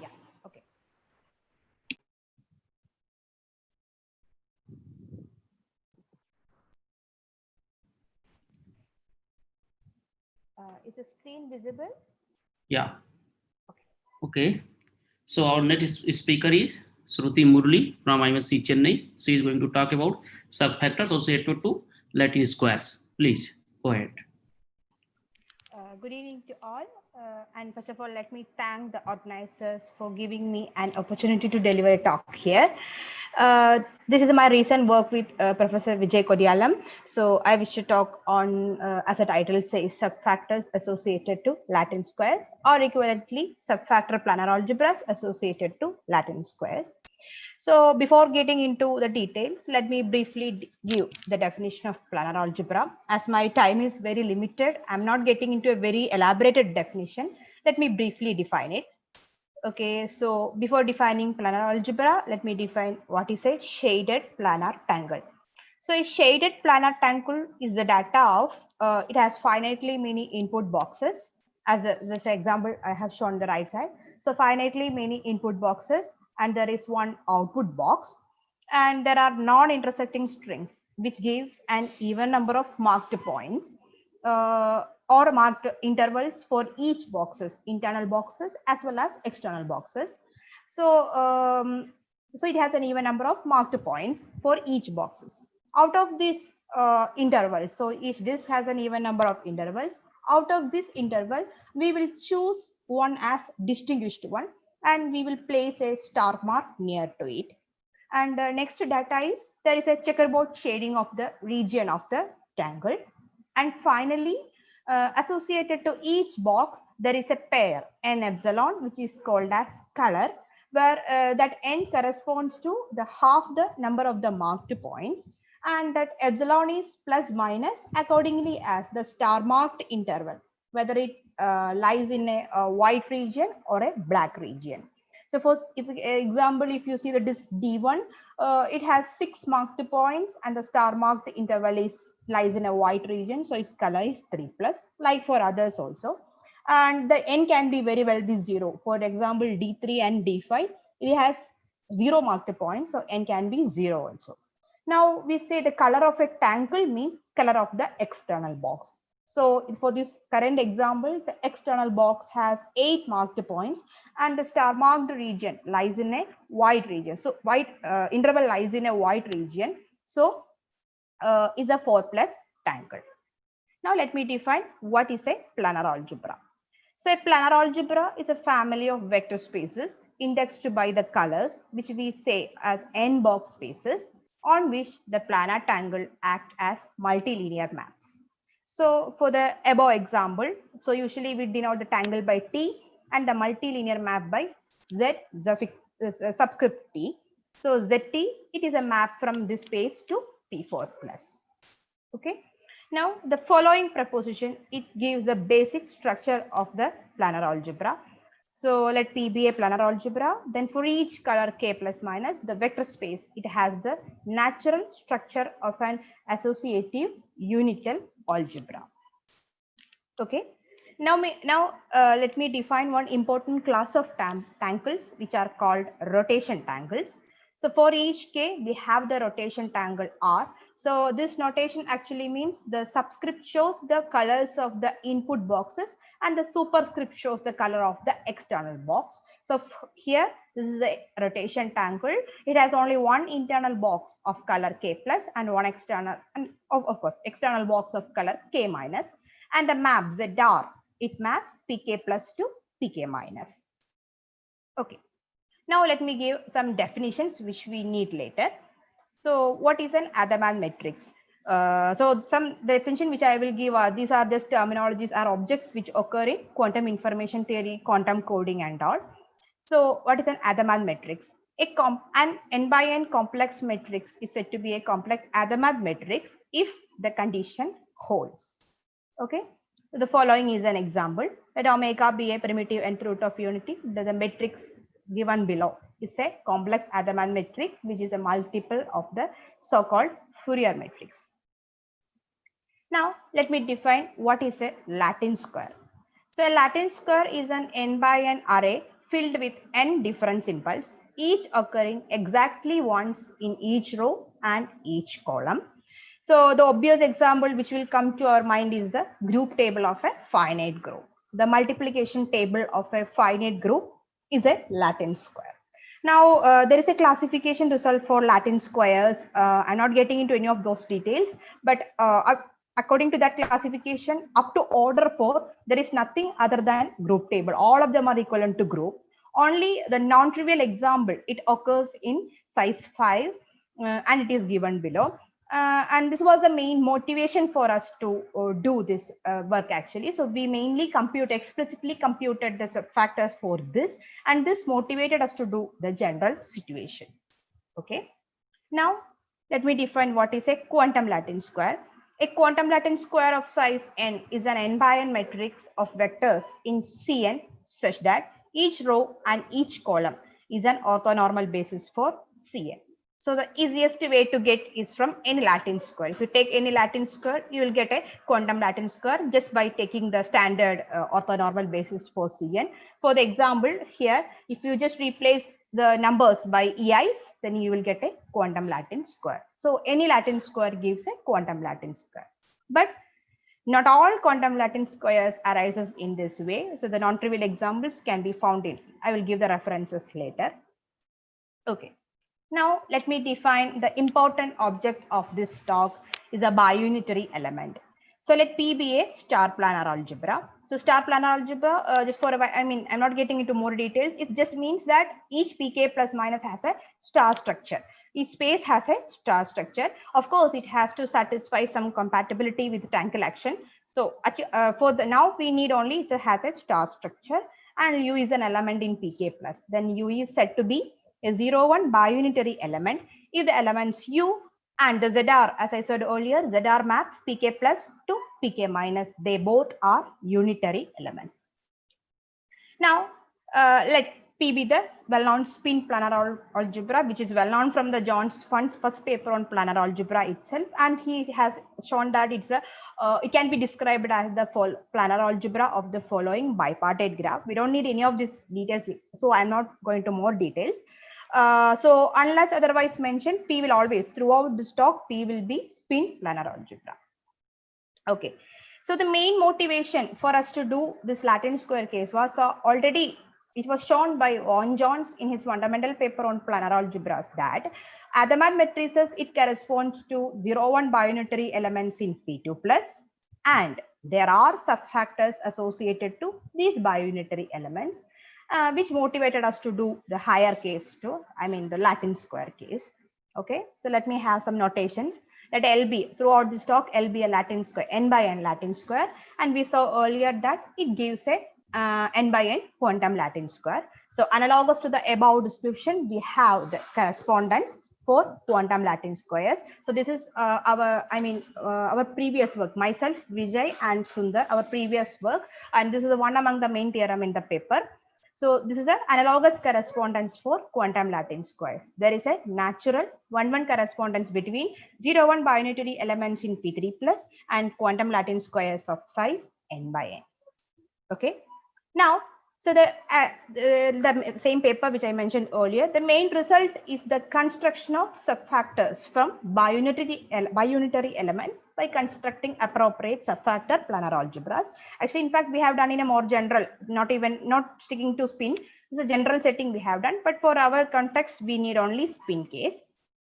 Yeah. Okay. Is the screen visible?
Yeah. Okay. So our next speaker is Shruti Murli from IMSC Chennai. She is going to talk about subfactors associated to Latin squares. Please go ahead.
Good evening to all. And first of all, let me thank the organizers for giving me an opportunity to deliver a talk here. This is my recent work with Professor Vijay Kodialam. So I wish to talk on, as the title says, subfactors associated to Latin squares, or equivalently, subfactor planar algebras associated to Latin squares. So before getting into the details, let me briefly give the definition of planar algebra. As my time is very limited, I'm not getting into a very elaborated definition. Let me briefly define it. Okay, so before defining planar algebra, let me define what is a shaded planar tangle. So a shaded planar tangle is the data of, it has finitely many input boxes. As this example I have shown the right side. So finitely many input boxes, and there is one output box, and there are non-intersecting strings, which gives an even number of marked points or marked intervals for each boxes, internal boxes as well as external boxes. So so it has an even number of marked points for each boxes. Out of this interval, so if this has an even number of intervals, out of this interval, we will choose one as distinguished one, and we will place a star mark near to it. And the next data is, there is a checkerboard shading of the region of the tangle. And finally, associated to each box, there is a pair, n epsilon, which is called as color, where that n corresponds to the half the number of the marked points, and that epsilon is plus minus accordingly as the star marked interval, whether it lies in a white region or a black region. So for example, if you see the disk D1, it has 6 marked points, and the star marked interval lies in a white region, so its color is 3+, like for others also. And the n can be very well be 0. For example, D3 and D5, it has 0 marked points, so n can be 0 also. Now we say the color of a tangle means color of the external box. So for this current example, the external box has 8 marked points, and the star marked region lies in a white region. So white interval lies in a white region. So is a 4+ tangle. Now let me define what is a planar algebra. So a planar algebra is a family of vector spaces indexed by the colors, which we say as n box spaces.
on which the planar tangle act as multilinear maps. So for the above example, so usually we denote the tangle by T and the multilinear map by Z subscript T. So ZT, it is a map from this space to P4 plus. Okay. Now the following proposition, it gives a basic structure of the planar algebra. So let P be a planar algebra. Then for each color K plus minus, the vector space, it has the natural structure of an associative unital algebra. Okay. Now let me define one important class of tangles, which are called rotation tangles. So for each K, we have the rotation tangle R. So this notation actually means the subscript shows the colors of the input boxes and the superscript shows the color of the external box. So here, this is a rotation tangle. It has only one internal box of color K plus and one external, and of course, external box of color K minus. And the map ZR, it maps PK plus to PK minus. Okay. Now let me give some definitions which we need later. So what is an Adamant matrix? So some definition which I will give are, these are just terminologies, are objects which occur in quantum information theory, quantum coding and all. So what is an Adamant matrix? An n by n complex matrix is said to be a complex Adamant matrix if the condition holds. Okay. So the following is an example. Let omega be a primitive nth root of unity. The matrix given below is a complex Adamant matrix, which is a multiple of the so-called Fourier matrix. Now, let me define what is a Latin square. So a Latin square is an n by n array filled with n different symbols, each occurring exactly once in each row and each column. So the obvious example which will come to our mind is the group table of a finite group. So the multiplication table of a finite group is a Latin square. Now, there is a classification result for Latin squares. I'm not getting into any of those details, but according to that classification, up to order 4, there is nothing other than group table. All of them are equivalent to groups. Only the non-trivial example, it occurs in size 5 and it is given below. And this was the main motivation for us to do this work actually. So we mainly explicitly computed the factors for this, and this motivated us to do the general situation. Okay. Now let me define what is a quantum Latin square. A quantum Latin square of size n is an n by n matrix of vectors in Cn such that each row and each column is an orthonormal basis for Cn. So the easiest way to get is from any Latin square. If you take any Latin square, you will get a quantum Latin square just by taking the standard orthonormal basis for Cn. For the example here, if you just replace the numbers by EIs, then you will get a quantum Latin square. So any Latin square gives a quantum Latin square. But not all quantum Latin squares arises in this way. So the non-trivial examples can be found in. I will give the references later. Okay. Now, let me define the important object of this talk is a biunitary element. So let P be a star planar algebra. So star planar algebra, just for a, I'm not getting into more details. It just means that each PK plus minus has a star structure. Each space has a star structure. Of course, it has to satisfy some compatibility with Tangle action. So for the now we need only it has a star structure, and U is an element in PK plus. Then U is said to be a 0,1 biunitary element if the elements U and the ZR, as I said earlier, ZR maps PK plus to PK minus, they both are unitary elements. Now, let P be the well-known spin planar algebra, which is well-known from the John Pfundt's first paper on planar algebra itself, and he has shown that it's a it can be described as the planar algebra of the following bipartite graph. We don't need any of these details, so I'm not going to more details. So unless otherwise mentioned, P will always, throughout this talk, P will be spin planar algebra. Okay. So the main motivation for us to do this Latin square case was already, it was shown by Vaughan Jones in his fundamental paper on planar algebras that Adamant matrices, it corresponds to 0,1 biunitary elements in P2 plus, and there are subfactors associated to these biunitary elements, which motivated us to do the higher case too, the Latin square case. Okay, so let me have some notations. Let L be, throughout this talk, L be a Latin square, n by n Latin square. And we saw earlier that it gives a n by n quantum Latin square. So analogous to the above description, we have the correspondence for quantum Latin squares. So this is our previous work, myself, Vijay and Sundar, our previous work. And this is one among the main theorem in the paper. So this is an analogous correspondence for quantum Latin squares. There is a natural 1-1 correspondence between 0-1 binary elements in P3 plus and quantum Latin squares of size n by n. Okay. Now, so the same paper which I mentioned earlier, the main result is the construction of subfactors from biunitary elements by constructing appropriate subfactor planar algebras. Actually, in fact, we have done in a more general, not sticking to spin. It's a general setting we have done, but for our context, we need only spin case.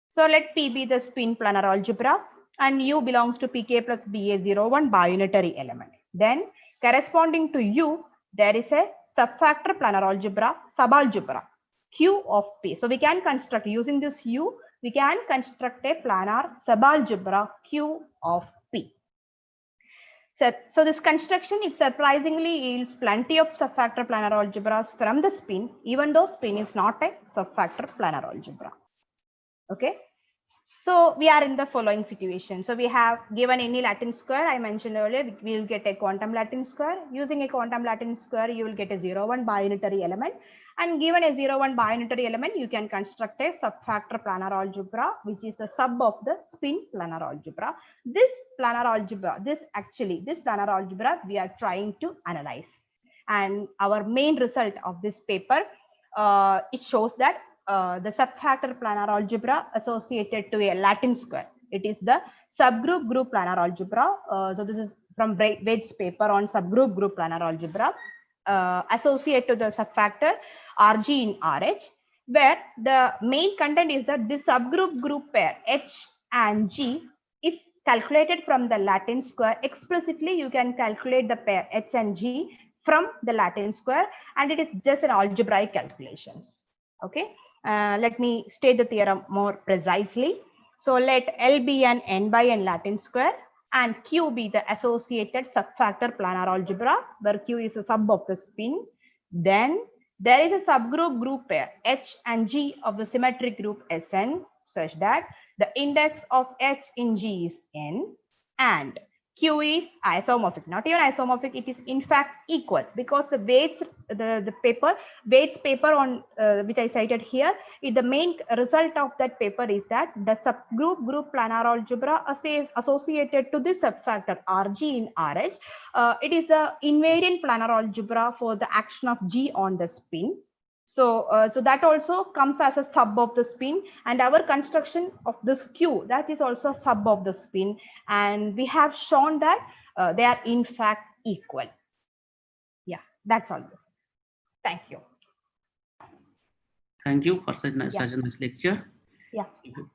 So let P be the spin planar algebra and U belongs to Pk plus Ba01 biunitary element. Then corresponding to U, there is a subfactor planar algebra, subalgebra, Q of P. So we can construct, using this U, we can construct a planar subalgebra Q of P. So this construction, it surprisingly yields plenty of subfactor planar algebras from the spin, even though spin is not a subfactor planar algebra. Okay. So we are in the following situation. So we have given any Latin square, I mentioned earlier, we will get a quantum Latin square. Using a quantum Latin square, you will get a 0-1 biunitary element. And given a 0-1 biunitary element, you can construct a subfactor planar algebra, which is the sub of the spin planar algebra. This planar algebra, this planar algebra, we are trying to analyze. And our main result of this paper, it shows that the subfactor planar algebra associated to a Latin square. It is the subgroup group planar algebra. So this is from Wade's paper on subgroup group planar algebra associated to the subfactor Rg in Rh, where the main content is that this subgroup group pair H and G is calculated from the Latin square. Explicitly, you can calculate the pair H and G from the Latin square, and it is just an algebraic calculations. Okay. Let me state the theorem more precisely. So let L be an n by n Latin square and Q be the associated subfactor planar algebra, where Q is a sub of the spin. Then there is a subgroup group pair H and G of the symmetric group Sn, such that the index of H in G is n and Q is isomorphic. Not even isomorphic, it is in fact equal, because the Wade's paper on which I cited here, the main result of that paper is that the subgroup group planar algebra associated to this subfactor Rg in Rh, it is the invariant planar algebra for the action of G on the spin. So that also comes as a sub of the spin, and our construction of this Q, that is also a sub of the spin, and we have shown that they are in fact equal. Yeah, that's all. Thank you.
Thank you for such a nice lecture.
Yeah.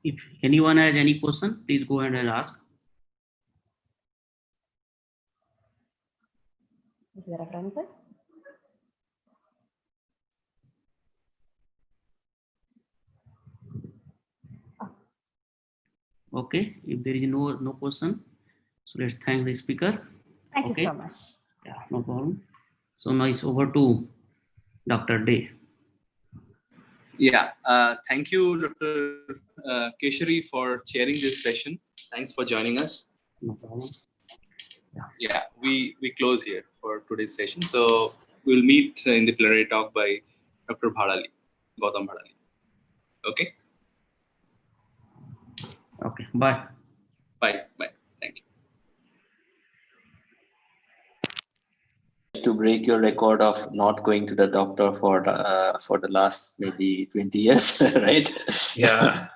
If anyone has any question, please go ahead and ask.
Is there references?
Okay, if there is no question, so let's thank the speaker.
Thank you so much.
Yeah, no problem. So now it's over to Dr. Day.
Yeah, thank you, Dr. Keshari, for chairing this session. Thanks for joining us.
No problem.
Yeah, we close here for today's session. So we'll meet in the plenary talk by Dr. Bhadali, Gautam Bhadali. Okay.
Okay, bye.
Bye. Thank you.
To break your record of not going to the doctor for the last maybe 20 years, right?
Yeah.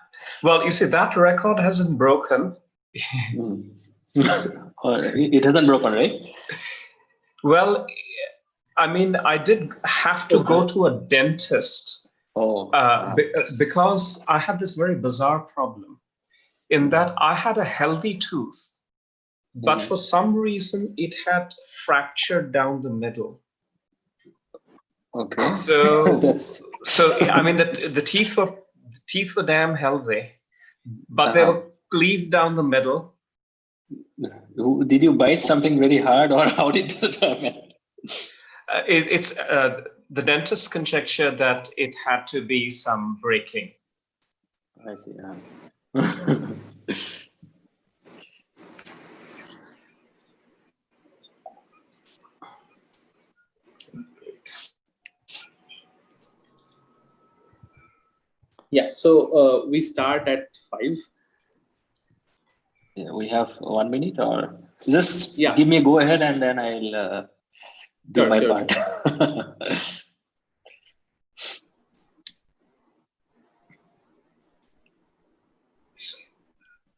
Well, you see, that record hasn't broken.
It hasn't broken, right?
Well, I mean, I did have to go to a dentist because I had this very bizarre problem in that I had a healthy tooth, but for some reason it had fractured down the middle.
Okay.
So I mean, the teeth were damn healthy, but they were cleaved down the middle.
Did you bite something very hard, or how did it happen?
It's the dentist's conjecture that it had to be some breaking.
I see.
Yeah, so we start at 5.
Yeah, we have 1 minute, or just give me a go ahead and then I'll do my part.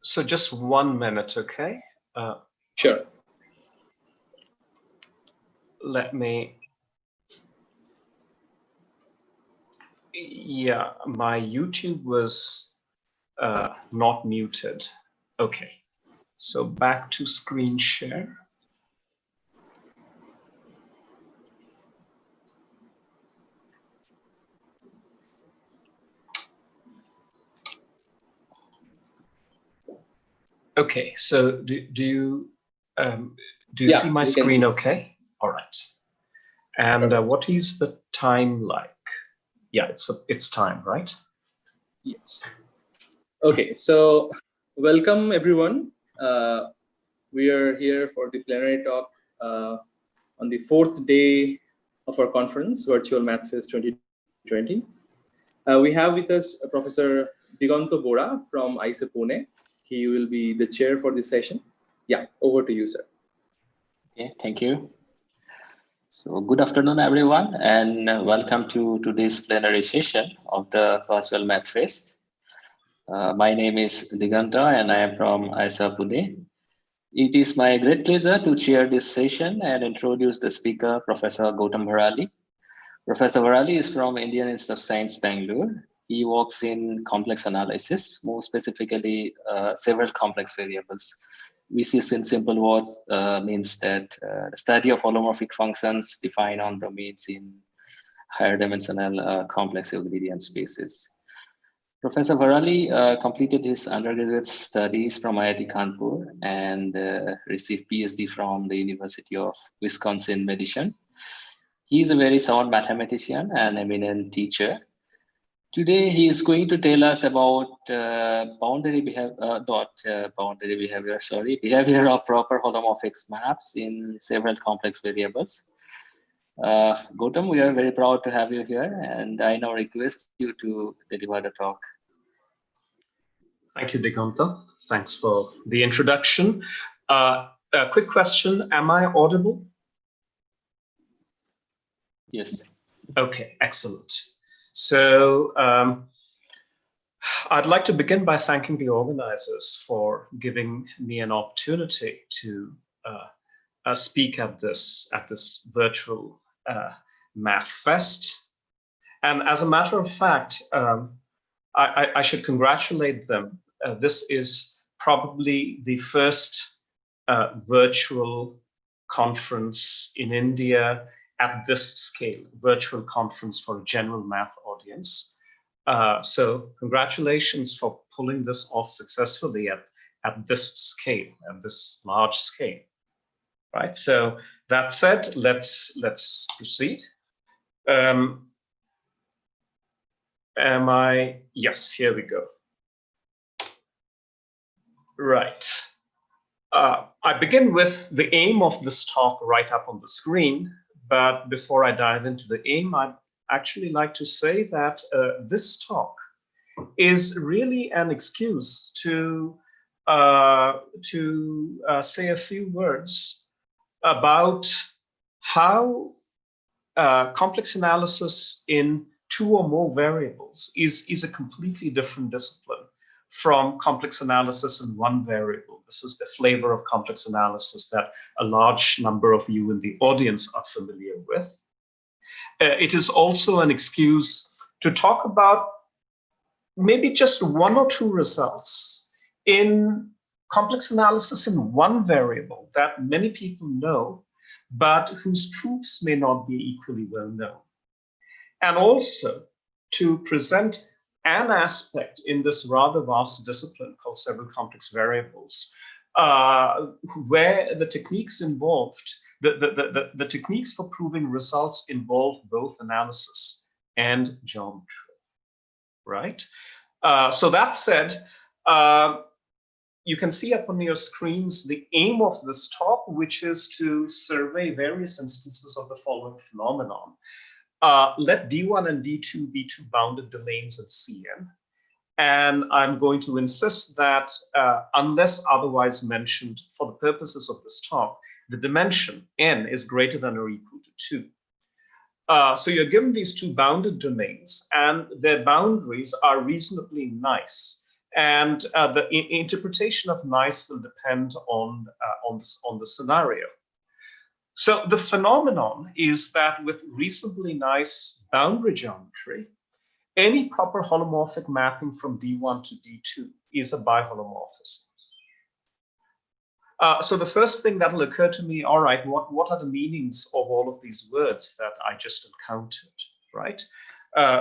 So just 1 minute, okay?
Sure.
Let me. Yeah, my YouTube was not muted. Okay, so back to screen share. Okay, so do you see my screen okay? All right. And what is the time like? Yeah, it's time, right?
Yes. Okay, so welcome everyone. We are here for the plenary talk on the 4th day of our conference, Virtual Maths Fest 2020. We have with us Professor Diganta Bora from IISER Pune. He will be the chair for this session. Yeah, over to you, sir.
Okay, thank you. So good afternoon, everyone, and welcome to today's plenary session of the Virtual Math Fest. My name is Diganta, and I am from IISER Pune. It is my great pleasure to chair this session and introduce the speaker, Professor Gautam Bharali. Professor Bharali is from Indian Institute of Science, Bangalore. He works in complex analysis, more specifically several complex variables. Which is in simple words means that the study of holomorphic functions defined on domains in higher dimensional complex Euclidean spaces. Professor Bharali completed his undergraduate studies from IIT Kanpur and received PhD from the University of Wisconsin-Madison. He is a very sound mathematician and eminent teacher. Today, he is going to tell us about behavior of proper holomorphic maps in several complex variables. Gautam, we are very proud to have you here, and I now request you to deliver the talk.
Thank you, Diganta. Thanks for the introduction. A quick question, am I audible?
Yes.
Okay, excellent. So I'd like to begin by thanking the organizers for giving me an opportunity to speak at this virtual Math Fest. And as a matter of fact, I should congratulate them. This is probably the first virtual conference in India at this scale, virtual conference for a general math audience. So congratulations for pulling this off successfully at this scale, at this large scale, right? So that said, let's proceed. Yes, here we go. Right. I begin with the aim of this talk right up on the screen. But before I dive into the aim, I'd actually like to say that this talk is really an excuse to say a few words about how complex analysis in 2 or more variables is a completely different discipline from complex analysis in 1 variable. This is the flavor of complex analysis that a large number of you in the audience are familiar with. It is also an excuse to talk about maybe just 1 or 2 results in complex analysis in 1 variable that many people know, but whose proofs may not be equally well known. And also to present an aspect in this rather vast discipline called several complex variables, where the techniques involved, the techniques for proving results involve both analysis and geometry, right? So that said, you can see up on your screens the aim of this talk, which is to survey various instances of the following phenomenon. Let D1 and D2 be two bounded domains in Cn. And I'm going to insist that unless otherwise mentioned for the purposes of this talk, the dimension n is greater than or equal to 2. So you're given these two bounded domains and their boundaries are reasonably nice. And the interpretation of nice will depend on the scenario. So the phenomenon is that with reasonably nice boundary geometry, any proper holomorphic mapping from D1 to D2 is a biholomorphism. So the first thing that will occur to me, all right, what are the meanings of all of these words that I just encountered, right?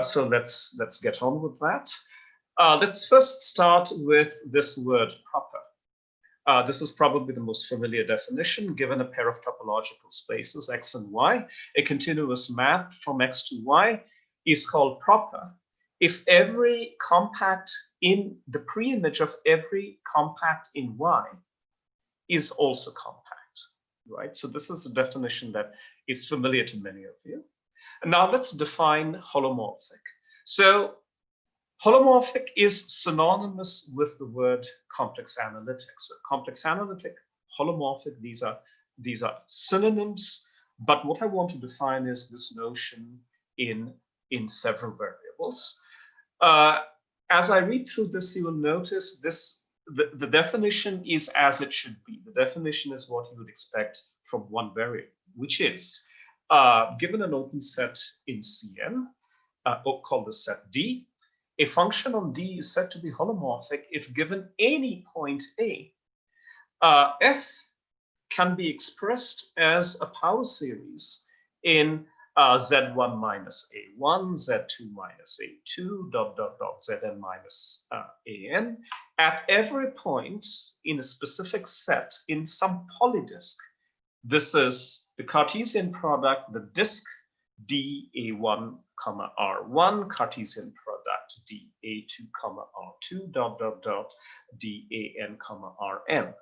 So let's get on with that. Let's first start with this word proper. This is probably the most familiar definition. Given a pair of topological spaces, X and Y, a continuous map from X to Y is called proper if every compact in the pre-image of every compact in Y is also compact, right? So this is a definition that is familiar to many of you. And now let's define holomorphic. So holomorphic is synonymous with the word complex analytic. So complex analytic, holomorphic, these are synonyms. But what I want to define is this notion in several variables. As I read through this, you will notice the definition is as it should be. The definition is what you would expect from one variable, which is given an open set in Cn, called the set D, a function on D is said to be holomorphic if given any point A. F can be expressed as a power series in Z1 minus A1, Z2 minus A2, ... Zn minus An, at every point in a specific set in some polydisk. This is the Cartesian product, the disk dA1, R1, Cartesian product dA2, R2, ... Dan, Rn.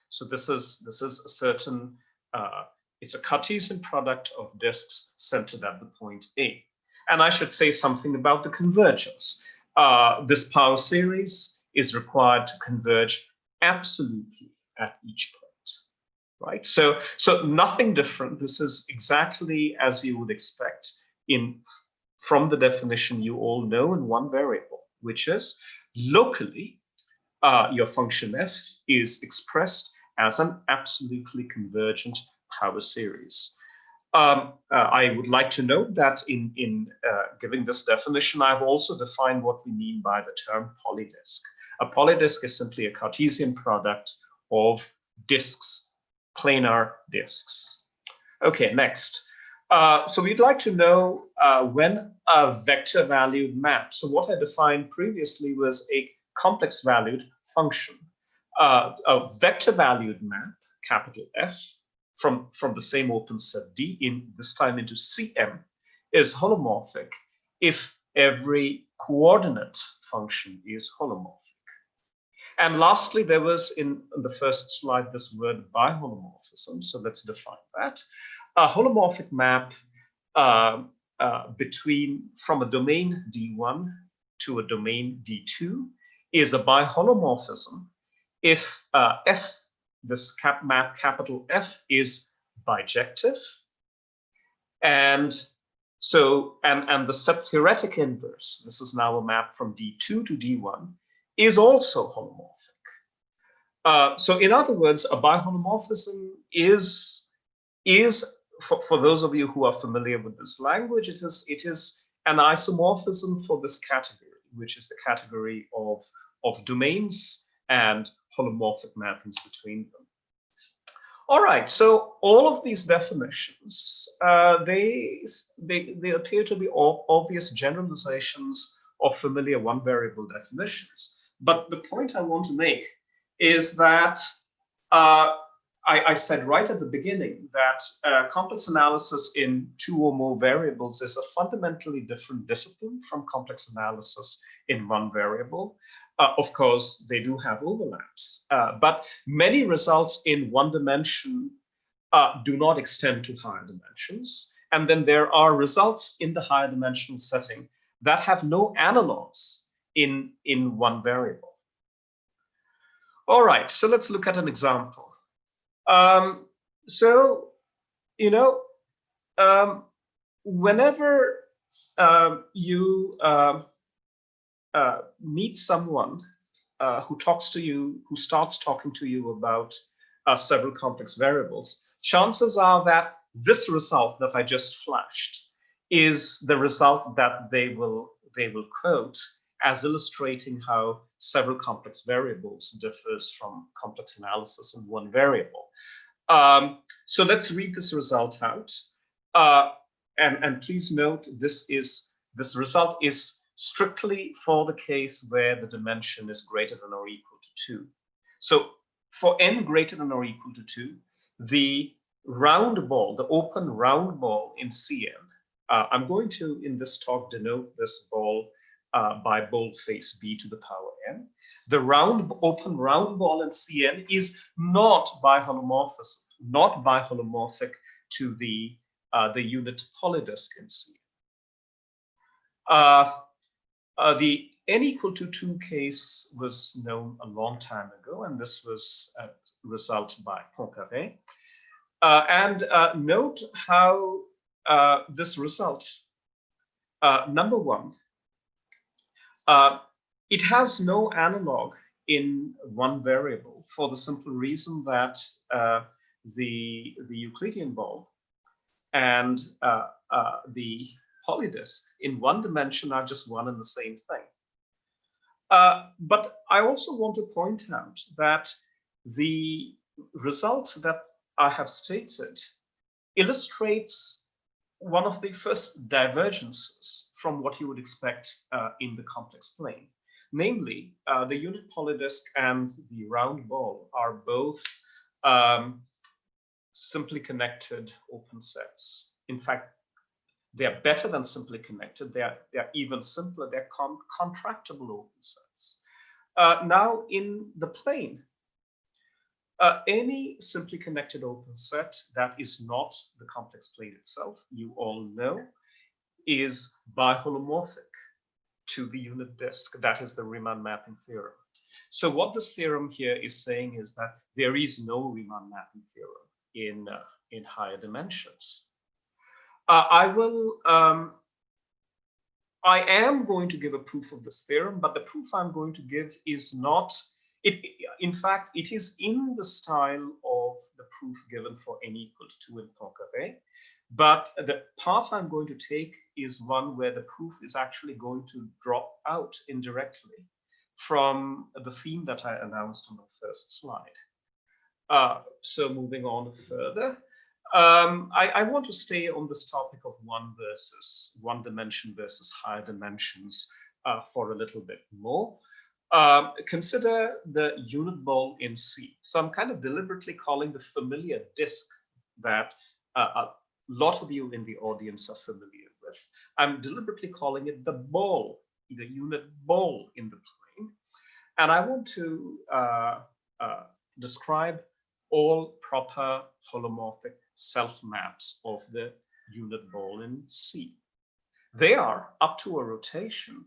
So this is a certain it's a Cartesian product of disks centered at the point A. And I should say something about the convergence. This power series is required to converge absolutely at each point, right? So nothing different. This is exactly as you would expect from the definition you all know in one variable, which is locally, your function f is expressed as an absolutely convergent power series. I would like to note that in giving this definition, I've also defined what we mean by the term polydisk. A polydisk is simply a Cartesian product of disks, planar disks. Okay, next. So we'd like to know when a vector valued map. So what I defined previously was a complex valued function. A vector valued map, capital F, from the same open set D, this time into Cm, is holomorphic if every coordinate function is holomorphic. And lastly, there was in the first slide this word biholomorphism. So let's define that. A holomorphic map from a domain D1 to a domain D2 is a biholomorphism if F, this map capital F, is bijective, and the subtheoretic inverse, this is now a map from D2 to D1, is also holomorphic. So in other words, a biholomorphism is for those of you who are familiar with this language, it is an isomorphism for this category, which is the category of domains and holomorphic mappings between them. All right, so all of these definitions, they appear to be obvious generalizations of familiar one variable definitions. But the point I want to make is that I said right at the beginning that complex analysis in two or more variables is a fundamentally different discipline from complex analysis in one variable. Of course, they do have overlaps, but many results in one dimension do not extend to higher dimensions. And then there are results in the higher dimensional setting that have no analogs in one variable. All right, so let's look at an example. Whenever you meet someone who talks to you, who starts talking to you about several complex variables, chances are that this result that I just flashed is the result that they will quote as illustrating how several complex variables differs from complex analysis in one variable. So let's read this result out. And please note, this result is strictly for the case where the dimension is greater than or equal to 2. So for n greater than or equal to 2, the round ball, the open round ball in Cn, I'm going to, in this talk, denote this ball by boldface b to the power n. The open round ball in Cn is not biholomorphism, not biholomorphic to the unit polydisk in Cn. The n equal to 2 case was known a long time ago, and this was a result by Poincaré. Note how this result, number one, it has no analog in one variable for the simple reason that the Euclidean ball and the polydisk in one dimension are just one and the same thing. But I also want to point out that the result that I have stated illustrates one of the first divergences from what you would expect in the complex plane. Namely, the unit polydisk and the round ball are both simply connected open sets. In fact, they are better than simply connected. They are even simpler. They're contractible open sets. Now, in the plane, any simply connected open set that is not the complex plane itself, you all know, is biholomorphic to the unit disk. That is the Riemann mapping theorem. So what this theorem here is saying is that there is no Riemann mapping theorem in higher dimensions. I am going to give a proof of this theorem, but the proof I'm going to give is not, in fact, it is in the style of the proof given for n equal to 2 in Poincaré, but the path I'm going to take is one where the proof is actually going to drop out indirectly from the theme that I announced on the first slide. So moving on further, I want to stay on this topic of one dimension versus higher dimensions for a little bit more. Consider the unit ball in C. So I'm kind of deliberately calling the familiar disk that a lot of you in the audience are familiar with. I'm deliberately calling it the ball, the unit ball in the plane. And I want to describe all proper holomorphic self-maps of the unit ball in C. They are, up to a rotation,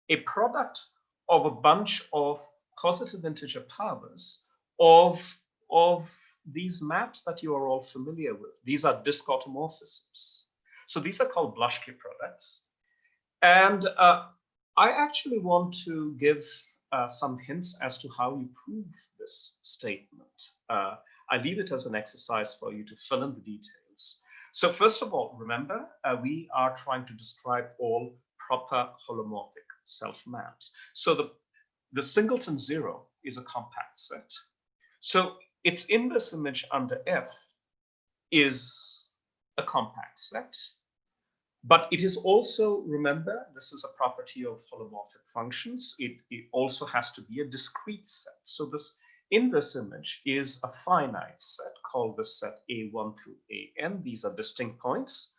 a product of a bunch of positive integer powers of these maps that you are all familiar with. These are disk automorphisms. So these are called Blaschke products. And I actually want to give some hints as to how you prove this statement. I leave it as an exercise for you to fill in the details. So first of all, remember, we are trying to describe all proper holomorphic self-maps. So the singleton 0 is a compact set. So its inverse image under F is a compact set. But it is also, remember, this is a property of holomorphic functions. It also has to be a discrete set. So this, in this image, is a finite set called the set A1 through AN. These are distinct points.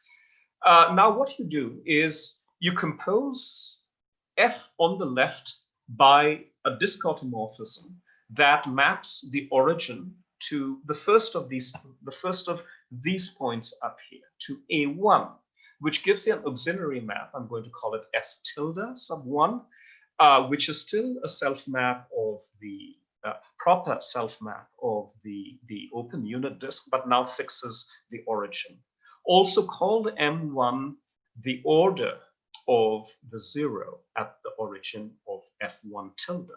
Now what you do is you compose F on the left by a disk automorphism that maps the origin to the first of these points up here, to A1, which gives you an auxiliary map. I'm going to call it F tilde sub 1, which is still a self-map of the proper self-map of the open unit disk, but now fixes the origin. Also called M1 the order of the 0 at the origin of F1 tilde.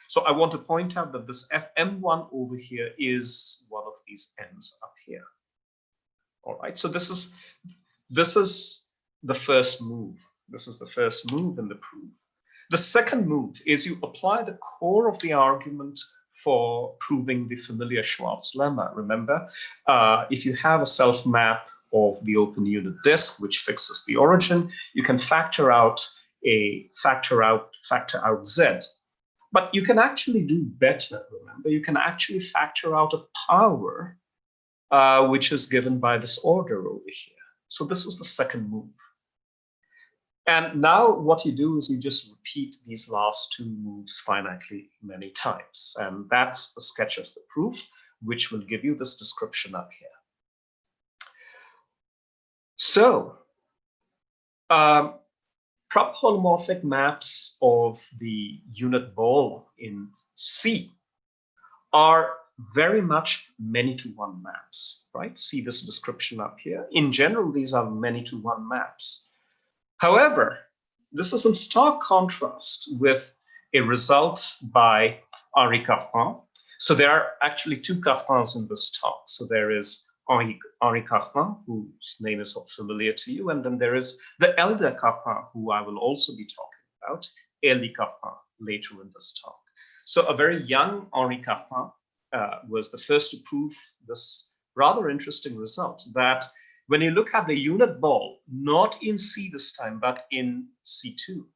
So I want to point out that this FM1 over here is one of these M's up here. All right, so this is the first move. This is the first move in the proof. The second move is you apply the core of the argument for proving the familiar Schwarz lemma. Remember, if you have a self-map of the open unit disk which fixes the origin, you can factor out Z. But you can actually do better. Remember, you can actually factor out a power which is given by this order over here. So this is the second move. And now what you do is you just repeat these last two moves finitely many times. And that's the sketch of the proof, which will give you this description up here. So proper holomorphic maps of the unit ball in C are very much many-to-one maps, right? See this description up here. In general, these are many-to-one maps. However, this is in stark contrast with a result by Henri Cartan. So there are actually two Cartans in this talk. So there is Henri Cartan, whose name is familiar to you, and then there is the elder Cartan, who I will also be talking about, Élie Cartan, later in this talk. So a very young Henri Cartan was the first to prove this rather interesting result, that when you look at the unit ball, not in C this time, but in C2,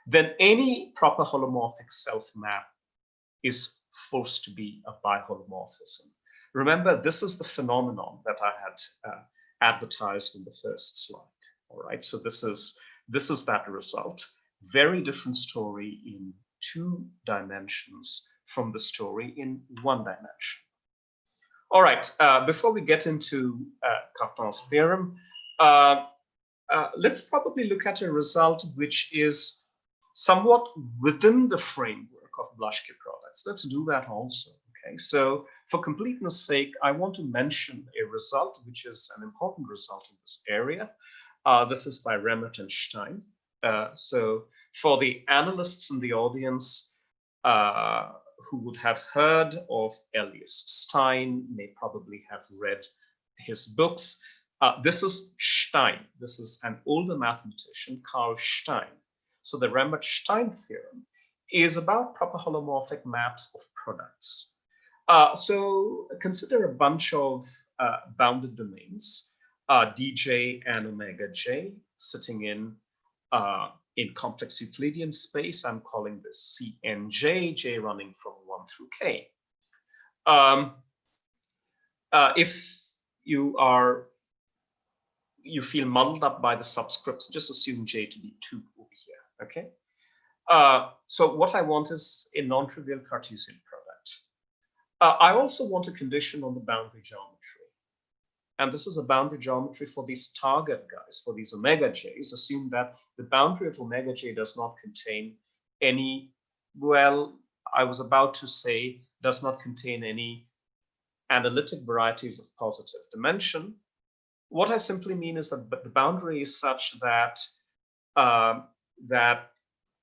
then any proper holomorphic self-map is forced to be a biholomorphism. Remember, this is the phenomenon that I had advertised in the first slide. All right, so this is that result. Very different story in 2 dimensions from the story in 1 dimension. All right, before we get into Cartan's theorem, let's probably look at a result which is somewhat within the framework of Blaschke products. Let's do that also. Okay, so for completeness sake, I want to mention a result which is an important result in this area. This is by Remmert and Stein. So for the analysts in the audience who would have heard of Elias Stein, may probably have read his books. This is Stein. This is an older mathematician, Carl Stein. So the Remmert-Stein theorem is about proper holomorphic maps of products. So consider a bunch of bounded domains, dj and omega j, sitting in complex Euclidean space. I'm calling this Cnj, j running from 1 through k. If you feel muddled up by the subscripts, just assume j to be 2 over here, okay? So what I want is a non-trivial Cartesian product. I also want a condition on the boundary geometry. And this is a boundary geometry for these target guys, for these omega j's. Assume that the boundary of omega j does not contain any, well, I was about to say, does not contain any analytic varieties of positive dimension. What I simply mean is that the boundary is such that that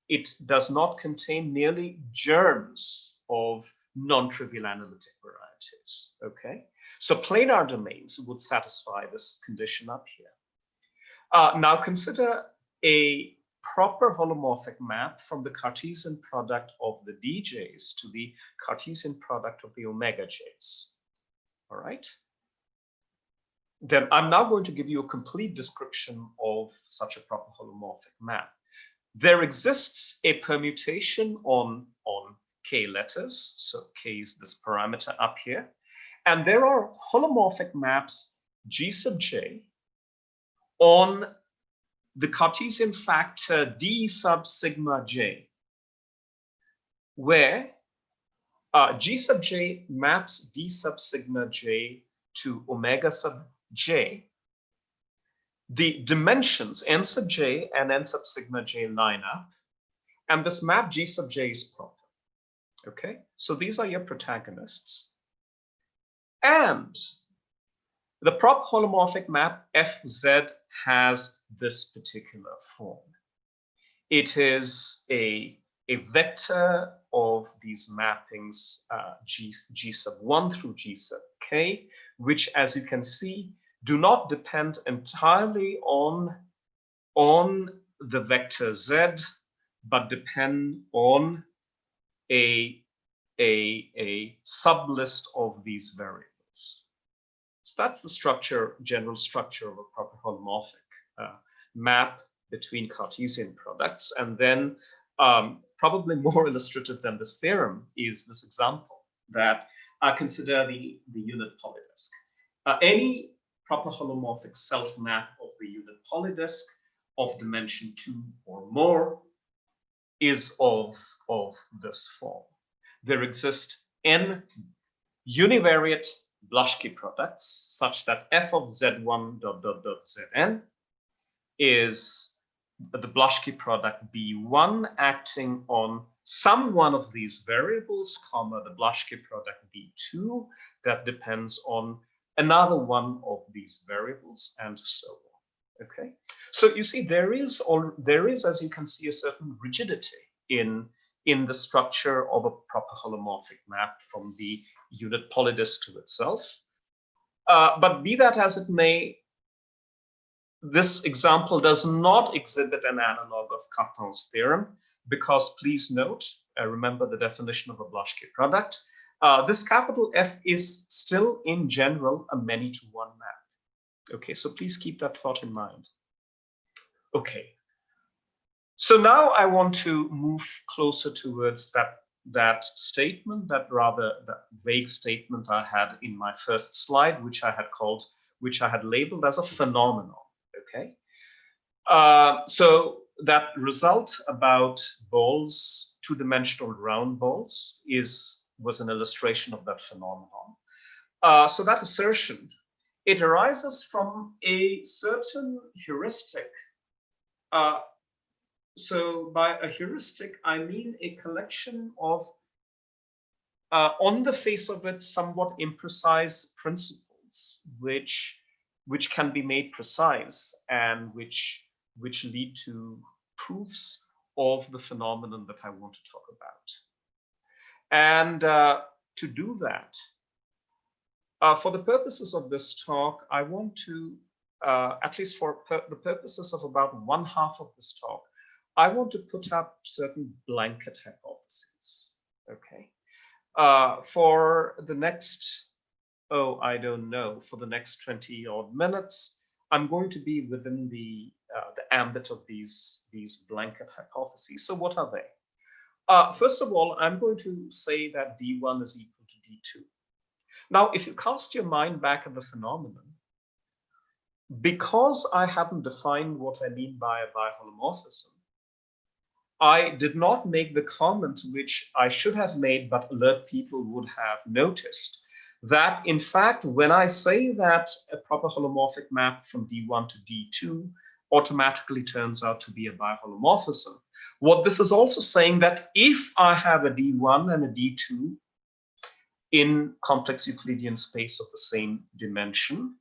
it does not contain merely germs of non-trivial analytic varieties, okay? So planar domains would satisfy this condition up here. Now consider a proper holomorphic map from the Cartesian product of the dj's to the Cartesian product of the omega j's, all right? then I'm now going to give you a complete description of such a proper holomorphic map. There exists a permutation on K letters. So K is this parameter up here. And there are holomorphic maps G sub J on the Cartesian factor D sub sigma J, where G sub J maps D sub sigma J to omega sub J. The dimensions n sub J and n sub sigma J line up, and this map G sub J is proper. Okay, so these are your protagonists. And the proper holomorphic map Fz has this particular form. It is a vector of these mappings G sub 1 through G sub K, which, as you can see, do not depend entirely on the vector Z, but depend on a sublist of these variables. So that's the structure, general structure of a proper holomorphic map between Cartesian products. And then probably more illustrative than this theorem is this example that consider the unit polydisk. Any proper holomorphic self-map of the unit polydisk of dimension 2 or more is of this form. There exist n univariate Blaschke products such that f of z1 dot dot dot zn is the Blaschke product B1 acting on some one of these variables, comma, the Blaschke product B2 that depends on another one of these variables, and so on. Okay, so you see there is, as you can see, a certain rigidity in the structure of a proper holomorphic map from the unit polydisk to itself. But be that as it may, this example does not exhibit an analog of Cartan's theorem, because please note, remember the definition of a Blaschke product. This capital F is still in general a many-to-one map. Okay, so please keep that thought in mind. Okay, so now I want to move closer towards that statement, that vague statement I had in my first slide, which I had labeled as a phenomenon. Okay, so that result about balls, two-dimensional round balls, was an illustration of that phenomenon. So that assertion, it arises from a certain heuristic. So by a heuristic, I mean a collection of, on the face of it, somewhat imprecise principles, which can be made precise and which lead to proofs of the phenomenon that I want to talk about. And to do that, for the purposes of this talk, I want to, at least for the purposes of about one half of this talk, I want to put up certain blanket hypotheses. Okay, for the next, I don't know, for the next 20 odd minutes, I'm going to be within the ambit of these blanket hypotheses. So what are they? First of all, I'm going to say that D1 is equal to D2. Now, if you cast your mind back at the phenomenon, because I haven't defined what I mean by a biholomorphism, I did not make the comment which I should have made, but alert people would have noticed, that in fact, when I say that a proper holomorphic map from D1 to D2 automatically turns out to be a biholomorphism, what this is also saying that if I have a D1 and a D2 in complex Euclidean space of the same dimension,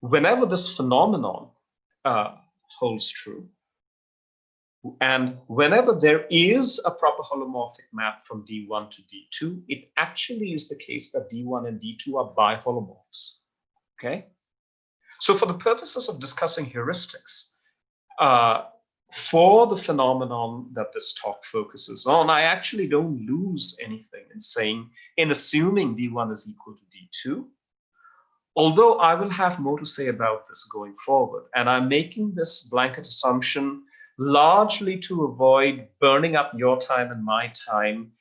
whenever this phenomenon holds true, and whenever there is a proper holomorphic map from D1 to D2, it actually is the case that D1 and D2 are biholomorphs. Okay? So for the purposes of discussing heuristics, for the phenomenon that this talk focuses on, I actually don't lose anything in assuming D1 is equal to D2. although I will have more to say about this going forward, and I'm making this blanket assumption largely to avoid burning up your time and my time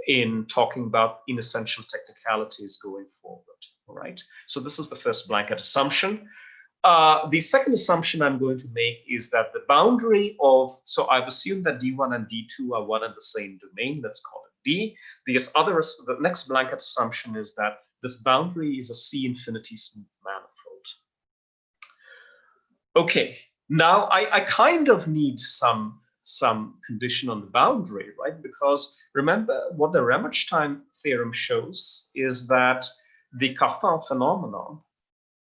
in talking about inessential technicalities going forward, all right? So this is the first blanket assumption. The second assumption I'm going to make is that the boundary of, so I've assumed that D1 and D2 are one and the same domain, let's call it D. The next blanket assumption is that this boundary is a C infinity smooth manifold. Okay, now I kind of need some condition on the boundary, right? Because remember what the Remmelstein theorem shows is that the Cartan phenomenon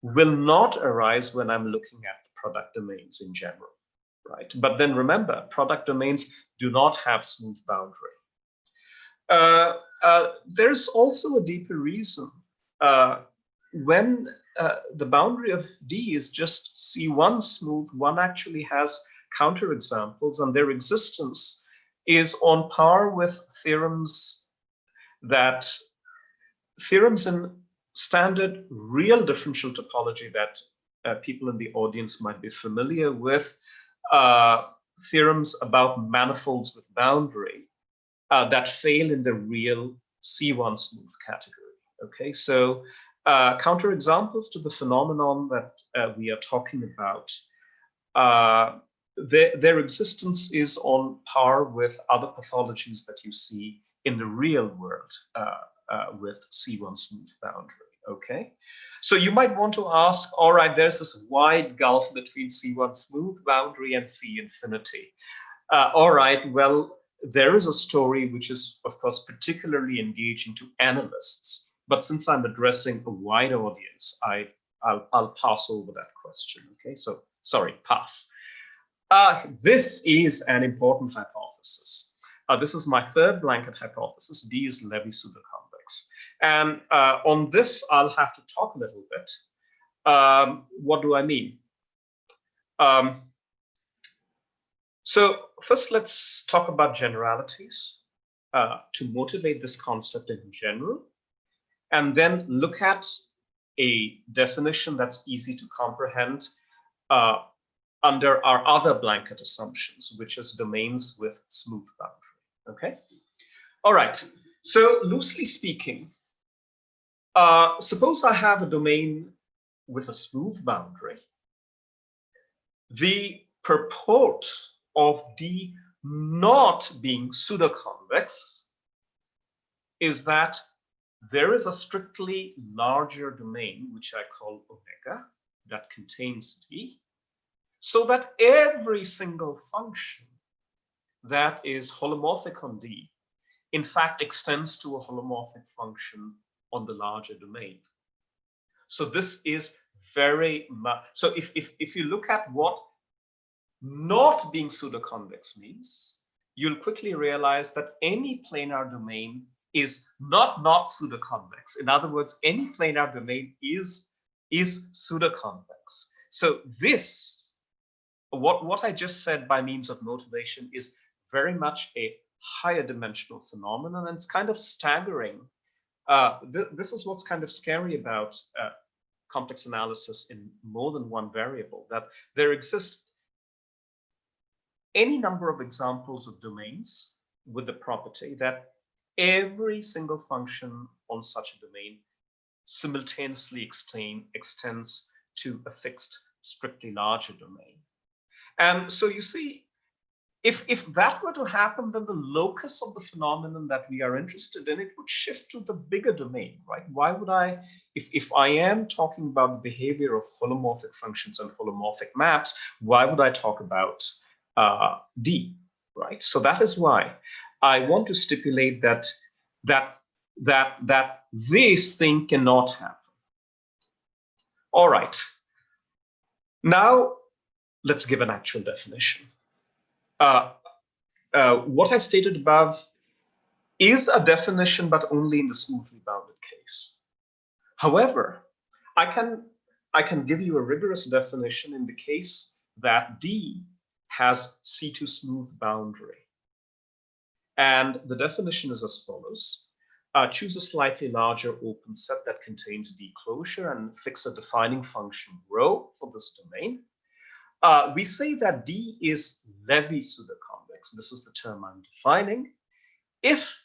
will not arise when I'm looking at product domains in general, right? But then remember, product domains do not have smooth boundary. There's also a deeper reason. When the boundary of D is just C1 smooth, one actually has counterexamples, and their existence is on par with theorems in standard real differential topology that people in the audience might be familiar with, theorems about manifolds with boundary that fail in the real C1 smooth category. Okay, so counterexamples to the phenomenon that we are talking about, their existence is on par with other pathologies that you see in the real world with C1 smooth boundary, okay? So you might want to ask, all right, there's this wide gulf between C1 smooth boundary and C infinity. All right, well, there is a story which is, of course, particularly engaging to analysts, but since I'm addressing a wide audience, I'll pass over that question, okay? So, sorry, pass. This is an important hypothesis. This is my third blanket hypothesis. D is Levy pseudoconvex. And on this, I'll have to talk a little bit. What do I mean? So first, let's talk about generalities to motivate this concept in general, and then look at a definition that's easy to comprehend under our other blanket assumptions, which is domains with smooth boundary. Okay. All right. So loosely speaking, suppose I have a domain with a smooth boundary. The purport of D not being pseudoconvex is that there is a strictly larger domain, which I call omega, that contains D, so that every single function that is holomorphic on D, in fact, extends to a holomorphic function on the larger domain. So this is very much, so if you look at what not being pseudoconvex means, you'll quickly realize that any planar domain is not pseudoconvex. In other words, any planar domain is pseudoconvex. So this, what I just said by means of motivation, is very much a higher dimensional phenomenon, and it's kind of staggering. This is what's kind of scary about complex analysis in more than one variable, that there exist any number of examples of domains with the property that every single function on such a domain simultaneously extends to a fixed, strictly larger domain. And so you see, if that were to happen, then the locus of the phenomenon that we are interested in, it would shift to the bigger domain, right? Why would I, if I am talking about the behavior of holomorphic functions and holomorphic maps, why would I talk about D, right? So that is why I want to stipulate that this thing cannot happen. All right. Now let's give an actual definition. What I stated above is a definition, but only in the smoothly bounded case. However, I can give you a rigorous definition in the case that D has C2 smooth boundary. And the definition is as follows. choose a slightly larger open set that contains D closure and fix a defining function rho for this domain. We say that D is Levy pseudoconvex. This is the term I'm defining. If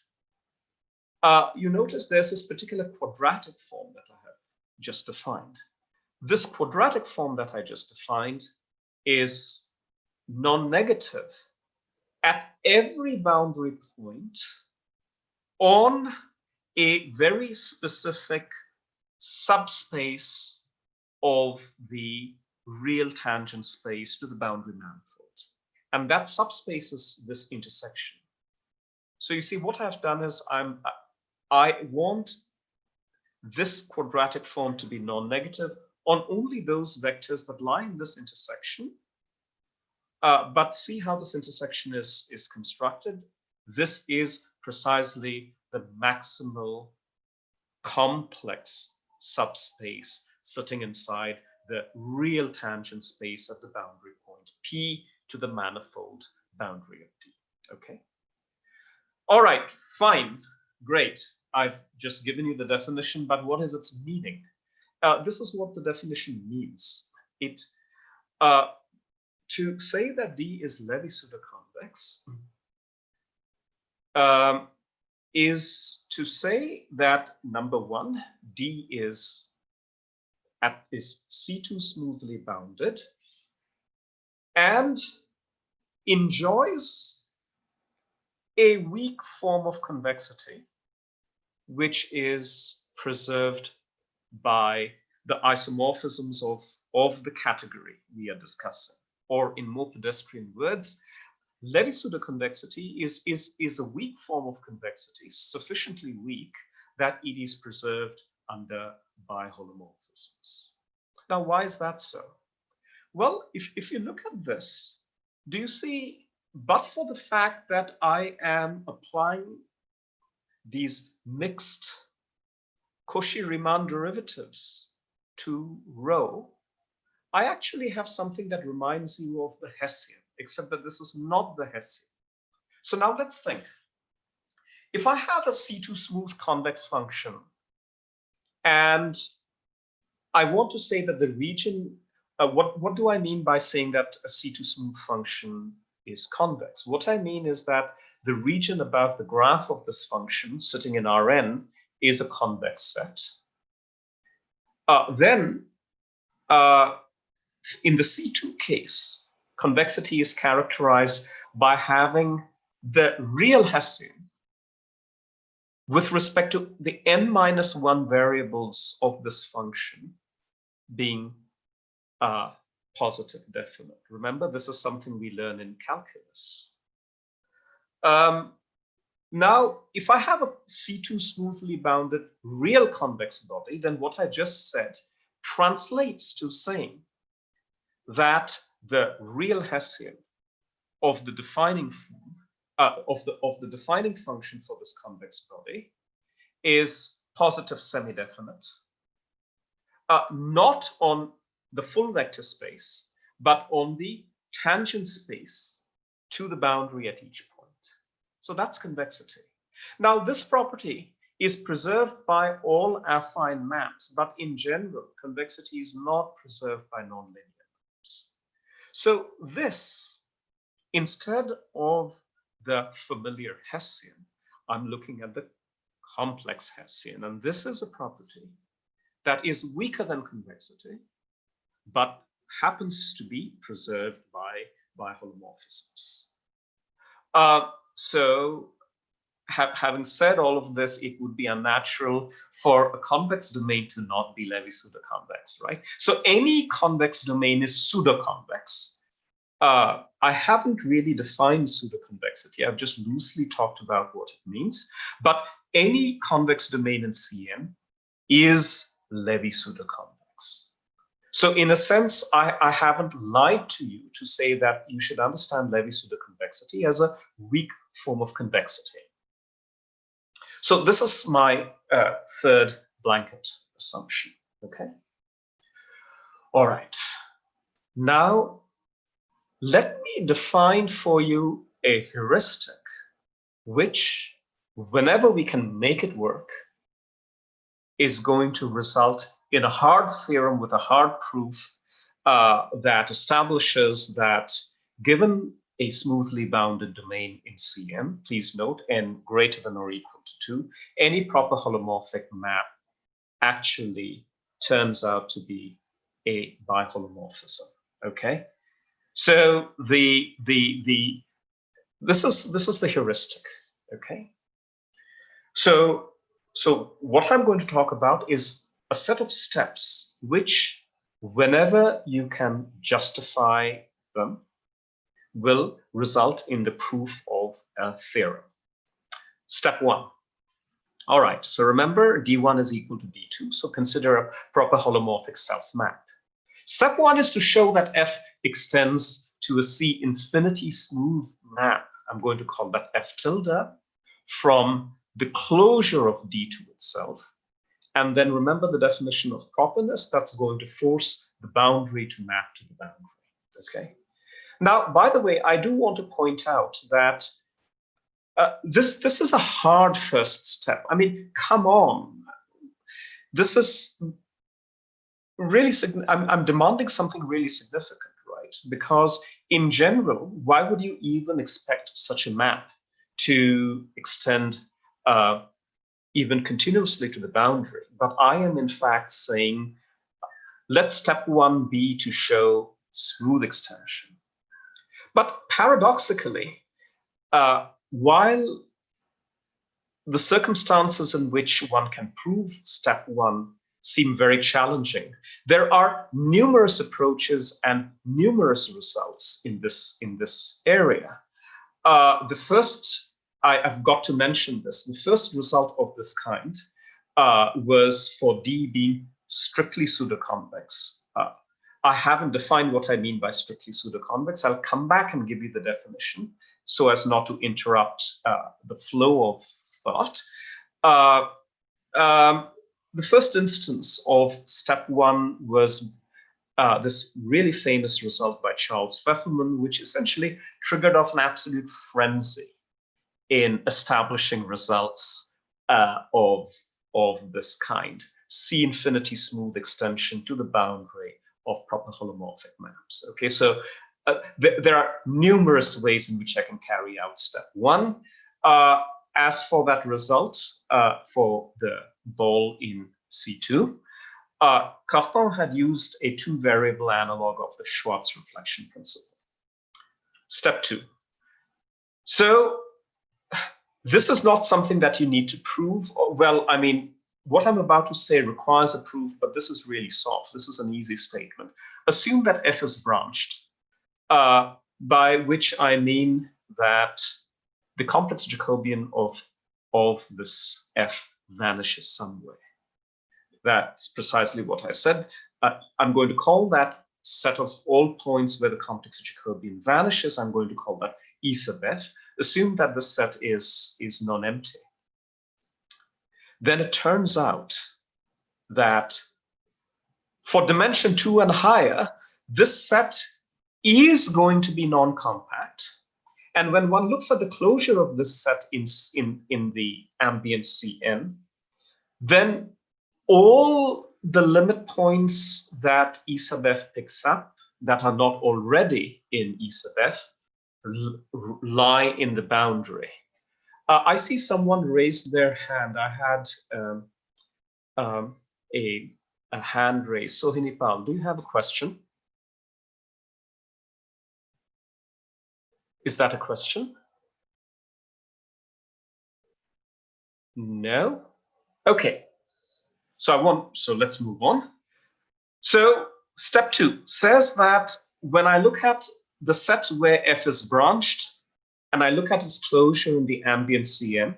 you notice there's this particular quadratic form that I have just defined. This quadratic form that I just defined is non-negative at every boundary point on a very specific subspace of the real tangent space to the boundary manifold. And that subspace is this intersection. So you see what I've done is I want this quadratic form to be non-negative on only those vectors that lie in this intersection. But see how this intersection is constructed. This is precisely the maximal complex subspace sitting inside the real tangent space at the boundary point P to the manifold boundary of D. Okay. All right, fine, great. I've just given you the definition, but what is its meaning? This is what the definition means. It to say that D is Levy pseudoconvex is to say that number one, D is C2 smoothly bounded and enjoys a weak form of convexity, which is preserved by the isomorphisms of the category we are discussing. Or in more pedestrian words, Levy pseudoconvexity is a weak form of convexity, sufficiently weak that it is preserved under biholomorphisms. Now, why is that so? Well, if you look at this, do you see, but for the fact that I am applying these mixed Cauchy-Riemann derivatives to rho, I actually have something that reminds you of the Hessian, except that this is not the Hessian. So now let's think. If I have a C2 smooth convex function and I want to say that the region, what do I mean by saying that a C2 smooth function is convex? What I mean is that the region above the graph of this function sitting in Rn is a convex set. In the C2 case, convexity is characterized by having the real Hessian with respect to the n-1 variables of this function being positive definite. Remember, this is something we learn in calculus. Now, if I have a C2 smoothly bounded real convex body, then what I just said translates to saying that the real Hessian of the defining form of the defining function for this convex body is positive semi-definite, not on the full vector space, but on the tangent space to the boundary at each point. So that's convexity. Now, this property is preserved by all affine maps, but in general, convexity is not preserved by nonlinear maps. So this, instead of the familiar Hessian, I'm looking at the complex Hessian, and this is a property that is weaker than convexity, but happens to be preserved by holomorphisms. So having said all of this, it would be unnatural for a convex domain to not be Levy pseudoconvex, right? So any convex domain is pseudoconvex. I haven't really defined pseudoconvexity. I've just loosely talked about what it means. But any convex domain in CN is Levy pseudoconvex. So in a sense, I haven't lied to you to say that you should understand Levy pseudoconvexity as a weak form of convexity. So this is my third blanket assumption, okay? All right. Now, let me define for you a heuristic which whenever we can make it work, is going to result in a hard theorem with a hard proof that establishes that given a smoothly bounded domain in Cn, please note n greater than or equal to 2, any proper holomorphic map actually turns out to be a biholomorphism. Okay, so this is the heuristic. Okay, so what I'm going to talk about is a set of steps which, whenever you can justify them, will result in the proof of a theorem. Step 1. All right, so remember D1 is equal to D2, so consider a proper holomorphic self-map. Step 1 is to show that F extends to a C infinity smooth map. I'm going to call that F tilde from the closure of D2 itself. And then remember the definition of properness, that's going to force the boundary to map to the boundary. Okay. Now, by the way, I do want to point out that this is a hard first step. I mean, come on. This is really, I'm demanding something really significant, right? Because in general, why would you even expect such a map to extend even continuously to the boundary? But I am in fact saying, let step 1 be to show smooth extension. But paradoxically, while the circumstances in which one can prove step 1 seem very challenging, there are numerous approaches and numerous results in this area. The first, I've got to mention this, the first result of this kind was for D being strictly pseudoconvex. I haven't defined what I mean by strictly pseudoconvex. I'll come back and give you the definition so as not to interrupt the flow of thought. The first instance of step 1 was this really famous result by Charles Pfefferman, which essentially triggered off an absolute frenzy in establishing results of this kind. C infinity smooth extension to the boundary of proper holomorphic maps. Okay, so there are numerous ways in which I can carry out step 1. As for that result for the ball in C2, Cartan had used a 2-variable analog of the Schwarz reflection principle. Step 2. So this is not something that you need to prove. Well, I mean, what I'm about to say requires a proof, but this is really soft. This is an easy statement. Assume that F is branched, by which I mean that the complex Jacobian of this F vanishes somewhere. That's precisely what I said. I'm going to call that set of all points where the complex Jacobian vanishes. I'm going to call that E sub F. Assume that this set is non-empty. Then it turns out that for dimension 2 and higher, this set is going to be non-compact. And when one looks at the closure of this set in the ambient Cn, then all the limit points that E sub F picks up that are not already in E sub F lie in the boundary. I see someone raised their hand. I had a hand raised. Sohinipal, do you have a question? Is that a question? No? Okay. So let's move on. So step 2 says that when I look at the set where F is branched, and I look at its closure in the ambient Cn,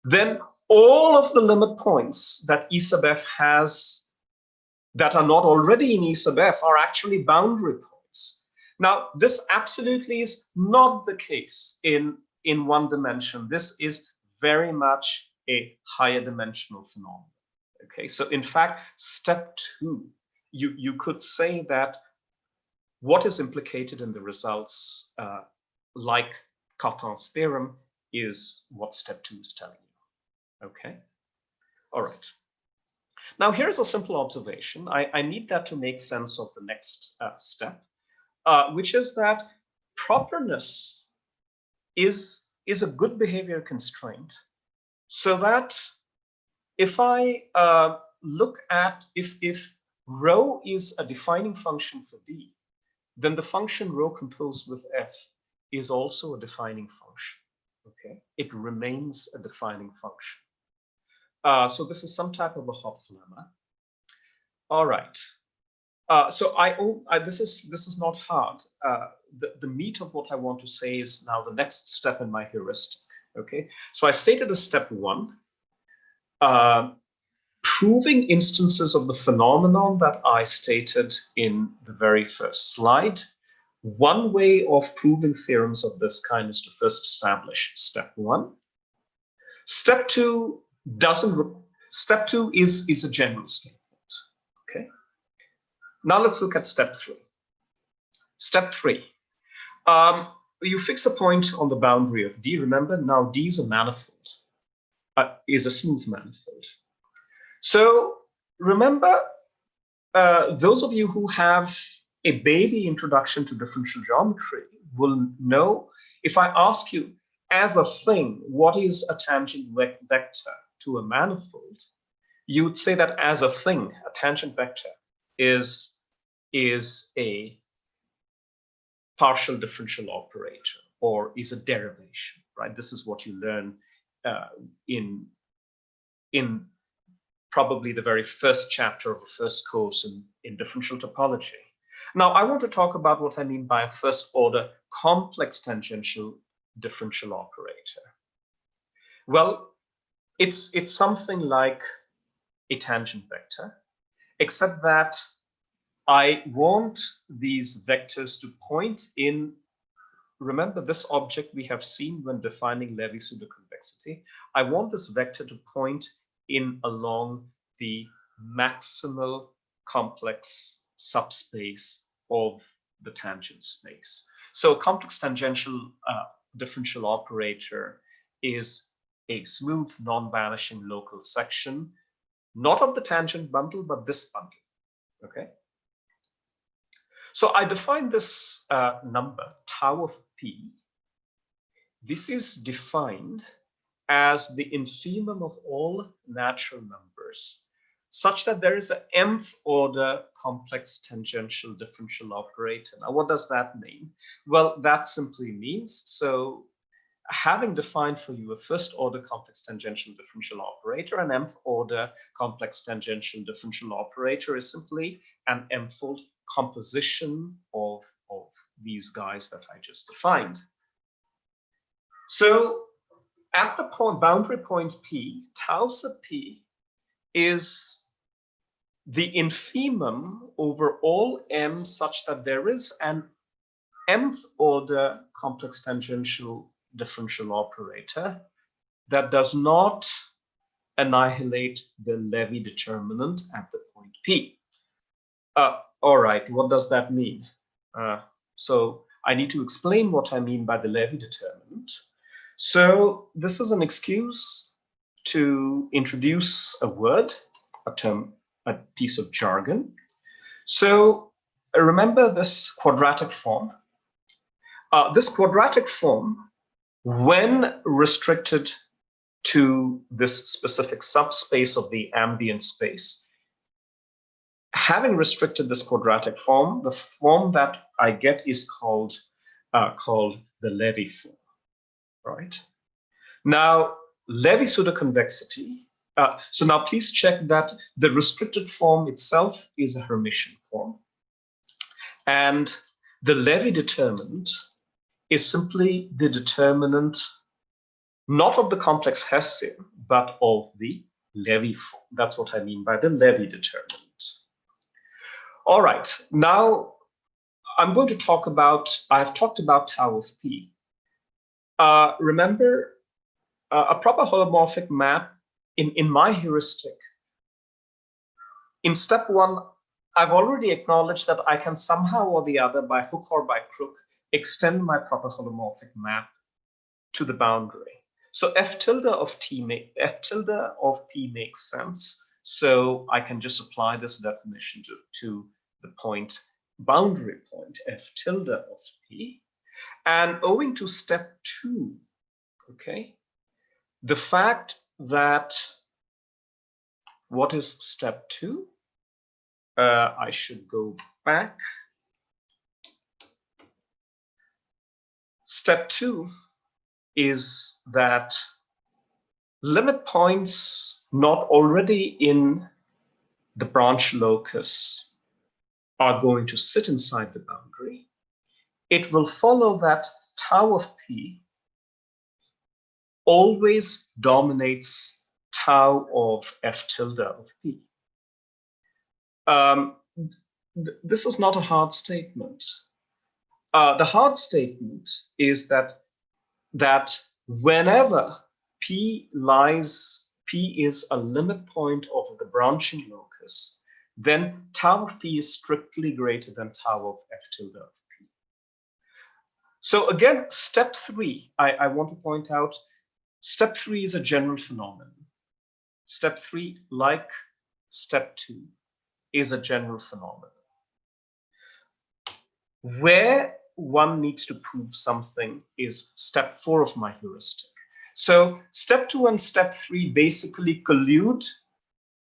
then all of the limit points that E sub F has that are not already in E sub F are actually boundary points. Now, this absolutely is not the case in one dimension. This is very much a higher dimensional phenomenon. Okay, so in fact, step 2, you could say that what is implicated in the results, like Cartan's theorem, is what step 2 is telling you. Okay. All right. Now, here's a simple observation. I need that to make sense of the next step, which is that properness is a good behavior constraint, so that if I look at if rho is a defining function for D, then the function rho composed with F is also a defining function. Okay, it remains a defining function. So this is some type of a Hopf lemma. All right. So this is not hard. The meat of what I want to say is now the next step in my heuristic. Okay. So I stated as step 1, proving instances of the phenomenon that I stated in the very first slide. One way of proving theorems of this kind is to first establish step 1. Step 2 is a general statement. Okay. Now let's look at step 3. Step 3. You fix a point on the boundary of D. Remember, now D is a manifold, is a smooth manifold. So remember, those of you who have a baby introduction to differential geometry will know, if I ask you, as a thing, what is a tangent vector to a manifold? You would say that as a thing, a tangent vector is a partial differential operator, or is a derivation, right? This is what you learn in probably the very first chapter of the first course in differential topology. Now, I want to talk about what I mean by a first order complex tangential differential operator. Well, it's something like a tangent vector, except that I want these vectors to point in. Remember this object we have seen when defining Levy pseudoconvexity. I want this vector to point in along the maximal complex subspace of the tangent space. So a complex tangential differential operator is a smooth, non-vanishing local section, not of the tangent bundle, but this bundle. Okay. So I define this number, tau of P. This is defined as the infimum of all natural numbers, such that there is an nth order complex tangential differential operator. Now, what does that mean? Well, that simply means, so having defined for you a first order complex tangential differential operator, an nth order complex tangential differential operator is simply an n-fold composition of these guys that I just defined. So at the boundary point P, tau sub P is the infimum over all m such that there is an mth order complex tangential differential operator that does not annihilate the Levy determinant at the point P. All right, what does that mean? So I need to explain what I mean by the Levy determinant. So this is an excuse to introduce a word, a term, a piece of jargon. So remember this quadratic form. This quadratic form, when restricted to this specific subspace of the ambient space, having restricted this quadratic form, the form that I get is called the Levy form, right? Now, Levy pseudoconvexity. So now please check that the restricted form itself is a Hermitian form. And the Levy determinant is simply the determinant, not of the complex Hessian, but of the Levy form. That's what I mean by the Levy determinant. All right, now I'm going to talk about, I've talked about tau of P. Remember, a proper holomorphic map in my heuristic, in step 1, I've already acknowledged that I can somehow or the other, by hook or by crook, extend my proper holomorphic map to the boundary. So f tilde of P makes sense. So I can just apply this definition to the point, boundary point, f tilde of P. And owing to step 2, okay, the fact that, what is step 2? I should go back. Step 2 is that limit points not already in the branch locus are going to sit inside the boundary. It will follow that tau of P always dominates tau of f tilde of P. This is not a hard statement. The hard statement is that whenever P is a limit point of the branching locus, then tau of P is strictly greater than tau of f tilde of P. So again, step 3, I want to point out, step 3 is a general phenomenon. Step 3, like step 2, is a general phenomenon. Where one needs to prove something is step 4 of my heuristic. So step 2 and step 3 basically collude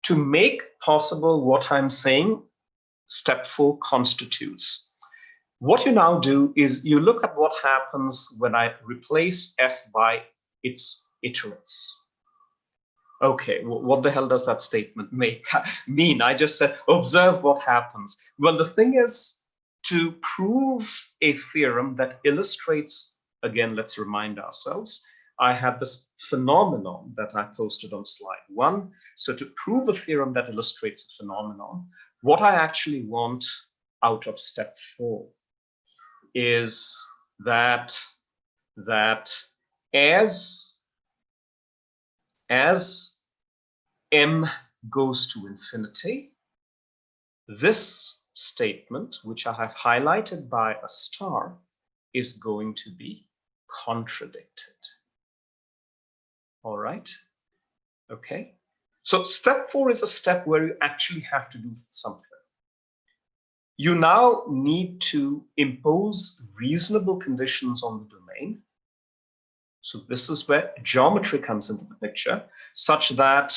to make possible what I'm saying step 4 constitutes. What you now do is you look at what happens when I replace f by its iterates. Okay, what the hell does that statement mean? I just said, observe what happens. Well, the thing is, to prove a theorem that illustrates, again, let's remind ourselves, I had this phenomenon that I posted on slide 1. So to prove a theorem that illustrates a phenomenon, what I actually want out of step 4 is that as m goes to infinity, this statement, which I have highlighted by a star, is going to be contradicted. All right? Okay. So step 4 is a step where you actually have to do something. You now need to impose reasonable conditions on the domain. So this is where geometry comes into the picture, such that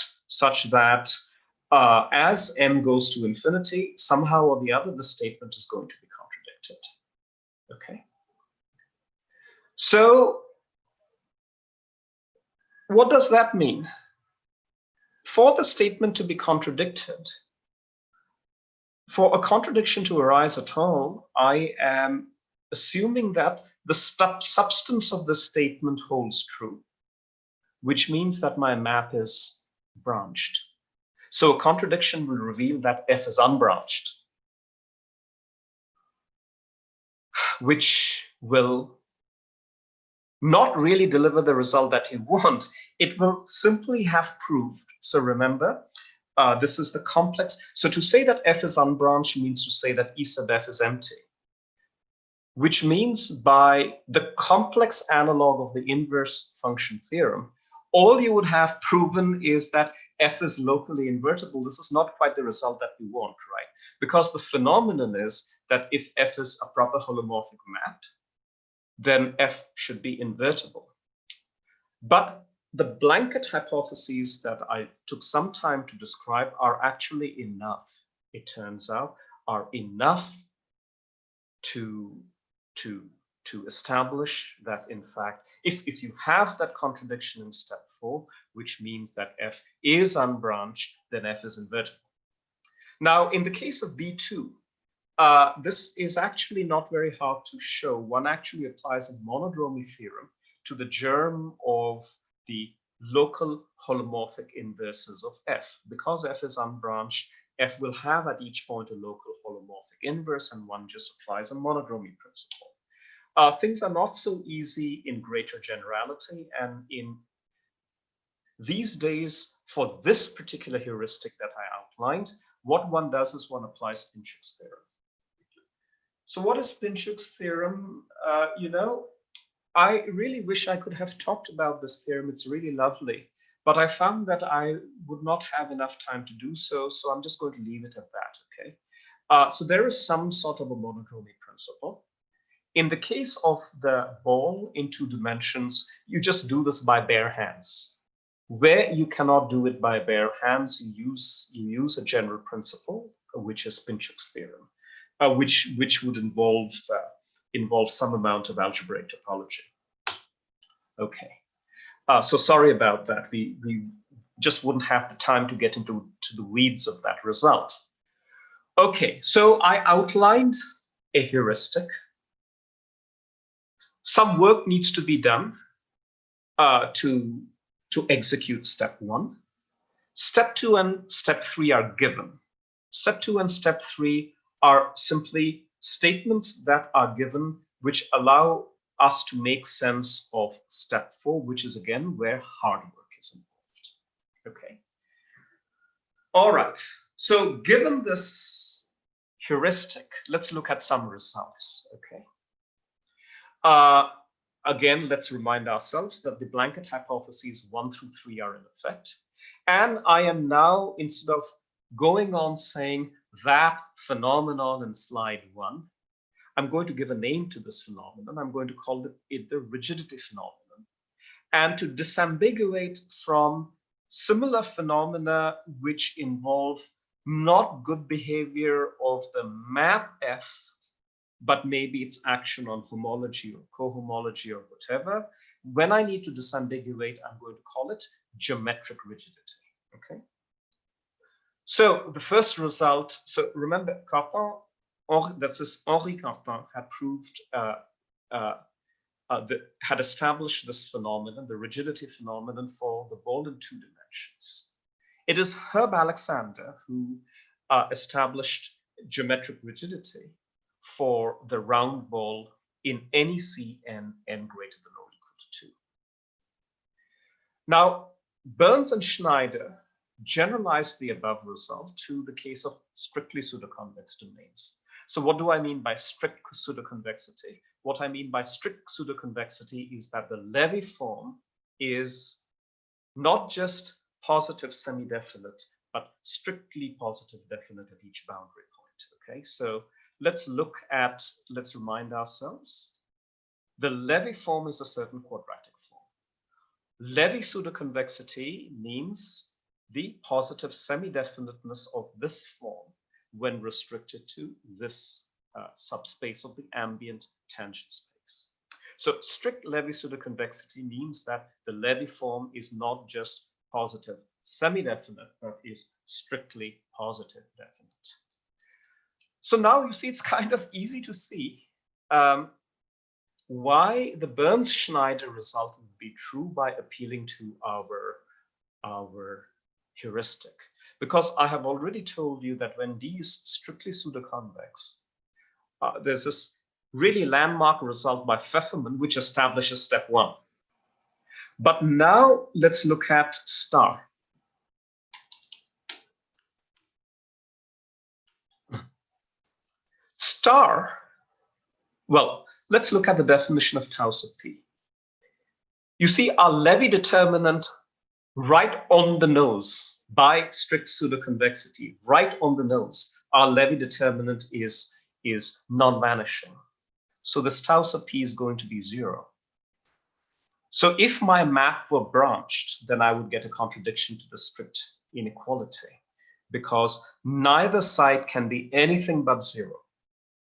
as m goes to infinity, somehow or the other, the statement is going to be contradicted. Okay. So what does that mean? For the statement to be contradicted, for a contradiction to arise at all, I am assuming that the substance of the statement holds true, which means that my map is branched. So a contradiction will reveal that f is unbranched, which will not really deliver the result that you want. It will simply have proved. So remember, this is the complex. So to say that f is unbranched means to say that E sub f is empty, which means by the complex analog of the inverse function theorem, all you would have proven is that f is locally invertible. This is not quite the result that we want, right? Because the phenomenon is that if f is a proper holomorphic map, then f should be invertible. But the blanket hypotheses that I took some time to describe are actually enough, it turns out, are enough to establish that, in fact, if you have that contradiction in step 4, which means that f is unbranched, then f is invertible. Now, in the case of B2, this is actually not very hard to show. One actually applies a monodromy theorem to the germ of the local holomorphic inverses of f. Because f is unbranched, f will have at each point a local holomorphic inverse, and one just applies a monodromy principle. Things are not so easy in greater generality, and in these days, for this particular heuristic that I outlined, what one does is one applies Pinchuk's theorem. So what is Pinchuk's theorem? You know, I really wish I could have talked about this theorem. It's really lovely, but I found that I would not have enough time to do so. So I'm just going to leave it at that, okay? So there is some sort of a monodromy principle. In the case of the ball in 2 dimensions, you just do this by bare hands. Where you cannot do it by bare hands, you use a general principle, which is Pinchuk's theorem, which would involve some amount of algebraic topology. Okay, so sorry about that. We just wouldn't have the time to get into the weeds of that result. Okay, so I outlined a heuristic. Some work needs to be done to execute step 1. Step 2 and step 3 are given. Step 2 and step 3 are simply statements that are given which allow us to make sense of step 4, which is again where hard work is involved. Okay. All right. So given this heuristic, let's look at some results. Okay. Again, let's remind ourselves that the blanket hypotheses 1 through 3 are in effect. And I am now, instead of going on saying that phenomenon in slide 1, I'm going to give a name to this phenomenon. I'm going to call it the rigidity phenomenon. And to disambiguate from similar phenomena which involve not good behavior of the map F, but maybe its action on homology or cohomology or whatever. When I need to disambiguate, I'm going to call it geometric rigidity. Okay. So the first result, so remember Cartan, Henri Cartan had proved, had established this phenomenon, the rigidity phenomenon for the ball in 2 dimensions. It is Herb Alexander who established geometric rigidity for the round ball in any Cn n greater than or equal to 2. Now, Burns and Schneider generalized the above result to the case of strictly pseudoconvex domains. So what do I mean by strict pseudoconvexity? What I mean by strict pseudoconvexity is that the Levy form is not just positive semi-definite, but strictly positive definite at each boundary point. Okay, so let's remind ourselves. The Levy form is a certain quadratic form. Levy pseudoconvexity means the positive semi-definiteness of this form when restricted to this subspace of the ambient tangent space. So strict Levy pseudoconvexity means that the Levy form is not just positive semi-definite, but is strictly positive definite. So now you see it's kind of easy to see why the Burns-Schneider result would be true by appealing to our heuristic. Because I have already told you that when D is strictly pseudoconvex, there's this really landmark result by Pfefferman which establishes step 1. But now let's look at star. Star, well, let's look at the definition of tau sub p. You see our Levy determinant right on the nose by strict pseudoconvexity, right on the nose. Our Levy determinant is non-vanishing. So this tau sub p is going to be 0. So if my map were branched, then I would get a contradiction to the strict inequality because neither side can be anything but 0.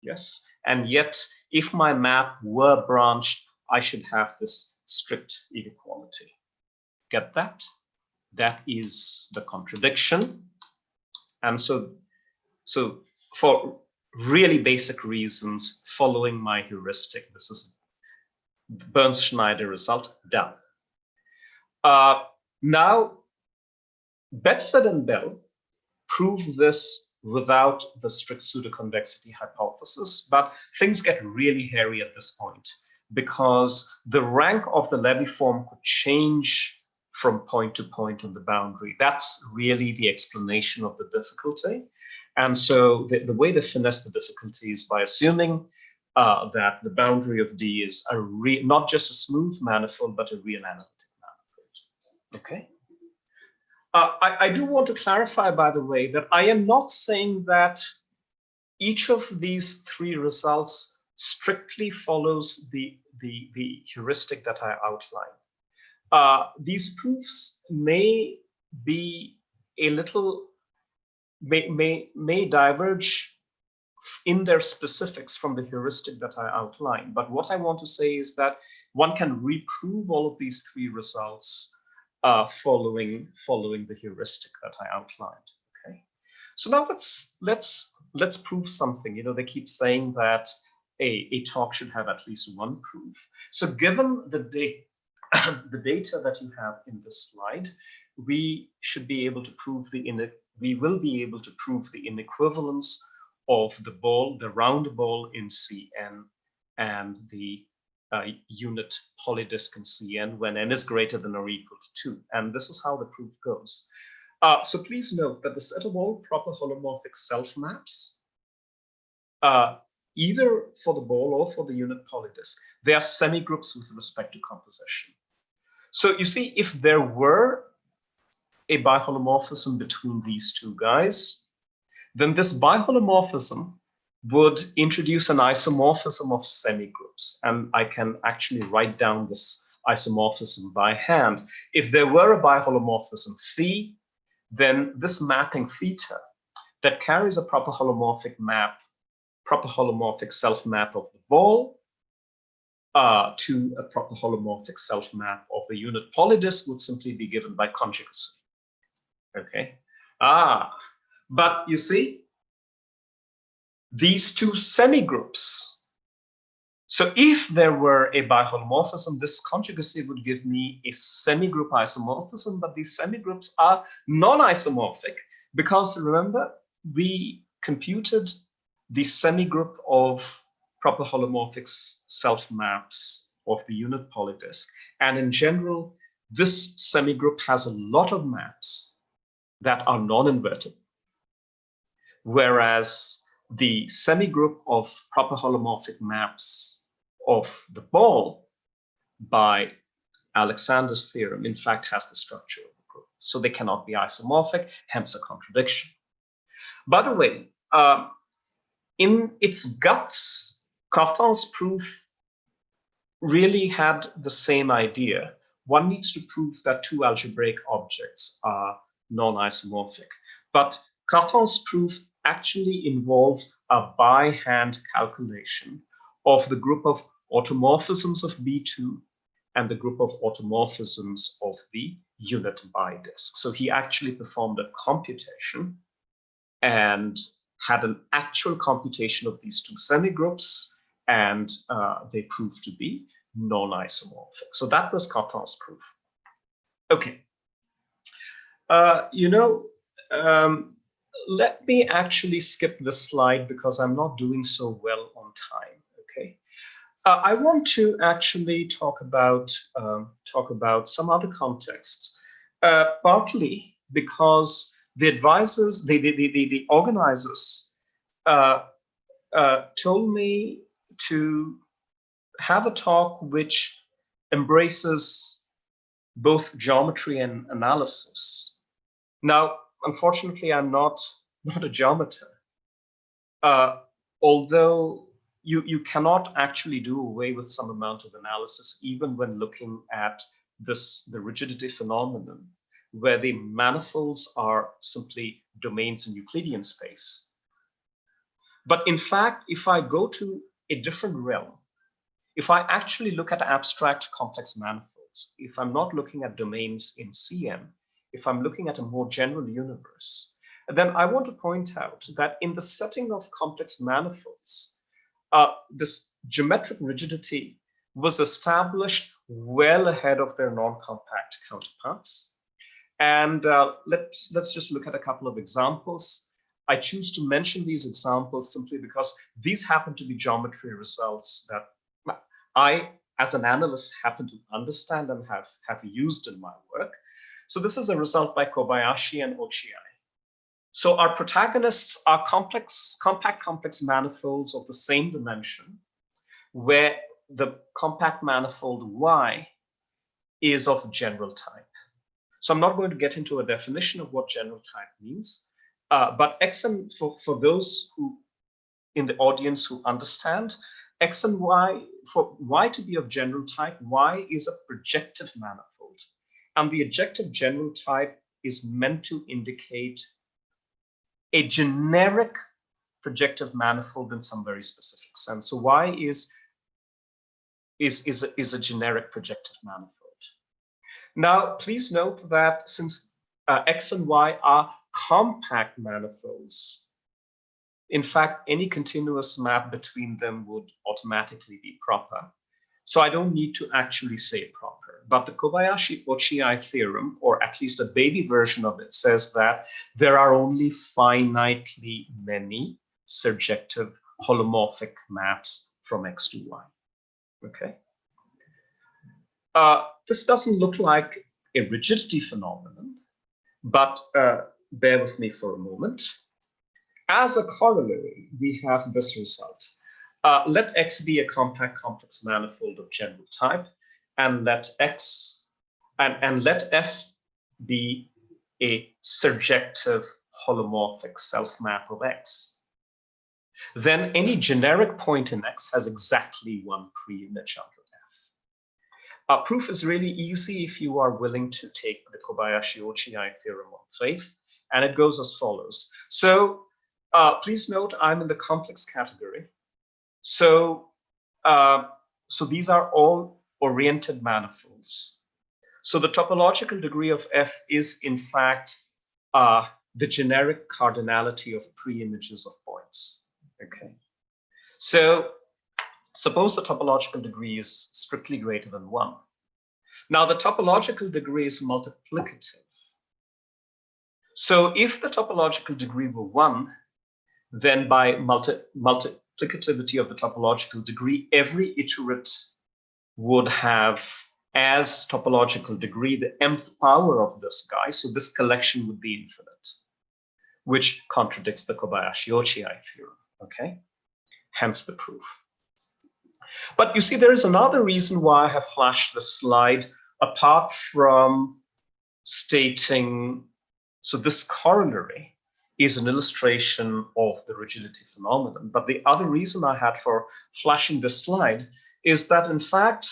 Yes, and yet if my map were branched, I should have this strict inequality. Get that? That is the contradiction. And so for really basic reasons, following my heuristic, this is Burns-Schneider result done. Now, Bedford and Bell prove this without the strict pseudoconvexity hypothesis, but things get really hairy at this point because the rank of the Levy form could change from point to point on the boundary. That's really the explanation of the difficulty. And so the way to finesse the difficulty is by assuming that the boundary of D is not just a smooth manifold, but a real analytic manifold. Okay. I do want to clarify, by the way, that I am not saying that each of these three results strictly follows the heuristic that I outlined. These proofs may be a little, may diverge in their specifics from the heuristic that I outlined. But what I want to say is that one can reprove all of these three results following the heuristic that I outlined. Okay. So now let's prove something. You know, they keep saying that a talk should have at least one proof. So given the data that you have in this slide, we should be able to prove we will be able to prove the inequivalence of the ball, the round ball in Cn, and the unit polydisk in Cn when n is greater than or equal to 2. And this is how the proof goes. So please note that the set of all proper holomorphic self-maps, either for the ball or for the unit polydisk, they are semigroups with respect to composition. So you see, if there were a biholomorphism between these two guys, then this biholomorphism would introduce an isomorphism of semigroups. And I can actually write down this isomorphism by hand. If there were a biholomorphism phi, then this mapping theta that carries a proper holomorphic map, proper holomorphic self-map of the ball to a proper holomorphic self-map of the unit polydisk would simply be given by conjugacy. Okay. But you see, these two semigroups. So if there were a biholomorphism, this conjugacy would give me a semigroup isomorphism, but these semigroups are non-isomorphic because remember, we computed the semigroup of proper holomorphic self-maps of the unit polydisk. And in general, this semigroup has a lot of maps that are non-invertible. Whereas the semigroup of proper holomorphic maps of the ball by Alexander's theorem, in fact, has the structure of the group. So they cannot be isomorphic, hence a contradiction. By the way, in its guts, Cartan's proof really had the same idea. One needs to prove that two algebraic objects are non-isomorphic. But Cartan's proof actually involved a by-hand calculation of the group of automorphisms of B2 and the group of automorphisms of the unit bidisk. So he actually performed a computation and had an actual computation of these two semigroups, and they proved to be non-isomorphic. So that was Cartan's proof. Okay. Let me actually skip this slide because I'm not doing so well on time. Okay. I want to actually talk about some other contexts, partly because the advisors, the organizers told me to have a talk which embraces both geometry and analysis. Now, unfortunately, I'm not a geometer, although you cannot actually do away with some amount of analysis, even when looking at the rigidity phenomenon, where the manifolds are simply domains in Euclidean space. But in fact, if I go to a different realm, if I actually look at abstract complex manifolds, if I'm not looking at domains in Cn, if I'm looking at a more general universe, then I want to point out that in the setting of complex manifolds, this geometric rigidity was established well ahead of their non-compact counterparts. And let's just look at a couple of examples. I choose to mention these examples simply because these happen to be geometry results that I, as an analyst, happen to understand and have used in my work. So this is a result by Kobayashi and Ochiai. So our protagonists are compact complex manifolds of the same dimension where the compact manifold Y is of general type. So I'm not going to get into a definition of what general type means, but X and for those who in the audience who understand, X and Y, for Y to be of general type, Y is a projective manifold. And the adjective general type is meant to indicate a generic projective manifold in some very specific sense. So Y is a generic projective manifold. Now, please note that since X and Y are compact manifolds, in fact, any continuous map between them would automatically be proper. So I don't need to actually say proper. But the Kobayashi-Ochiai theorem, or at least a baby version of it, says that there are only finitely many surjective holomorphic maps from X to Y. Okay. This doesn't look like a rigidity phenomenon, but bear with me for a moment. As a corollary, we have this result. Let X be a compact complex manifold of general type, and let X and let F be a surjective holomorphic self-map of X. Then any generic point in X has exactly one pre-image under F. Proof is really easy if you are willing to take the Kobayashi-Ochiai theorem on faith, and it goes as follows. So please note I'm in the complex category. So these are all oriented manifolds. So the topological degree of F is in fact the generic cardinality of pre-images of points. Okay. So suppose the topological degree is strictly greater than 1. Now the topological degree is multiplicative. So if the topological degree were 1, then by multiplicativity of the topological degree, every iterate would have as topological degree the nth power of this guy. So this collection would be infinite, which contradicts the Kobayashi-Ochiai theorem. Okay, hence the proof. But you see, there is another reason why I have flashed the slide apart from stating, so this corollary is an illustration of the rigidity phenomenon. But the other reason I had for flashing this slide is that, in fact,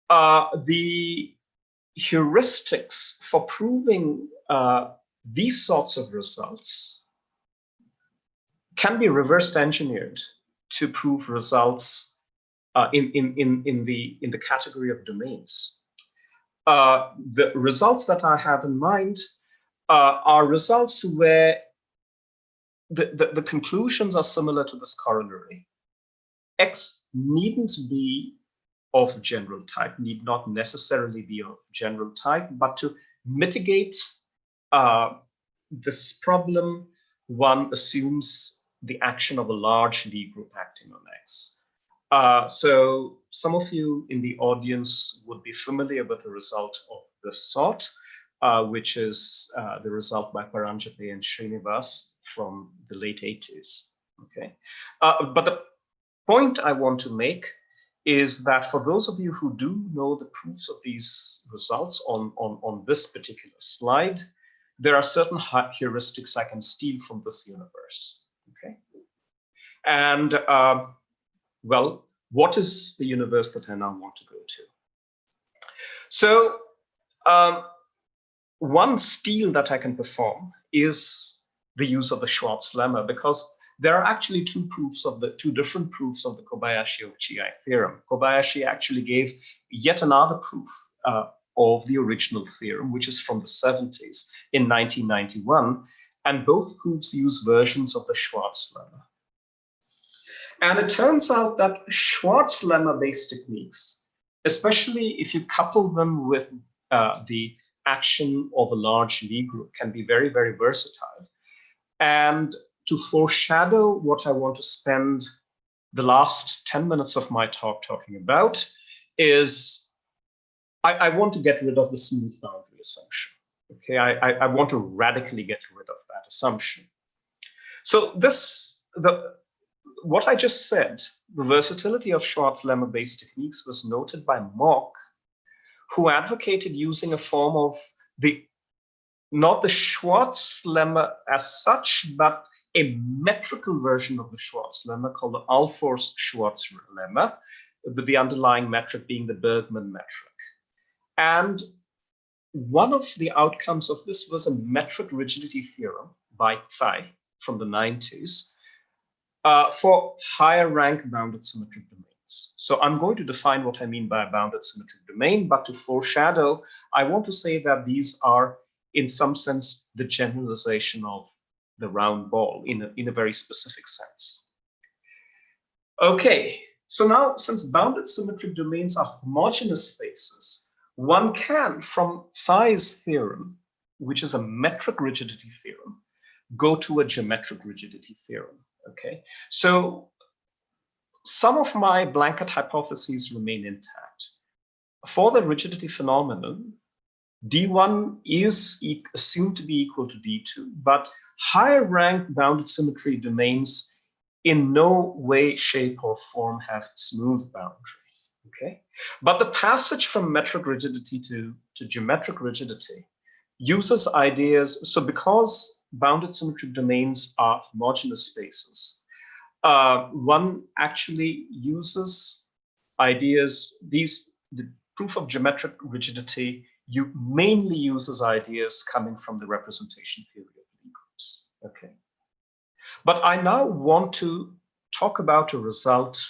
the heuristics for proving these sorts of results can be reversed engineered to prove results in the category of domains. The results that I have in mind are results where the conclusions are similar to this corollary. X needn't be of general type, need not necessarily be of general type, but to mitigate this problem, one assumes the action of a large Lie group acting on X. So some of you in the audience would be familiar with a result of this sort, which is the result by Paranjpe and Srinivas from the late 80s. Okay, but the point I want to make is that for those of you who do know the proofs of these results on this particular slide, there are certain heuristics I can steal from this universe. Okay, and well, what is the universe that I now want to go to? So one steal that I can perform is the use of the Schwarz lemma, because there are actually two different proofs of the Kobayashi-Ochiai theorem. Kobayashi actually gave yet another proof of the original theorem, which is from the 70s in 1991, and both proofs use versions of the Schwarz lemma. And it turns out that Schwarz lemma-based techniques, especially if you couple them with the action of a large Lie group, can be very, very versatile. And to foreshadow what I want to spend the last 10 minutes of my talk talking about is I want to get rid of the smooth boundary assumption. Okay, I want to radically get rid of that assumption. So what I just said, the versatility of Schwarz-Lemma-based techniques was noted by Mok, who advocated using a form of not the Schwarz-Lemma as such, but a metrical version of the Schwarz-Lemma called the Alfors-Schwarz-Lemma, with the underlying metric being the Bergman metric. And one of the outcomes of this was a metric rigidity theorem by Tsai from the 90s for higher rank bounded symmetric domains. So I'm going to define what I mean by a bounded symmetric domain, but to foreshadow, I want to say that these are, in some sense, the generalization of the round ball in a very specific sense. Okay, so now since bounded symmetric domains are homogeneous spaces, one can, from Tsai's theorem, which is a metric rigidity theorem, go to a geometric rigidity theorem. Okay, so some of my blanket hypotheses remain intact. For the rigidity phenomenon, D1 is assumed to be equal to D2, but higher rank bounded symmetry domains in no way, shape, or form have smooth boundary. Okay, but the passage from metric rigidity to geometric rigidity uses ideas. So because bounded symmetric domains are homogeneous spaces, one actually uses ideas, the proof of geometric rigidity mainly uses ideas coming from the representation theory of Lie groups. Okay, but I now want to talk about a result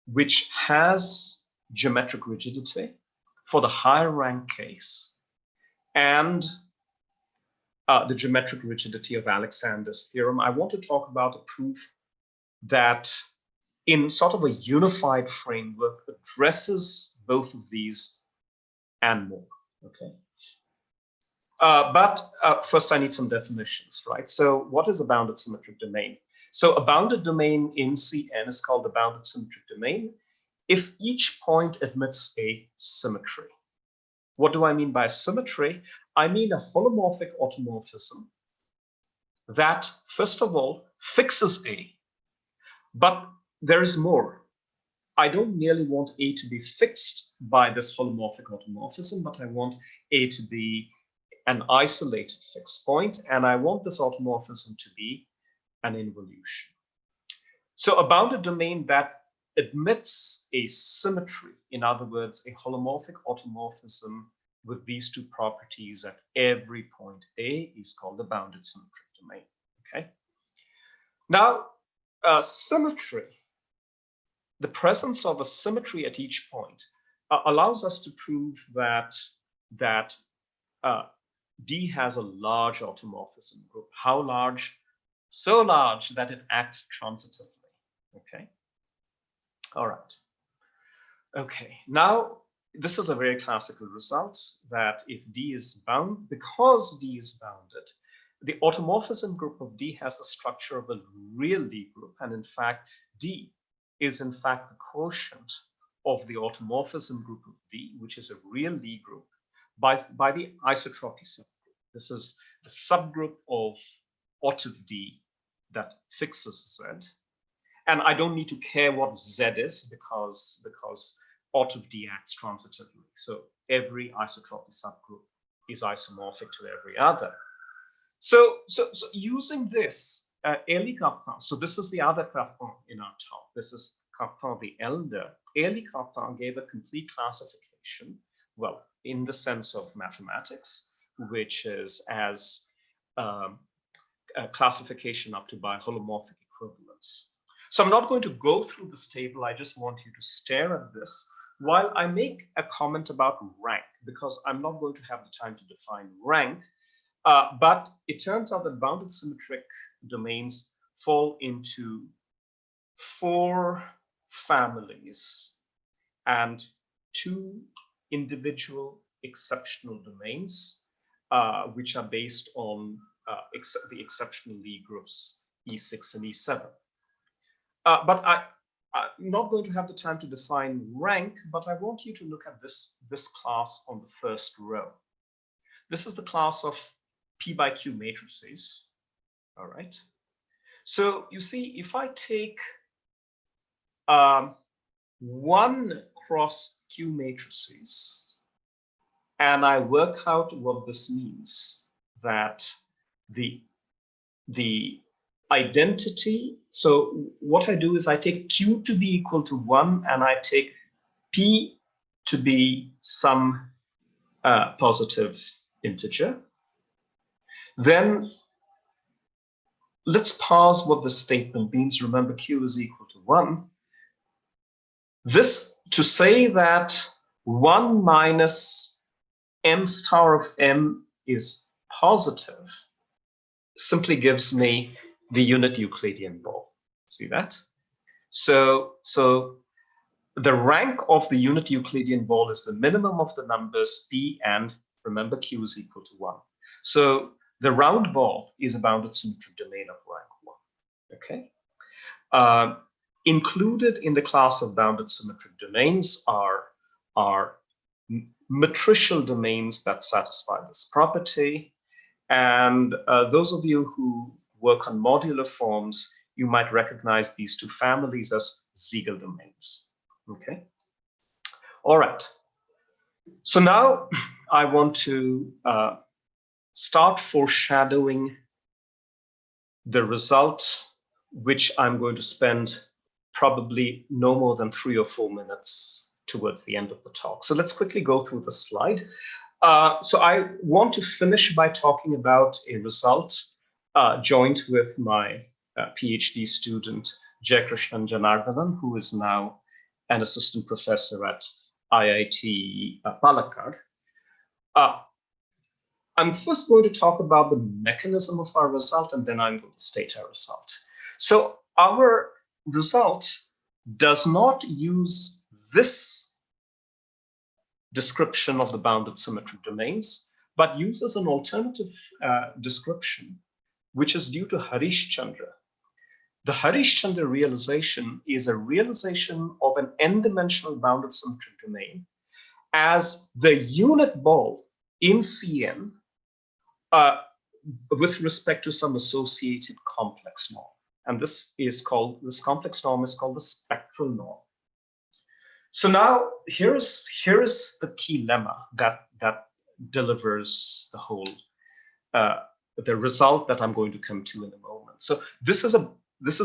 which has geometric rigidity for the higher rank case and the geometric rigidity of Alexander's theorem. I want to talk about a proof that in sort of a unified framework addresses both of these and more. Okay. But first I need some definitions, right? So what is a bounded symmetric domain? So a bounded domain in Cn is called a bounded symmetric domain if each point admits a symmetry. What do I mean by symmetry? I mean a holomorphic automorphism that, first of all, fixes A, but there is more. I don't merely want A to be fixed by this holomorphic automorphism, but I want A to be an isolated fixed point, and I want this automorphism to be an involution. So a bounded domain that admits a symmetry, in other words, a holomorphic automorphism with these two properties at every point A is called a bounded symmetric domain. Okay. Now, symmetry, the presence of a symmetry at each point allows us to prove that D has a large automorphism group. How large? So large that it acts transitively. Okay. All right. Okay. Now, this is a very classical result that if D is bound, because D is bounded, the automorphism group of D has the structure of a real Lie group. And in fact, D is in fact the quotient of the automorphism group of D, which is a real Lie group, by the isotropy subgroup. This is the subgroup of aught of D that fixes Z. And I don't need to care what Z is because aught of D acts transitively. So every isotropy subgroup is isomorphic to every other. So using this, Élie Cartan, so this is the other Cartan in our talk. This is Cartan the Elder. Élie Cartan gave a complete classification, well, in the sense of mathematics, which is as a classification up to by holomorphic equivalence. So I'm not going to go through this table. I just want you to stare at this while I make a comment about rank, because I'm not going to have the time to define rank. But it turns out that bounded symmetric domains fall into 4 families and 2 individual exceptional domains, which are based on the exceptional Lie groups E6 and E7. But I'm not going to have the time to define rank, but I want you to look at this class on the first row. This is the class of P by Q matrices. All right. So you see, if I take 1 cross Q matrices and I work out what this means, that the identity, so what I do is I take Q to be equal to 1 and I take P to be some positive integer. Then let's parse what this statement means. Remember, Q is equal to 1. This, to say that 1 minus m star of m is positive, simply gives me the unit Euclidean ball. See that? So the rank of the unit Euclidean ball is the minimum of the numbers p, and remember, Q is equal to 1. So the round ball is a bounded symmetric domain of rank 1. Okay. Included in the class of bounded symmetric domains are matricial domains that satisfy this property. And those of you who work on modular forms, you might recognize these two families as Siegel domains. Okay. All right. So now I want to start foreshadowing the result, which I'm going to spend probably no more than 3 or 4 minutes towards the end of the talk. So let's quickly go through the slide. So I want to finish by talking about a result joined with my PhD student, Jayakrishnan Janardhanan, who is now an assistant professor at IIT Palakkad. I'm first going to talk about the mechanism of our result, and then I'm going to state our result. So our result does not use this description of the bounded symmetric domains, but uses an alternative description, which is due to Harish Chandra. The Harish Chandra realization is a realization of an n-dimensional bounded symmetric domain as the unit ball in Cn with respect to some associated complex norm. And this complex norm is called the spectral norm. So now here is the key lemma that delivers the whole the result that I'm going to come to in a moment. So this is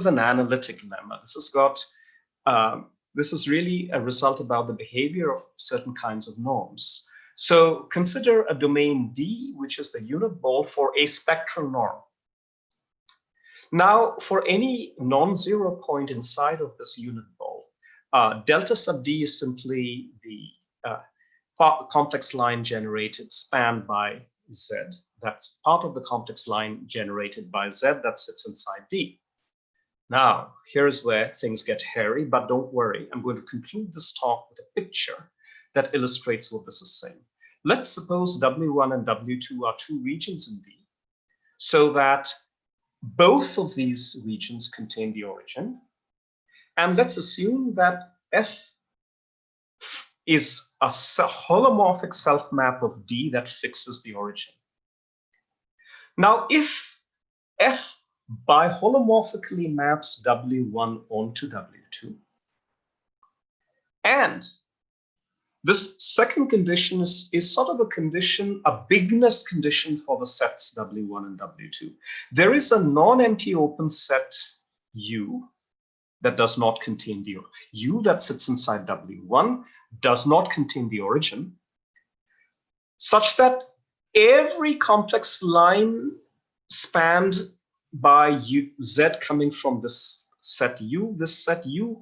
an analytic lemma. This is really a result about the behavior of certain kinds of norms. So consider a domain D, which is the unit ball for a spectral norm. Now, for any non-zero point inside of this unit ball, delta sub D is simply the complex line generated spanned by Z. That's part of the complex line generated by Z that sits inside D. Now, here's where things get hairy, but don't worry. I'm going to conclude this talk with a picture that illustrates what this is saying. Let's suppose W1 and W2 are 2 regions in D, so that both of these regions contain the origin. And let's assume that F is a holomorphic self-map of D that fixes the origin. Now, if F biholomorphically maps W1 onto W2, and this second condition is sort of a condition, a bigness condition for the sets W1 and W2. There is a non-empty open set U that does not contain the U that sits inside W1 does not contain the origin, such that every complex line spanned by Z coming from this set U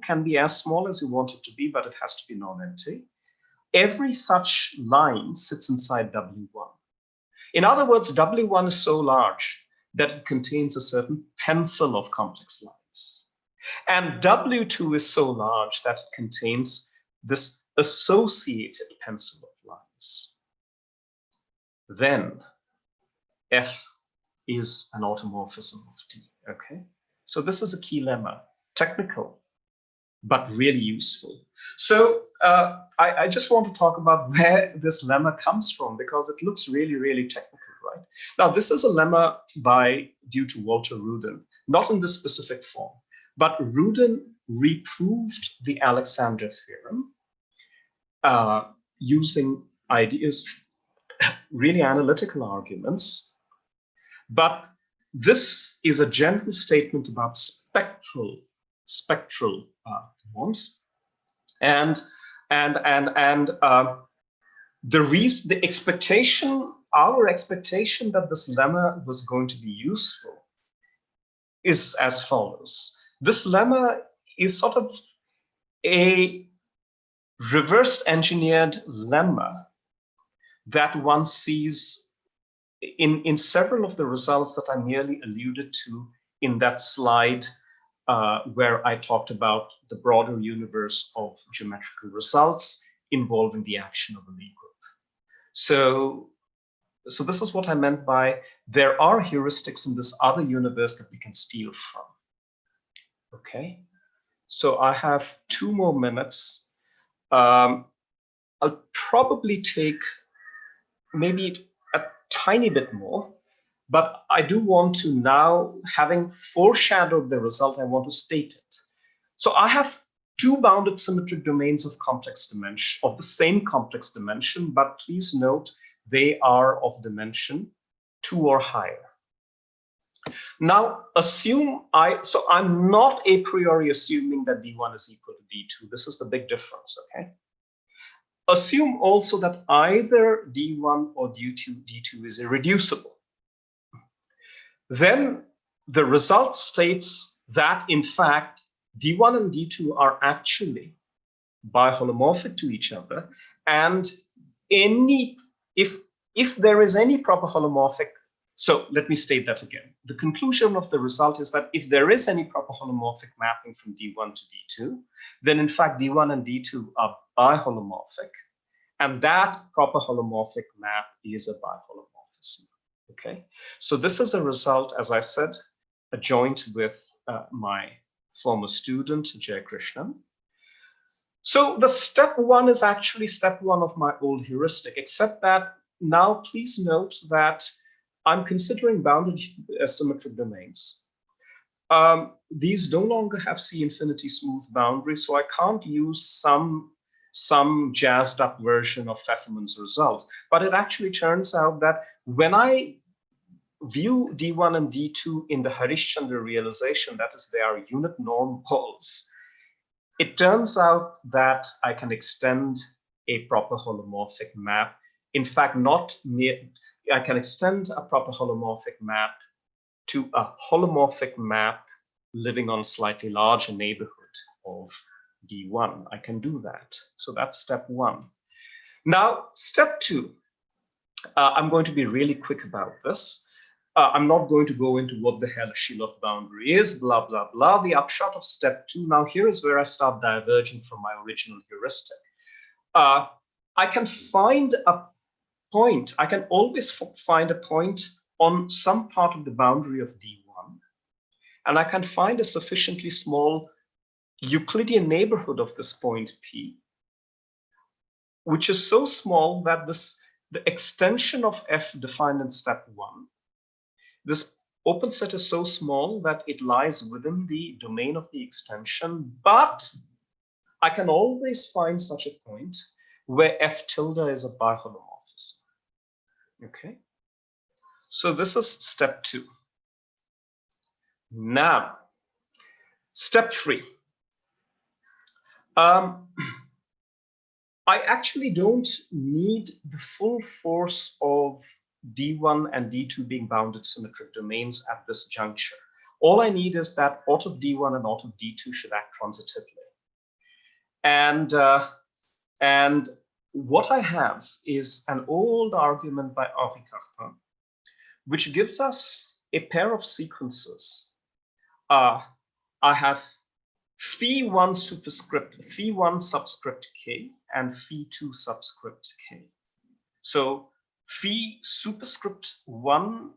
can be as small as you want it to be, but it has to be non-empty. Every such line sits inside W1. In other words, W1 is so large that it contains a certain pencil of complex lines. And W2 is so large that it contains this associated pencil of lines. Then F is an automorphism of D, okay? So this is a key lemma, technical, but really useful. So I just want to talk about where this lemma comes from, because it looks really, really technical, right? Now, this is a lemma due to Walter Rudin, not in this specific form, but Rudin reproved the Alexander theorem using ideas, really analytical arguments. But this is a general statement about spectral forms, and the expectation, our expectation that this lemma was going to be useful is as follows. This lemma is sort of a reverse engineered lemma that one sees in several of the results that I merely alluded to in that slide where I talked about the broader universe of geometrical results involving the action of a Lie group. So this is what I meant by there are heuristics in this other universe that we can steal from. Okay, so I have 2 more minutes. I'll probably take maybe a tiny bit more, but I do want to now, having foreshadowed the result, I want to state it. So I have 2 bounded symmetric domains of complex dimension, of the same complex dimension, but please note they are of dimension 2 or higher. Now assume so I'm not a priori assuming that D1 is equal to D2. This is the big difference, okay? Assume also that either D1 or D2 is irreducible. Then the result states that in fact D1 and D2 are actually biholomorphic to each other, and if there is any proper holomorphic, so let me state that again. The conclusion of the result is that if there is any proper holomorphic mapping from D1 to D2, then in fact D1 and D2 are biholomorphic, and that proper holomorphic map is a biholomorphism. Okay, so this is a result, as I said, joint with my former student Jay Krishnan. So the step 1 is actually step 1 of my old heuristic, except that now please note that I'm considering bounded symmetric domains. These no longer have C infinity smooth boundaries, so I can't use some jazzed up version of Pfefferman's result. But it actually turns out that when I view D1 and D2 in the Harishchandra realization, that is, they are unit norm poles, it turns out that I can extend a proper holomorphic map. In fact, I can extend a proper holomorphic map to a holomorphic map living on a slightly larger neighborhood of D1. I can do that. So that's step 1. Now, step 2, I'm going to be really quick about this. I'm not going to go into what the hell a Shilov boundary is, blah, blah, blah. The upshot of step 2, now here is where I start diverging from my original heuristic. I can find a point, I can always find a point on some part of the boundary of D1, and I can find a sufficiently small Euclidean neighborhood of this point P, which is so small that the extension of F defined in step 1, this open set is so small that it lies within the domain of the extension, but I can always find such a point where F tilde is a biholomorphism. Okay, so this is step 2. Now, step 3. I actually don't need the full force of D1 and D2 being bounded symmetric domains at this juncture. All I need is that aught of D1 and aught of D2 should act transitively. And what I have is an old argument by Henri Cartan, which gives us a pair of sequences. I have phi1 superscript, phi1 subscript k, and phi2 subscript k. So phi superscript 1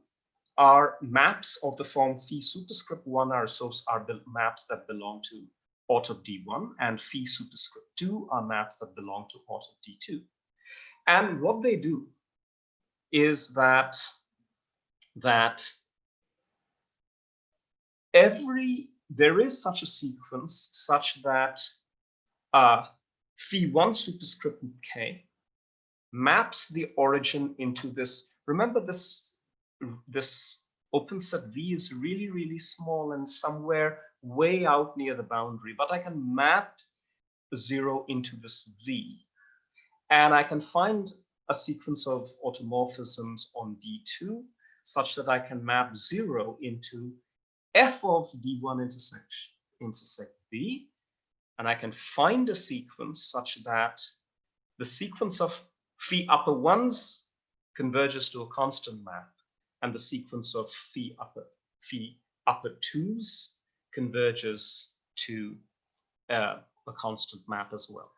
are maps of the form phi superscript 1 are the maps that belong to aught of D1, and phi superscript 2 are maps that belong to aught of D2. And what they do is that that there is such a sequence such that phi1 superscript k maps the origin into this. Remember, this open set V is really, really small and somewhere way out near the boundary, but I can map 0 into this V. And I can find a sequence of automorphisms on D2 such that I can map 0 into f of D1 intersect B. And I can find a sequence such that the sequence of phi upper 1s converges to a constant map, and the sequence of phi upper 2s converges to a constant map as well.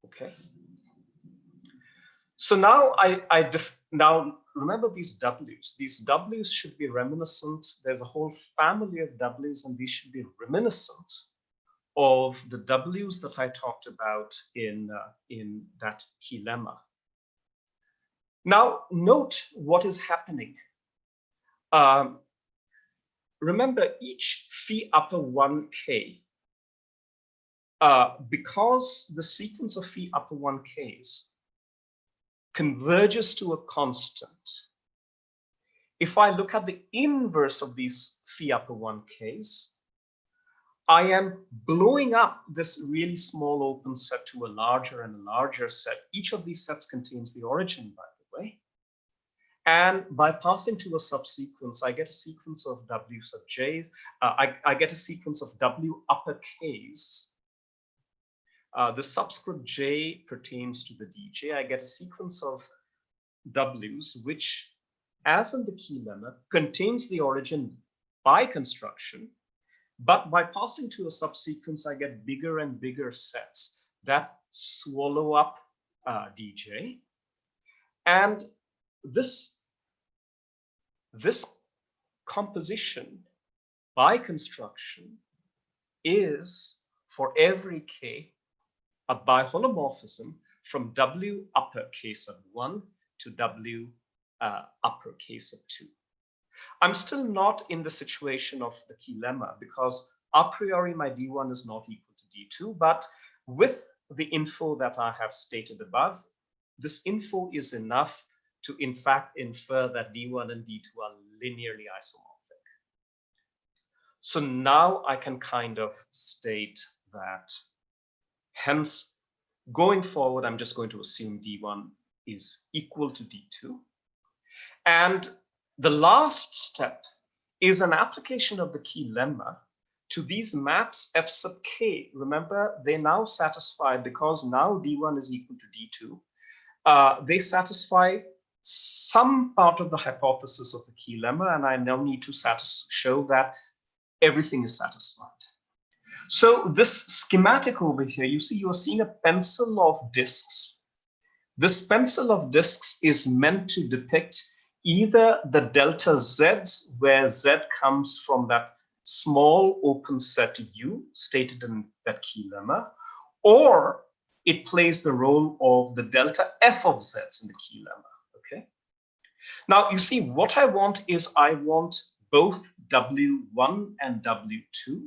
Okay. So now now remember these W's. These W's should be reminiscent. There's a whole family of W's, and these should be reminiscent of the W's that I talked about in that key lemma. Now, note what is happening. Remember, each phi upper 1k, because the sequence of phi upper 1k's converges to a constant. If I look at the inverse of these phi upper 1k's, I am blowing up this really small open set to a larger and a larger set. Each of these sets contains the origin, by the way. And by passing to a subsequence, I get a sequence of W sub j's. I get a sequence of W upper k's. The subscript j pertains to the dj. I get a sequence of W's, which, as in the key lemma, contains the origin by construction. But by passing to a subsequence, I get bigger and bigger sets that swallow up dj. And this composition by construction is, for every k, a biholomorphism from W upper k sub 1 to W upper k sub 2. I'm still not in the situation of the key lemma because a priori my D1 is not equal to D2, but with the info that I have stated above, this info is enough to in fact infer that D1 and D2 are linearly isomorphic. So now I can kind of state that, hence, going forward, I'm just going to assume D1 is equal to D2. And the last step is an application of the key lemma to these maps f sub k. Remember, they now satisfy, because now D1 is equal to D2, they satisfy some part of the hypothesis of the key lemma, and I now need to show that everything is satisfied. So this schematic over here, you see, you are seeing a pencil of disks. This pencil of disks is meant to depict either the delta z's, where z comes from that small open set U stated in that key lemma, or it plays the role of the delta f of z's in the key lemma, okay? Now, you see, what I want is I want both W1 and W2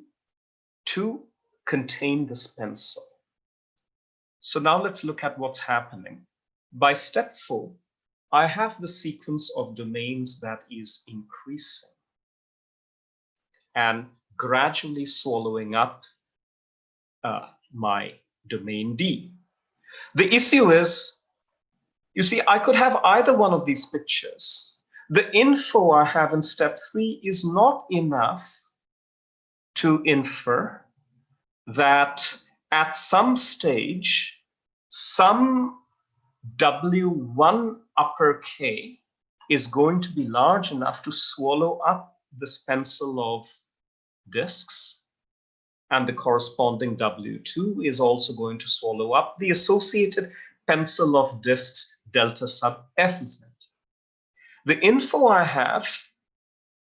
to contain this pencil. So now let's look at what's happening. By step 4, I have the sequence of domains that is increasing and gradually swallowing up my domain D. The issue is, you see, I could have either one of these pictures. The info I have in step 3 is not enough to infer that at some stage, some W1 upper k is going to be large enough to swallow up this pencil of disks, and the corresponding W2 is also going to swallow up the associated pencil of disks delta sub fz. The info I have,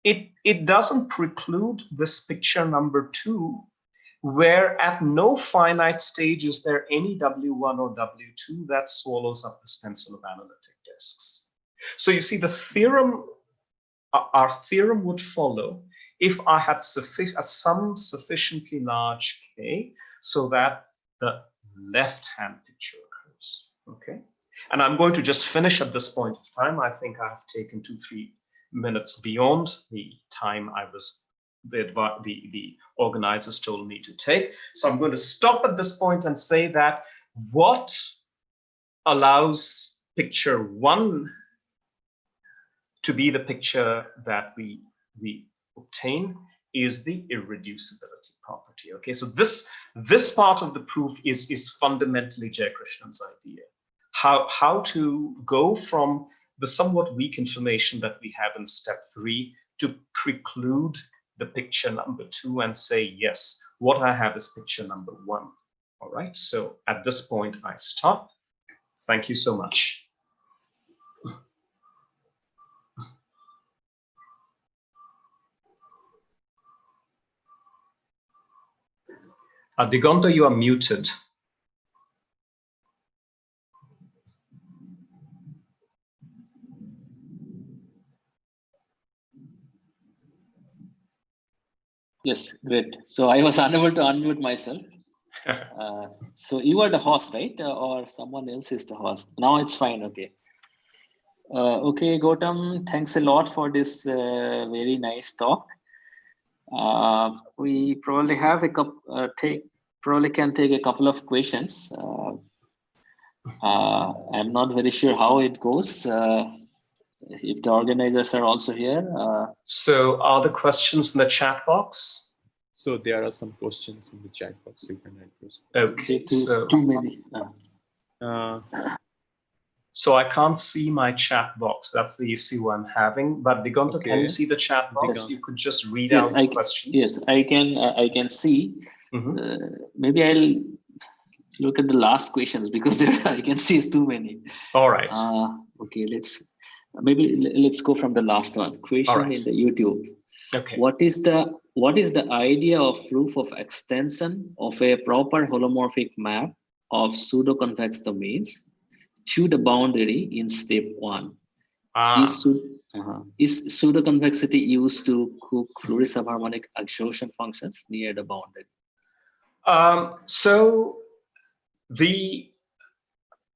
it doesn't preclude this picture number 2, where at no finite stage is there any W1 or W2 that swallows up this pencil of analytic disks. So you see, the theorem our theorem would follow if I had some sufficiently large K so that the left-hand picture occurs, okay? And I'm going to just finish at this point of time. I think I have taken 2-3 minutes beyond the time I was, the organizers told me to take. So I'm going to stop at this point and say that what allows picture 1 to be the picture that we obtain is the irreducibility property. Okay, so this part of the proof is fundamentally Jayakrishnan's idea. How to go from the somewhat weak information that we have in step 3 to preclude the picture number 2 and say, yes, what I have is picture number 1. All right, so at this point I stop. Thank you so much. Diganta, you are muted.
Yes, great. So I was unable to unmute myself. So you are the host, right? Or someone else is the host? Now it's fine, okay. Okay, Gautam, thanks a lot for this very nice talk. We probably have a couple, probably can take a couple of questions. I'm not very sure how it goes. If the organizers are also here.
So are the questions in the chat box?
So there are some questions in the chat box. You can address.
Okay,
too many.
So I can't see my chat box. That's the issue I'm having. But Diganta,
Okay.
can you see the chat box? You could just read out the questions.
Yes, I can see. Maybe I'll look at the last questions because there I can see it's too many.
All right.
Okay, let's go from the last one. Question in the YouTube.
Okay.
What is the idea of proof of extension of a proper holomorphic map of pseudo-convex domains to the boundary in step 1? Is pseudo-convexity used to cook fluoresubharmonic absorption functions near the boundary?
So the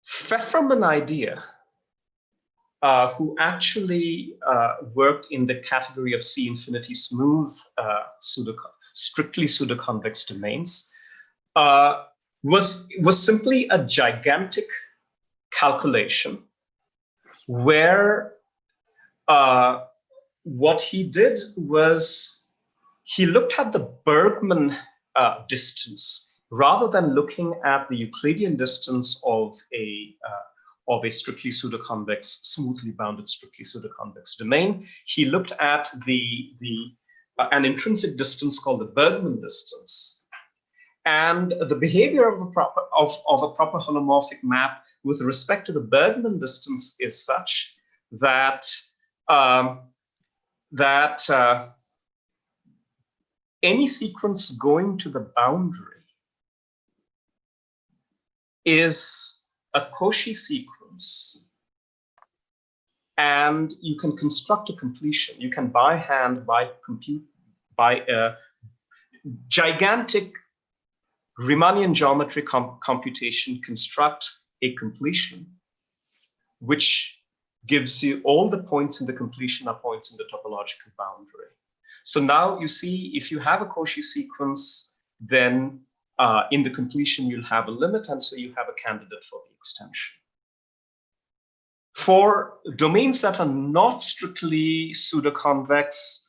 Pfefferman idea, who actually worked in the category of C-infinity smooth strictly pseudo-convex domains, was simply a gigantic calculation where what he did was he looked at the Bergman distance rather than looking at the Euclidean distance of a strictly pseudo-convex, smoothly bounded strictly pseudo-convex domain. He looked at an intrinsic distance called the Bergman distance, and the behavior of a proper holomorphic map with respect to the Bergman distance is such that any sequence going to the boundary is a Cauchy sequence, and you can construct a completion. You can by hand, by a gigantic Riemannian geometry computation, construct a completion which gives you all the points in the completion are points in the topological boundary. So now you see, if you have a Cauchy sequence, then in the completion you'll have a limit, and so you have a candidate for the extension. For domains that are not strictly pseudo-convex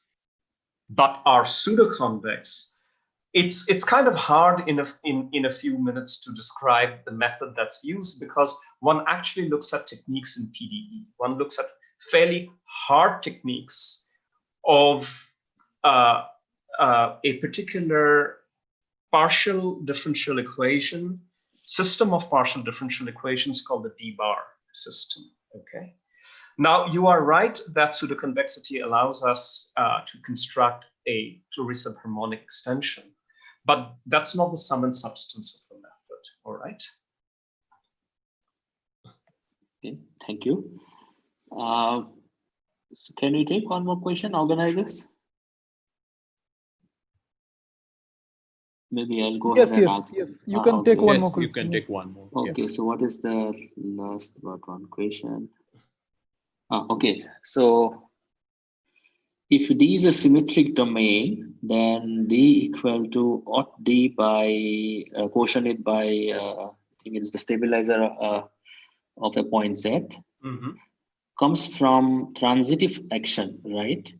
but are pseudo-convex, it's kind of hard in a few minutes to describe the method that's used, because one actually looks at techniques in PDE. One looks at fairly hard techniques of a particular partial differential equation, system of partial differential equations called the D-bar system. Okay. Now you are right that pseudo-convexity allows us to construct a fluoresubharmonic extension, but that's not the sum and substance of the method. All right.
Okay, thank you. So can we take one more question, organizers? Maybe I'll go
Yes,
ahead and
yes,
ask.
yes. You can take one more
Yes, you
question.
can take one more.
Okay, so what is the last but one question? Okay, so if D is a symmetric domain, then D equal to odd D by quotiented by I think it's the stabilizer of a point Z. Comes from transitive action, right?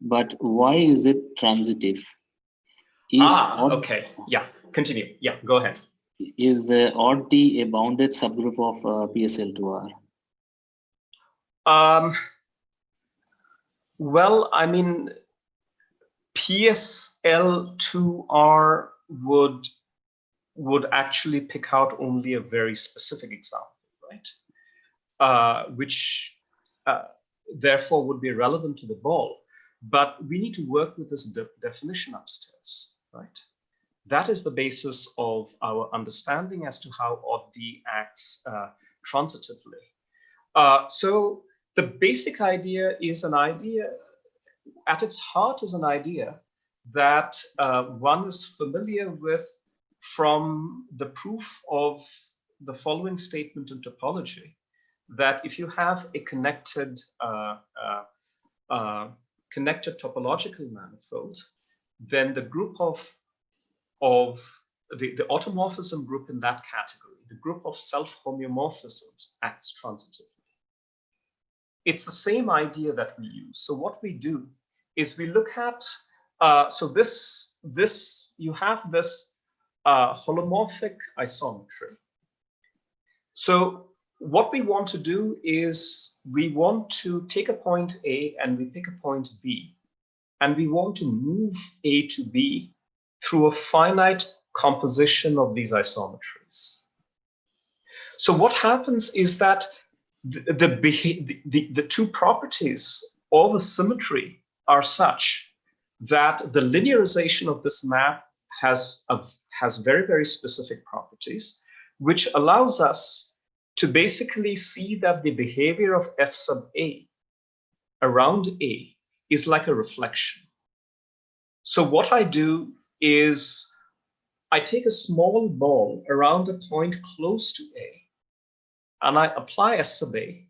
But why is it transitive?
Okay. Yeah, continue. Yeah, go ahead.
Is odd D a bounded subgroup of PSL2R?
Well, I mean, PSL2R would actually pick out only a very specific example, right? Which therefore would be relevant to the ball. But we need to work with this definition upstairs, right? That is the basis of our understanding as to how odd D acts transitively. So the basic idea is an idea, at its heart is an idea that one is familiar with from the proof of the following statement in topology, that if you have a connected topological manifold, then the group of the automorphism group in that category, the group of self-homeomorphisms, acts transitively. It's the same idea that we use. So what we do is we look at, so you have this holomorphic isometry. So what we want to do is we want to take a point A and we pick a point B, and we want to move A to B through a finite composition of these isometries. So what happens is that the two properties of a symmetry are such that the linearization of this map has very, very specific properties, which allows us to basically see that the behavior of F sub A around A is like a reflection. So what I do is I take a small ball around a point close to A, and I apply S sub A,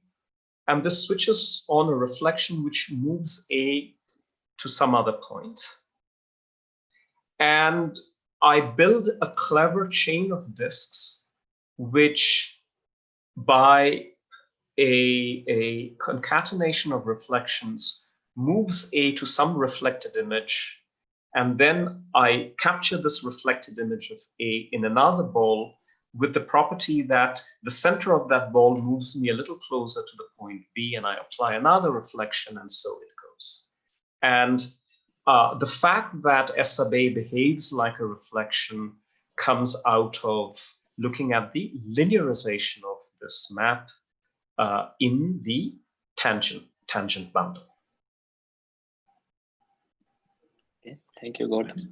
and this switches on a reflection which moves A to some other point. And I build a clever chain of disks, which by a concatenation of reflections moves A to some reflected image, and then I capture this reflected image of A in another ball with the property that the center of that ball moves me a little closer to the point B, and I apply another reflection, and so it goes. And the fact that S sub A behaves like a reflection comes out of looking at the linearization of this map in the tangent bundle.
Okay, thank you, Gautam.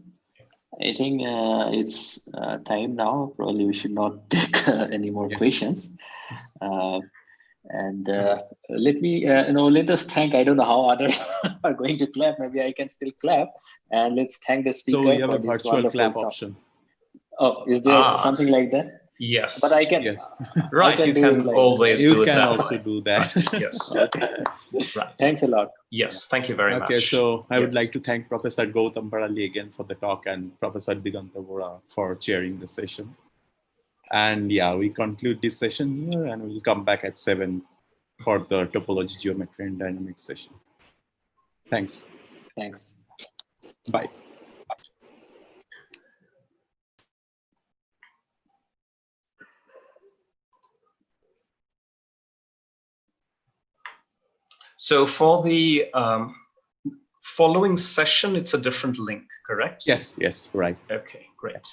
I think it's time now. Probably we should not take any more questions. And let me, let us thank, I don't know how others are going to clap. Maybe I can still clap. And let's thank the speaker.
So we have
for
a
this
virtual clap
talk.
option.
Oh, is there something like that?
Yes.
But I can.
Yes.
Right, you can always do it.
You can
that
also
way.
do that.
Right. Yes.
Okay.
Right.
Thanks a lot.
Yes, thank you very much.
Okay, so I would
Yes.
like to thank Professor Gautam Parali again for the talk and Professor Diganta Vora for chairing the session. And yeah, we conclude this session here and we'll come back at 7 for the topology, geometry, and dynamics session. Thanks.
Thanks.
Bye.
So for the following session, it's a different link, correct?
Yes, yes, right.
Okay, great.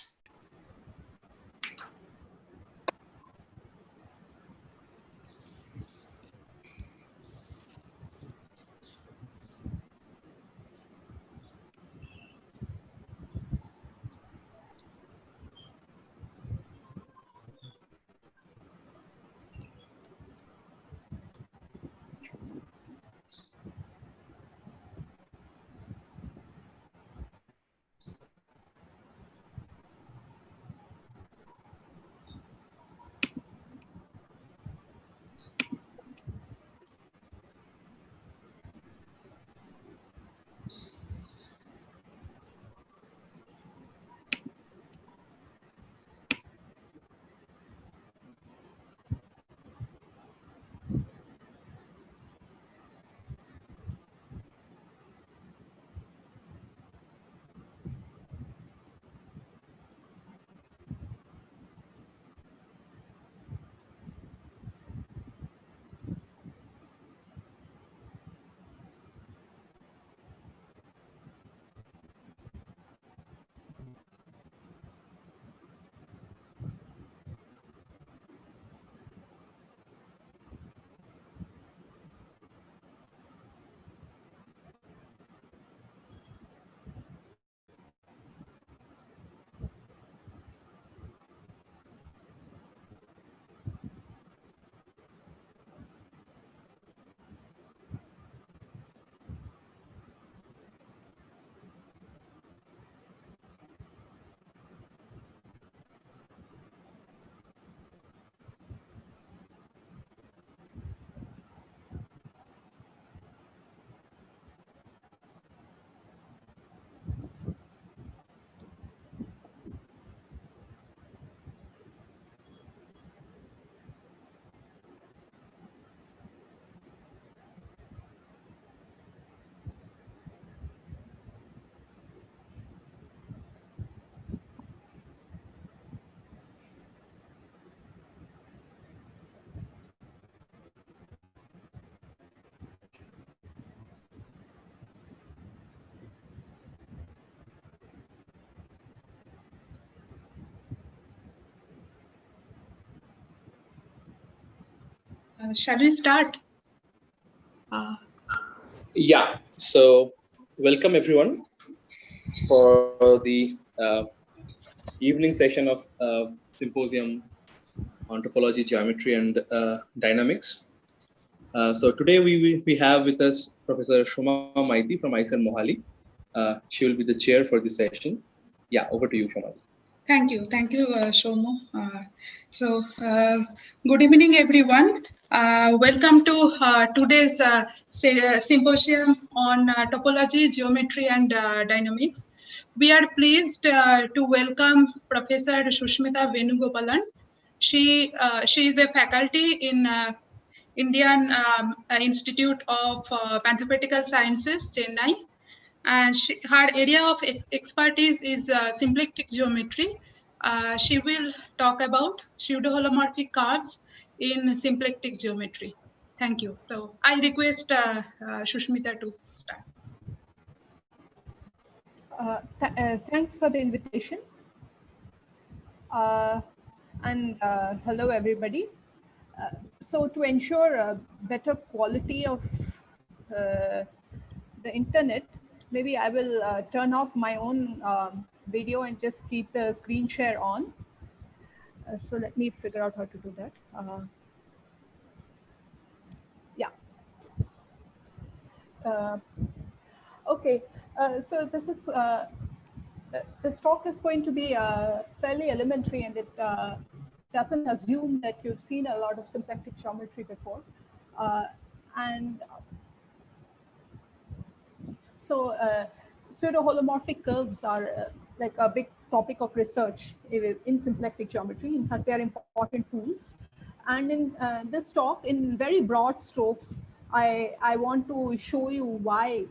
Shall we start?
Yeah, so welcome everyone for the evening session of Symposium on Topology, Geometry and Dynamics. So today we have with us Professor Shoma Maiti from IISER Mohali. She will be the chair for this session. Yeah, over to you, Shoma.
Thank you, Shomo. Good evening, everyone. Welcome to today's symposium on topology, geometry, and dynamics. We are pleased to welcome Professor Shushmita Venugopalan. She is a faculty in Indian Institute of Mathematical Sciences, Chennai. And her area of expertise is symplectic geometry. She will talk about pseudo-holomorphic curves in symplectic geometry. Thank you. So I request Shushmita to start.
Thanks for the invitation. Hello, everybody. So to ensure a better quality of the internet, maybe I will turn off my own video and just keep the screen share on. So let me figure out how to do that. Yeah. Okay, so this talk is going to be fairly elementary, and it doesn't assume that you've seen a lot of symplectic geometry before. So pseudo-holomorphic curves are like a big topic of research in symplectic geometry. In fact, they are important tools. And in this talk, in very broad strokes, I want to show you why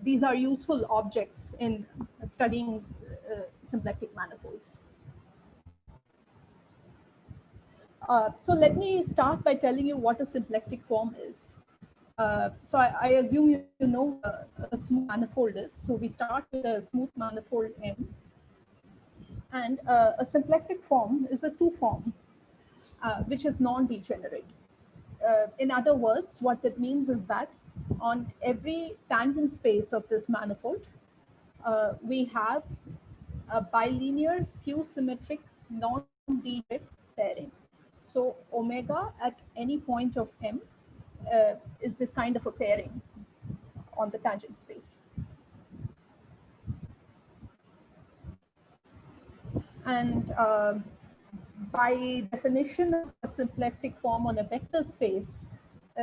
these are useful objects in studying symplectic manifolds. So let me start by telling you what a symplectic form is. So I assume you know a smooth manifold is. So we start with a smooth manifold M. And a symplectic form is a two-form, which is non-degenerate. In other words, what that means is that on every tangent space of this manifold, we have a bilinear skew-symmetric non-degenerate pairing. So omega at any point of M is this kind of a pairing on the tangent space. And by definition of a symplectic form on a vector space,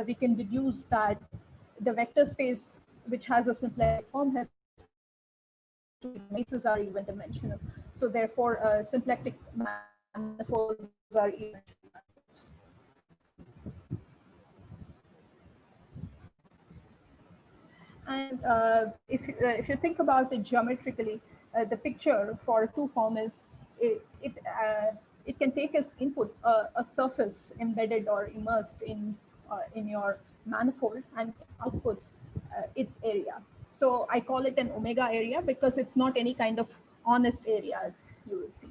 we can deduce that the vector space which has a symplectic form has two bases are even dimensional. So therefore, symplectic manifolds are even manifolds. And if you think about it geometrically, the picture for a two-form is it can take as input a surface embedded or immersed in your manifold and outputs its area. So I call it an omega area because it's not any kind of honest area, as you will see.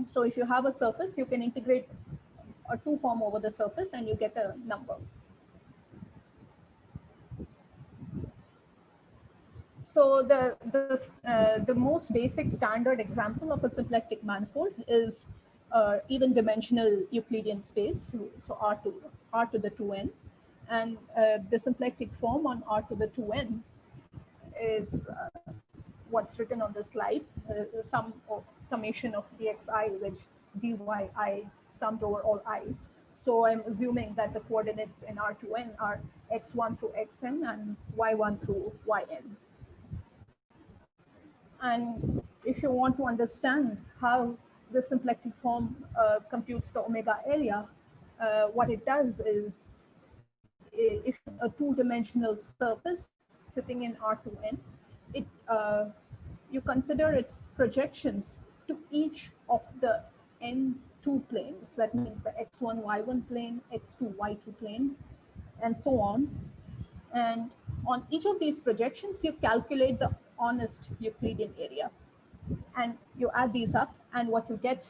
So if you have a surface, you can integrate a two-form over the surface and you get a number. So the most basic standard example of a symplectic manifold is even dimensional Euclidean space, so R to the 2n, and the symplectic form on R to the 2n is what's written on the slide, summation of dxi, which dyi summed over all i's. So I'm assuming that the coordinates in R2n are x1 through xn and y1 through yn. And if you want to understand how the symplectic form computes the omega area, what it does is, if a two-dimensional surface sitting in R2n, you consider its projections to each of the n2 planes. That means the x1, y1 plane, x2, y2 plane, and so on. And on each of these projections, you calculate the honest Euclidean area. And you add these up, and what you get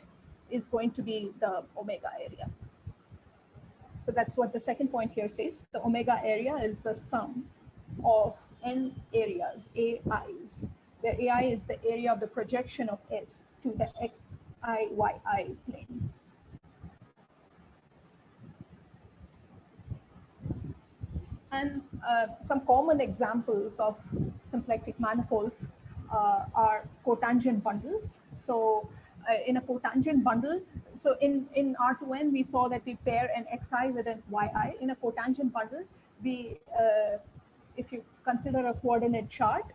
is going to be the omega area. So that's what the second point here says. The omega area is the sum of n areas, AIs, where AI is the area of the projection of S to the xi, yi plane. And some common examples of symplectic manifolds are cotangent bundles. So in a cotangent bundle, so in R2N, we saw that we pair an xi with an yi. In a cotangent bundle, we, if you consider a coordinate chart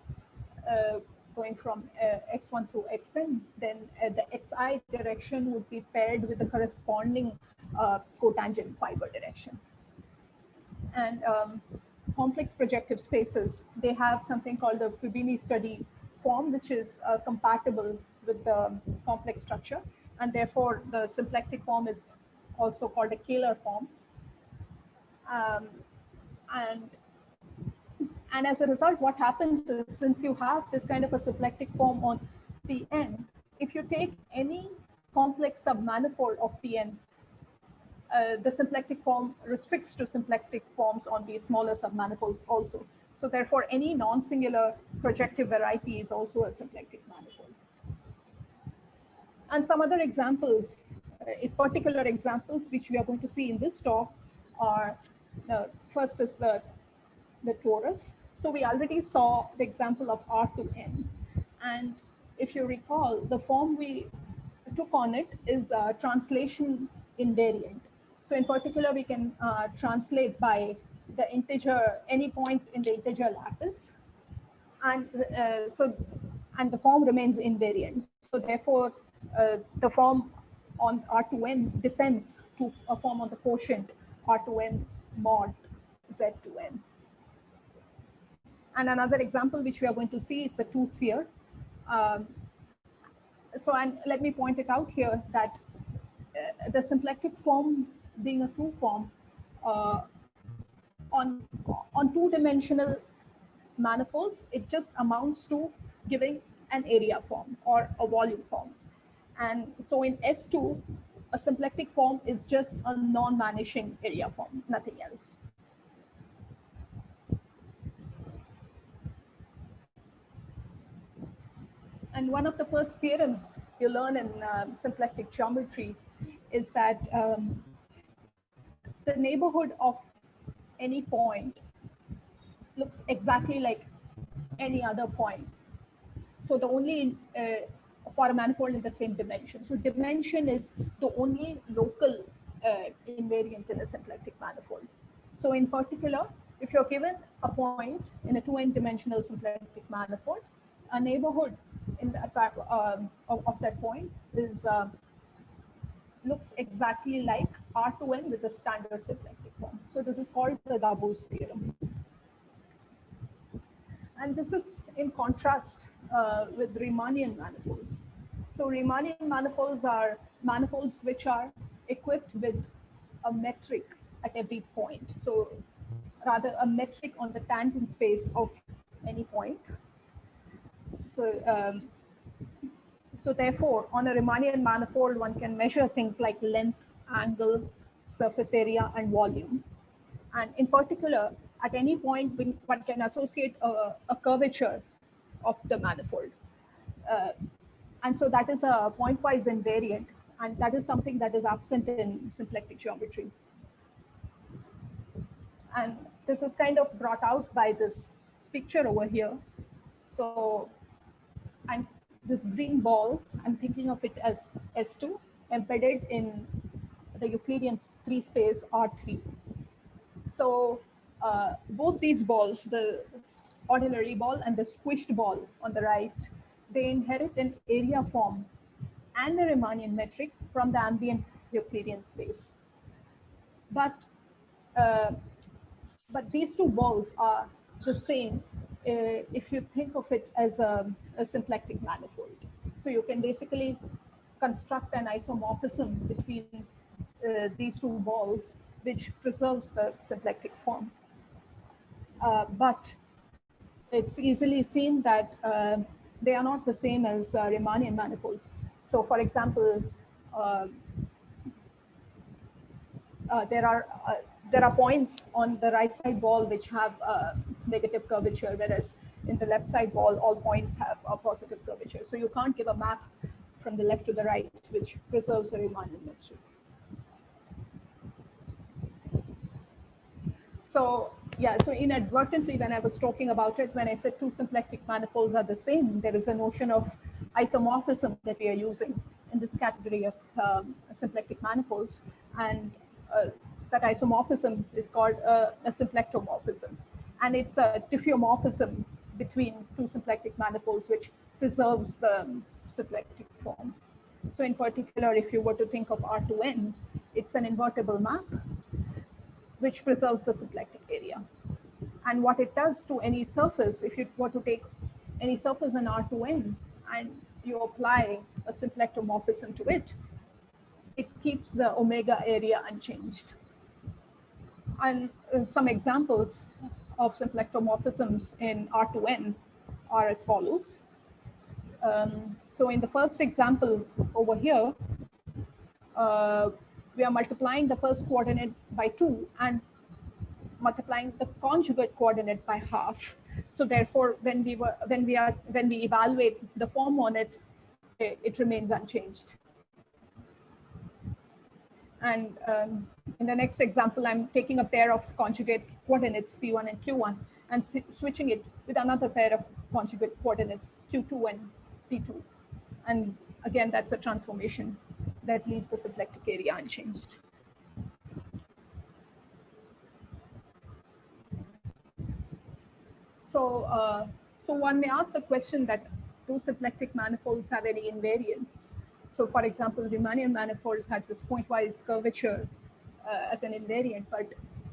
going from x1 through xn, then the xi direction would be paired with the corresponding cotangent fiber direction. And complex projective spaces, they have something called the Fubini study form, which is compatible with the complex structure. And therefore, the symplectic form is also called a Kähler form. And as a result, what happens is, since you have this kind of a symplectic form on Pn, if you take any complex submanifold of Pn, the symplectic form restricts to symplectic forms on these smaller submanifolds also. So therefore, any non-singular projective variety is also a symplectic manifold. And some other examples, particular examples which we are going to see in this talk are, first is the torus. So we already saw the example of R2N. And if you recall, the form we took on it is translation invariant. So in particular, we can translate by the integer, any point in the integer lattice. And and the form remains invariant. So therefore, the form on R2N descends to a form on the quotient R2N mod Z2N. And another example which we are going to see is the two-sphere. So, and let me point it out here that the symplectic form being a true form on two-dimensional manifolds, it just amounts to giving an area form or a volume form. And so in S2, a symplectic form is just a non-vanishing area form, nothing else. And one of the first theorems you learn in symplectic geometry is that the neighborhood of any point looks exactly like any other point. So the only, for a manifold in the same dimension. So dimension is the only local invariant in a symplectic manifold. So in particular, if you're given a point in a 2n dimensional symplectic manifold, a neighborhood in the, of that point is looks exactly like R2n with the standard symplectic form. So this is called the Gabou's theorem. And this is in contrast with Riemannian manifolds. So Riemannian manifolds are manifolds which are equipped with a metric at every point. So rather a metric on the tangent space of any point. So, so therefore, on a Riemannian manifold, one can measure things like length, angle, surface area, and volume. And in particular, at any point, one can associate a curvature of the manifold. And so that is a pointwise invariant, and that is something that is absent in symplectic geometry. And this is kind of brought out by this picture over here. So this green ball, I'm thinking of it as S2 embedded in the Euclidean 3 space R3. So both these balls, the ordinary ball and the squished ball on the right, they inherit an area form and a Riemannian metric from the ambient Euclidean space. But these two balls are the same if you think of it as a symplectic manifold. So you can basically construct an isomorphism between these two balls, which preserves the symplectic form. But it's easily seen that they are not the same as Riemannian manifolds. So for example, there are points on the right side wall which have negative curvature, whereas in the left side wall, all points have a positive curvature. So you can't give a map from the left to the right, which preserves the Riemann inversion. So yeah, so inadvertently, when I was talking about it, when I said two symplectic manifolds are the same, there is a notion of isomorphism that we are using in this category of symplectic manifolds. And that isomorphism is called a symplectomorphism. And it's a diffeomorphism between two symplectic manifolds, which preserves the symplectic form. So in particular, if you were to think of R2n, it's an invertible map, which preserves the symplectic area. And what it does to any surface, if you were to take any surface in R2n and you apply a symplectomorphism to it, it keeps the omega area unchanged. And some examples of symplectomorphisms in R2n are as follows. So in the first example over here, we are multiplying the first coordinate by 2 and multiplying the conjugate coordinate by half. So therefore, when we evaluate the form on it, it remains unchanged. And in the next example, I'm taking a pair of conjugate coordinates P1 and Q1 and switching it with another pair of conjugate coordinates Q2 and P2. And again, that's a transformation that leaves the symplectic area unchanged. So, so one may ask the question that do symplectic manifolds have any invariance? So for example, Riemannian manifolds had this pointwise curvature as an invariant, but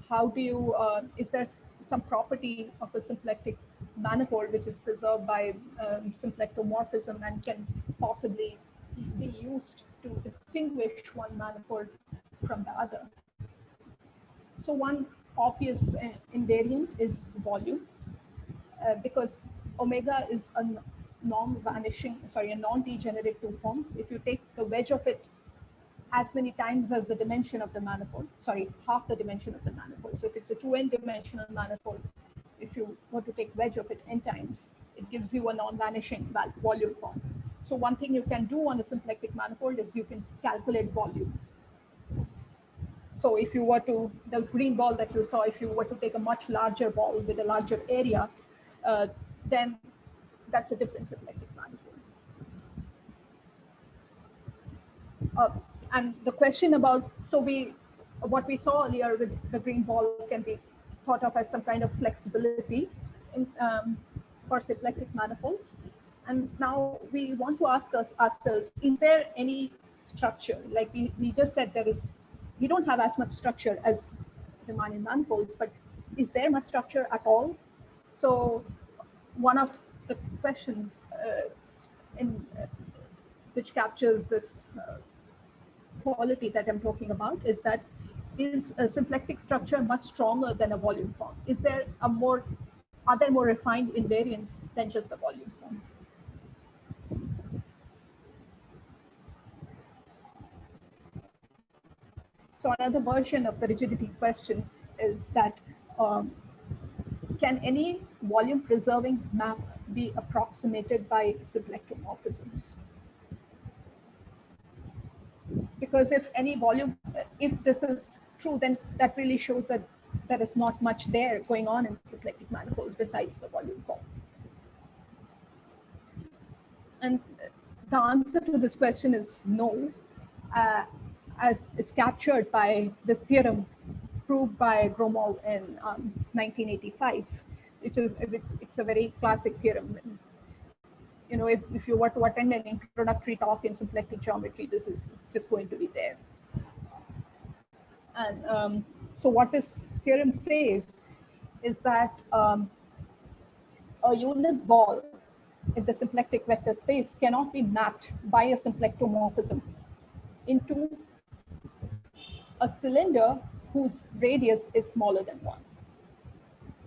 how do you, is there some property of a symplectic manifold which is preserved by symplectomorphism and can possibly be used to distinguish one manifold from the other? So one obvious invariant is volume, because omega is a non-vanishing, sorry, a non-degenerative form. If you take the wedge of it as many times as the dimension of the manifold, sorry, half the dimension of the manifold. So if it's a 2n dimensional manifold, if you were to take wedge of it n times, it gives you a non-vanishing volume form. So one thing you can do on a symplectic manifold is you can calculate volume. So if you were to, the green ball that you saw, if you were to take a much larger ball with a larger area, then that's a different symplectic manifold. And the question about, so what we saw earlier with the green ball can be thought of as some kind of flexibility in, for symplectic manifolds. And now we want to ask ourselves, is there any structure? Like we just said, we don't have as much structure as Riemannian manifolds, but is there much structure at all? So one of the questions which captures this quality that I'm talking about is that, is a symplectic structure much stronger than a volume form? Is there are there more refined invariants than just the volume form? So another version of the rigidity question is that can any volume preserving map be approximated by symplectomorphisms? Because if any volume, if this is true, then that really shows that there is not much there going on in symplectic manifolds besides the volume form. And the answer to this question is no, as is captured by this theorem proved by Gromov in 1985, it's a very classic theorem. And, you know, if you were to attend an introductory talk in symplectic geometry, this is just going to be there. And so what this theorem says is that a unit ball in the symplectic vector space cannot be mapped by a symplectomorphism into a cylinder whose radius is smaller than 1.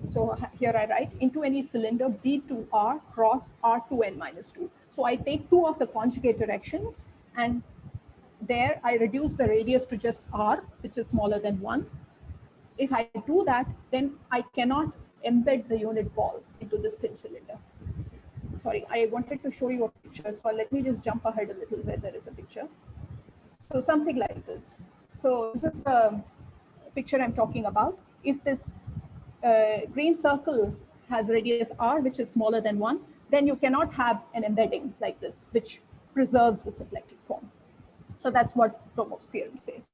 So here I write into any cylinder B2R cross R2n minus 2. So I take two of the conjugate directions and there I reduce the radius to just r, which is smaller than 1. If I do that, then I cannot embed the unit ball into this thin cylinder. Sorry, I wanted to show you a picture, so let me just jump ahead a little where there is a picture. So something like this. So this is the picture I'm talking about. If this green circle has radius r, which is smaller than 1, then you cannot have an embedding like this, which preserves the symplectic form. So that's what Gromov's theorem says.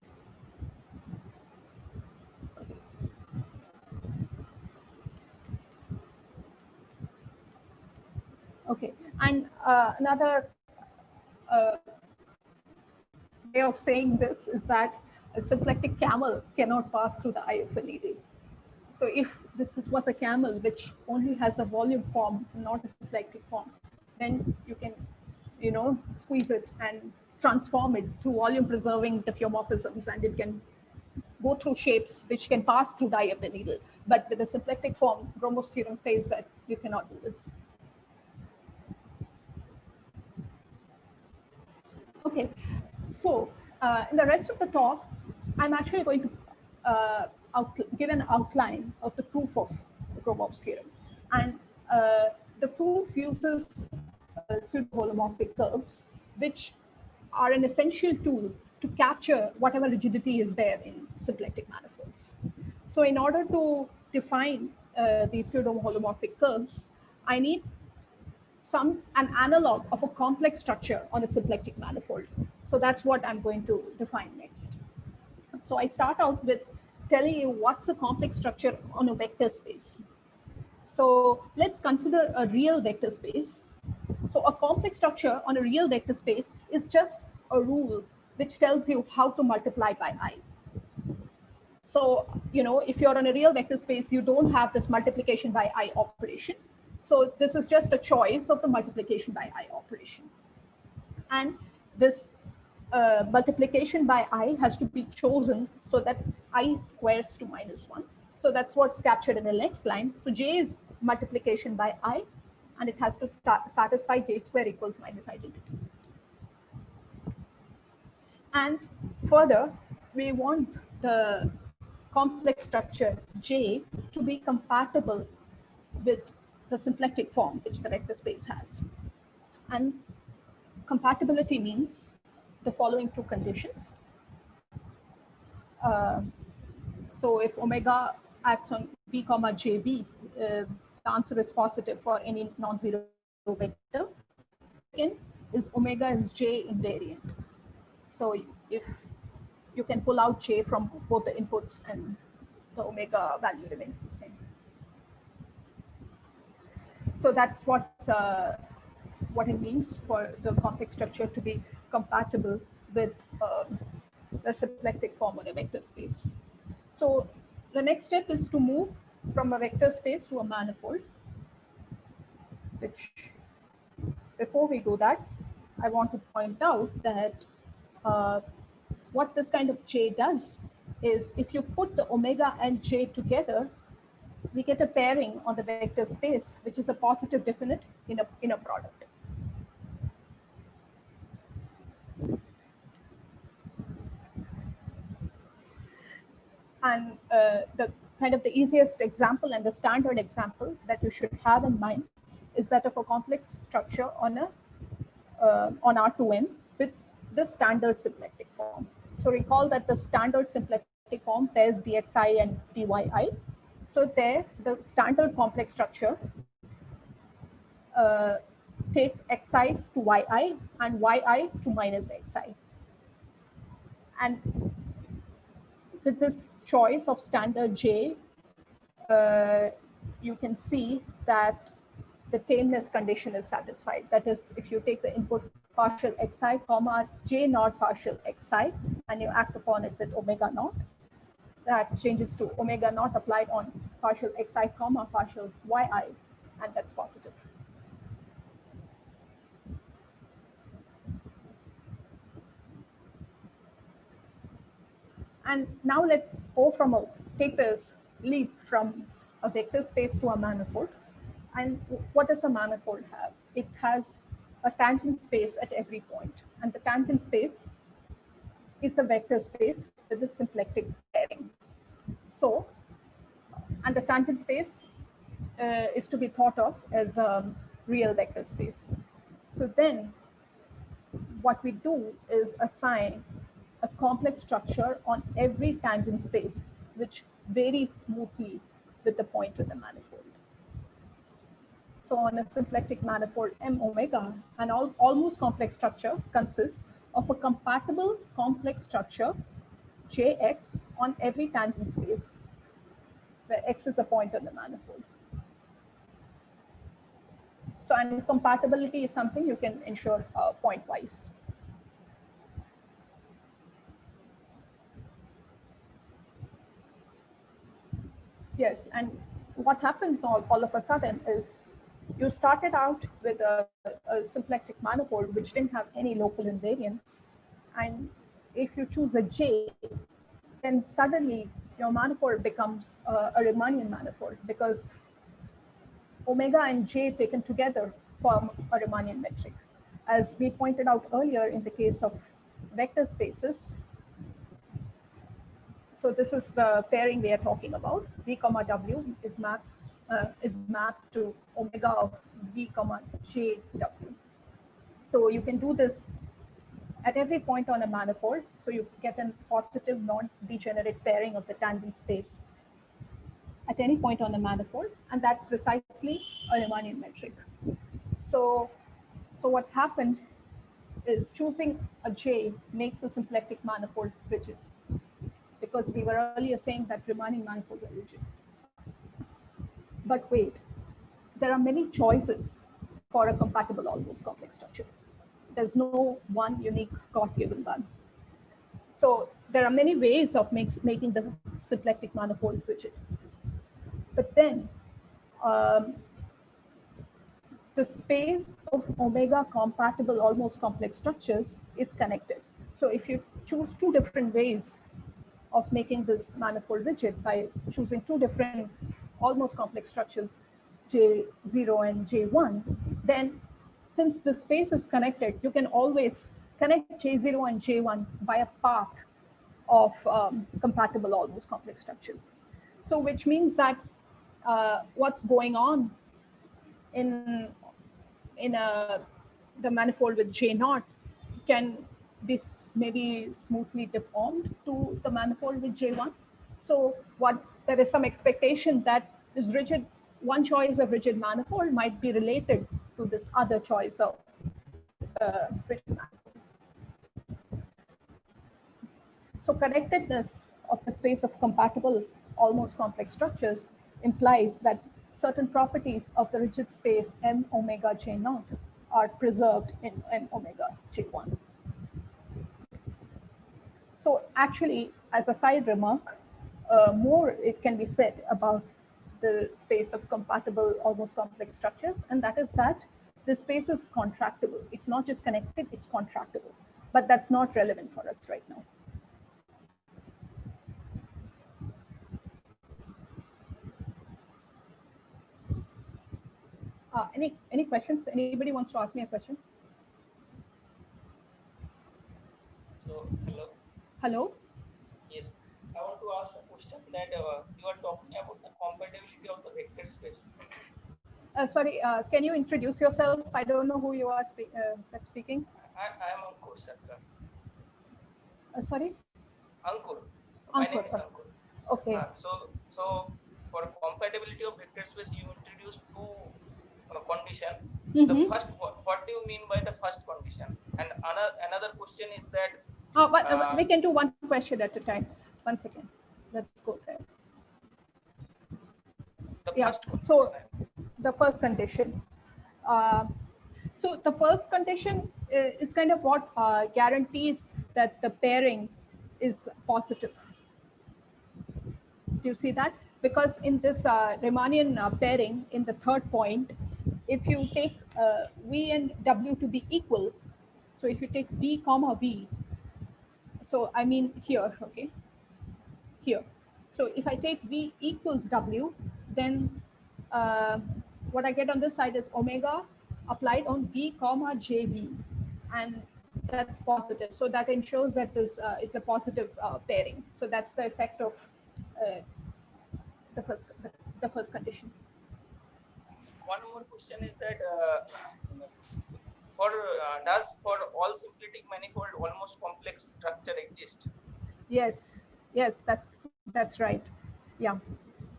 Okay, and another way of saying this is that a symplectic camel cannot pass through the eye of a needle. So if was a camel which only has a volume form, not a symplectic form, then you can, squeeze it and transform it through volume preserving diffeomorphisms, and it can go through shapes which can pass through the eye of the needle. But with the symplectic form, Gromov's theorem says that you cannot do this. Okay, so in the rest of the talk, I'm actually going to give an outline of the proof of Gromov's theorem. And the proof uses pseudo-holomorphic curves, which are an essential tool to capture whatever rigidity is there in symplectic manifolds. So in order to define these pseudo-holomorphic curves, I need an analog of a complex structure on a symplectic manifold. So that's what I'm going to define next. So I start out with telling you what's a complex structure on a vector space. So let's consider a real vector space. So a complex structure on a real vector space is just a rule which tells you how to multiply by I. So, if you're on a real vector space, you don't have this multiplication by I operation. So this is just a choice of the multiplication by I operation. And this multiplication by I has to be chosen so that I squares to -1. So that's what's captured in the next line. So J is multiplication by I, and it has to satisfy J square equals minus identity. And further, we want the complex structure J to be compatible with the symplectic form which the vector space has. And compatibility means the following two conditions. So if omega acts on V comma JV, the answer is positive for any non-zero vector. Second is omega is J invariant. So if you can pull out J from both the inputs and the omega value remains the same. So that's what it means for the complex structure to be compatible with the symplectic form on a vector space. So the next step is to move from a vector space to a manifold, which before we do that, I want to point out that what this kind of J does is if you put the omega and J together, we get a pairing on the vector space, which is a positive definite in a product. And the easiest example and the standard example that you should have in mind is that of a complex structure on R2n with the standard symplectic form. So recall that the standard symplectic form pairs dxi and dyi. So there, the standard complex structure takes xi to yi and yi to minus xi. And with this choice of standard J, you can see that the tameness condition is satisfied. That is, if you take the input partial xi comma j naught partial xi and you act upon it with omega naught, that changes to omega naught applied on partial xi comma partial yi, and that's positive. And now let's take this leap from a vector space to a manifold. And what does a manifold have? It has a tangent space at every point. And the tangent space is the vector space with the symplectic pairing. So, and the tangent space is to be thought of as a real vector space. So then what we do is assign a complex structure on every tangent space, which varies smoothly with the point of the manifold. So on a symplectic manifold M omega, an almost complex structure consists of a compatible complex structure Jx on every tangent space, where X is a point on the manifold. So, and compatibility is something you can ensure point-wise. Yes, and what happens all of a sudden is you started out with a symplectic manifold which didn't have any local invariance. And if you choose a J, then suddenly your manifold becomes a Riemannian manifold, because omega and J taken together form a Riemannian metric. As we pointed out earlier in the case of vector spaces, so this is the pairing we are talking about. V comma W is mapped to omega of V comma J W. So you can do this at every point on a manifold. So you get a positive non-degenerate pairing of the tangent space at any point on the manifold, and that's precisely a Riemannian metric. So what's happened is choosing a J makes a symplectic manifold rigid, because we were earlier saying that Riemannian manifolds are rigid. But wait, there are many choices for a compatible almost complex structure. There's no one unique God-given one. So there are many ways of making the symplectic manifold rigid. But then the space of omega compatible almost complex structures is connected. So if you choose two different ways of making this manifold rigid by choosing two different almost complex structures, J0 and J1, then since the space is connected, you can always connect J0 and J1 by a path of compatible almost complex structures. So which means that what's going on in the manifold with J0 can be maybe smoothly deformed to the manifold with J1. So there is some expectation that this rigid, one choice of rigid manifold might be related to this other choice of rigid manifold. So connectedness of the space of compatible almost complex structures implies that certain properties of the rigid space M omega J0 are preserved in M omega J1. So actually, as a side remark, more it can be said about the space of compatible almost complex structures, and that is that the space is contractible. It's not just connected, it's contractible, but that's not relevant for us right now. Any questions? Anybody wants to ask me a question?
So, hello.
Hello?
Yes, I want to ask a question that you are talking about the compatibility of the vector space.
Sorry, can you introduce yourself? I don't know who you are speaking.
I am Ankur Sarkar.
Sorry?
Ankur. My name is Ankur.
Okay.
So for compatibility of vector space, you introduced two condition.
Mm-hmm.
The first, what do you mean by the first condition? And another question is that.
We can do one question at a time. 1 second. Let's go there. So the first condition. So the first condition is kind of what guarantees that the pairing is positive. Do you see that? Because in this Riemannian pairing, in the third point, if you take V and W to be equal, so if you take V comma V, so I mean here, okay, here. So if I take V equals W, then what I get on this side is omega applied on V comma JV. And that's positive. So that ensures that this it's a positive pairing. So that's the effect of the first condition.
One more question is that does for all symplectic manifold almost complex structure exist?
Yes, yes, that's right. Yeah.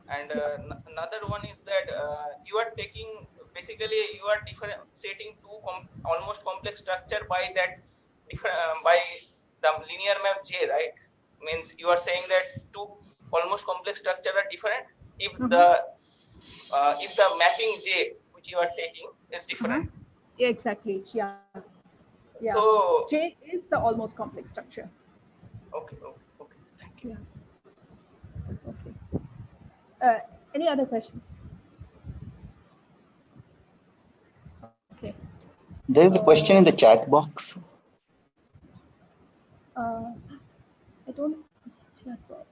And another one is that you are taking, basically you are differentiating two almost complex structure by that by the linear map J, right? Means you are saying that two almost complex structure are different if the mapping J which you are taking is different.
Yeah, exactly. Yeah. Yeah.
So
J is the almost complex structure.
Okay. Thank you.
Yeah. Okay. Any other questions? Okay.
There is a question in the chat box.
I don't chat box.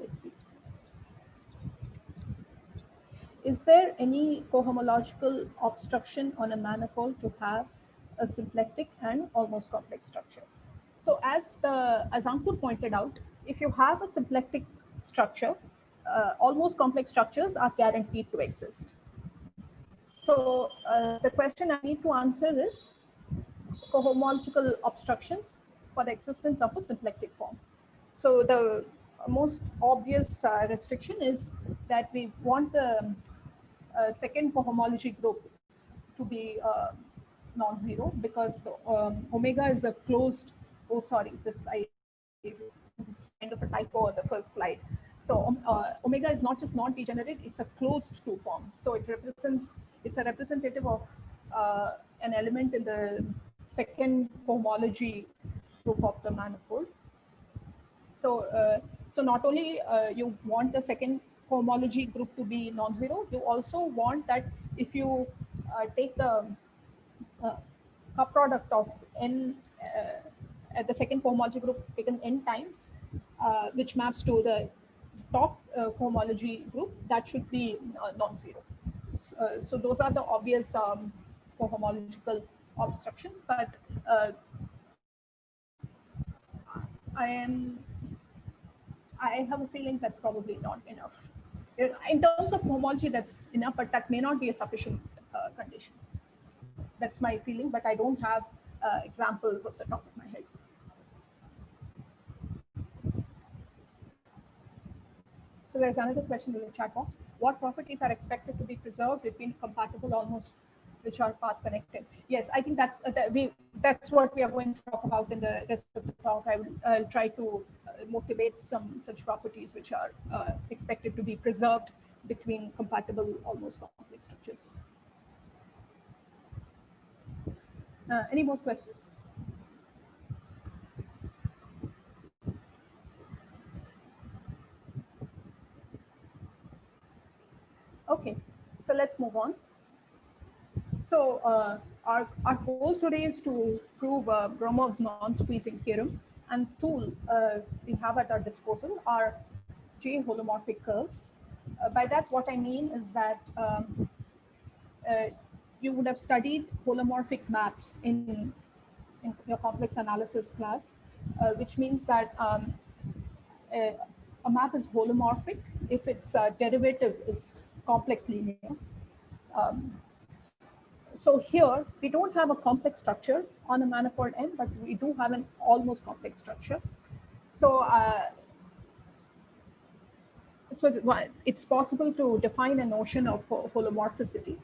Let's see. Is there any cohomological obstruction on a manifold to have a symplectic and almost complex structure? So as Ankur pointed out, if you have a symplectic structure, almost complex structures are guaranteed to exist. So the question I need to answer is cohomological obstructions for the existence of a symplectic form. So the most obvious restriction is that we want the second cohomology group to be non-zero, because the omega is a closed, this is kind of a typo on the first slide. So omega is not just non-degenerate, it's a closed two form. So it's a representative of an element in the second cohomology group of the manifold. So so not only you want the second cohomology group to be non-zero, you also want that if you take the cup product of n at the second cohomology group taken n times, which maps to the top cohomology group, that should be non-zero. So those are the obvious cohomological obstructions, but I have a feeling that's probably not enough. In terms of cohomology, that's enough, but that may not be a sufficient condition. That's my feeling, but I don't have examples off the top of my head. So there's another question in the chat box. What properties are expected to be preserved between compatible almost which are path connected? Yes, I think that's what we are going to talk about in the rest of the talk. I'll try to motivate some such properties which are expected to be preserved between compatible almost complex structures. Any more questions? Okay, so let's move on. So our goal today is to prove Gromov's non-squeezing theorem, and tool we have at our disposal are J holomorphic curves. By that, what I mean is that you would have studied holomorphic maps in your complex analysis class, which means that a map is holomorphic if its derivative is complex linear. So here, we don't have a complex structure on a manifold N, but we do have an almost complex structure. So, it's possible to define a notion of holomorphicity.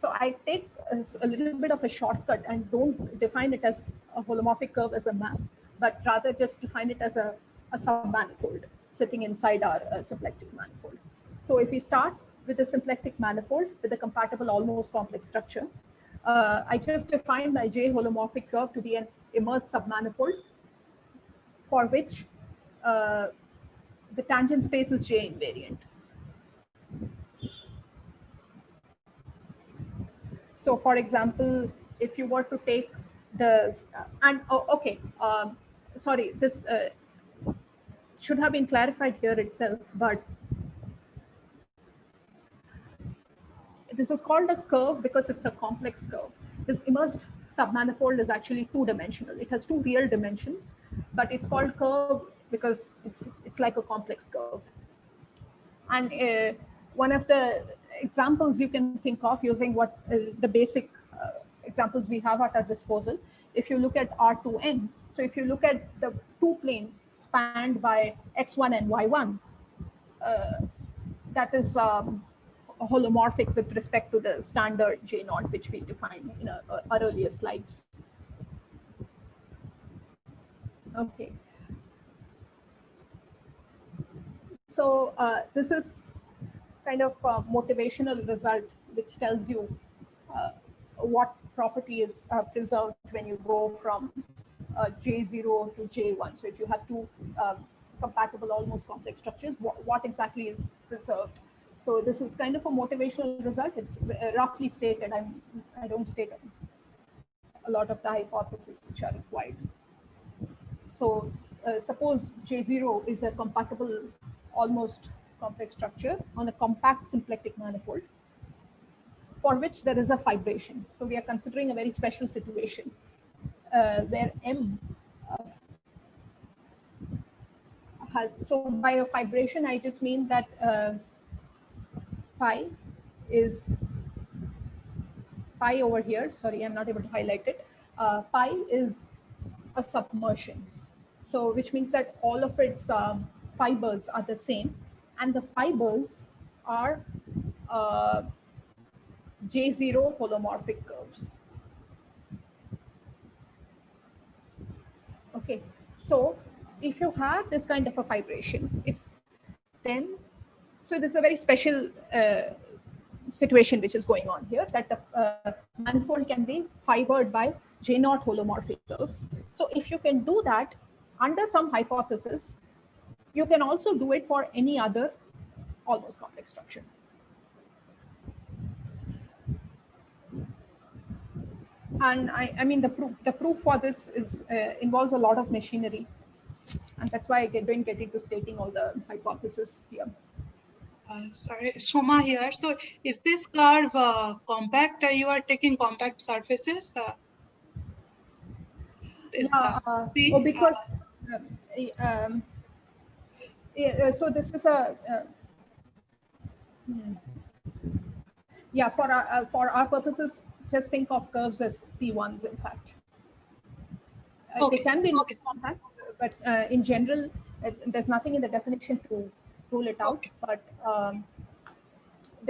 So I take a little bit of a shortcut and don't define it as a holomorphic curve as a map, but rather just define it as a submanifold sitting inside our symplectic manifold. So if we start with a symplectic manifold with a compatible almost complex structure, I just define my J holomorphic curve to be an immersed submanifold for which the tangent space is J invariant. So for example, if you were to take the, sorry, this should have been clarified here itself, but this is called a curve because it's a complex curve. This immersed submanifold is actually two-dimensional. It has two real dimensions, but it's called curve because it's like a complex curve. And one of the examples you can think of using what the basic examples we have at our disposal, if you look at R2N, so if you look at the two planes spanned by X1 and Y1, that is holomorphic with respect to the standard J0, which we defined in our earlier slides. Okay. So this is kind of a motivational result which tells you what property is preserved when you go from J0 to J1. So if you have two compatible almost complex structures, what exactly is preserved? So this is kind of a motivational result. It's roughly stated. I don't state a lot of the hypotheses which are required. So suppose J0 is a compatible almost complex structure on a compact symplectic manifold for which there is a fibration. So we are considering a very special situation where M has, so by a fibration, I just mean that pi is pi over here. Sorry, I'm not able to highlight it. Pi is a submersion. So which means that all of its fibers are the same, and the fibers are J0 holomorphic curves. Okay, so if you have this kind of a fibration, it's then, so this is a very special situation which is going on here, that the manifold can be fibered by J0 holomorphic curves. So if you can do that under some hypothesis, you can also do it for any other almost complex structure. And I mean the proof for this is involves a lot of machinery, and that's why I don't get into stating all the hypotheses here.
Sorry, Suma here. So is this curve compact? You are taking compact surfaces?
Because so this is a yeah, for our purposes, just think of curves as P1s. In fact, they can be compact, but in general, there's nothing in the definition to rule it out. But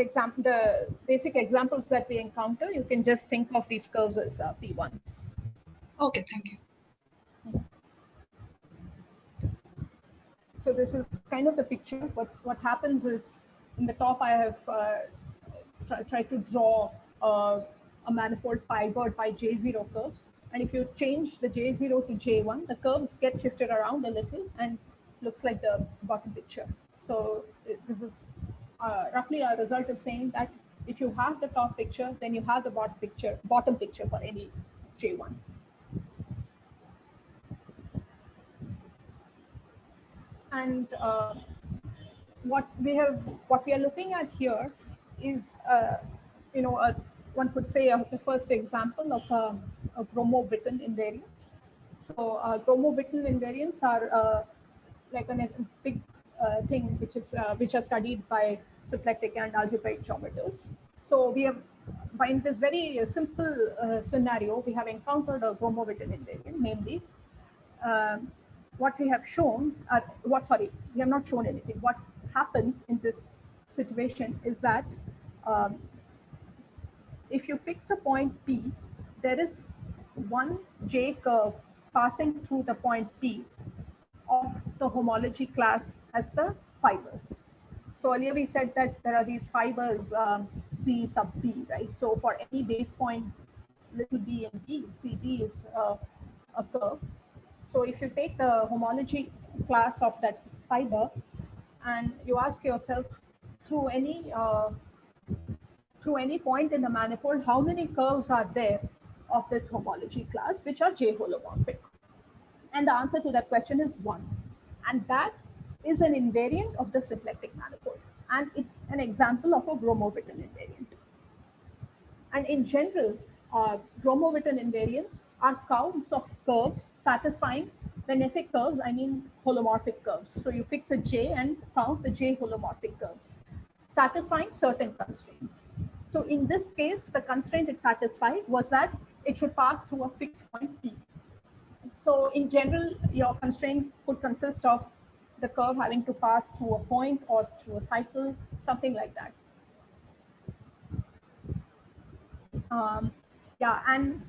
the basic examples that we encounter, you can just think of these curves as P1s.
Okay, thank you.
So this is kind of the picture. What happens is, in the top, I have tried to draw a manifold fibered by J0 curves. And if you change the J0 to J1, the curves get shifted around a little and looks like the bottom picture. So this is roughly our result is saying that if you have the top picture, then you have the bottom picture for any J1. And what we are looking at here is, one could say the first example of a Gromov-Witten invariant. So Gromov-Witten invariants are like a big thing which are studied by symplectic and algebraic geometers. So we have, in this very simple scenario, we have encountered a Gromov-Witten invariant, namely what we have shown, we have not shown anything. What happens in this situation is that if you fix a point P, there is one J curve passing through the point P of the homology class as the fibers. So earlier we said that there are these fibers C sub B, right? So for any base point, little b and b, CB is a curve. So if you take the homology class of that fiber and you ask yourself through any point in the manifold, how many curves are there of this homology class which are J holomorphic? And the answer to that question is 1. And that is an invariant of the symplectic manifold. And it's an example of a Gromov-Witten invariant. And in general, Gromov-Witten invariants are counts of curves satisfying, when I say curves, I mean holomorphic curves. So you fix a J and count the J holomorphic curves, satisfying certain constraints. So in this case, the constraint it satisfied was that it should pass through a fixed point P. So in general, your constraint could consist of the curve having to pass through a point or through a cycle, something like that. Yeah, and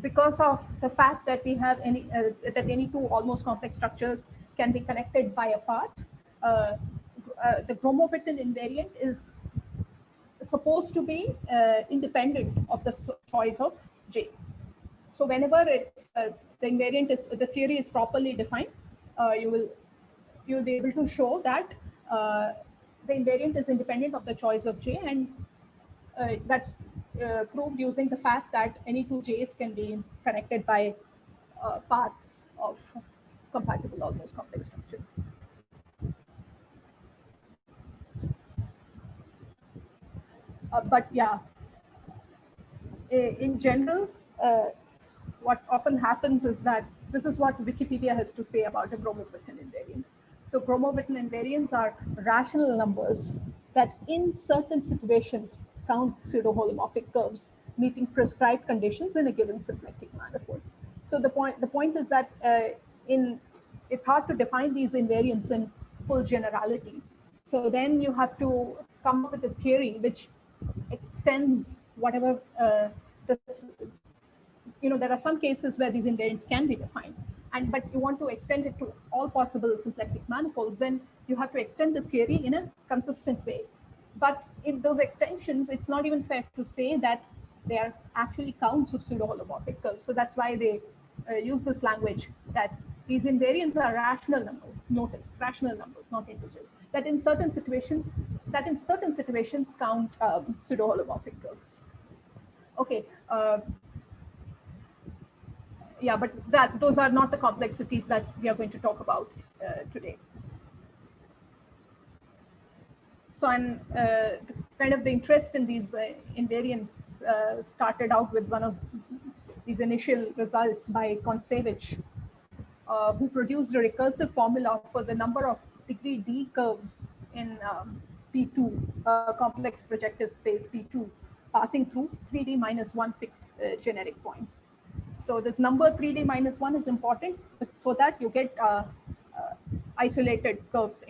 because of the fact that we have that any two almost complex structures can be connected by a path, the Gromov-Witten invariant is supposed to be independent of the choice of J. So whenever it's the invariant is, the theory is properly defined, you'll be able to show that the invariant is independent of the choice of J, and that's proved using the fact that any two J's can be connected by paths of compatible almost complex structures. But yeah, in general, what often happens is that this is what Wikipedia has to say about a Gromov-Witten invariant. So Gromov-Witten invariants are rational numbers that in certain situations count pseudo-holomorphic curves meeting prescribed conditions in a given symplectic manifold. So the point is that it's hard to define these invariants in full generality. So then you have to come up with a theory which extends whatever there are some cases where these invariants can be defined, but you want to extend it to all possible symplectic manifolds, then you have to extend the theory in a consistent way. But in those extensions, it's not even fair to say that they are actually counts of pseudo-holomorphic curves. So that's why they use this language that these invariants are rational numbers. Notice, rational numbers, not integers. That in certain situations count pseudo-holomorphic curves. Okay. Yeah, but those are not the complexities that we are going to talk about today. So I'm kind of the interest in these invariants started out with one of these initial results by Kontsevich, who produced a recursive formula for the number of degree D curves in P2, complex projective space P2, passing through 3D minus 1 fixed generic points. So this number 3D minus 1 is important so that you get isolated curves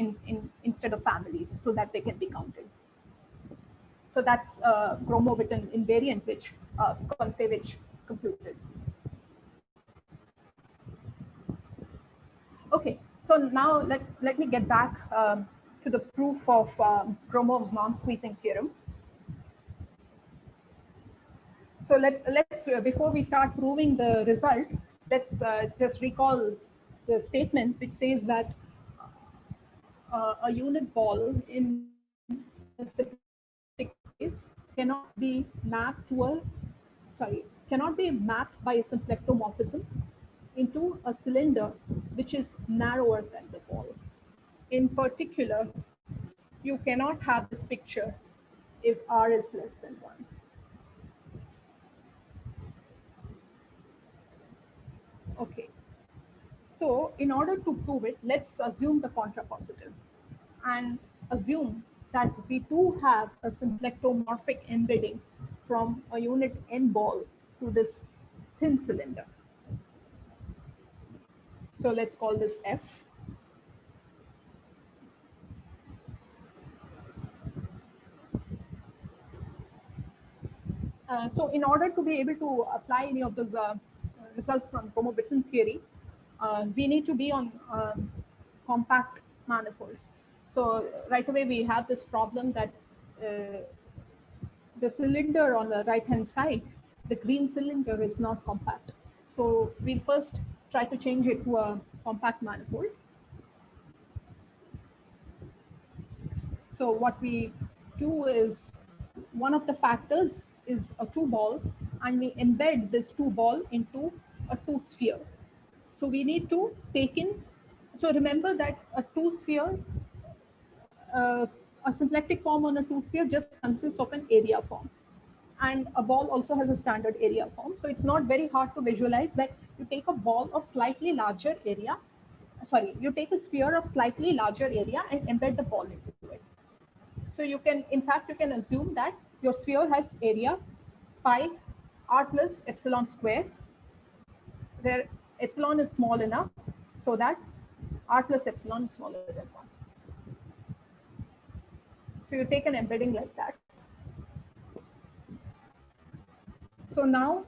instead of families so that they can be counted. So that's Gromov-Witten invariant, which Kontsevich computed. Okay, so now let me get back to the proof of Gromov's non-squeezing theorem. So let's before we start proving the result, let's just recall the statement which says that a unit ball in a symplectic space cannot be mapped by a symplectomorphism into a cylinder which is narrower than the ball. In particular, you cannot have this picture if R is less than 1. Okay, so in order to prove it, let's assume the contrapositive and assume that we do have a symplectomorphic embedding from a unit N ball to this thin cylinder. So let's call this F. So in order to be able to apply any of those results from Gromov-Witten theory, we need to be on compact manifolds. So right away we have this problem that the cylinder on the right-hand side, the green cylinder is not compact. So we'll first try to change it to a compact manifold. So what we do is, one of the factors is a 2-ball, and we embed this 2-ball into a 2-sphere. So we need to take in, so remember that a 2-sphere, a symplectic form on a 2-sphere just consists of an area form. And a ball also has a standard area form. So it's not very hard to visualize that you take a ball of slightly larger area, sorry, you take a sphere of slightly larger area and embed the ball into it. So you can, in fact, you can assume that your sphere has area pi r plus epsilon square, where epsilon is small enough so that r plus epsilon is smaller than 1. So you take an embedding like that. So now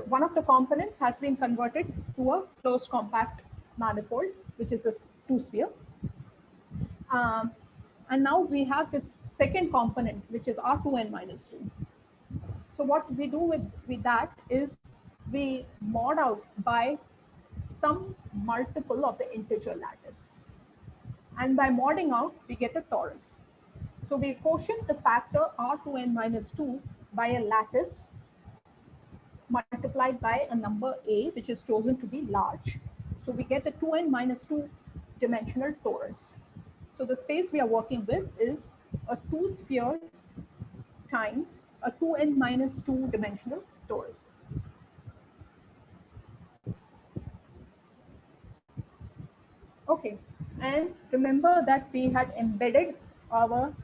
one of the components has been converted to a closed compact manifold, which is this 2-sphere. And now we have this second component, which is R2n minus 2. So what we do with that is we mod out by some multiple of the integer lattice. And by modding out, we get a torus. So we quotient the factor R2n minus 2 by a lattice multiplied by a number A, which is chosen to be large. So we get a 2n minus 2 dimensional torus. So the space we are working with is a 2-sphere times a 2n minus 2 dimensional torus. Okay, and remember that we had embedded our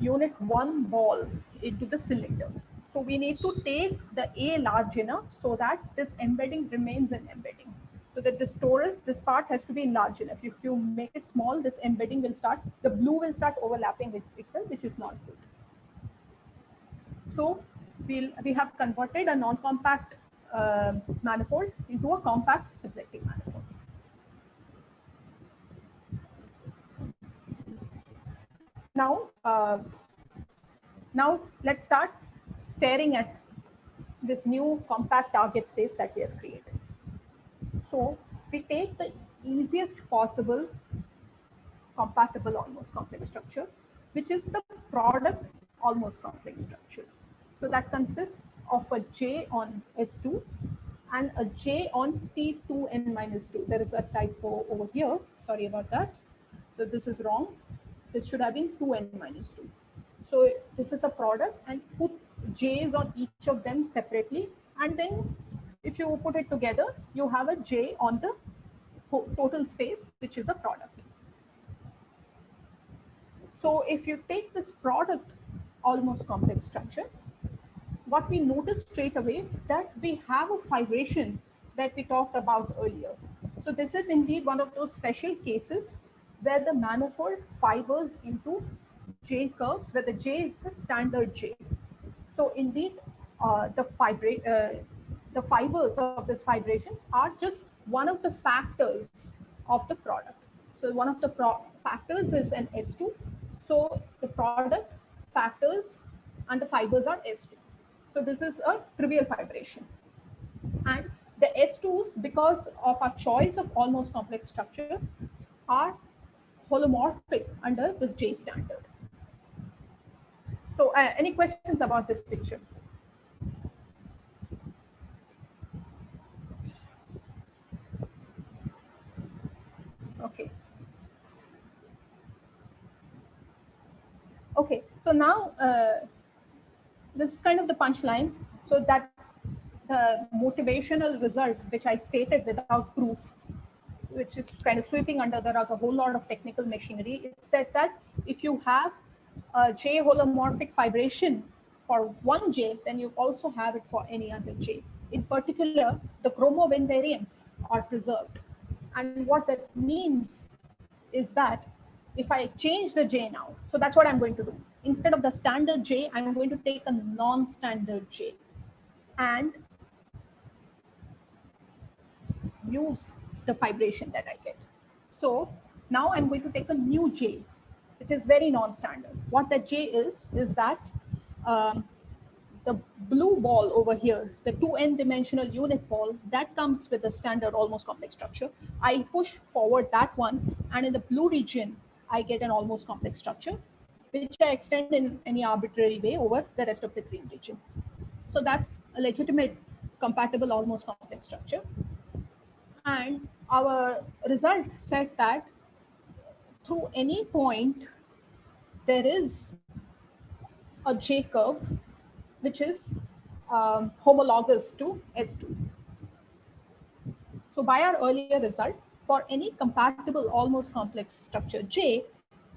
unit 1 ball into the cylinder. So we need to take the A large enough so that this embedding remains an embedding. So that this torus, this part has to be large enough. If you make it small, this embedding will start, the blue will start overlapping with itself, which is not good. So we have converted a non-compact manifold into a compact symplectic manifold. Now let's start staring at this new compact target space that we have created. So we take the easiest possible compatible almost complex structure, which is the product almost complex structure. So that consists of a J on S2 and a J on T2n minus 2. There is a typo over here. Sorry about that. So this is wrong. This should have been 2n minus 2. So this is a product, and put J's on each of them separately. And then if you put it together, you have a J on the total space, which is a product. So if you take this product almost complex structure, what we notice straight away that we have a fibration that we talked about earlier. So this is indeed one of those special cases where the manifold fibers into J curves, where the J is the standard J. So indeed, the fibers of these fibrations are just one of the factors of the product. So one of the factors is an S2. So the product factors and the fibers are S2. So this is a trivial fibration. And the S2s, because of our choice of almost complex structure, are holomorphic under this J standard. So any questions about this picture? Okay. Okay, so now this is kind of the punchline. So that the motivational result, which I stated without proof, which is kind of sweeping under the rug a whole lot of technical machinery, it said that if you have a J holomorphic fibration for one J, then you also have it for any other J. In particular, the chromo invariants are preserved. And what that means is that if I change the J now, so that's what I'm going to do. Instead of the standard J, I'm going to take a non-standard J and use the fibration that I get. So now I'm going to take a new J, which is very non-standard. What that J is that the blue ball over here, the 2n dimensional unit ball, that comes with a standard almost complex structure. I push forward that one, and in the blue region, I get an almost complex structure, which I extend in any arbitrary way over the rest of the green region. So that's a legitimate compatible almost complex structure. And our result said that through any point, there is a J curve which is homologous to S2. So by our earlier result, for any compatible almost complex structure J,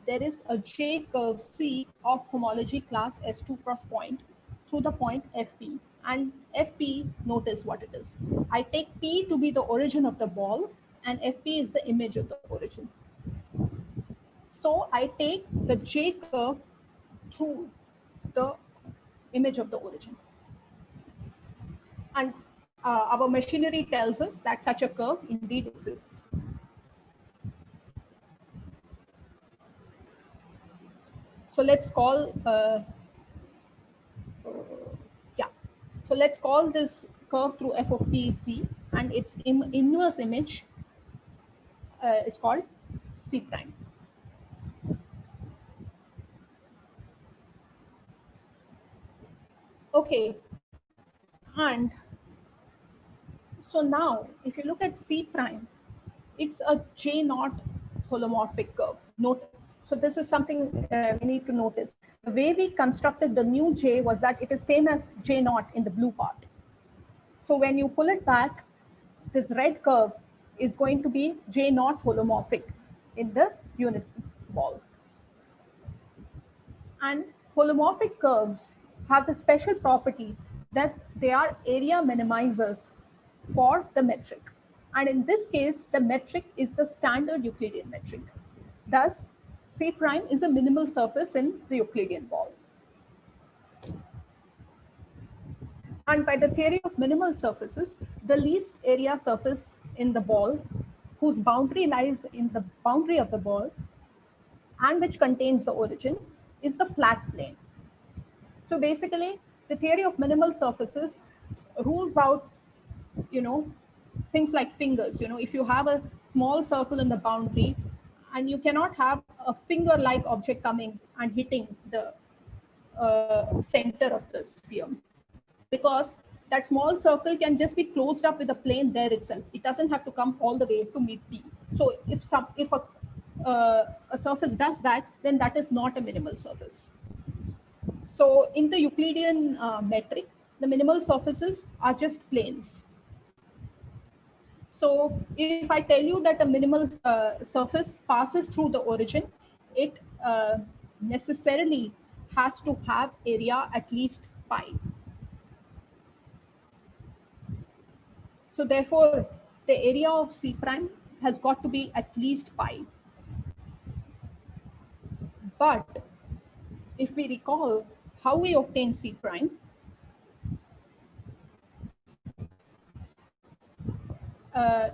there is a J curve C of homology class S2 cross point through the point FP. And FP, notice what it is. I take P to be the origin of the ball, and FP is the image of the origin. So I take the J curve through the image of the origin. And our machinery tells us that such a curve indeed exists. So let's call, So let's call this curve through f of t C, and its inverse image is called C prime. Okay, and so now if you look at C prime, it's a J naught holomorphic curve. Note, so this is something we need to notice. The way we constructed the new J was that it is same as J naught in the blue part. So when you pull it back, this red curve is going to be J naught holomorphic in the unit ball. And holomorphic curves have the special property that they are area minimizers for the metric. And in this case, the metric is the standard Euclidean metric. Thus, C prime is a minimal surface in the Euclidean ball. And by the theory of minimal surfaces, the least area surface in the ball, whose boundary lies in the boundary of the ball and which contains the origin, is the flat plane. So basically, the theory of minimal surfaces rules out, things like fingers. If you have a small circle in the boundary, and you cannot have a finger-like object coming and hitting the center of the sphere, because that small circle can just be closed up with a plane there itself. It doesn't have to come all the way to meet P. So if a surface does that, then that is not a minimal surface. So in the Euclidean metric, the minimal surfaces are just planes. So if I tell you that a minimal surface passes through the origin, it necessarily has to have area at least pi. So therefore, the area of C prime has got to be at least pi. But if we recall how we obtain C prime,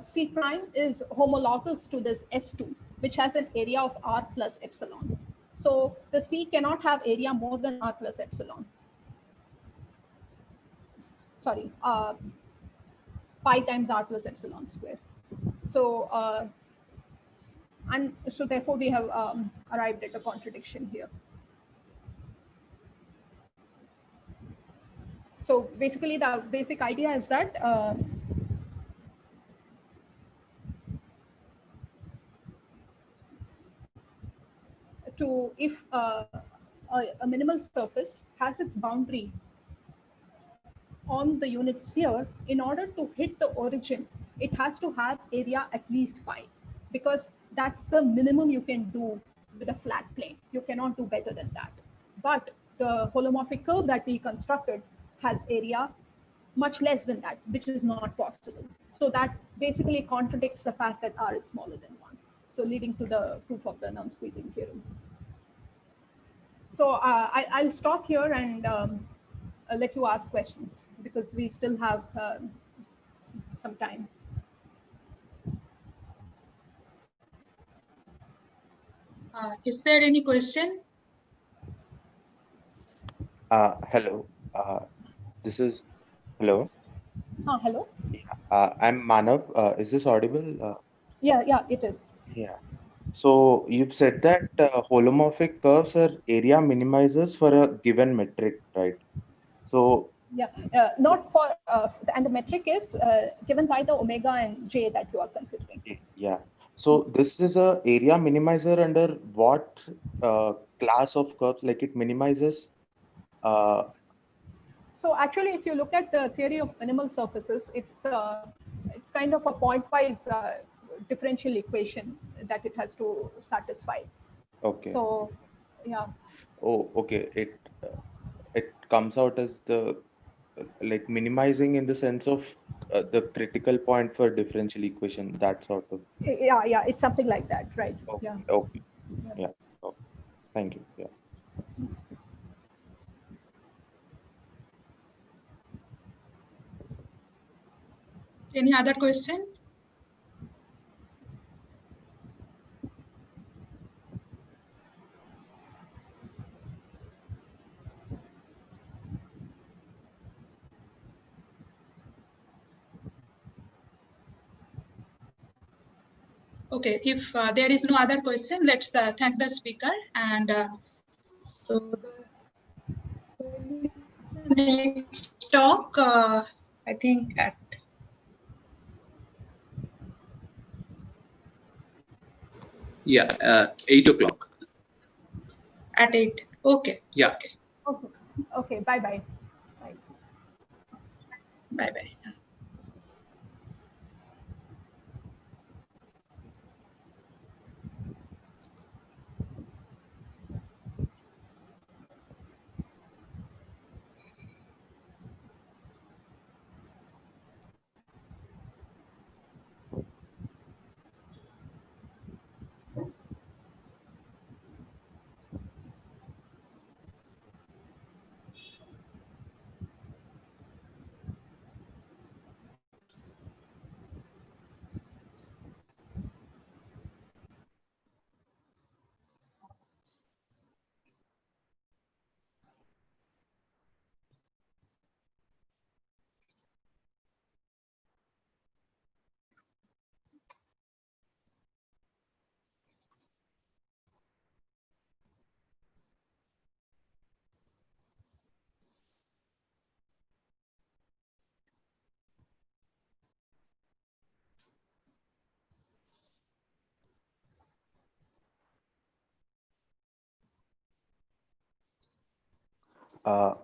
C prime is homologous to this S2, which has an area of R plus epsilon. So the C cannot have area more than R plus epsilon. Sorry, pi times R plus epsilon square. So, and so therefore we have arrived at a contradiction here. So basically the basic idea is that if a minimal surface has its boundary on the unit sphere, in order to hit the origin, it has to have area at least pi, because that's the minimum you can do with a flat plane. You cannot do better than that. But the holomorphic curve that we constructed has area much less than that, which is not possible. So that basically contradicts the fact that R is smaller than 1. So leading to the proof of the non-squeezing theorem. So I'll stop here and let you ask questions, because we still have some time.
Is there any question?
Hello. This is hello.
Hello.
I'm Manav. Is this audible?
Yeah, it is.
Yeah. So you've said that holomorphic curves are area minimizers for a given metric, right? So
yeah, not for and the metric is given by the omega and j that you are considering.
Yeah. So this is a area minimizer under what class of curves? Like it minimizes
So actually, if you look at the theory of minimal surfaces, it's kind of a pointwise differential equation that it has to satisfy.
Okay.
So, yeah.
Oh, okay. It comes out as the like minimizing in the sense of the critical point for differential equation, that sort of.
Yeah, it's something like that, right?
Okay.
Yeah.
Okay.
Yeah.
Yeah. Okay. Thank you. Yeah.
Any other question? Okay, if there is no other question, let's thank the speaker. And so the next talk, I think at
Yeah, 8 o'clock.
At 8. Okay.
Yeah.
Okay. Okay. Bye-bye. Bye.
Bye-bye.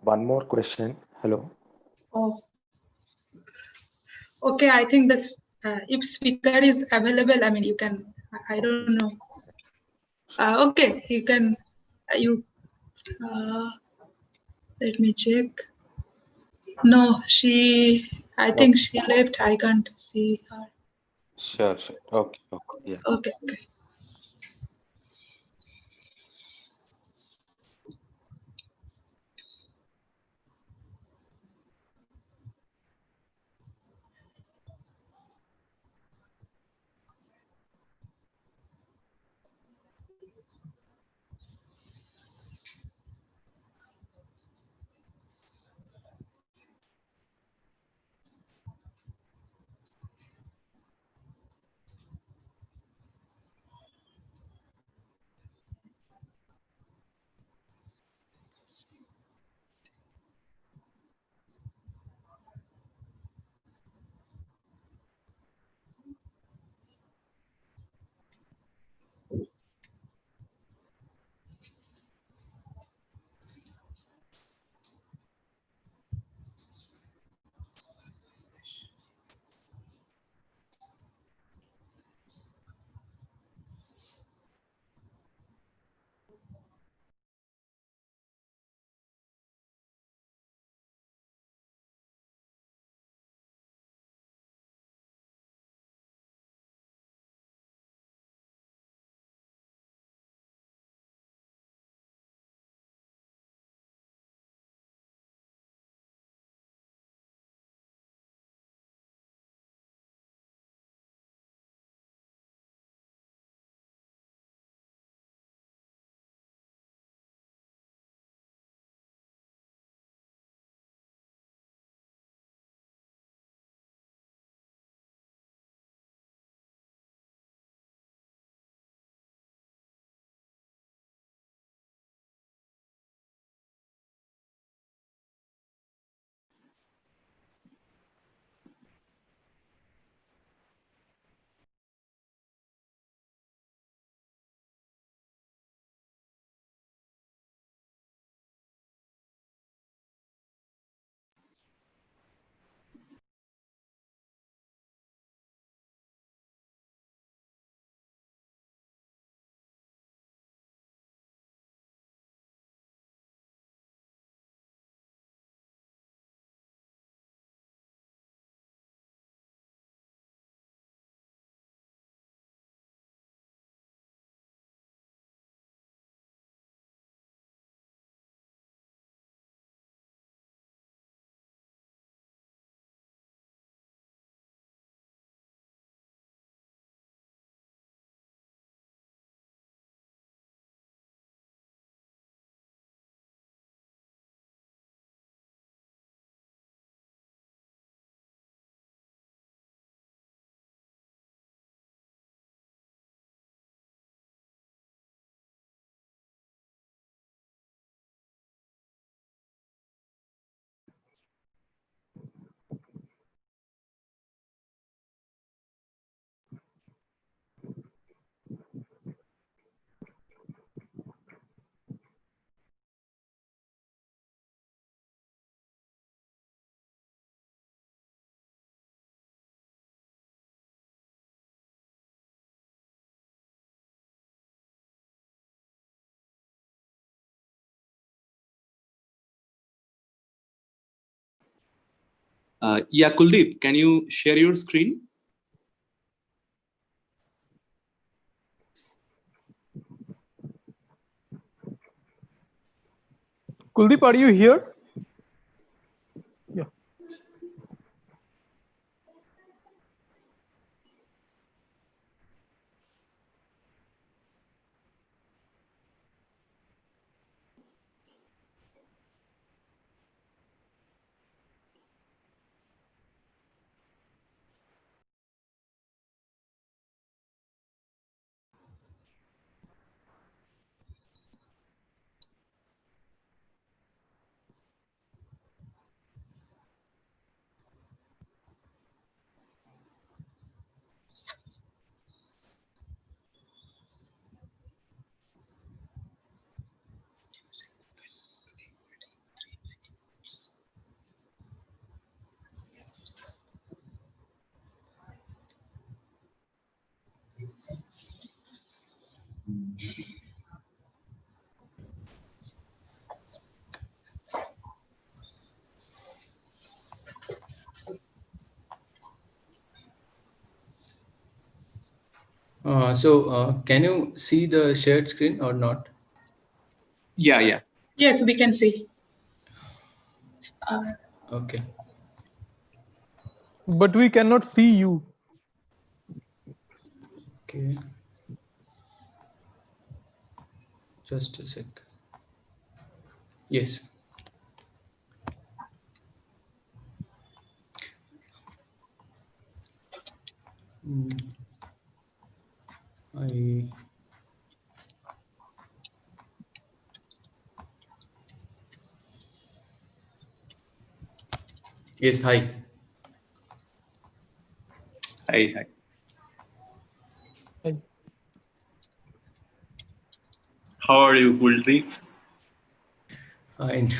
One more question. Hello.
Oh. Okay, I think this if speaker is available, I mean you can. I don't know. Okay, you can. You. Let me check. No, she. I think she left. I can't see her.
Sure. Okay. Okay. Yeah.
Okay. Okay.
Yeah, Kuldeep, can you share your screen?
Kuldeep, are you here? Yeah.
Can you see the shared screen or not?
Yeah, yeah.
Yes, we can see.
Okay.
But we cannot see you.
Okay. Just a sec. Yes. Yes, hi.
Hi, hi.
How are you, Kuldeep?
Fine.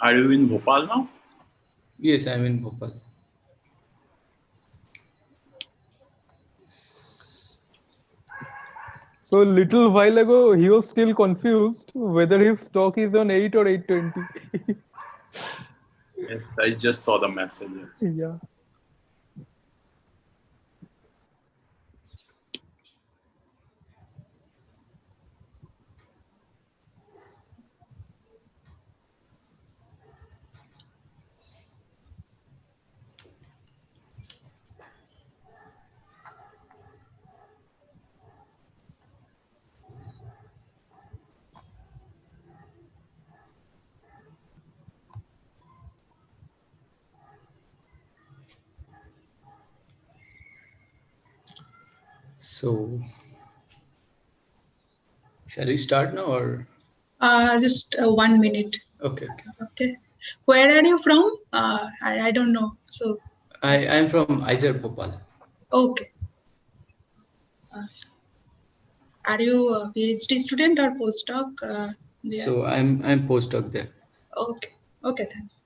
Are you in Bhopal now?
Yes, I'm in Bhopal.
So little while ago, he was still confused whether his stock is on 8 or 820.
Yes, I just saw the message.
Yeah.
So, shall we start now or?
Just 1 minute.
Okay.
Okay. Where are you from? I don't know. So.
I'm from Aizer, Bhopal.
Okay. Are you a PhD student or postdoc? There?
So I'm postdoc there.
Okay. Okay. Thanks.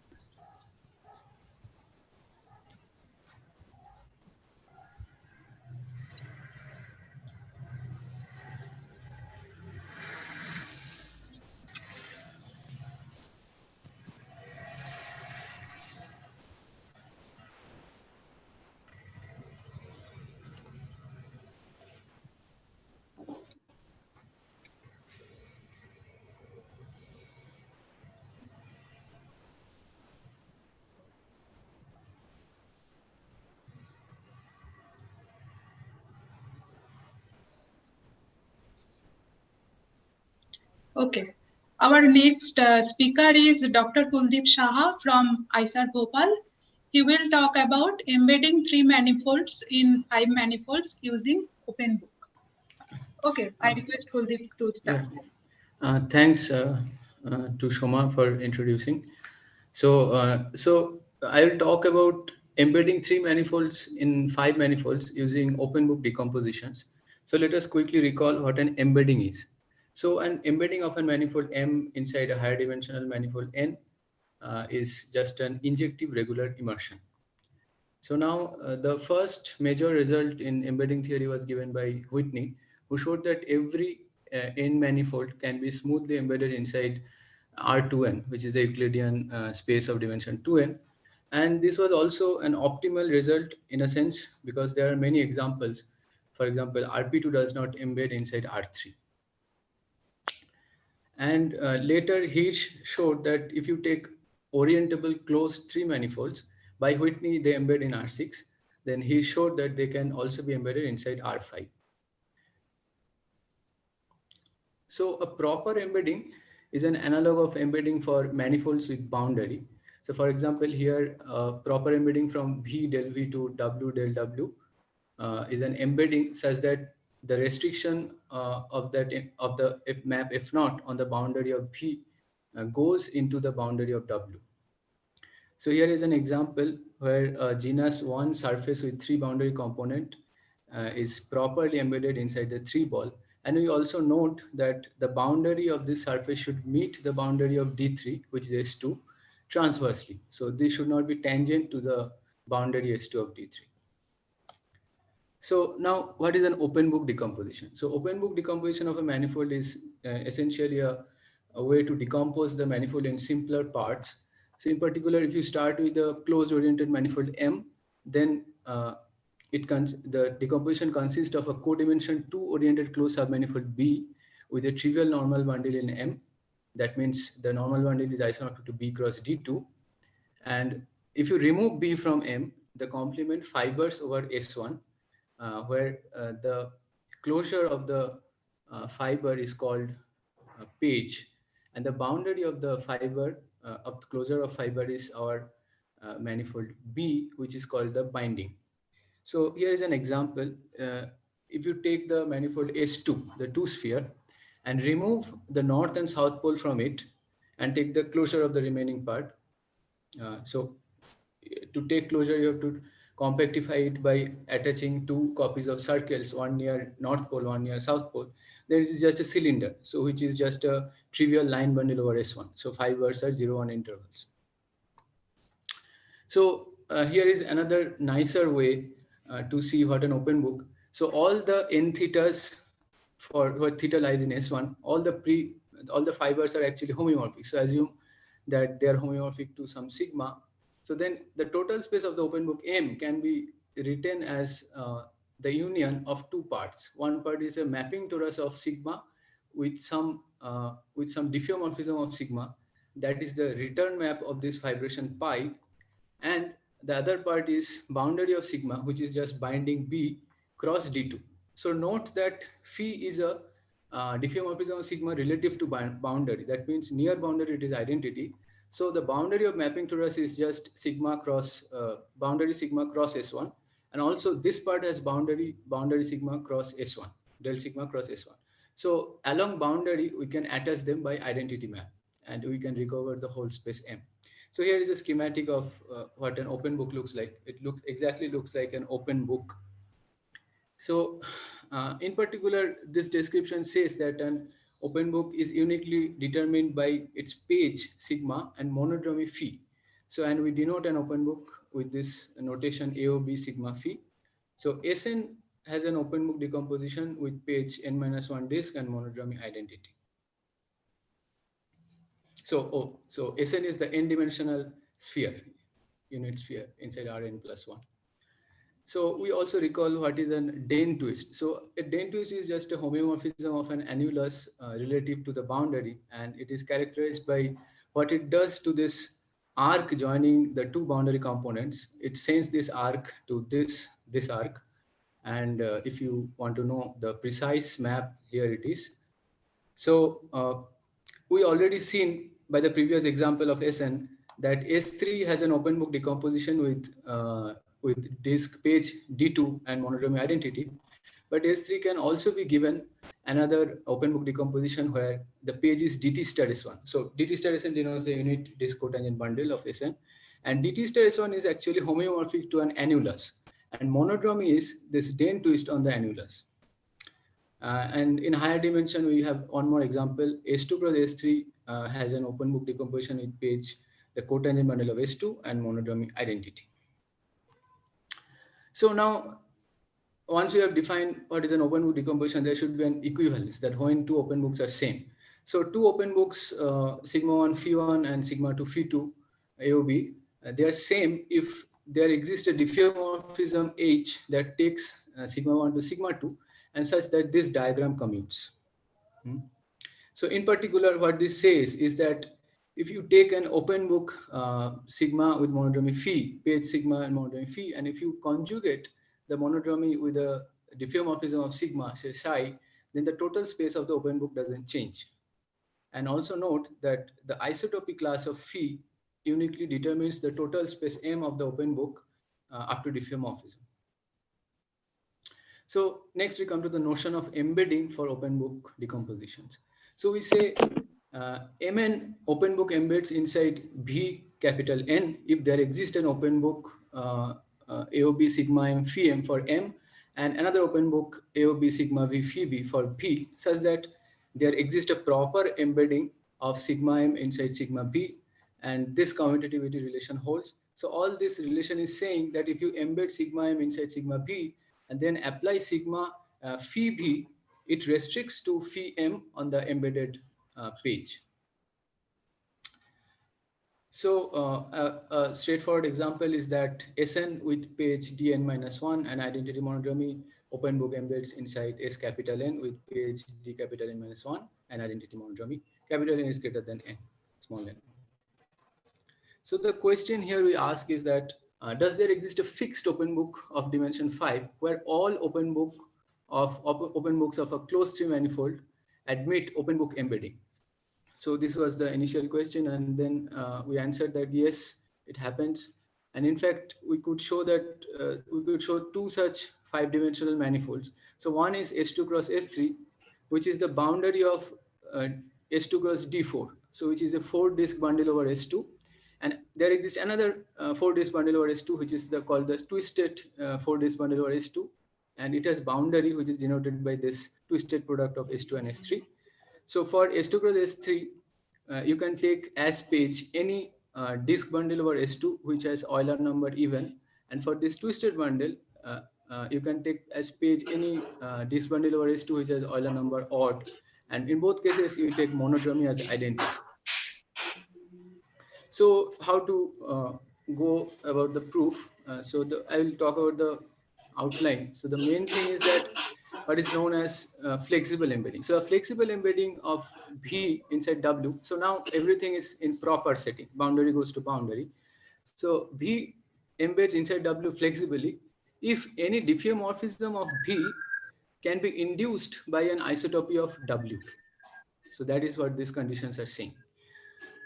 Okay. Our next speaker is Dr. Kuldeep Saha from ISAR Bhopal. He will talk about embedding 3 manifolds in 5 manifolds using OpenBook. Okay, I request Kuldeep to start.
Yeah. Thanks to Shoma for introducing. So I will talk about embedding 3 manifolds in 5 manifolds using OpenBook decompositions. So let us quickly recall what an embedding is. So an embedding of a manifold M inside a higher dimensional manifold N is just an injective regular immersion. So now the first major result in embedding theory was given by Whitney, who showed that every n manifold can be smoothly embedded inside R2n, which is the Euclidean space of dimension 2n. And this was also an optimal result in a sense, because there are many examples. For example, RP2 does not embed inside R3. And later Hirsch showed that if you take orientable closed 3 manifolds, by Whitney they embed in R6, then he showed that they can also be embedded inside R5. So a proper embedding is an analog of embedding for manifolds with boundary. So for example, here proper embedding from V del V to W del W is an embedding such that the restriction of the map F0 on the boundary of V goes into the boundary of W. So here is an example where a genus 1 surface with 3 boundary component is properly embedded inside the 3 ball. And we also note that the boundary of this surface should meet the boundary of D3, which is S2, transversely. So this should not be tangent to the boundary S2 of D3. So now what is an open book decomposition? So open book decomposition of a manifold is essentially a way to decompose the manifold in simpler parts. So in particular, if you start with a closed oriented manifold M, then the decomposition consists of a codimension 2 oriented closed submanifold B with a trivial normal bundle in M. That means the normal bundle is isomorphic to B cross D2. And if you remove B from M, the complement fibers over S1, where the closure of the fiber is called page, and the boundary of the fiber of the closure of fiber is our manifold B, which is called the binding. So here is an example. If you take the manifold S2, the 2 sphere, and remove the north and south pole from it, and take the closure of the remaining part. So to take closure, you have to compactify it by attaching 2 copies of circles, one near north pole, one near south pole. There is just a cylinder, so which is just a trivial line bundle over S1. So fibers are 0, 1 intervals. So here is another nicer way to see what an open book. So all the n thetas for where theta lies in S1, all the fibers are actually homeomorphic. So assume that they are homeomorphic to some sigma. So then the total space of the open book M can be written as the union of 2 parts. One part is a mapping torus of sigma with some diffeomorphism of sigma. That is the return map of this fibration pi. And the other part is boundary of sigma, which is just binding B cross D2. So note that phi is a diffeomorphism of sigma relative to boundary. That means near boundary it is identity. So the boundary of mapping torus is just sigma cross boundary sigma cross S1. And also this part has boundary sigma cross S1, del sigma cross S1. So along boundary, we can attach them by identity map and we can recover the whole space M. So here is a schematic of what an open book looks like. It exactly looks like an open book. So in particular, this description says that an open book is uniquely determined by its page sigma and monodromy phi. So, and we denote an open book with this notation AOB sigma phi. So Sn has an open book decomposition with page n-1 disk and monodromy identity. So Sn is the n-dimensional sphere, unit sphere inside Rn+1. So we also recall what is a Dehn twist. So a Dehn twist is just a homeomorphism of an annulus relative to the boundary, and it is characterized by what it does to this arc joining the 2 boundary components. It sends this arc to this arc, and if you want to know the precise map, here it is. So we already seen by the previous example of Sn that S3 has an open book decomposition with disk page D2 and monodromy identity, but S3 can also be given another open book decomposition where the page is DT star S1. So DT star S1 denotes the unit disk cotangent bundle of Sn, and DT star S1 is actually homeomorphic to an annulus, and monodromy is this Dehn twist on the annulus. And in higher dimension, we have one more example. S2 cross S3 has an open book decomposition with page the cotangent bundle of S2 and monodromy identity. So now, once we have defined what is an open book decomposition, there should be an equivalence that when two open books are same. So two open books, sigma 1 phi 1 and sigma 2 phi 2 AOB, they are same if there exists a diffeomorphism H that takes sigma 1 to sigma 2 and such that this diagram commutes. So in particular, what this says is that if you take an open book sigma with monodromy phi, page sigma and monodromy phi, and if you conjugate the monodromy with a diffeomorphism of sigma, say psi, then the total space of the open book doesn't change. And also note that the isotopy class of phi uniquely determines the total space M of the open book up to diffeomorphism. So next we come to the notion of embedding for open book decompositions. So we say Mn open book embeds inside V capital N if there exists an open book AOB sigma M phi M for M and another open book AOB sigma V phi B for B, such that there exists a proper embedding of sigma M inside sigma B, and this commutativity relation holds. So all this relation is saying that if you embed sigma M inside sigma B and then apply sigma phi B, it restricts to phi M on the embedded page. So a straightforward example is that Sn with page Dn-1 and identity monodromy open book embeds inside S capital N with page D capital N-1 and identity monodromy. Capital N is greater than N, small n. So the question here we ask is that does there exist a fixed open book of dimension 5 where all open books of a closed tree manifold admit open book embedding? So this was the initial question, and then we answered that yes, it happens. And in fact, we could show that we could show two such 5-dimensional manifolds. So one is S2 cross S3, which is the boundary of S2 cross D4. So which is a 4-disk bundle over S2. And there exists another 4-disk bundle over S2, which is called the twisted 4-disk bundle over S2. And it has boundary, which is denoted by this twisted product of S2 and S3. So for S2 cross S3, you can take as page any disk bundle over S2, which has Euler number even. And for this twisted bundle, you can take as page any disk bundle over S2, which has Euler number odd. And in both cases, you take monodromy as identity. So how to go about the proof? I will talk about the outline. So the main thing is that what is known as flexible embedding. So a flexible embedding of V inside W. So now everything is in proper setting. Boundary goes to boundary. So V embeds inside W flexibly if any diffeomorphism of V can be induced by an isotopy of W. So that is what these conditions are saying.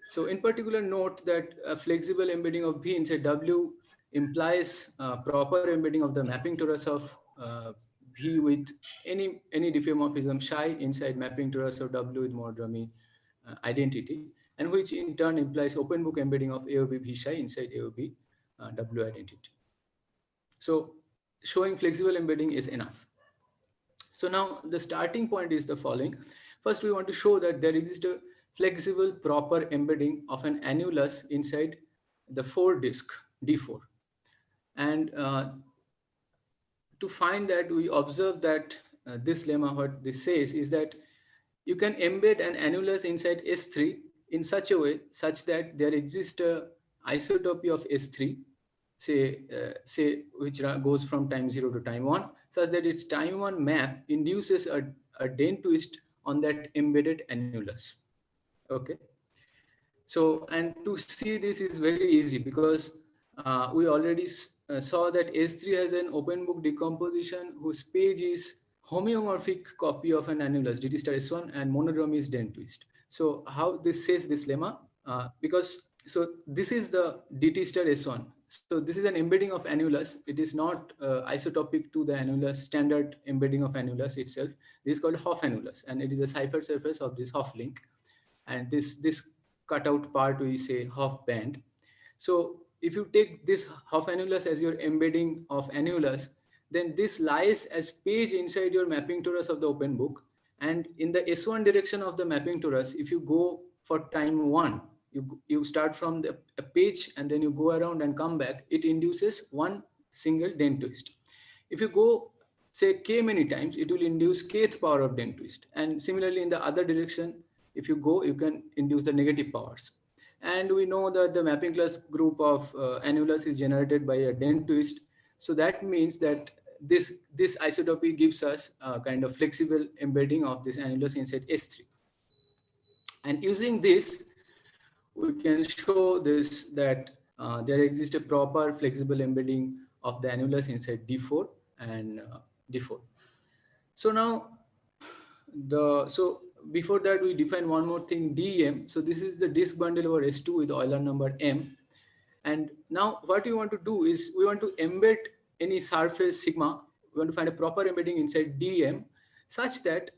So in particular, note that a flexible embedding of V inside W implies proper embedding of the mapping torus of V with any diffeomorphism psi inside mapping torus of W with monodromy identity, and which in turn implies open book embedding of AOB V psi inside AOB W identity. So showing flexible embedding is enough. So now the starting point is the following. First, we want to show that there exists a flexible proper embedding of an annulus inside the 4-disk D4. And to find that, we observe that this lemma, what this says is that you can embed an annulus inside S3 in such a way such that there exists a isotopy of S3, say which goes from time 0 to time 1, such that its time 1 map induces a Dehn twist on that embedded annulus. Okay. So, and to see this is very easy because we already saw that S3 has an open book decomposition whose page is homeomorphic copy of an annulus DT star S1 and monodromy is Dehn twist. So how this says this lemma? So this is the DT star S1. So this is an embedding of annulus. It is not isotopic to the annulus, standard embedding of annulus itself. This is called Hopf annulus, and it is a cipher surface of this Hopf link. And this cutout part we say Hopf band. So if you take this Hopf annulus as your embedding of annulus, then this lies as page inside your mapping torus of the open book. And in the S1 direction of the mapping torus, if you go for time 1, you start from a page and then you go around and come back, it induces one single Dehn twist. If you go say k many times, it will induce kth power of den twist. And similarly, in the other direction, if you go, you can induce the negative powers. And we know that the mapping class group of annulus is generated by a den twist. So that means that this isotopy gives us a kind of flexible embedding of this annulus inside S3. And using this, we can show this that there exists a proper flexible embedding of the annulus inside D4 and D4. So now, before that, we define one more thing, DEM. So this is the disk bundle over S2 with Euler number M. And now what we want to do is we want to embed any surface sigma. We want to find a proper embedding inside DEM such that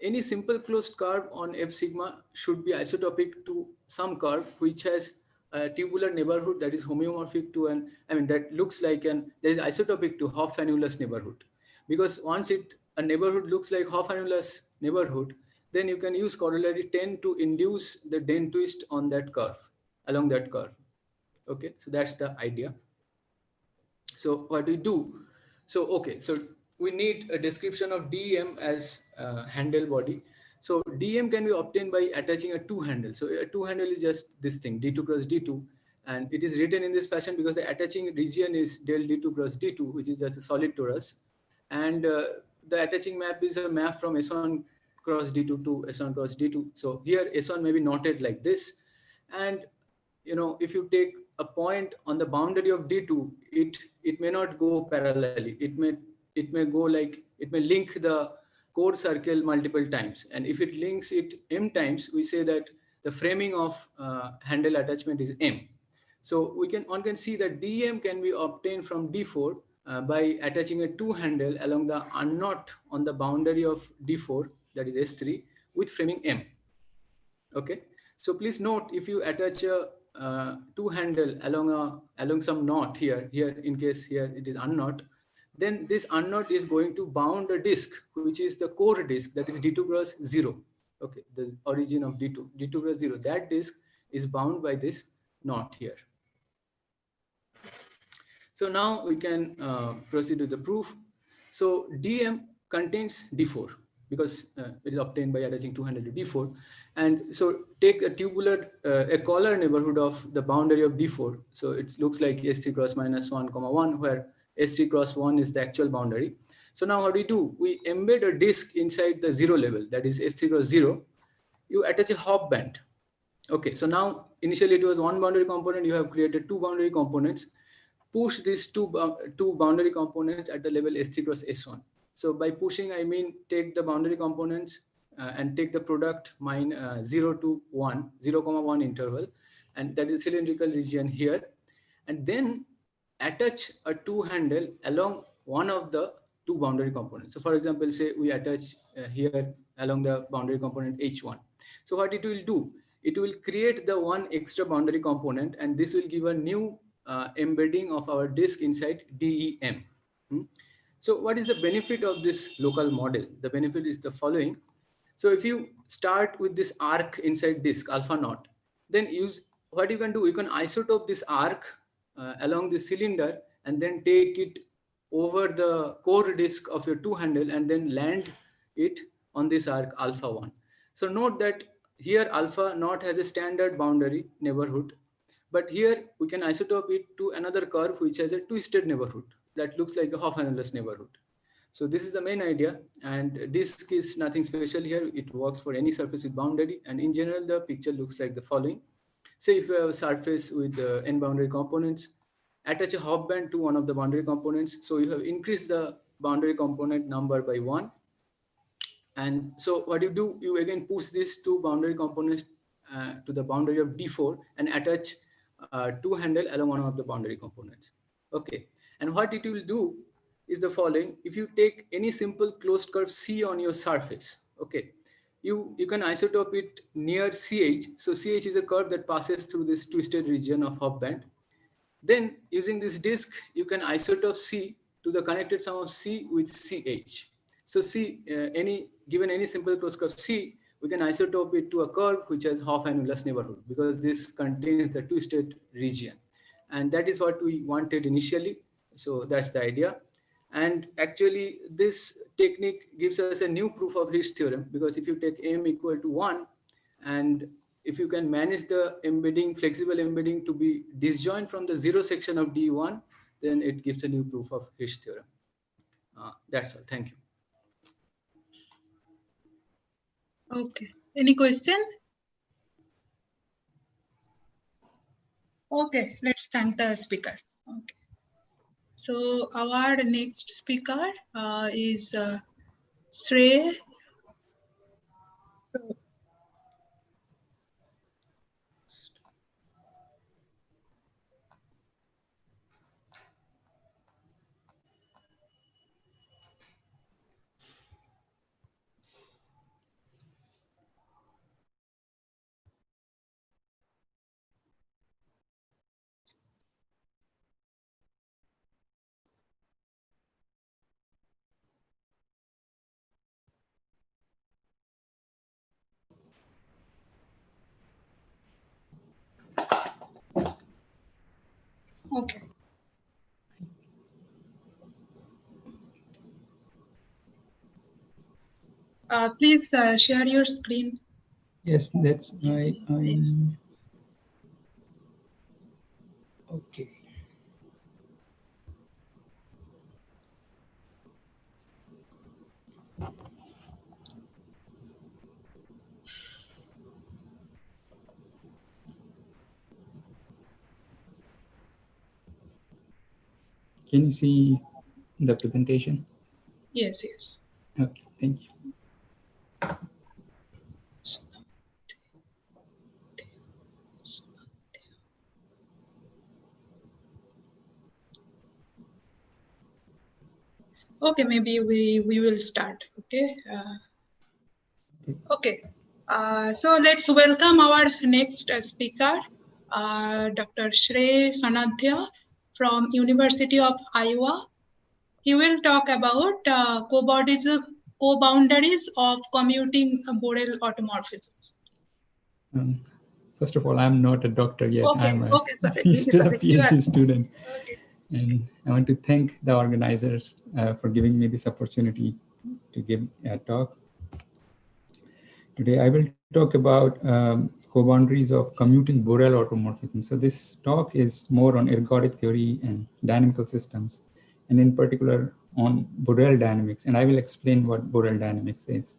any simple closed curve on F sigma should be isotopic to some curve which has a tubular neighborhood that is homeomorphic to that looks like that is isotopic to Hopf annulus neighborhood. Because once a neighborhood looks like Hopf annulus neighborhood, then you can use corollary 10 to induce the den twist on that curve, along that curve. Okay, so that's the idea. So what we do? So we need a description of DEM as handle body. So DEM can be obtained by attaching a two handle. So a two handle is just this thing, D2 cross D2. And it is written in this fashion because the attaching region is del D2 cross D2, which is just a solid torus. And the attaching map is a map from S1 cross D2 to S1 cross D2. So here S1 may be noted like this. And if you take a point on the boundary of D2, it may not go parallelly. It may go like, it may link the core circle multiple times. And if it links it M times, we say that the framing of handle attachment is M. So one can see that DEM can be obtained from D4 by attaching a two handle along the unknot on the boundary of D4, that is S3, with framing M. Okay. So please note, if you attach a two handle along some knot here in case here it is unknot, then this unknot is going to bound a disk, which is the core disk, that is D2 cross 0. Okay, the origin of D2 cross 0. That disk is bound by this knot here. So now we can proceed with the proof. So DEM contains D4 because it is obtained by attaching two handle to D4. And so take a tubular, a collar neighborhood of the boundary of D4. So it looks like S3 cross minus 1, 1, where S3 cross 1 is the actual boundary. So now what do? We embed a disk inside the 0 level, that is S3 cross 0. You attach a hop band. Okay, so now initially it was one boundary component. You have created two boundary components. Push these two boundary components at the level S3 cross S1. So by pushing, I mean take the boundary components and take the product 0 to 1, 0,1 interval, and that is cylindrical region here. And then attach a two handle along one of the two boundary components. So for example, say we attach here along the boundary component H1. So what it will do, it will create the one extra boundary component, and this will give a new embedding of our disk inside DEM. So what is the benefit of this local model? The benefit is the following. So if you start with this arc inside disk alpha naught, then what you can do, you can isotope this arc along the cylinder and then take it over the core disk of your two handle and then land it on this arc alpha 1. So note that here alpha naught has a standard boundary neighborhood, but here we can isotope it to another curve which has a twisted neighborhood that looks like a Hopf annulus neighborhood. So this is the main idea, and disk is nothing special here. It works for any surface with boundary, and in general the picture looks like the following. Say if you have a surface with n boundary components, attach a hop band to one of the boundary components. So you have increased the boundary component number by 1. And so what you do, you again push these two boundary components to the boundary of D4 and attach two handle along one of the boundary components. Okay, and what it will do is the following. If you take any simple closed curve C on your surface, okay, you can isotope it near CH. So CH is a curve that passes through this twisted region of hop band. Then using this disk, you can isotope C to the connected sum of C with CH. So C, given any simple closed curve C, we can isotope it to a curve which has Hopf annulus neighborhood because this contains the twisted region. And that is what we wanted initially. So that's the idea. And actually, this technique gives us a new proof of His theorem, because if you take m equal to 1, and if you can manage the embedding, flexible embedding to be disjoint from the 0 section of D1, then it gives a new proof of His theorem. That's all. Thank you.
Okay. Any question? Okay, let's thank the speaker. Okay. So our next speaker is Shrey. Okay. Please share your screen.
Yes, that's I'm okay. Can you see the presentation?
Yes, yes.
Okay, thank you.
Okay, maybe we will start. Okay. Okay. So let's welcome our next speaker, Dr. Shrey Sanadhya from University of Iowa. He will talk about co-boundaries of commuting Borel automorphisms.
First of all, I'm not a doctor yet.
Okay,
I'm
sorry.
still a
You
PhD
are-
student.
Okay.
And I want to thank the organizers for giving me this opportunity to give a talk. Today, I will talk about co-boundaries of commuting Borel automorphism. So this talk is more on ergodic theory and dynamical systems, and in particular on Borel dynamics. And I will explain what Borel dynamics is.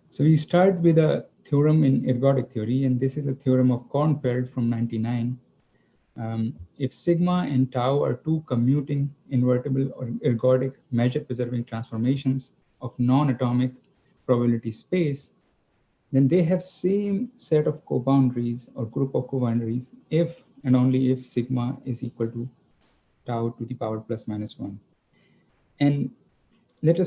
So we start with a theorem in ergodic theory, and this is a theorem of Kornfeld from 1999. If sigma and tau are two commuting invertible or ergodic measure-preserving transformations of non-atomic probability space, then they have same set of co-boundaries or group of co-boundaries if and only if sigma is equal to tau to the power plus minus 1. And let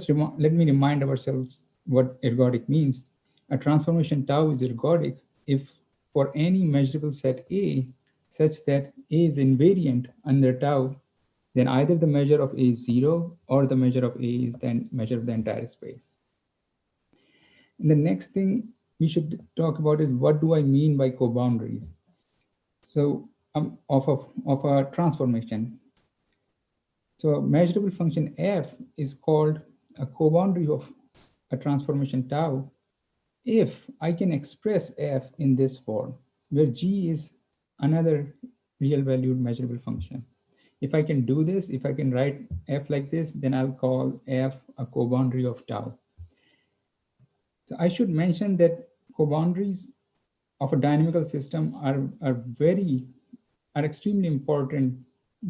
me remind ourselves what ergodic means. A transformation tau is ergodic if for any measurable set A such that A is invariant under tau, then either the measure of A is 0 or the measure of A is the measure of the entire space. And the next thing we should talk about is what do I mean by co-boundaries? So of a transformation. So a measurable function f is called a co-boundary of a transformation tau if I can express f in this form, where g is another real valued measurable function. If I can do this, if I can write f like this, then I'll call f a co-boundary of tau. So I should mention that co-boundaries of a dynamical system are extremely important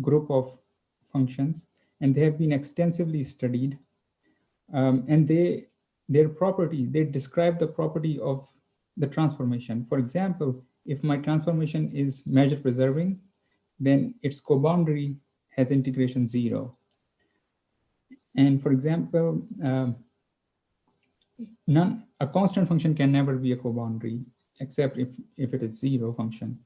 group of functions, and they have been extensively studied. And their property, they describe the property of the transformation. For example, if my transformation is measure preserving, then its co-boundary has integration 0. And for example, a constant function can never be a co-boundary except if it is 0 function.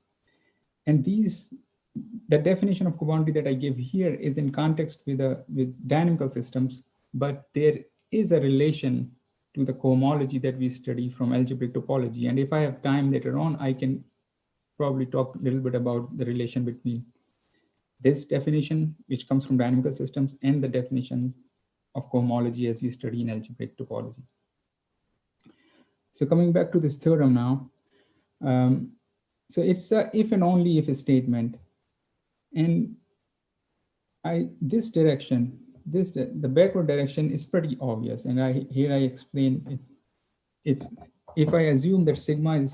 And the definition of co-boundary that I give here is in context with dynamical systems, but there is a relation to the cohomology that we study from algebraic topology. And if I have time later on, I can probably talk a little bit about the relation between this definition, which comes from dynamical systems, and the definitions of cohomology as we study in algebraic topology. So coming back to this theorem now, so it's a if and only if statement, and this direction, the backward direction is pretty obvious, and here I explain it. It's if I assume that sigma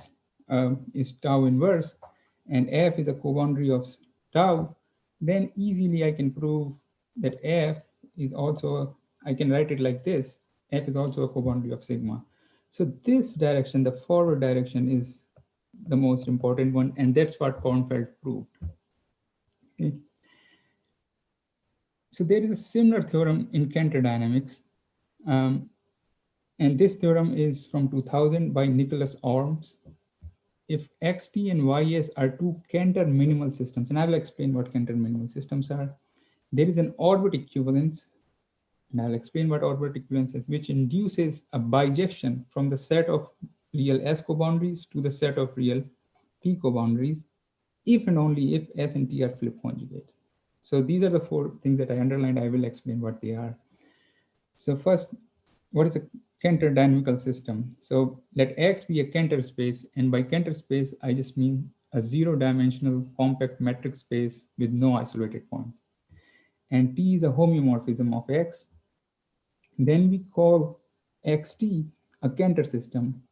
is tau inverse, and f is a coboundary of tau, then easily I can prove that f is also, I can write it like this, f is also a coboundary of sigma. So this direction, the forward direction, is the most important one, and that's what Kornfeld proved. Okay. So there is a similar theorem in Cantor dynamics, and this theorem is from 2000 by Nicholas Orms. If xt and ys are two Cantor minimal systems, and I will explain what Cantor minimal systems are, there is an orbit equivalence, and I'll explain what orbit equivalence is, which induces a bijection from the set of real S coboundaries to the set of real T coboundaries, if and only if S and T are flip conjugates. So these are the four things that I underlined. I will explain what they are. So first, what is a Cantor dynamical system? So let X be a Cantor space, and by Cantor space, I just mean a zero-dimensional compact metric space with no isolated points. And T is a homeomorphism of X. Then we call xt a Cantor system.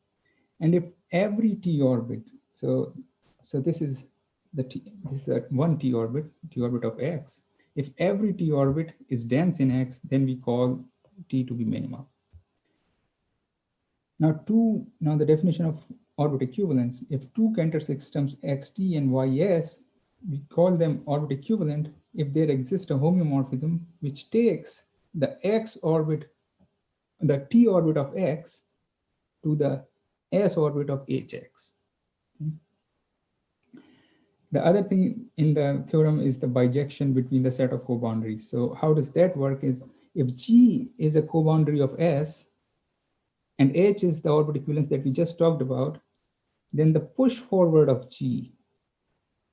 And if every T orbit, so this is the T, this is one T orbit of X. If every T orbit is dense in X, then we call T to be minimal. Now the definition of orbit equivalence, if two Cantor systems xt and ys, we call them orbit equivalent if there exists a homeomorphism which takes the X orbit, the T orbit of X to the S orbit of HX. The other thing in the theorem is the bijection between the set of coboundaries. So how does that work is, if G is a coboundary of S and H is the orbit equivalence that we just talked about, then the push forward of G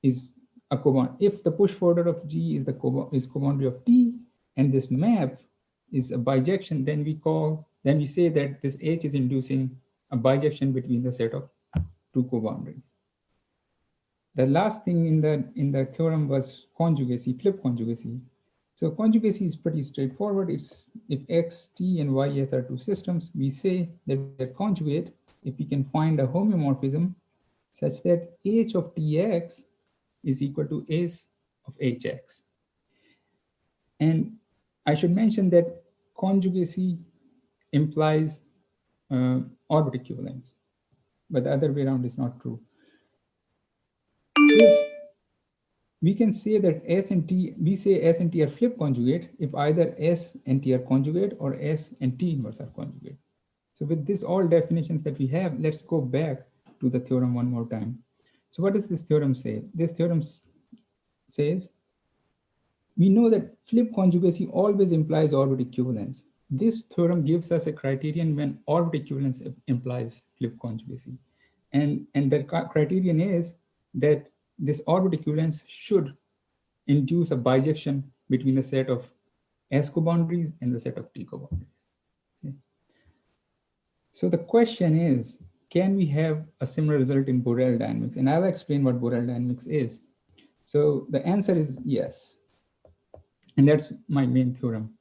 is a coboundary. If the push forward of G is the coboundary of T, and this map is a bijection, then we say that this H is inducing a bijection between the set of two coboundaries. The last thing in the theorem was conjugacy, flip conjugacy. So conjugacy is pretty straightforward. It's if X, T, and Ys are two systems, we say that they're conjugate if we can find a homeomorphism such that H of Tx is equal to S of Hx. And I should mention that conjugacy implies orbit equivalence, but the other way around is not true. If we can say that S and T, we say S and T are flip conjugate if either S and T are conjugate or S and T inverse are conjugate. So with this all definitions that we have, let's go back to the theorem one more time. So what does this theorem say? This theorem says, we know that flip conjugacy always implies orbit equivalence. This theorem gives us a criterion when orbit equivalence implies flip conjugacy. And the criterion is that this orbit equivalence should induce a bijection between the set of S coboundaries and the set of T coboundaries. Okay. So the question is, can we have a similar result in Borel dynamics? And I'll explain what Borel dynamics is. So the answer is yes. And that's my main theorem.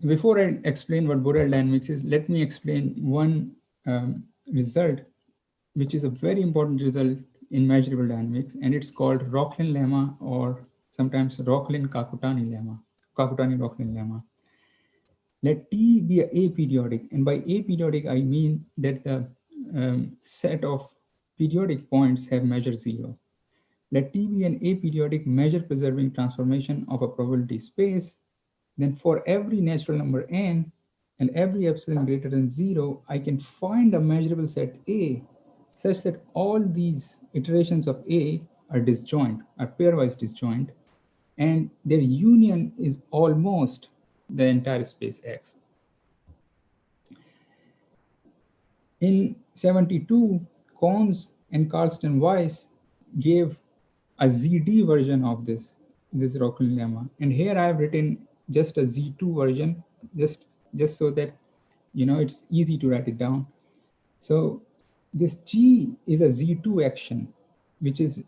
Before I explain what Borel dynamics is, let me explain one result, which is a very important result in measurable dynamics, and it's called Rocklin lemma, or sometimes Rocklin-Kakutani lemma, Kakutani-Rocklin lemma. Let T be a aperiodic, and by aperiodic I mean that the set of periodic points have measure 0. Let T be an aperiodic measure-preserving transformation of a probability space. Then for every natural number n and every epsilon greater than 0, I can find a measurable set A such that all these iterations of A are disjoint, are pairwise disjoint, and their union is almost the entire space X. In 72, Kohns and Carlston Weiss gave a ZD version of this Rocklin lemma. And here I have written just a Z2 version, just so that it's easy to write it down. So this G is a Z2 action, which is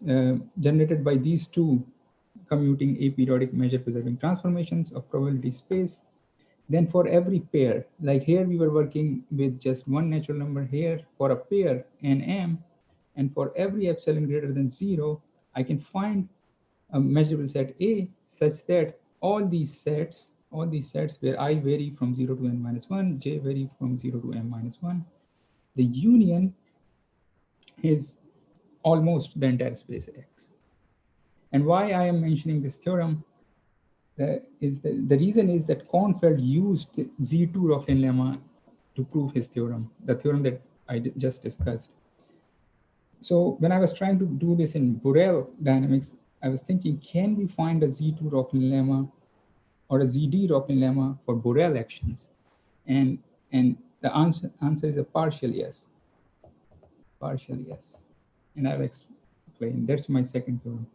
generated by these two commuting aperiodic measure preserving transformations of probability space. Then for every pair, like here we were working with just one natural number, here for a pair NM, and for every epsilon greater than 0, I can find a measurable set A such that all these sets where I vary from 0 to n-1, J vary from 0 to m-1, the union is almost the entire space X. And why I am mentioning this theorem the reason is that Kornfeld used the Z2 Rocklin lemma to prove his theorem, the theorem that I just discussed. So when I was trying to do this in Borel dynamics, I was thinking, can we find a Z2 Rocklin lemma or a ZD Rocklin lemma for Borel actions? And the answer is a partial yes. Partial yes. And I've explained, that's my second theorem.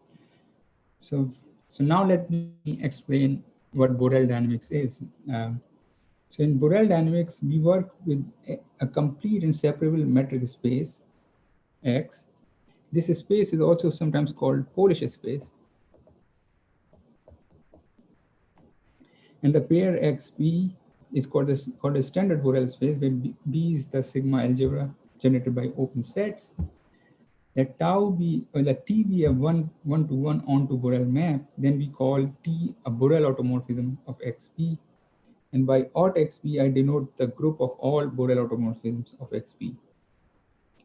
So now let me explain what Borel dynamics is. So in Borel dynamics, we work with a complete and separable metric space, X. This space is also sometimes called Polish space. And the pair XB is called a standard Borel space, where B is the sigma algebra generated by open sets. Let tau be, or let T be a one-to-one onto Borel map, then we call T a Borel automorphism of XB. And by aut XB, I denote the group of all Borel automorphisms of XB.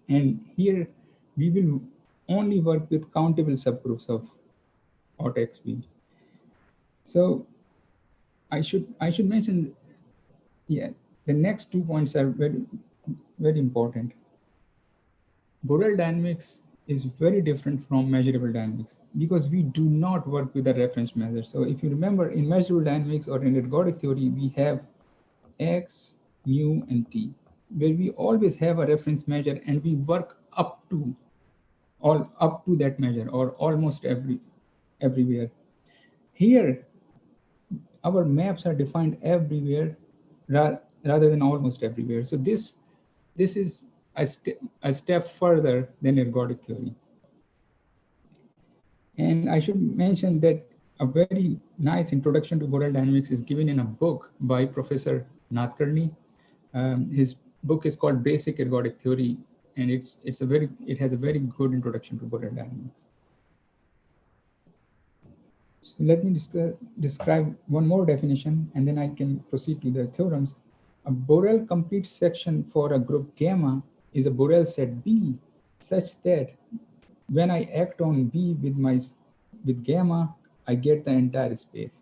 And here we will only work with countable subgroups of aut XB. So I should mention, the next 2 points are very, very important. Borel dynamics is very different from measurable dynamics because we do not work with a reference measure. So if you remember, in measurable dynamics or in ergodic theory, we have X, mu, and T, where we always have a reference measure and we work up to that measure or almost everywhere. Here, our maps are defined everywhere rather than almost everywhere. So this is a step further than ergodic theory. And I should mention that a very nice introduction to Borel dynamics is given in a book by Professor Nadkarni. His book is called Basic Ergodic Theory, and it has a very good introduction to Borel dynamics. So let me describe one more definition, and then I can proceed to the theorems. A Borel complete section for a group gamma is a Borel set B such that when I act on B with gamma, I get the entire space.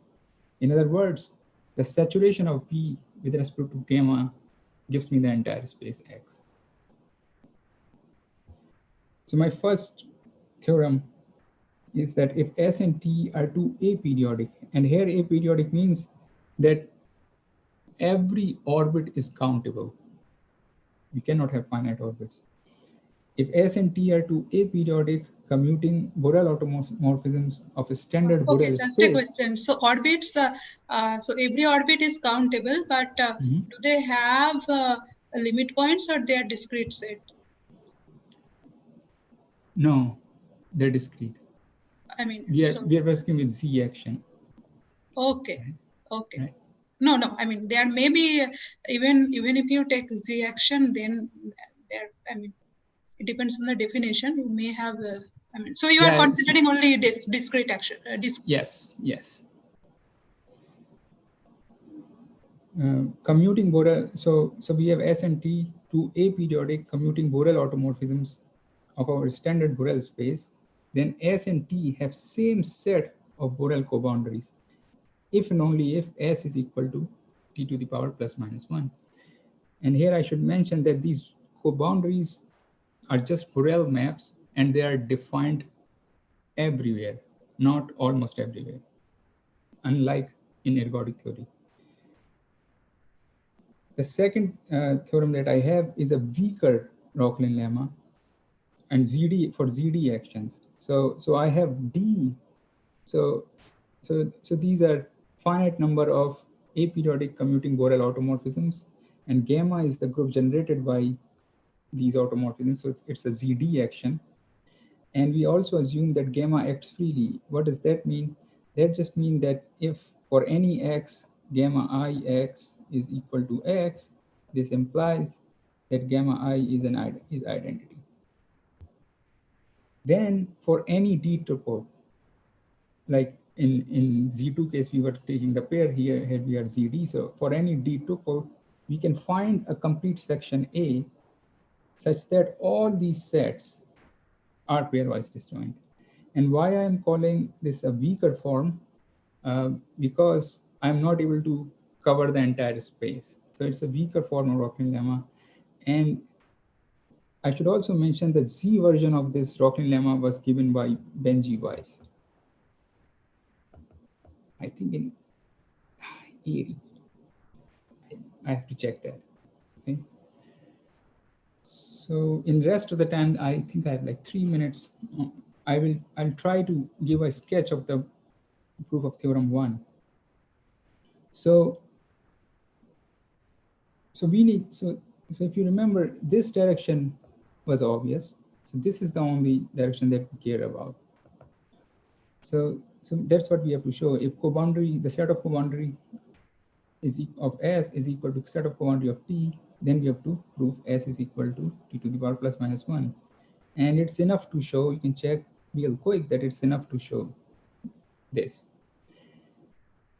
In other words, the saturation of B with respect to gamma gives me the entire space X. So my first theorem is that if S and T are two aperiodic, and here aperiodic means that every orbit is countable. We cannot have finite orbits. If S and T are two aperiodic commuting Borel automorphisms of a standard Borel
just
space.
a question. So orbits, so every orbit is countable, but do they have limit points or they are discrete set?
No, they're discrete.
I mean,
we are working with Z action.
Okay. Okay.
Right.
No. I mean, there may be even if you take Z action, then there. I mean, it depends on the definition. You may have. I mean, so you are considering only discrete action.
Yes. Commuting Borel. So we have S and T, two aperiodic commuting Borel automorphisms of our standard Borel space. Then S and T have same set of Borel coboundaries, if and only if S is equal to T to the power plus minus 1. And here I should mention that these coboundaries are just Borel maps and they are defined everywhere, not almost everywhere, unlike in ergodic theory. The second theorem that I have is a weaker Rocklin lemma and for ZD actions. So I have D. So these are finite number of aperiodic commuting Borel automorphisms, and gamma is the group generated by these automorphisms. So it's a ZD action. And we also assume that gamma acts freely. What does that mean? That just means that if for any x, gamma I x is equal to x, this implies that gamma I is identity. Then for any D tuple, like in Z2 case, we were taking the pair here we are ZD. So for any D tuple, we can find a complete section A such that all these sets are pairwise disjoint. And why I'm calling this a weaker form, because I'm not able to cover the entire space. So it's a weaker form of Rocklin lemma. And I should also mention the Z version of this Rocklin lemma was given by Benji Weiss, I think in 80. I have to check that. Okay. So in the rest of the time, I think I have like 3 minutes. I'll try to give a sketch of the proof of theorem 1. So if you remember, this direction was obvious. So this is the only direction that we care about. So that's what we have to show. If coboundary, the set of coboundary of S is equal to set of coboundary of T, then we have to prove S is equal to T to the power plus minus 1. And it's enough to show, you can check real quick that it's enough to show this.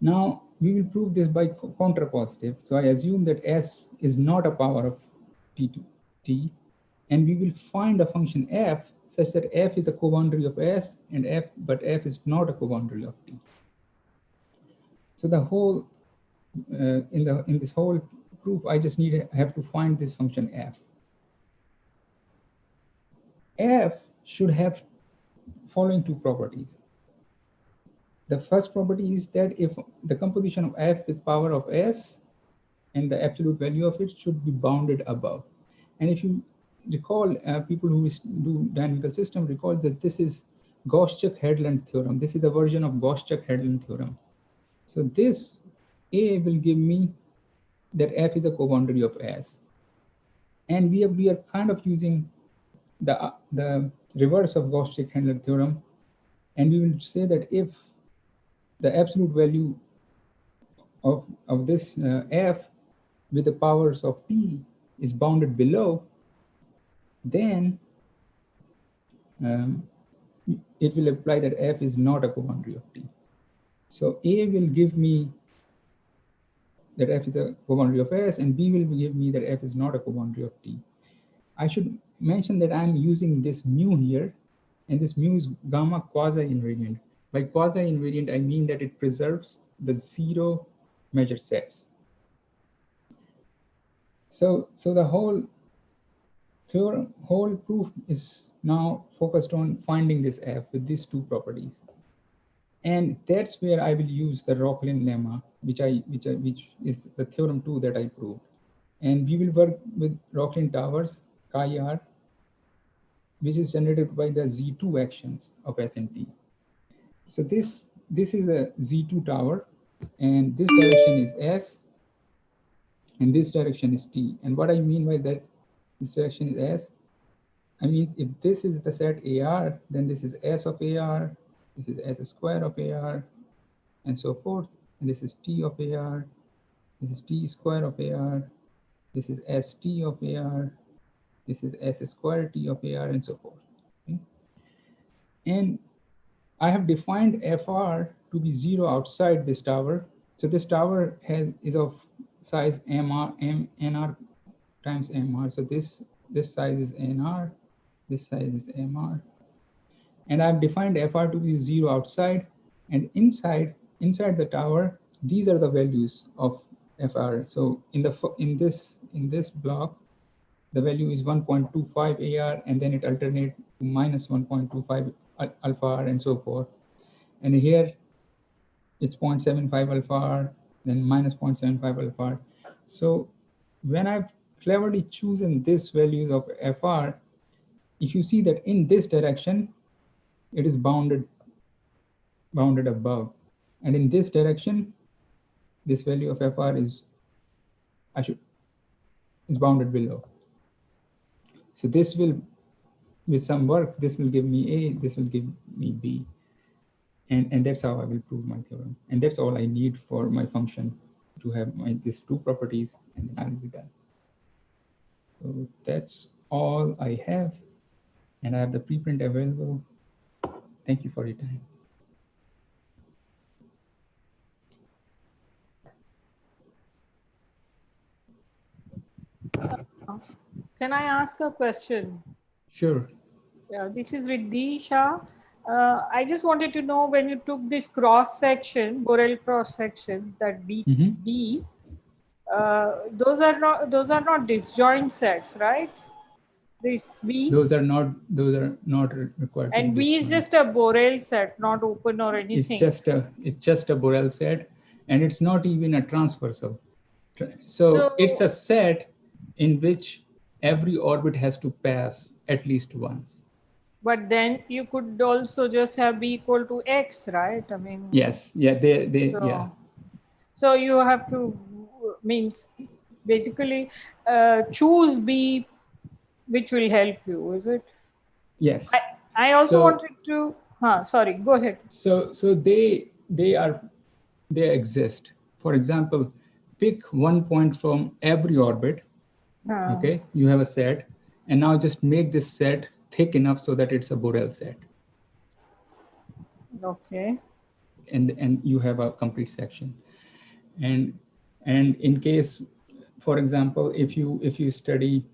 Now, we will prove this by contrapositive. So I assume that S is not a power of T to T, and we will find a function F such that F is a coboundary of S and but F is not a coboundary of T. So the whole, in this whole proof, I just have to find this function F. F should have following two properties. The first property is that if the composition of F with power of S and the absolute value of it should be bounded above. And if you recall, people who do dynamical system recall that this is Gauss-Check-Headland theorem. This is the version of Gauss-Check-Headland theorem. So this A will give me that F is a coboundary of S. And we are kind of using the reverse of Gauss-Check-Headland theorem. And we will say that if the absolute value of this F with the powers of T is bounded below, then it will imply that F is not a coboundary of T. So A will give me that F is a coboundary of S, and B will give me that F is not a coboundary of T. I should mention that I'm using this mu here, and this mu is gamma quasi-invariant. By quasi-invariant, I mean that it preserves the zero measure sets. So the whole theorem, whole proof is now focused on finding this F with these two properties. And that's where I will use the Rocklin lemma, which is the theorem 2 that I proved. And we will work with Rocklin towers, chi-r, which is generated by the Z2 actions of S and T. So this is a Z2 tower, and this direction is S, and this direction is T. And what I mean by that, this direction is S, I mean, if this is the set AR, then this is S of AR, this is S square of AR, and so forth. And this is T of AR, this is T square of AR, this is ST of AR, this is S square T of AR, and so forth. Okay? And I have defined FR to be 0 outside this tower. So this tower is of size NR times MR. So this size is NR, this size is MR. And I've defined FR to be 0 outside, and inside the tower, these are the values of FR. So in this block, the value is 1.25 AR, and then it alternates to minus 1.25 alpha R, and so forth. And here it's 0.75 alpha R, then minus 0.75 alpha R. So when I've cleverly chosen this values of FR, if you see that in this direction, it is bounded above, and in this direction, this value of FR is bounded below. So this will, with some work, this will give me A, this will give me B. And that's how I will prove my theorem. And that's all I need for my function to have these two properties, and then I'll be done. So that's all I have. And I have the preprint available. Thank you for your time.
Can I ask a question?
Sure.
Yeah, this is Riddhi Shah. I just wanted to know, when you took this cross section, Borel cross section, that B, B, those are not disjoint sets, right? This B.
Those are not required.
And B is just a Borel set, not open or anything.
It's just a Borel set, and it's not even a transversal. So it's a set in which every orbit has to pass at least once.
But then you could also just have B equal to X, right? I mean.
Yes. Yeah. Yeah.
So you have to basically choose B, which will help you, is it?
Yes.
I also wanted to. Sorry. Go ahead.
So they exist. For example, pick one point from every orbit. Okay, you have a set, and now just make this set thick enough so that it's a Borel set.
Okay.
And you have a complete section. And in case, for example, if you study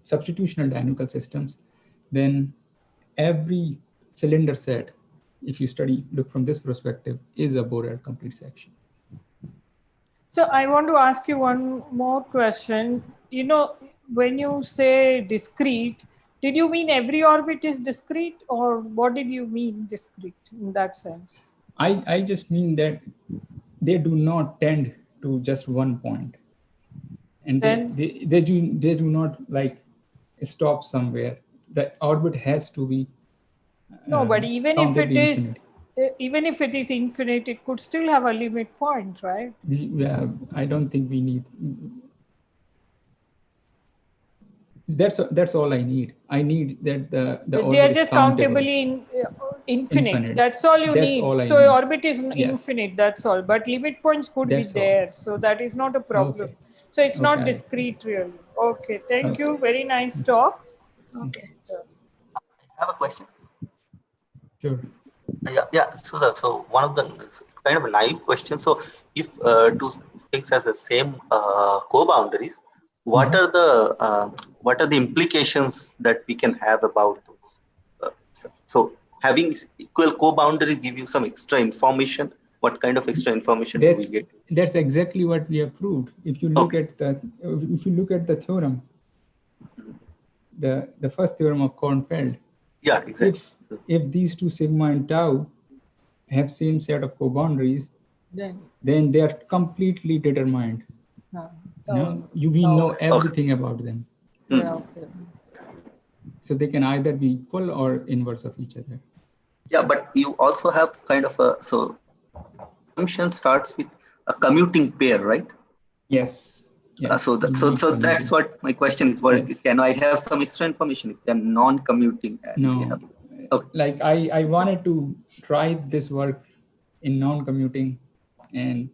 substitutional dynamical systems, then every cylinder set, if you look from this perspective, is a Borel complete section.
So I want to ask you one more question. You know, when you say discrete, did you mean every orbit is discrete, or what did you mean discrete in that sense?
I just mean that they do not tend to just one point, and they do not like stop somewhere. The orbit has to be
no, but even if it is
infinite.
Even if it is infinite, it could still have a limit point, right?
Yeah, I don't think we need. That's all I need. I need that the orbit
they are
is
just
countable.
countably infinite. That's all you
That's
need.
all I
so
need.
orbit is infinite. That's all. But limit points could
That's
be there, so that is not a problem.
Okay.
So it's not
Okay.
discrete really. Okay, thank you. Very nice talk. Okay.
I have a question.
Sure.
Yeah. So one of the kind of a naive question. So if two things has the same co-boundaries, what are the implications that we can have about those? So having equal co-boundaries give you some extra information. What kind of extra information do we get?
That's exactly what we have proved. If you look at the theorem, the first theorem of Kornfeld.
Yeah, exactly.
If these two sigma and tau have same set of co-boundaries, then they are completely determined. We know everything about them.
Yeah, okay.
So they can either be equal or inverse of each other.
Yeah, but you also have kind of a assumption starts with a commuting pair, right?
Yes.
So that's what my question is. Yes. Can I have some extra information if they're non-commuting?
No. Okay. Like I wanted to try this work in non-commuting, and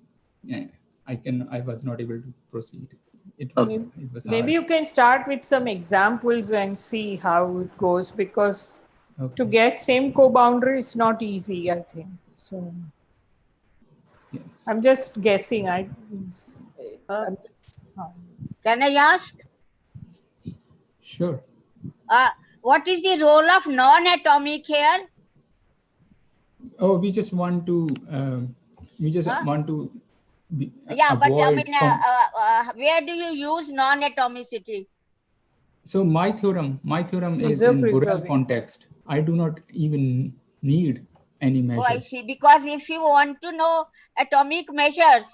I was not able to proceed. It was
maybe you can start with some examples and see how it goes, because to get same co-boundary is not easy, I think. So yes. I'm just guessing.
Can I ask?
Sure.
What is the role of non-atomic here?
Oh, we just want to want to
yeah, but I mean, where do you use non-atomicity?
So my theorem is in Borel context. I do not even need any measure.
Oh, I see. Because if you want to know atomic measures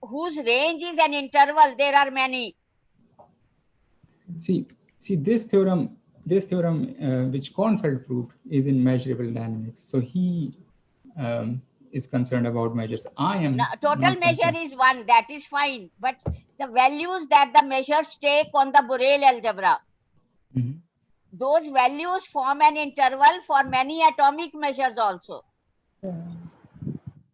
whose range is an interval, there are many.
See this theorem this theorem, which Kornfeld proved, is in measurable dynamics. So he is concerned about measures. I am
Now, total
not
measure
concerned.
is 1, that is fine. But the values that the measures take on the Borel algebra, those values form an interval for many atomic measures also.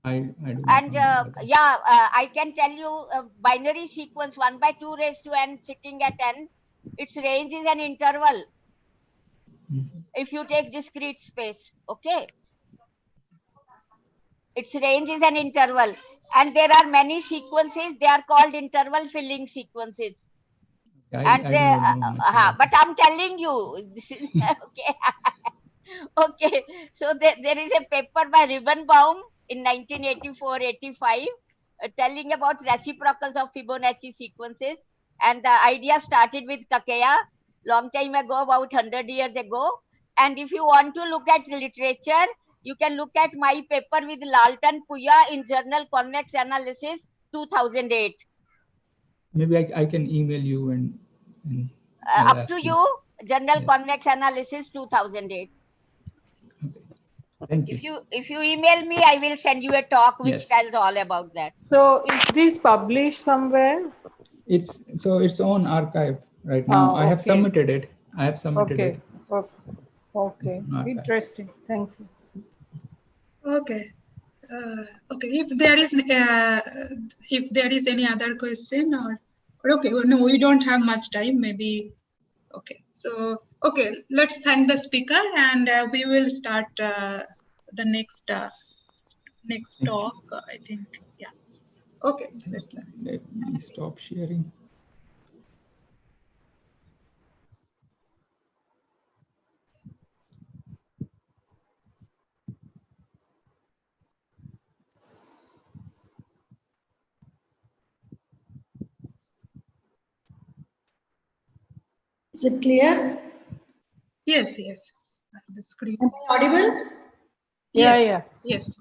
I do not
And
know.
I can tell you binary sequence 1 by 2 raised to n sitting at n, its range is an interval. If you take discrete space, okay? Its range is an interval. And there are many sequences, they are called interval filling sequences.
I do not know much about
But I'm telling you, this is okay. Okay, so there is a paper by Ribbenbaum in 1984-85 telling about reciprocals of Fibonacci sequences, and the idea started with Kakeya long time ago, about 100 years ago. And if you want to look at literature, you can look at my paper with Lalton Puya in Journal Convex Analysis 2008.
Maybe I can email you and I'll
Up
ask
to you, Journal
Yes.
Convex Analysis 2008.
Thank you.
If you email me, I will send you a talk which
Yes.
tells all about that.
So is this published somewhere?
It's on archive right now. I have
Okay.
submitted it. I have submitted
Okay.
it.
Okay.
It's on archive.
Interesting. Thank you.
Okay. Okay. If there is any other question or okay, well, no, we don't have much time. Maybe. Okay. So okay, let's thank the speaker, and we will start the next talk. I think. Yeah. Okay. Let's start.
Let me stop sharing.
Is it clear?
Yes. Yes. The screen.
Am I audible?
Yes. Yes.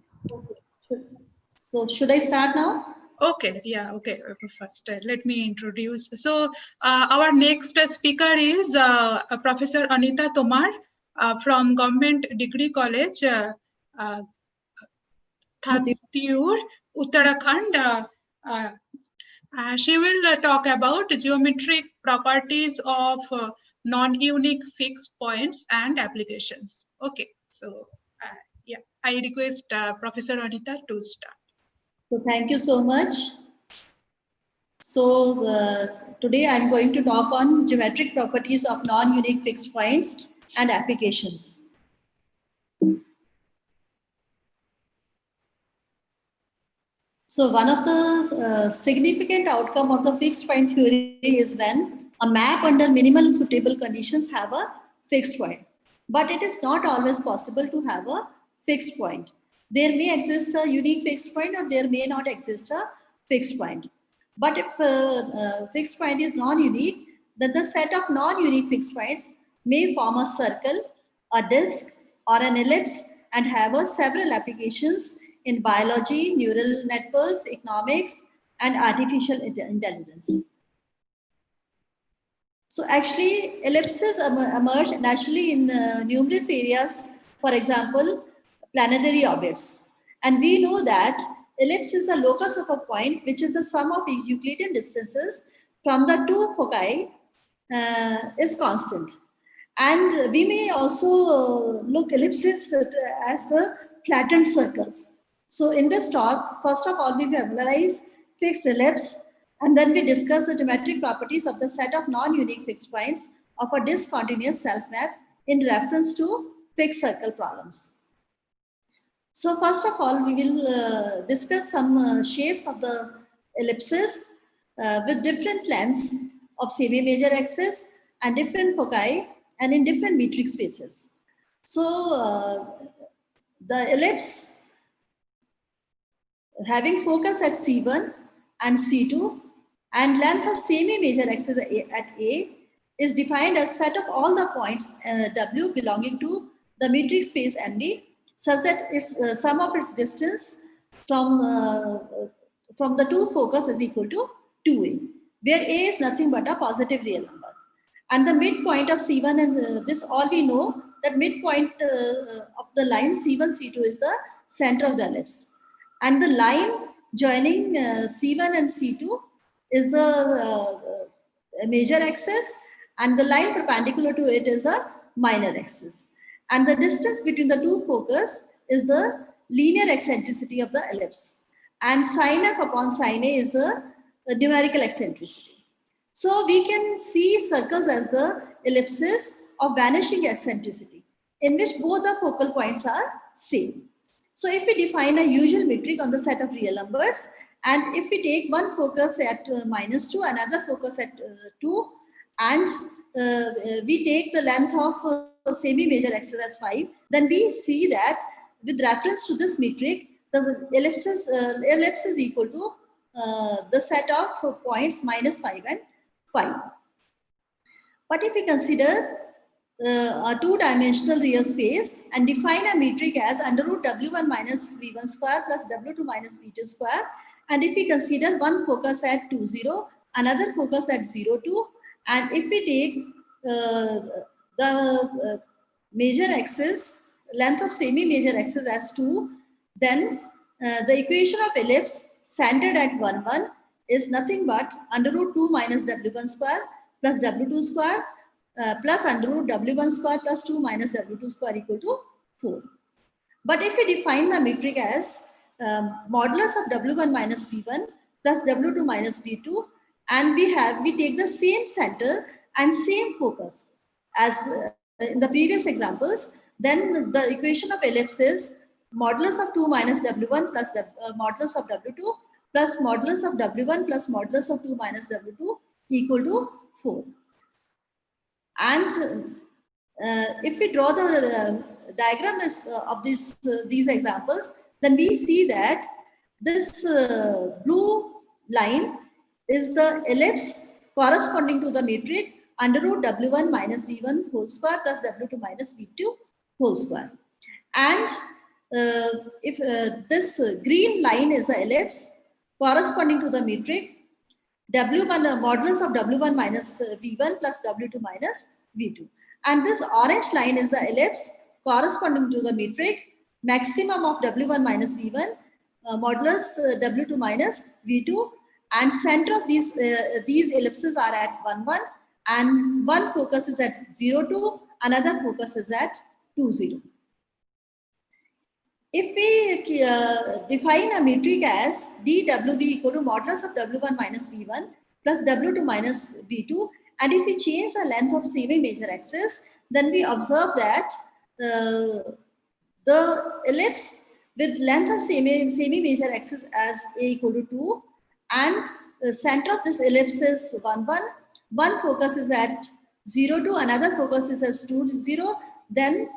So should I start now?
Okay, yeah, okay. First, let me introduce. So, our next speaker is Professor Anita Tomar from Government Degree College, Thattiur, Uttarakhand. She will talk about geometric properties of non-unique fixed points and applications. Okay, so yeah, I request Professor Anita to start.
So thank you so much. So today I'm going to talk on geometric properties of non-unique fixed points and applications. So one of the significant outcome of the fixed point theory is when a map under minimal suitable conditions have a fixed point. But it is not always possible to have a fixed point. There may exist a unique fixed point or there may not exist a fixed point. But if a fixed point is non-unique, then the set of non-unique fixed points may form a circle, a disk, or an ellipse and have several applications in biology, neural networks, economics, and artificial intelligence. So actually, ellipses emerge naturally in numerous areas, for example, planetary orbits. And we know that ellipse is the locus of a point, which is the sum of Euclidean distances from the two foci is constant. And we may also look ellipses as the flattened circles. So in this talk, first of all, we familiarize fixed ellipse, and then we discuss the geometric properties of the set of non-unique fixed points of a discontinuous self-map in reference to fixed circle problems. So first of all, we will discuss some shapes of the ellipses with different lengths of semi-major axis and different foci and in different metric spaces. So the ellipse having focus at C1 and C2 and length of semi-major axis at A is defined as set of all the points W belonging to the metric space MD such that its sum of its distance from the two focus is equal to 2A, where A is nothing but a positive real number. And the midpoint of C1 and this all we know that midpoint of the line C1, C2 is the center of the ellipse. And the line joining C1 and C2 is the major axis, and the line perpendicular to it is the minor axis. And the distance between the two focus is the linear eccentricity of the ellipse. And sin f upon sin a is the numerical eccentricity. So we can see circles as the ellipses of vanishing eccentricity, in which both the focal points are same. So if we define a usual metric on the set of real numbers, and if we take one focus at -2, another focus at 2, and we take the length of semi-major axis as 5, then we see that with reference to this metric, the ellipse is equal to the set of points -5 and 5. But if we consider a two-dimensional real space and define a metric as under root w1 minus v1 square plus w2 minus v2 square, and if we consider one focus at 2, 0, another focus at 0, 2, and if we take the major axis, length of semi-major axis as 2, then the equation of ellipse centered at 1, 1 is nothing but under root 2 minus w1 square plus w2 square plus under root w1 square plus 2 minus w2 square equal to 4. But if we define the metric as modulus of w1 minus v1 plus w2 minus v2, and we take the same center and same focus as in the previous examples, then the equation of ellipse is modulus of 2 minus w1 plus modulus of w2 plus modulus of w1 plus modulus of 2 minus w2 equal to 4. And if we draw the diagram of these examples, then we see that this blue line is the ellipse corresponding to the metric under root w1 minus v1 whole square plus w2 minus v2 whole square. And if this green line is the ellipse corresponding to the metric w1 modulus of w1 minus v1 plus w2 minus v2. And this orange line is the ellipse corresponding to the metric maximum of w1 minus v1 modulus w2 minus v2, and center of these ellipses are at 1, 1, and one focus is at 0, 2, another focus is at 2, 0. If we define a metric as dwv equal to modulus of w1 minus v1 plus w2 minus v2, and if we change the length of semi-major axis, then we observe that the ellipse with length of semi-major axis as a equal to 2, and the center of this ellipse is 1, 1, one focus is at 0, 2, another focus is at 2, 0, then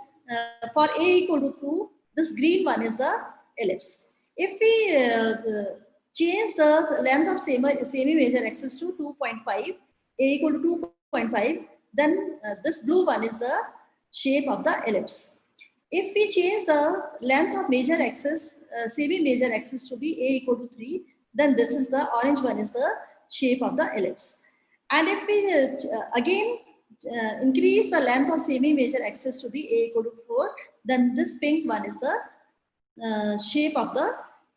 for a equal to 2, this green one is the ellipse. If we change the length of semi-major axis to 2.5, a equal to 2.5, then this blue one is the shape of the ellipse. If we change the length of major axis, semi-major axis to be a equal to 3, then this is the orange one is the shape of the ellipse. And if we again increase the length of semi-major axis to be a equal to 4, then this pink one is the shape of the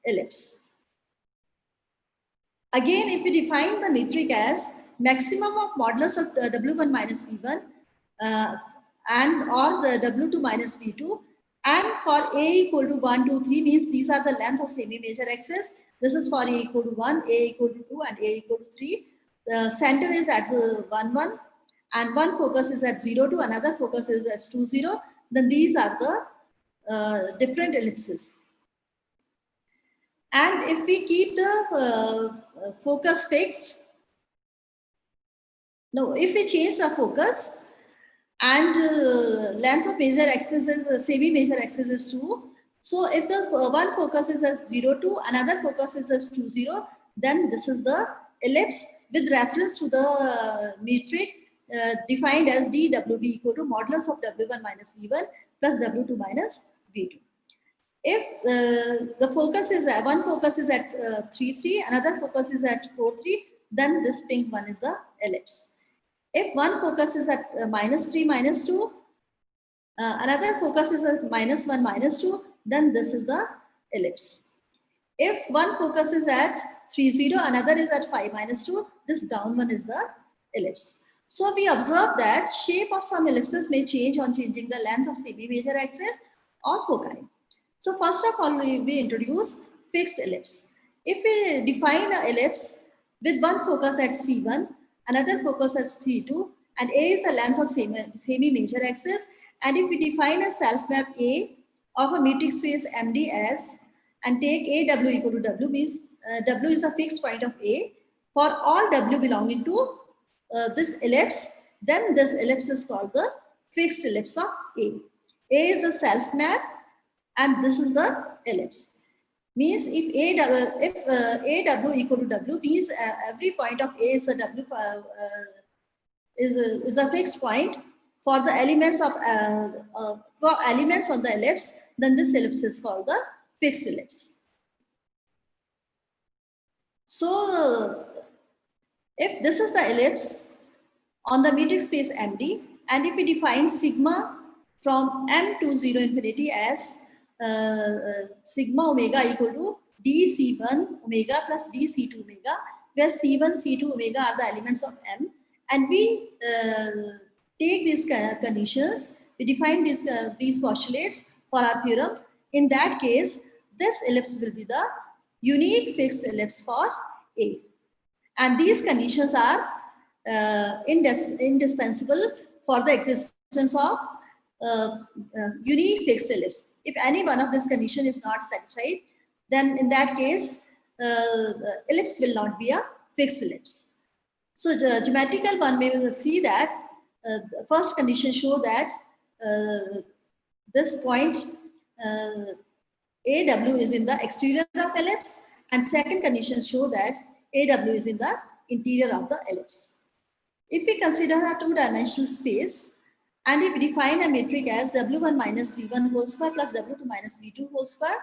ellipse. Again, if we define the metric as maximum of modulus of w1 minus v1 and or the w2 minus v2, and for a equal to 1, 2, 3 means these are the length of semi-major axis. This is for a equal to 1, a equal to 2, and a equal to 3. The center is at 1, 1, and one focus is at 0, 2, another focus is at 2, 0. Then these are the different ellipses. And if we keep the focus fixed, no, if we change the focus and length of major axis is semi-major axis is 2. So if the one focus is at 0, 2, another focus is at 2, 0, then this is the ellipse with reference to the metric defined as dwv equal to modulus of w1 minus v1 plus w2 minus v2. If the focus is one focus is at 3, 3, another focus is at 4, 3, then this pink one is the ellipse. If one focus is at -3, -2, another focus is at -1, -2, then this is the ellipse. If one focus is at 3, 0, another is at 5, -2, this down one is the ellipse. So we observe that shape of some ellipses may change on changing the length of semi-major axis or foci. So first of all, we introduce fixed ellipse. If we define an ellipse with one focus at C1, another focus at C2, and A is the length of semi-major axis, and if we define a self-map A of a metric space MD as, and take AW equal to W, means W is a fixed point of A, for all W belonging to this ellipse, then this ellipse is called the fixed ellipse of A. A is the self-map, and this is the ellipse. Means if AW equal to W, means every point of A is a W is a fixed point for the elements of elements on the ellipse, then this ellipse is called the fixed ellipse. So if this is the ellipse on the metric space MD, and if we define sigma from M to 0 infinity as sigma omega equal to dC1 omega plus dC2 omega, where C1, C2 omega are the elements of M, and we take these conditions, we define these postulates for our theorem. In that case, this ellipse will be the unique fixed ellipse for A. And these conditions are indispensable for the existence of unique fixed ellipse. If any one of this condition is not satisfied, then in that case, ellipse will not be a fixed ellipse. So the geometrical one, we will see that the first condition show that this point AW is in the exterior of ellipse, and second condition show that AW is in the interior of the ellipse. If we consider a two-dimensional space, and if we define a metric as W1 minus V1 whole square plus W2 minus V2 whole square,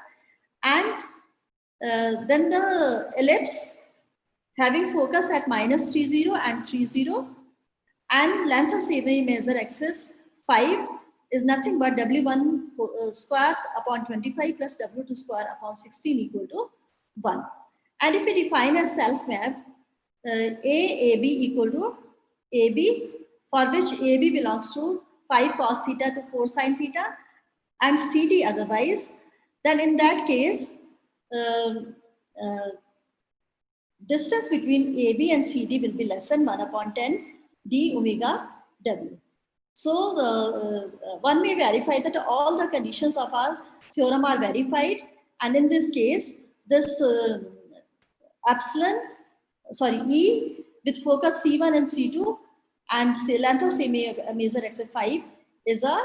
and then the ellipse having focus at -3, 0 and 3, 0, and length of semi-major axis 5 is nothing but W1 square upon 25 plus W2 square upon 16 equal to 1. And if we define a self-map AAB equal to AB, for which AB belongs to 5 cos theta to 4 sin theta, and CD otherwise, then in that case, distance between AB and CD will be less than 1 upon 10 d omega W. So one may verify that all the conditions of our theorem are verified, and in this case, this E with focus C1 and C2 and length of semi-major axis 5 is a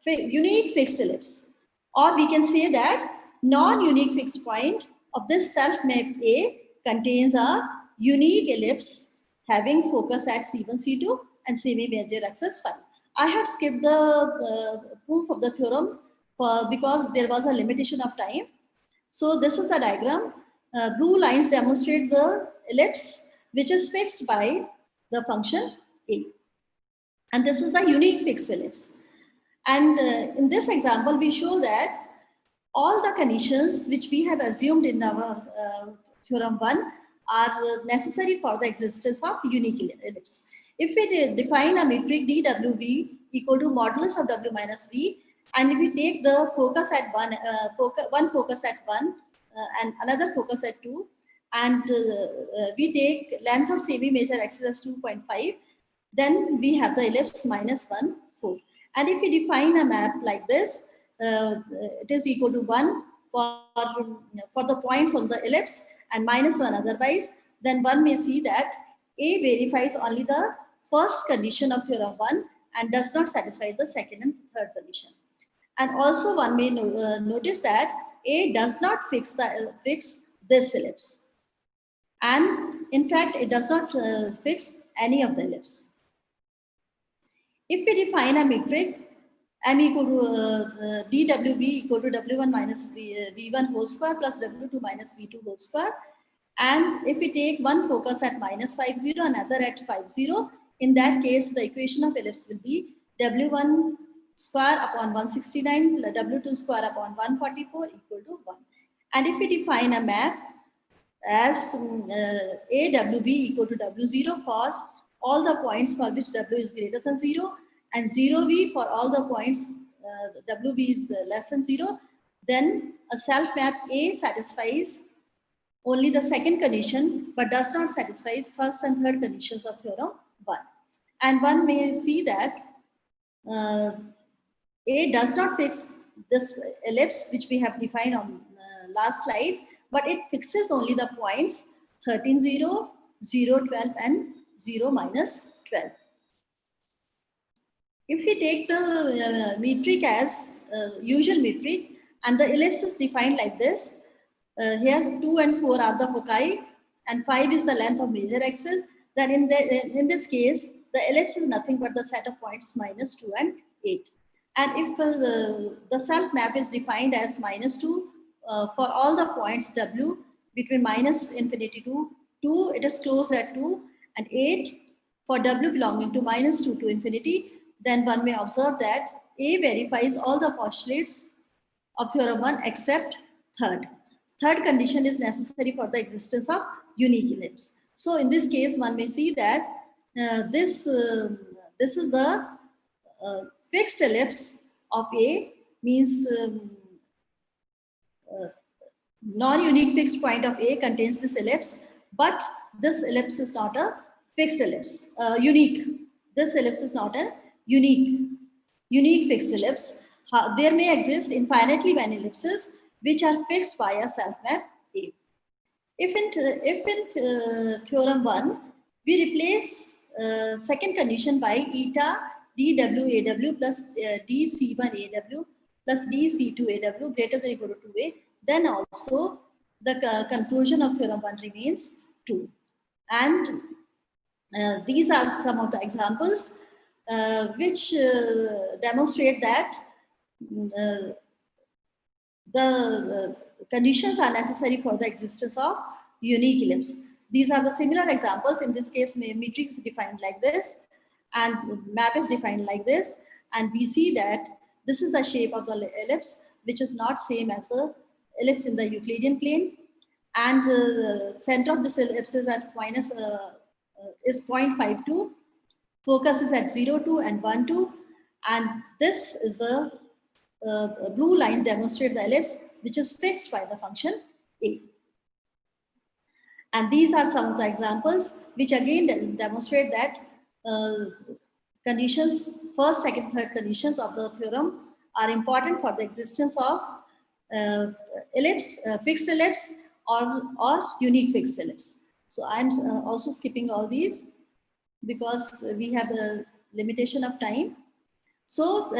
unique fixed ellipse. Or we can say that non-unique fixed point of this self-map A contains a unique ellipse having focus at C1, C2 and semi-major axis 5. I have skipped the proof of the theorem because there was a limitation of time. So this is the diagram. Blue lines demonstrate the ellipse which is fixed by the function A. And this is the unique fixed ellipse. And in this example, we show that all the conditions which we have assumed in our theorem 1 are necessary for the existence of unique ellipse. If we define a metric dWV equal to modulus of W minus V, and if we take the focus at one focus at 1 and another focus at 2, and we take length of semi-major axis as 2.5, then we have the ellipse -1, 4. And if we define a map like this, it is equal to 1 for the points on the ellipse and -1 otherwise, then one may see that A verifies only the first condition of theorem 1 and does not satisfy the second and third condition. And also one may notice that A does not fix this ellipse. And in fact, it does not fix any of the ellipse. If we define a metric M equal to dWV equal to W1 minus V1 whole square plus W2 minus V2 whole square, And if we take one focus at -50, another at 50, in that case, the equation of ellipse will be W1 square upon 169 plus W2 square upon 144 equal to 1. And if we define a map as AWB equal to W0 for all the points for which W is greater than 0 and 0V for all the points WV is less than 0, then a self map A satisfies only the second condition but does not satisfy first and third conditions of theorem 1. And one may see that A does not fix this ellipse which we have defined on last slide, but it fixes only the points 13, 0, 0, 12 and 0, minus 12. If we take the metric as usual metric and the ellipse is defined like this, here 2 and 4 are the foci and 5 is the length of major axis, then in this case, the ellipse is nothing but the set of points -2 and 8. And if the self map is defined as -2 for all the points W between -infinity to 2, it is closed at 2, and 8 for W belonging to -2 to infinity, then one may observe that A verifies all the postulates of theorem 1 except third. Third condition is necessary for the existence of unique ellipse. So in this case, one may see that this is the fixed ellipse of A, means non-unique fixed point of A contains this ellipse, but this ellipse is not a fixed ellipse, unique. This ellipse is not a unique fixed ellipse. There may exist infinitely many ellipses which are fixed by a self map A. If in theorem 1, we replace second condition by eta dWAW plus dC1AW plus dC2AW greater than or equal to 2A, then also the conclusion of theorem 1 remains true. And these are some of the examples which demonstrate that the conditions are necessary for the existence of unique ellipse. These are the similar examples. In this case, matrix is defined like this and map is defined like this. And we see that this is the shape of the ellipse, which is not same as the ellipse in the Euclidean plane. And center of this ellipse is at is 0.52. Focus is at 0, 2 and 1, 2. And this is the blue line demonstrate the ellipse, which is fixed by the function A. And these are some of the examples which again demonstrate that conditions, first, second, third conditions of the theorem are important for the existence of ellipse, fixed ellipse or unique fixed ellipse. So I'm also skipping all these because we have a limitation of time. So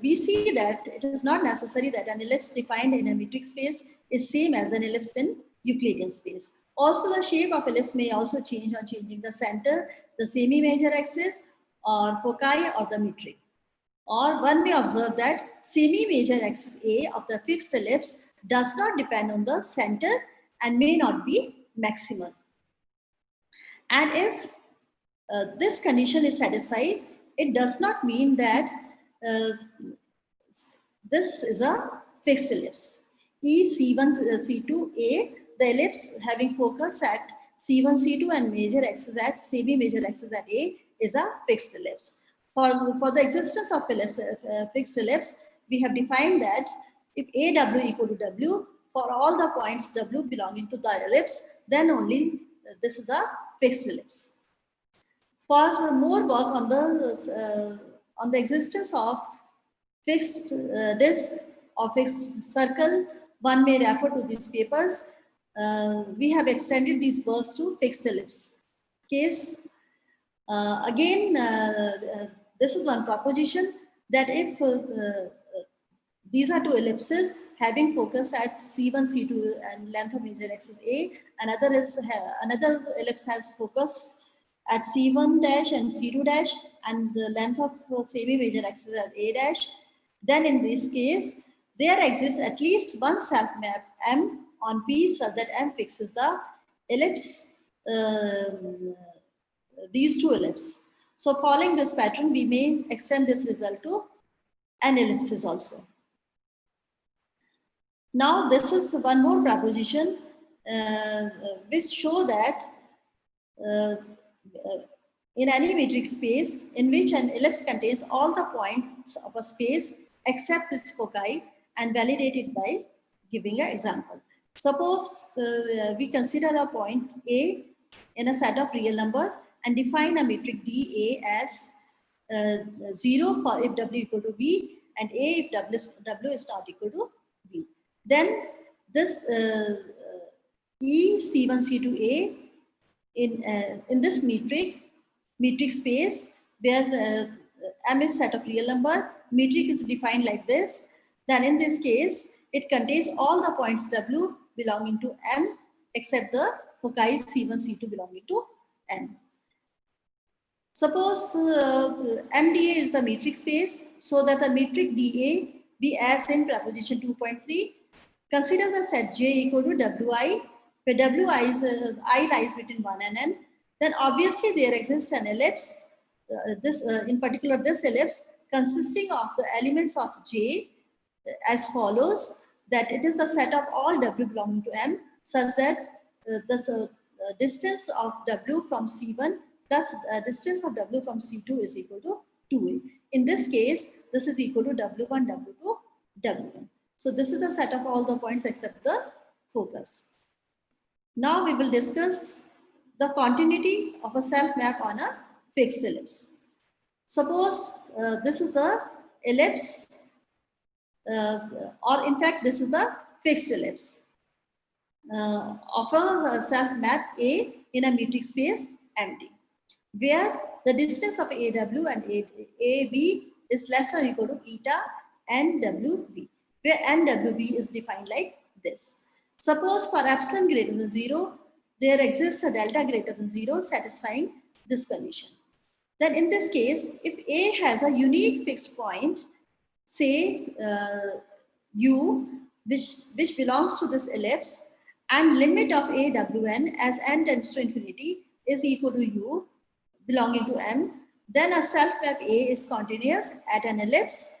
we see that it is not necessary that an ellipse defined in a metric space is same as an ellipse in Euclidean space. Also, the shape of ellipse may also change on changing the center, the semi-major axis, or foci, or the metric. Or one may observe that semi-major axis A of the fixed ellipse does not depend on the center and may not be maximal. And if this condition is satisfied, it does not mean that this is a fixed ellipse. E C1 C2A, the ellipse having focus at C1 C2 and major axis at semi-major axis at A is a fixed ellipse. For the existence of ellipse, fixed ellipse, we have defined that if AW equal to W for all the points W belonging to the ellipse, then only this is a fixed ellipse. For more work on the existence of fixed disk or fixed circle, one may refer to these papers. We have extended these works to fixed ellipse case. Again, this is one proposition that if these are two ellipses having focus at C1, C2 and length of major axis A, another ellipse has focus at C1 dash and C2 dash and the length of semi-major axis at A dash, then in this case, there exists at least one self map M on P such that M fixes the ellipse, these two ellipses. So following this pattern, we may extend this result to n ellipses also. Now this is one more proposition which show that in any metric space in which an ellipse contains all the points of a space except its foci, and validate it by giving an example. Suppose we consider a point A in a set of real number and define a metric dA as 0 for if W equal to V and A if W is not equal to V. Then this E C1 C2A in this metric space where M is set of real number, metric is defined like this. Then in this case, it contains all the points W belonging to M except the foci C1, C2 belonging to M. Suppose MDA is the metric space, so that the metric DA be as in proposition 2.3. Consider the set J equal to Wi, where Wi I lies between 1 and n. Then obviously there exists an ellipse, in particular this ellipse consisting of the elements of J as follows, that it is the set of all W belonging to M such that the distance of W from C1 plus distance of W from C2 is equal to 2A. In this case, this is equal to W1, W2, W1. So this is the set of all the points except the focus. Now we will discuss the continuity of a self-map on a fixed ellipse. Suppose this is the ellipse, or in fact this is the fixed ellipse of a self-map A in a metric space MD, where the distance of AW and AB is less than or equal to eta NWB, where NWB is defined like this. Suppose for epsilon greater than 0, there exists a delta greater than 0 satisfying this condition. Then in this case, if A has a unique fixed point, say U, which belongs to this ellipse, and limit of AWN as n tends to infinity is equal to U belonging to M, then a self-map A is continuous at an ellipse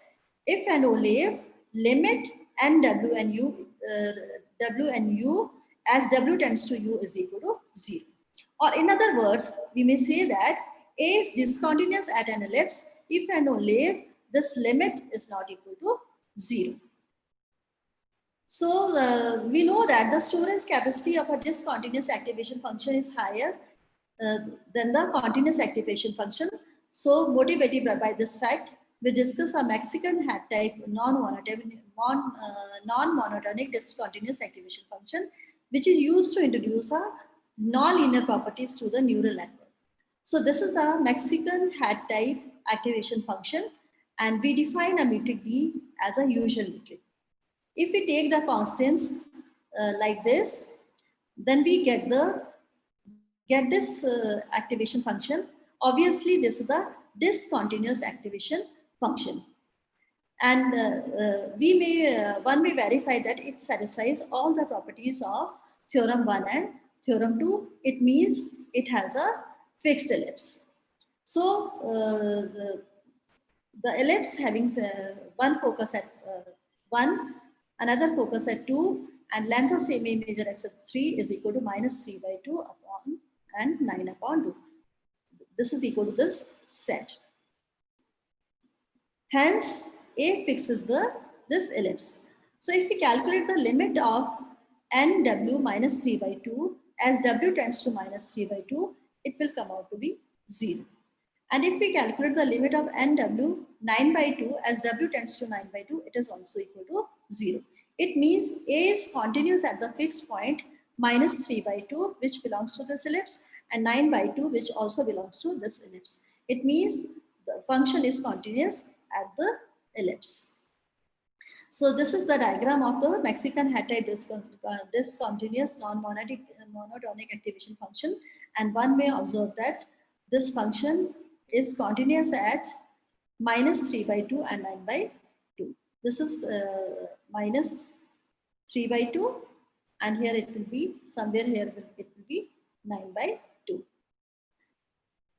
if and only if limit NW and U, W and U as W tends to U is equal to 0. Or in other words, we may say that A is discontinuous at an ellipse if and only if this limit is not equal to 0. So we know that the storage capacity of a discontinuous activation function is higher than the continuous activation function. So motivated by this fact, we discuss a Mexican hat type non-monotonic discontinuous activation function, which is used to introduce a non-linear properties to the neural network. So this is the Mexican hat type activation function, and we define a metric D as a usual metric. If we take the constants like this, then we get this activation function. Obviously, this is a discontinuous activation function, and one may verify that it satisfies all the properties of theorem 1 and theorem 2. It means it has a fixed ellipse. So the ellipse having one focus at 1, another focus at 2, and length of same major axis 3 is equal to minus 3 by 2 upon and 9 upon 2. This is equal to this set. Hence, A fixes this ellipse. So if we calculate the limit of NW minus 3 by 2 as W tends to minus 3 by 2, it will come out to be 0. And if we calculate the limit of NW 9 by 2 as W tends to 9 by 2, it is also equal to 0. It means A is continuous at the fixed point minus 3 by 2, which belongs to this ellipse, and 9 by 2, which also belongs to this ellipse. It means the function is continuous at the ellipse. So this is the diagram of the Mexican hat-type discontinuous non-monotonic activation function, and one may observe that this function is continuous at minus 3 by 2 and 9 by 2. This is minus 3 by 2, and here it will be somewhere here it will to be 9/2.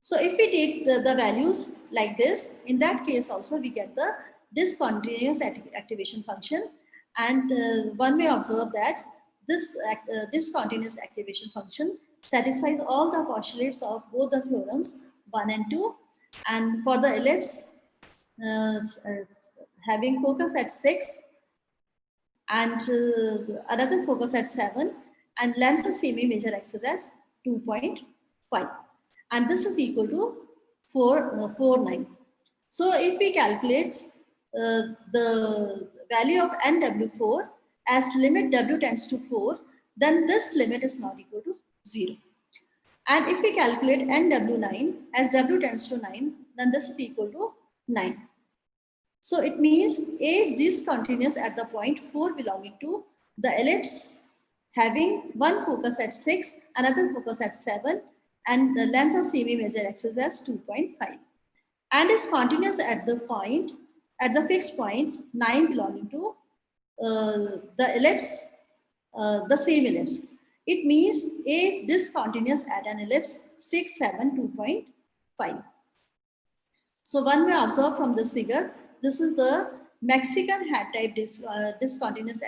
So if we take the values like this, in that case also we get the discontinuous activation function, and one may observe that this discontinuous activation function satisfies all the postulates of both the theorems 1 and 2, and for the ellipse having focus at 6 and another focus at 7 and length of semi-major axis at 2.5, and this is equal to 4.9. So if we calculate the value of NW4 as limit W tends to 4, then this limit is not equal to 0. And if we calculate NW9 as W tends to 9, then this is equal to 9. So it means A is discontinuous at the point 4 belonging to the ellipse having one focus at 6, another focus at 7, and the length of semi-major axis as 2.5, and is continuous at the point, at the fixed point 9 belonging to the ellipse, the same ellipse. It means A is discontinuous at an ellipse 6, 7, 2.5. So one may observe from this figure, this is the Mexican hat type discontinuous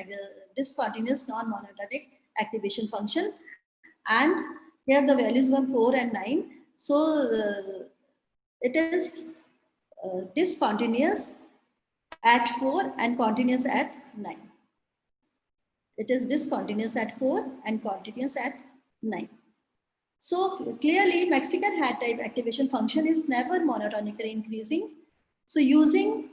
non-monotonic activation function, and here the values were 4 and 9. So it is discontinuous at 4 and continuous at 9. It is discontinuous at 4 and continuous at 9. So clearly Mexican hat type activation function is never monotonically increasing. So using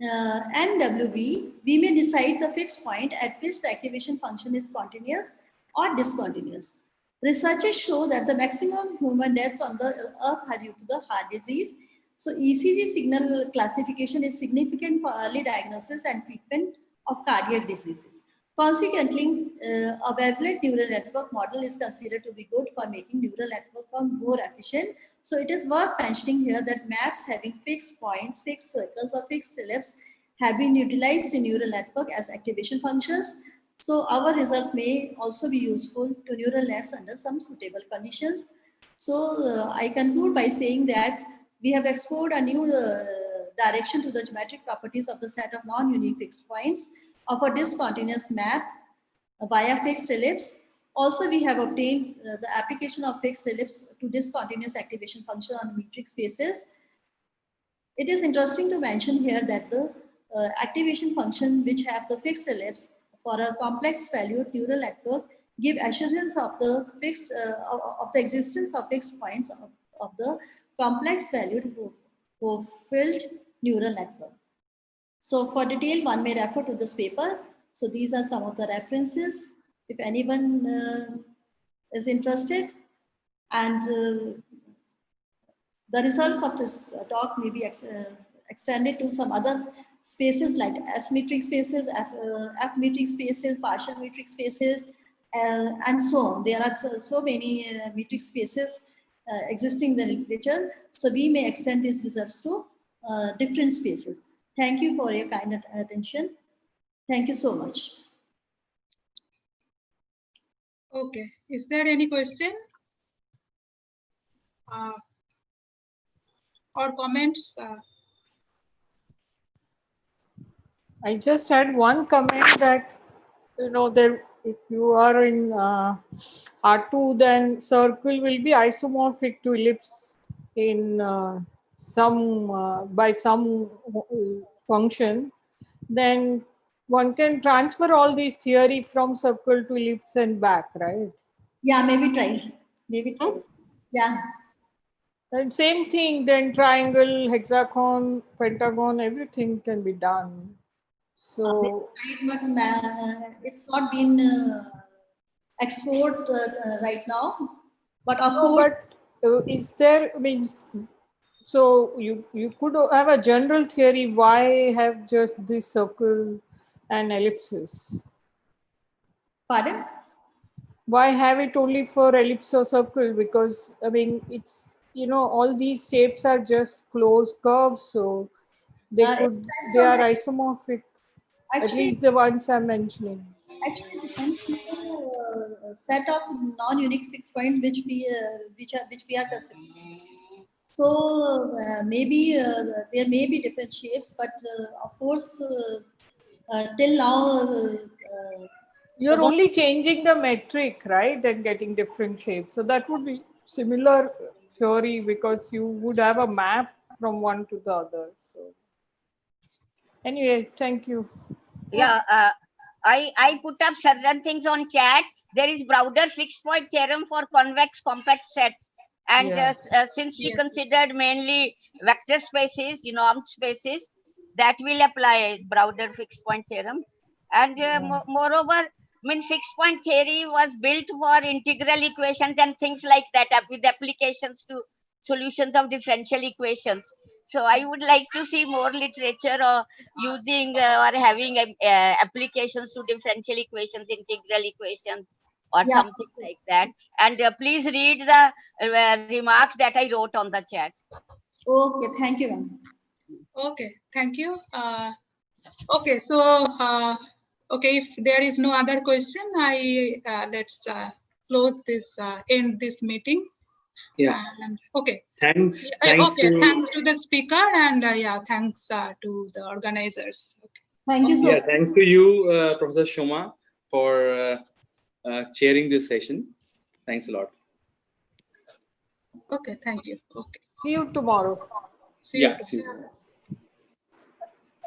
NWB, we may decide the fixed point at which the activation function is continuous or discontinuous. Researchers show that the maximum human deaths on the earth are due to the heart disease. So ECG signal classification is significant for early diagnosis and treatment of cardiac diseases. Consequently, a wavelet neural network model is considered to be good for making neural network more efficient. So it is worth mentioning here that maps having fixed points, fixed circles, or fixed ellipses have been utilized in neural network as activation functions. So our results may also be useful to neural nets under some suitable conditions. So I conclude by saying that we have explored a new direction to the geometric properties of the set of non-unique fixed points of a discontinuous map via fixed ellipse. Also, we have obtained the application of fixed ellipse to discontinuous activation function on metric spaces. It is interesting to mention here that the activation function which have the fixed ellipse for a complex valued neural network give assurance of the fixed of the existence of fixed points of the complex valued fulfilled neural network. So for detail, one may refer to this paper. So these are some of the references if anyone is interested. And the results of this talk may be extended to some other spaces like S-metric spaces, F-metric spaces, partial metric spaces, and so on. There are so many metric spaces existing in the literature. So we may extend these results to different spaces. Thank you for your kind attention. Thank you so much.
Okay, is there any question or comments?
I just had one comment that, you know, there, if you are in R2, then circle will be isomorphic to ellipse in by some function. Then one can transfer all these theory from circle to ellipse and back, right?
Yeah, maybe try. Maybe try. Yeah.
And same thing, then triangle, hexagon, pentagon, everything can be done. So
it's not been explored right now, but of course.
But is there, means, so you could have a general theory why have just this circle and ellipses?
Pardon?
Why have it only for ellipse or circle? Because I mean, it's, you know, all these shapes are just closed curves, so they are isomorphic. Actually, at least the ones I'm mentioning.
Actually, it depends on set of non-unique fixed points which we are considering. So maybe there may be different shapes, but of course till now
you're only changing the metric, right, and getting different shapes. So that would be similar theory because you would have a map from one to the other. So anyway, thank you.
Yeah, I put up certain things on chat. There is Browder fixed point theorem for convex compact sets. And since she considered mainly vector spaces, normed spaces, that will apply Browder fixed point theorem. And moreover, fixed point theory was built for integral equations and things like that with applications to solutions of differential equations. So I would like to see more literature or using or having applications to differential equations, integral equations, or something like that. And please read the remarks that I wrote on the chat.
Okay, thank you.
Okay, thank you. Okay, so okay, if there is no other question, let's close this, end this meeting.
Yeah.
And, okay.
Thanks.
Thanks to the speaker, and thanks to the organizers. Okay.
Thank you so much.
Thanks to you, Professor Shoma, for chairing this session. Thanks a lot.
Okay, thank you. Okay.
See you tomorrow.
See you
tomorrow.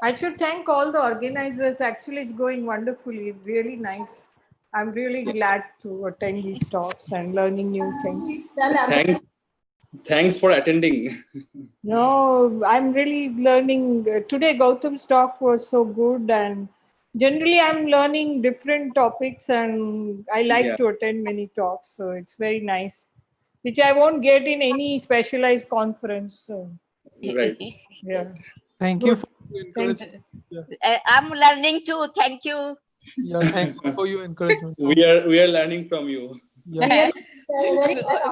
I should thank all the organizers. Actually, it's going wonderfully. Really nice. I'm really glad to attend these talks and learning new things.
Thanks for attending.
No, I'm really learning. Today, Gautam's talk was so good, and generally I'm learning different topics, and I like to attend many talks. So it's very nice, which I won't get in any specialized conference. So.
Right.
Yeah.
Thank you for encouragement.
I'm learning too. Thank you.
Yeah, thank you for your encouragement.
We are learning from you.
Yeah.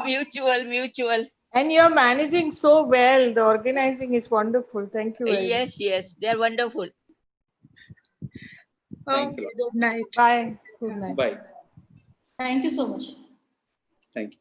Mutual.
And you're managing so well. The organizing is wonderful. Thank you very much.
Yes, they're wonderful.
Thanks a lot.
Good night.
Bye. Good night.
Bye.
Thank you so much.
Thank you.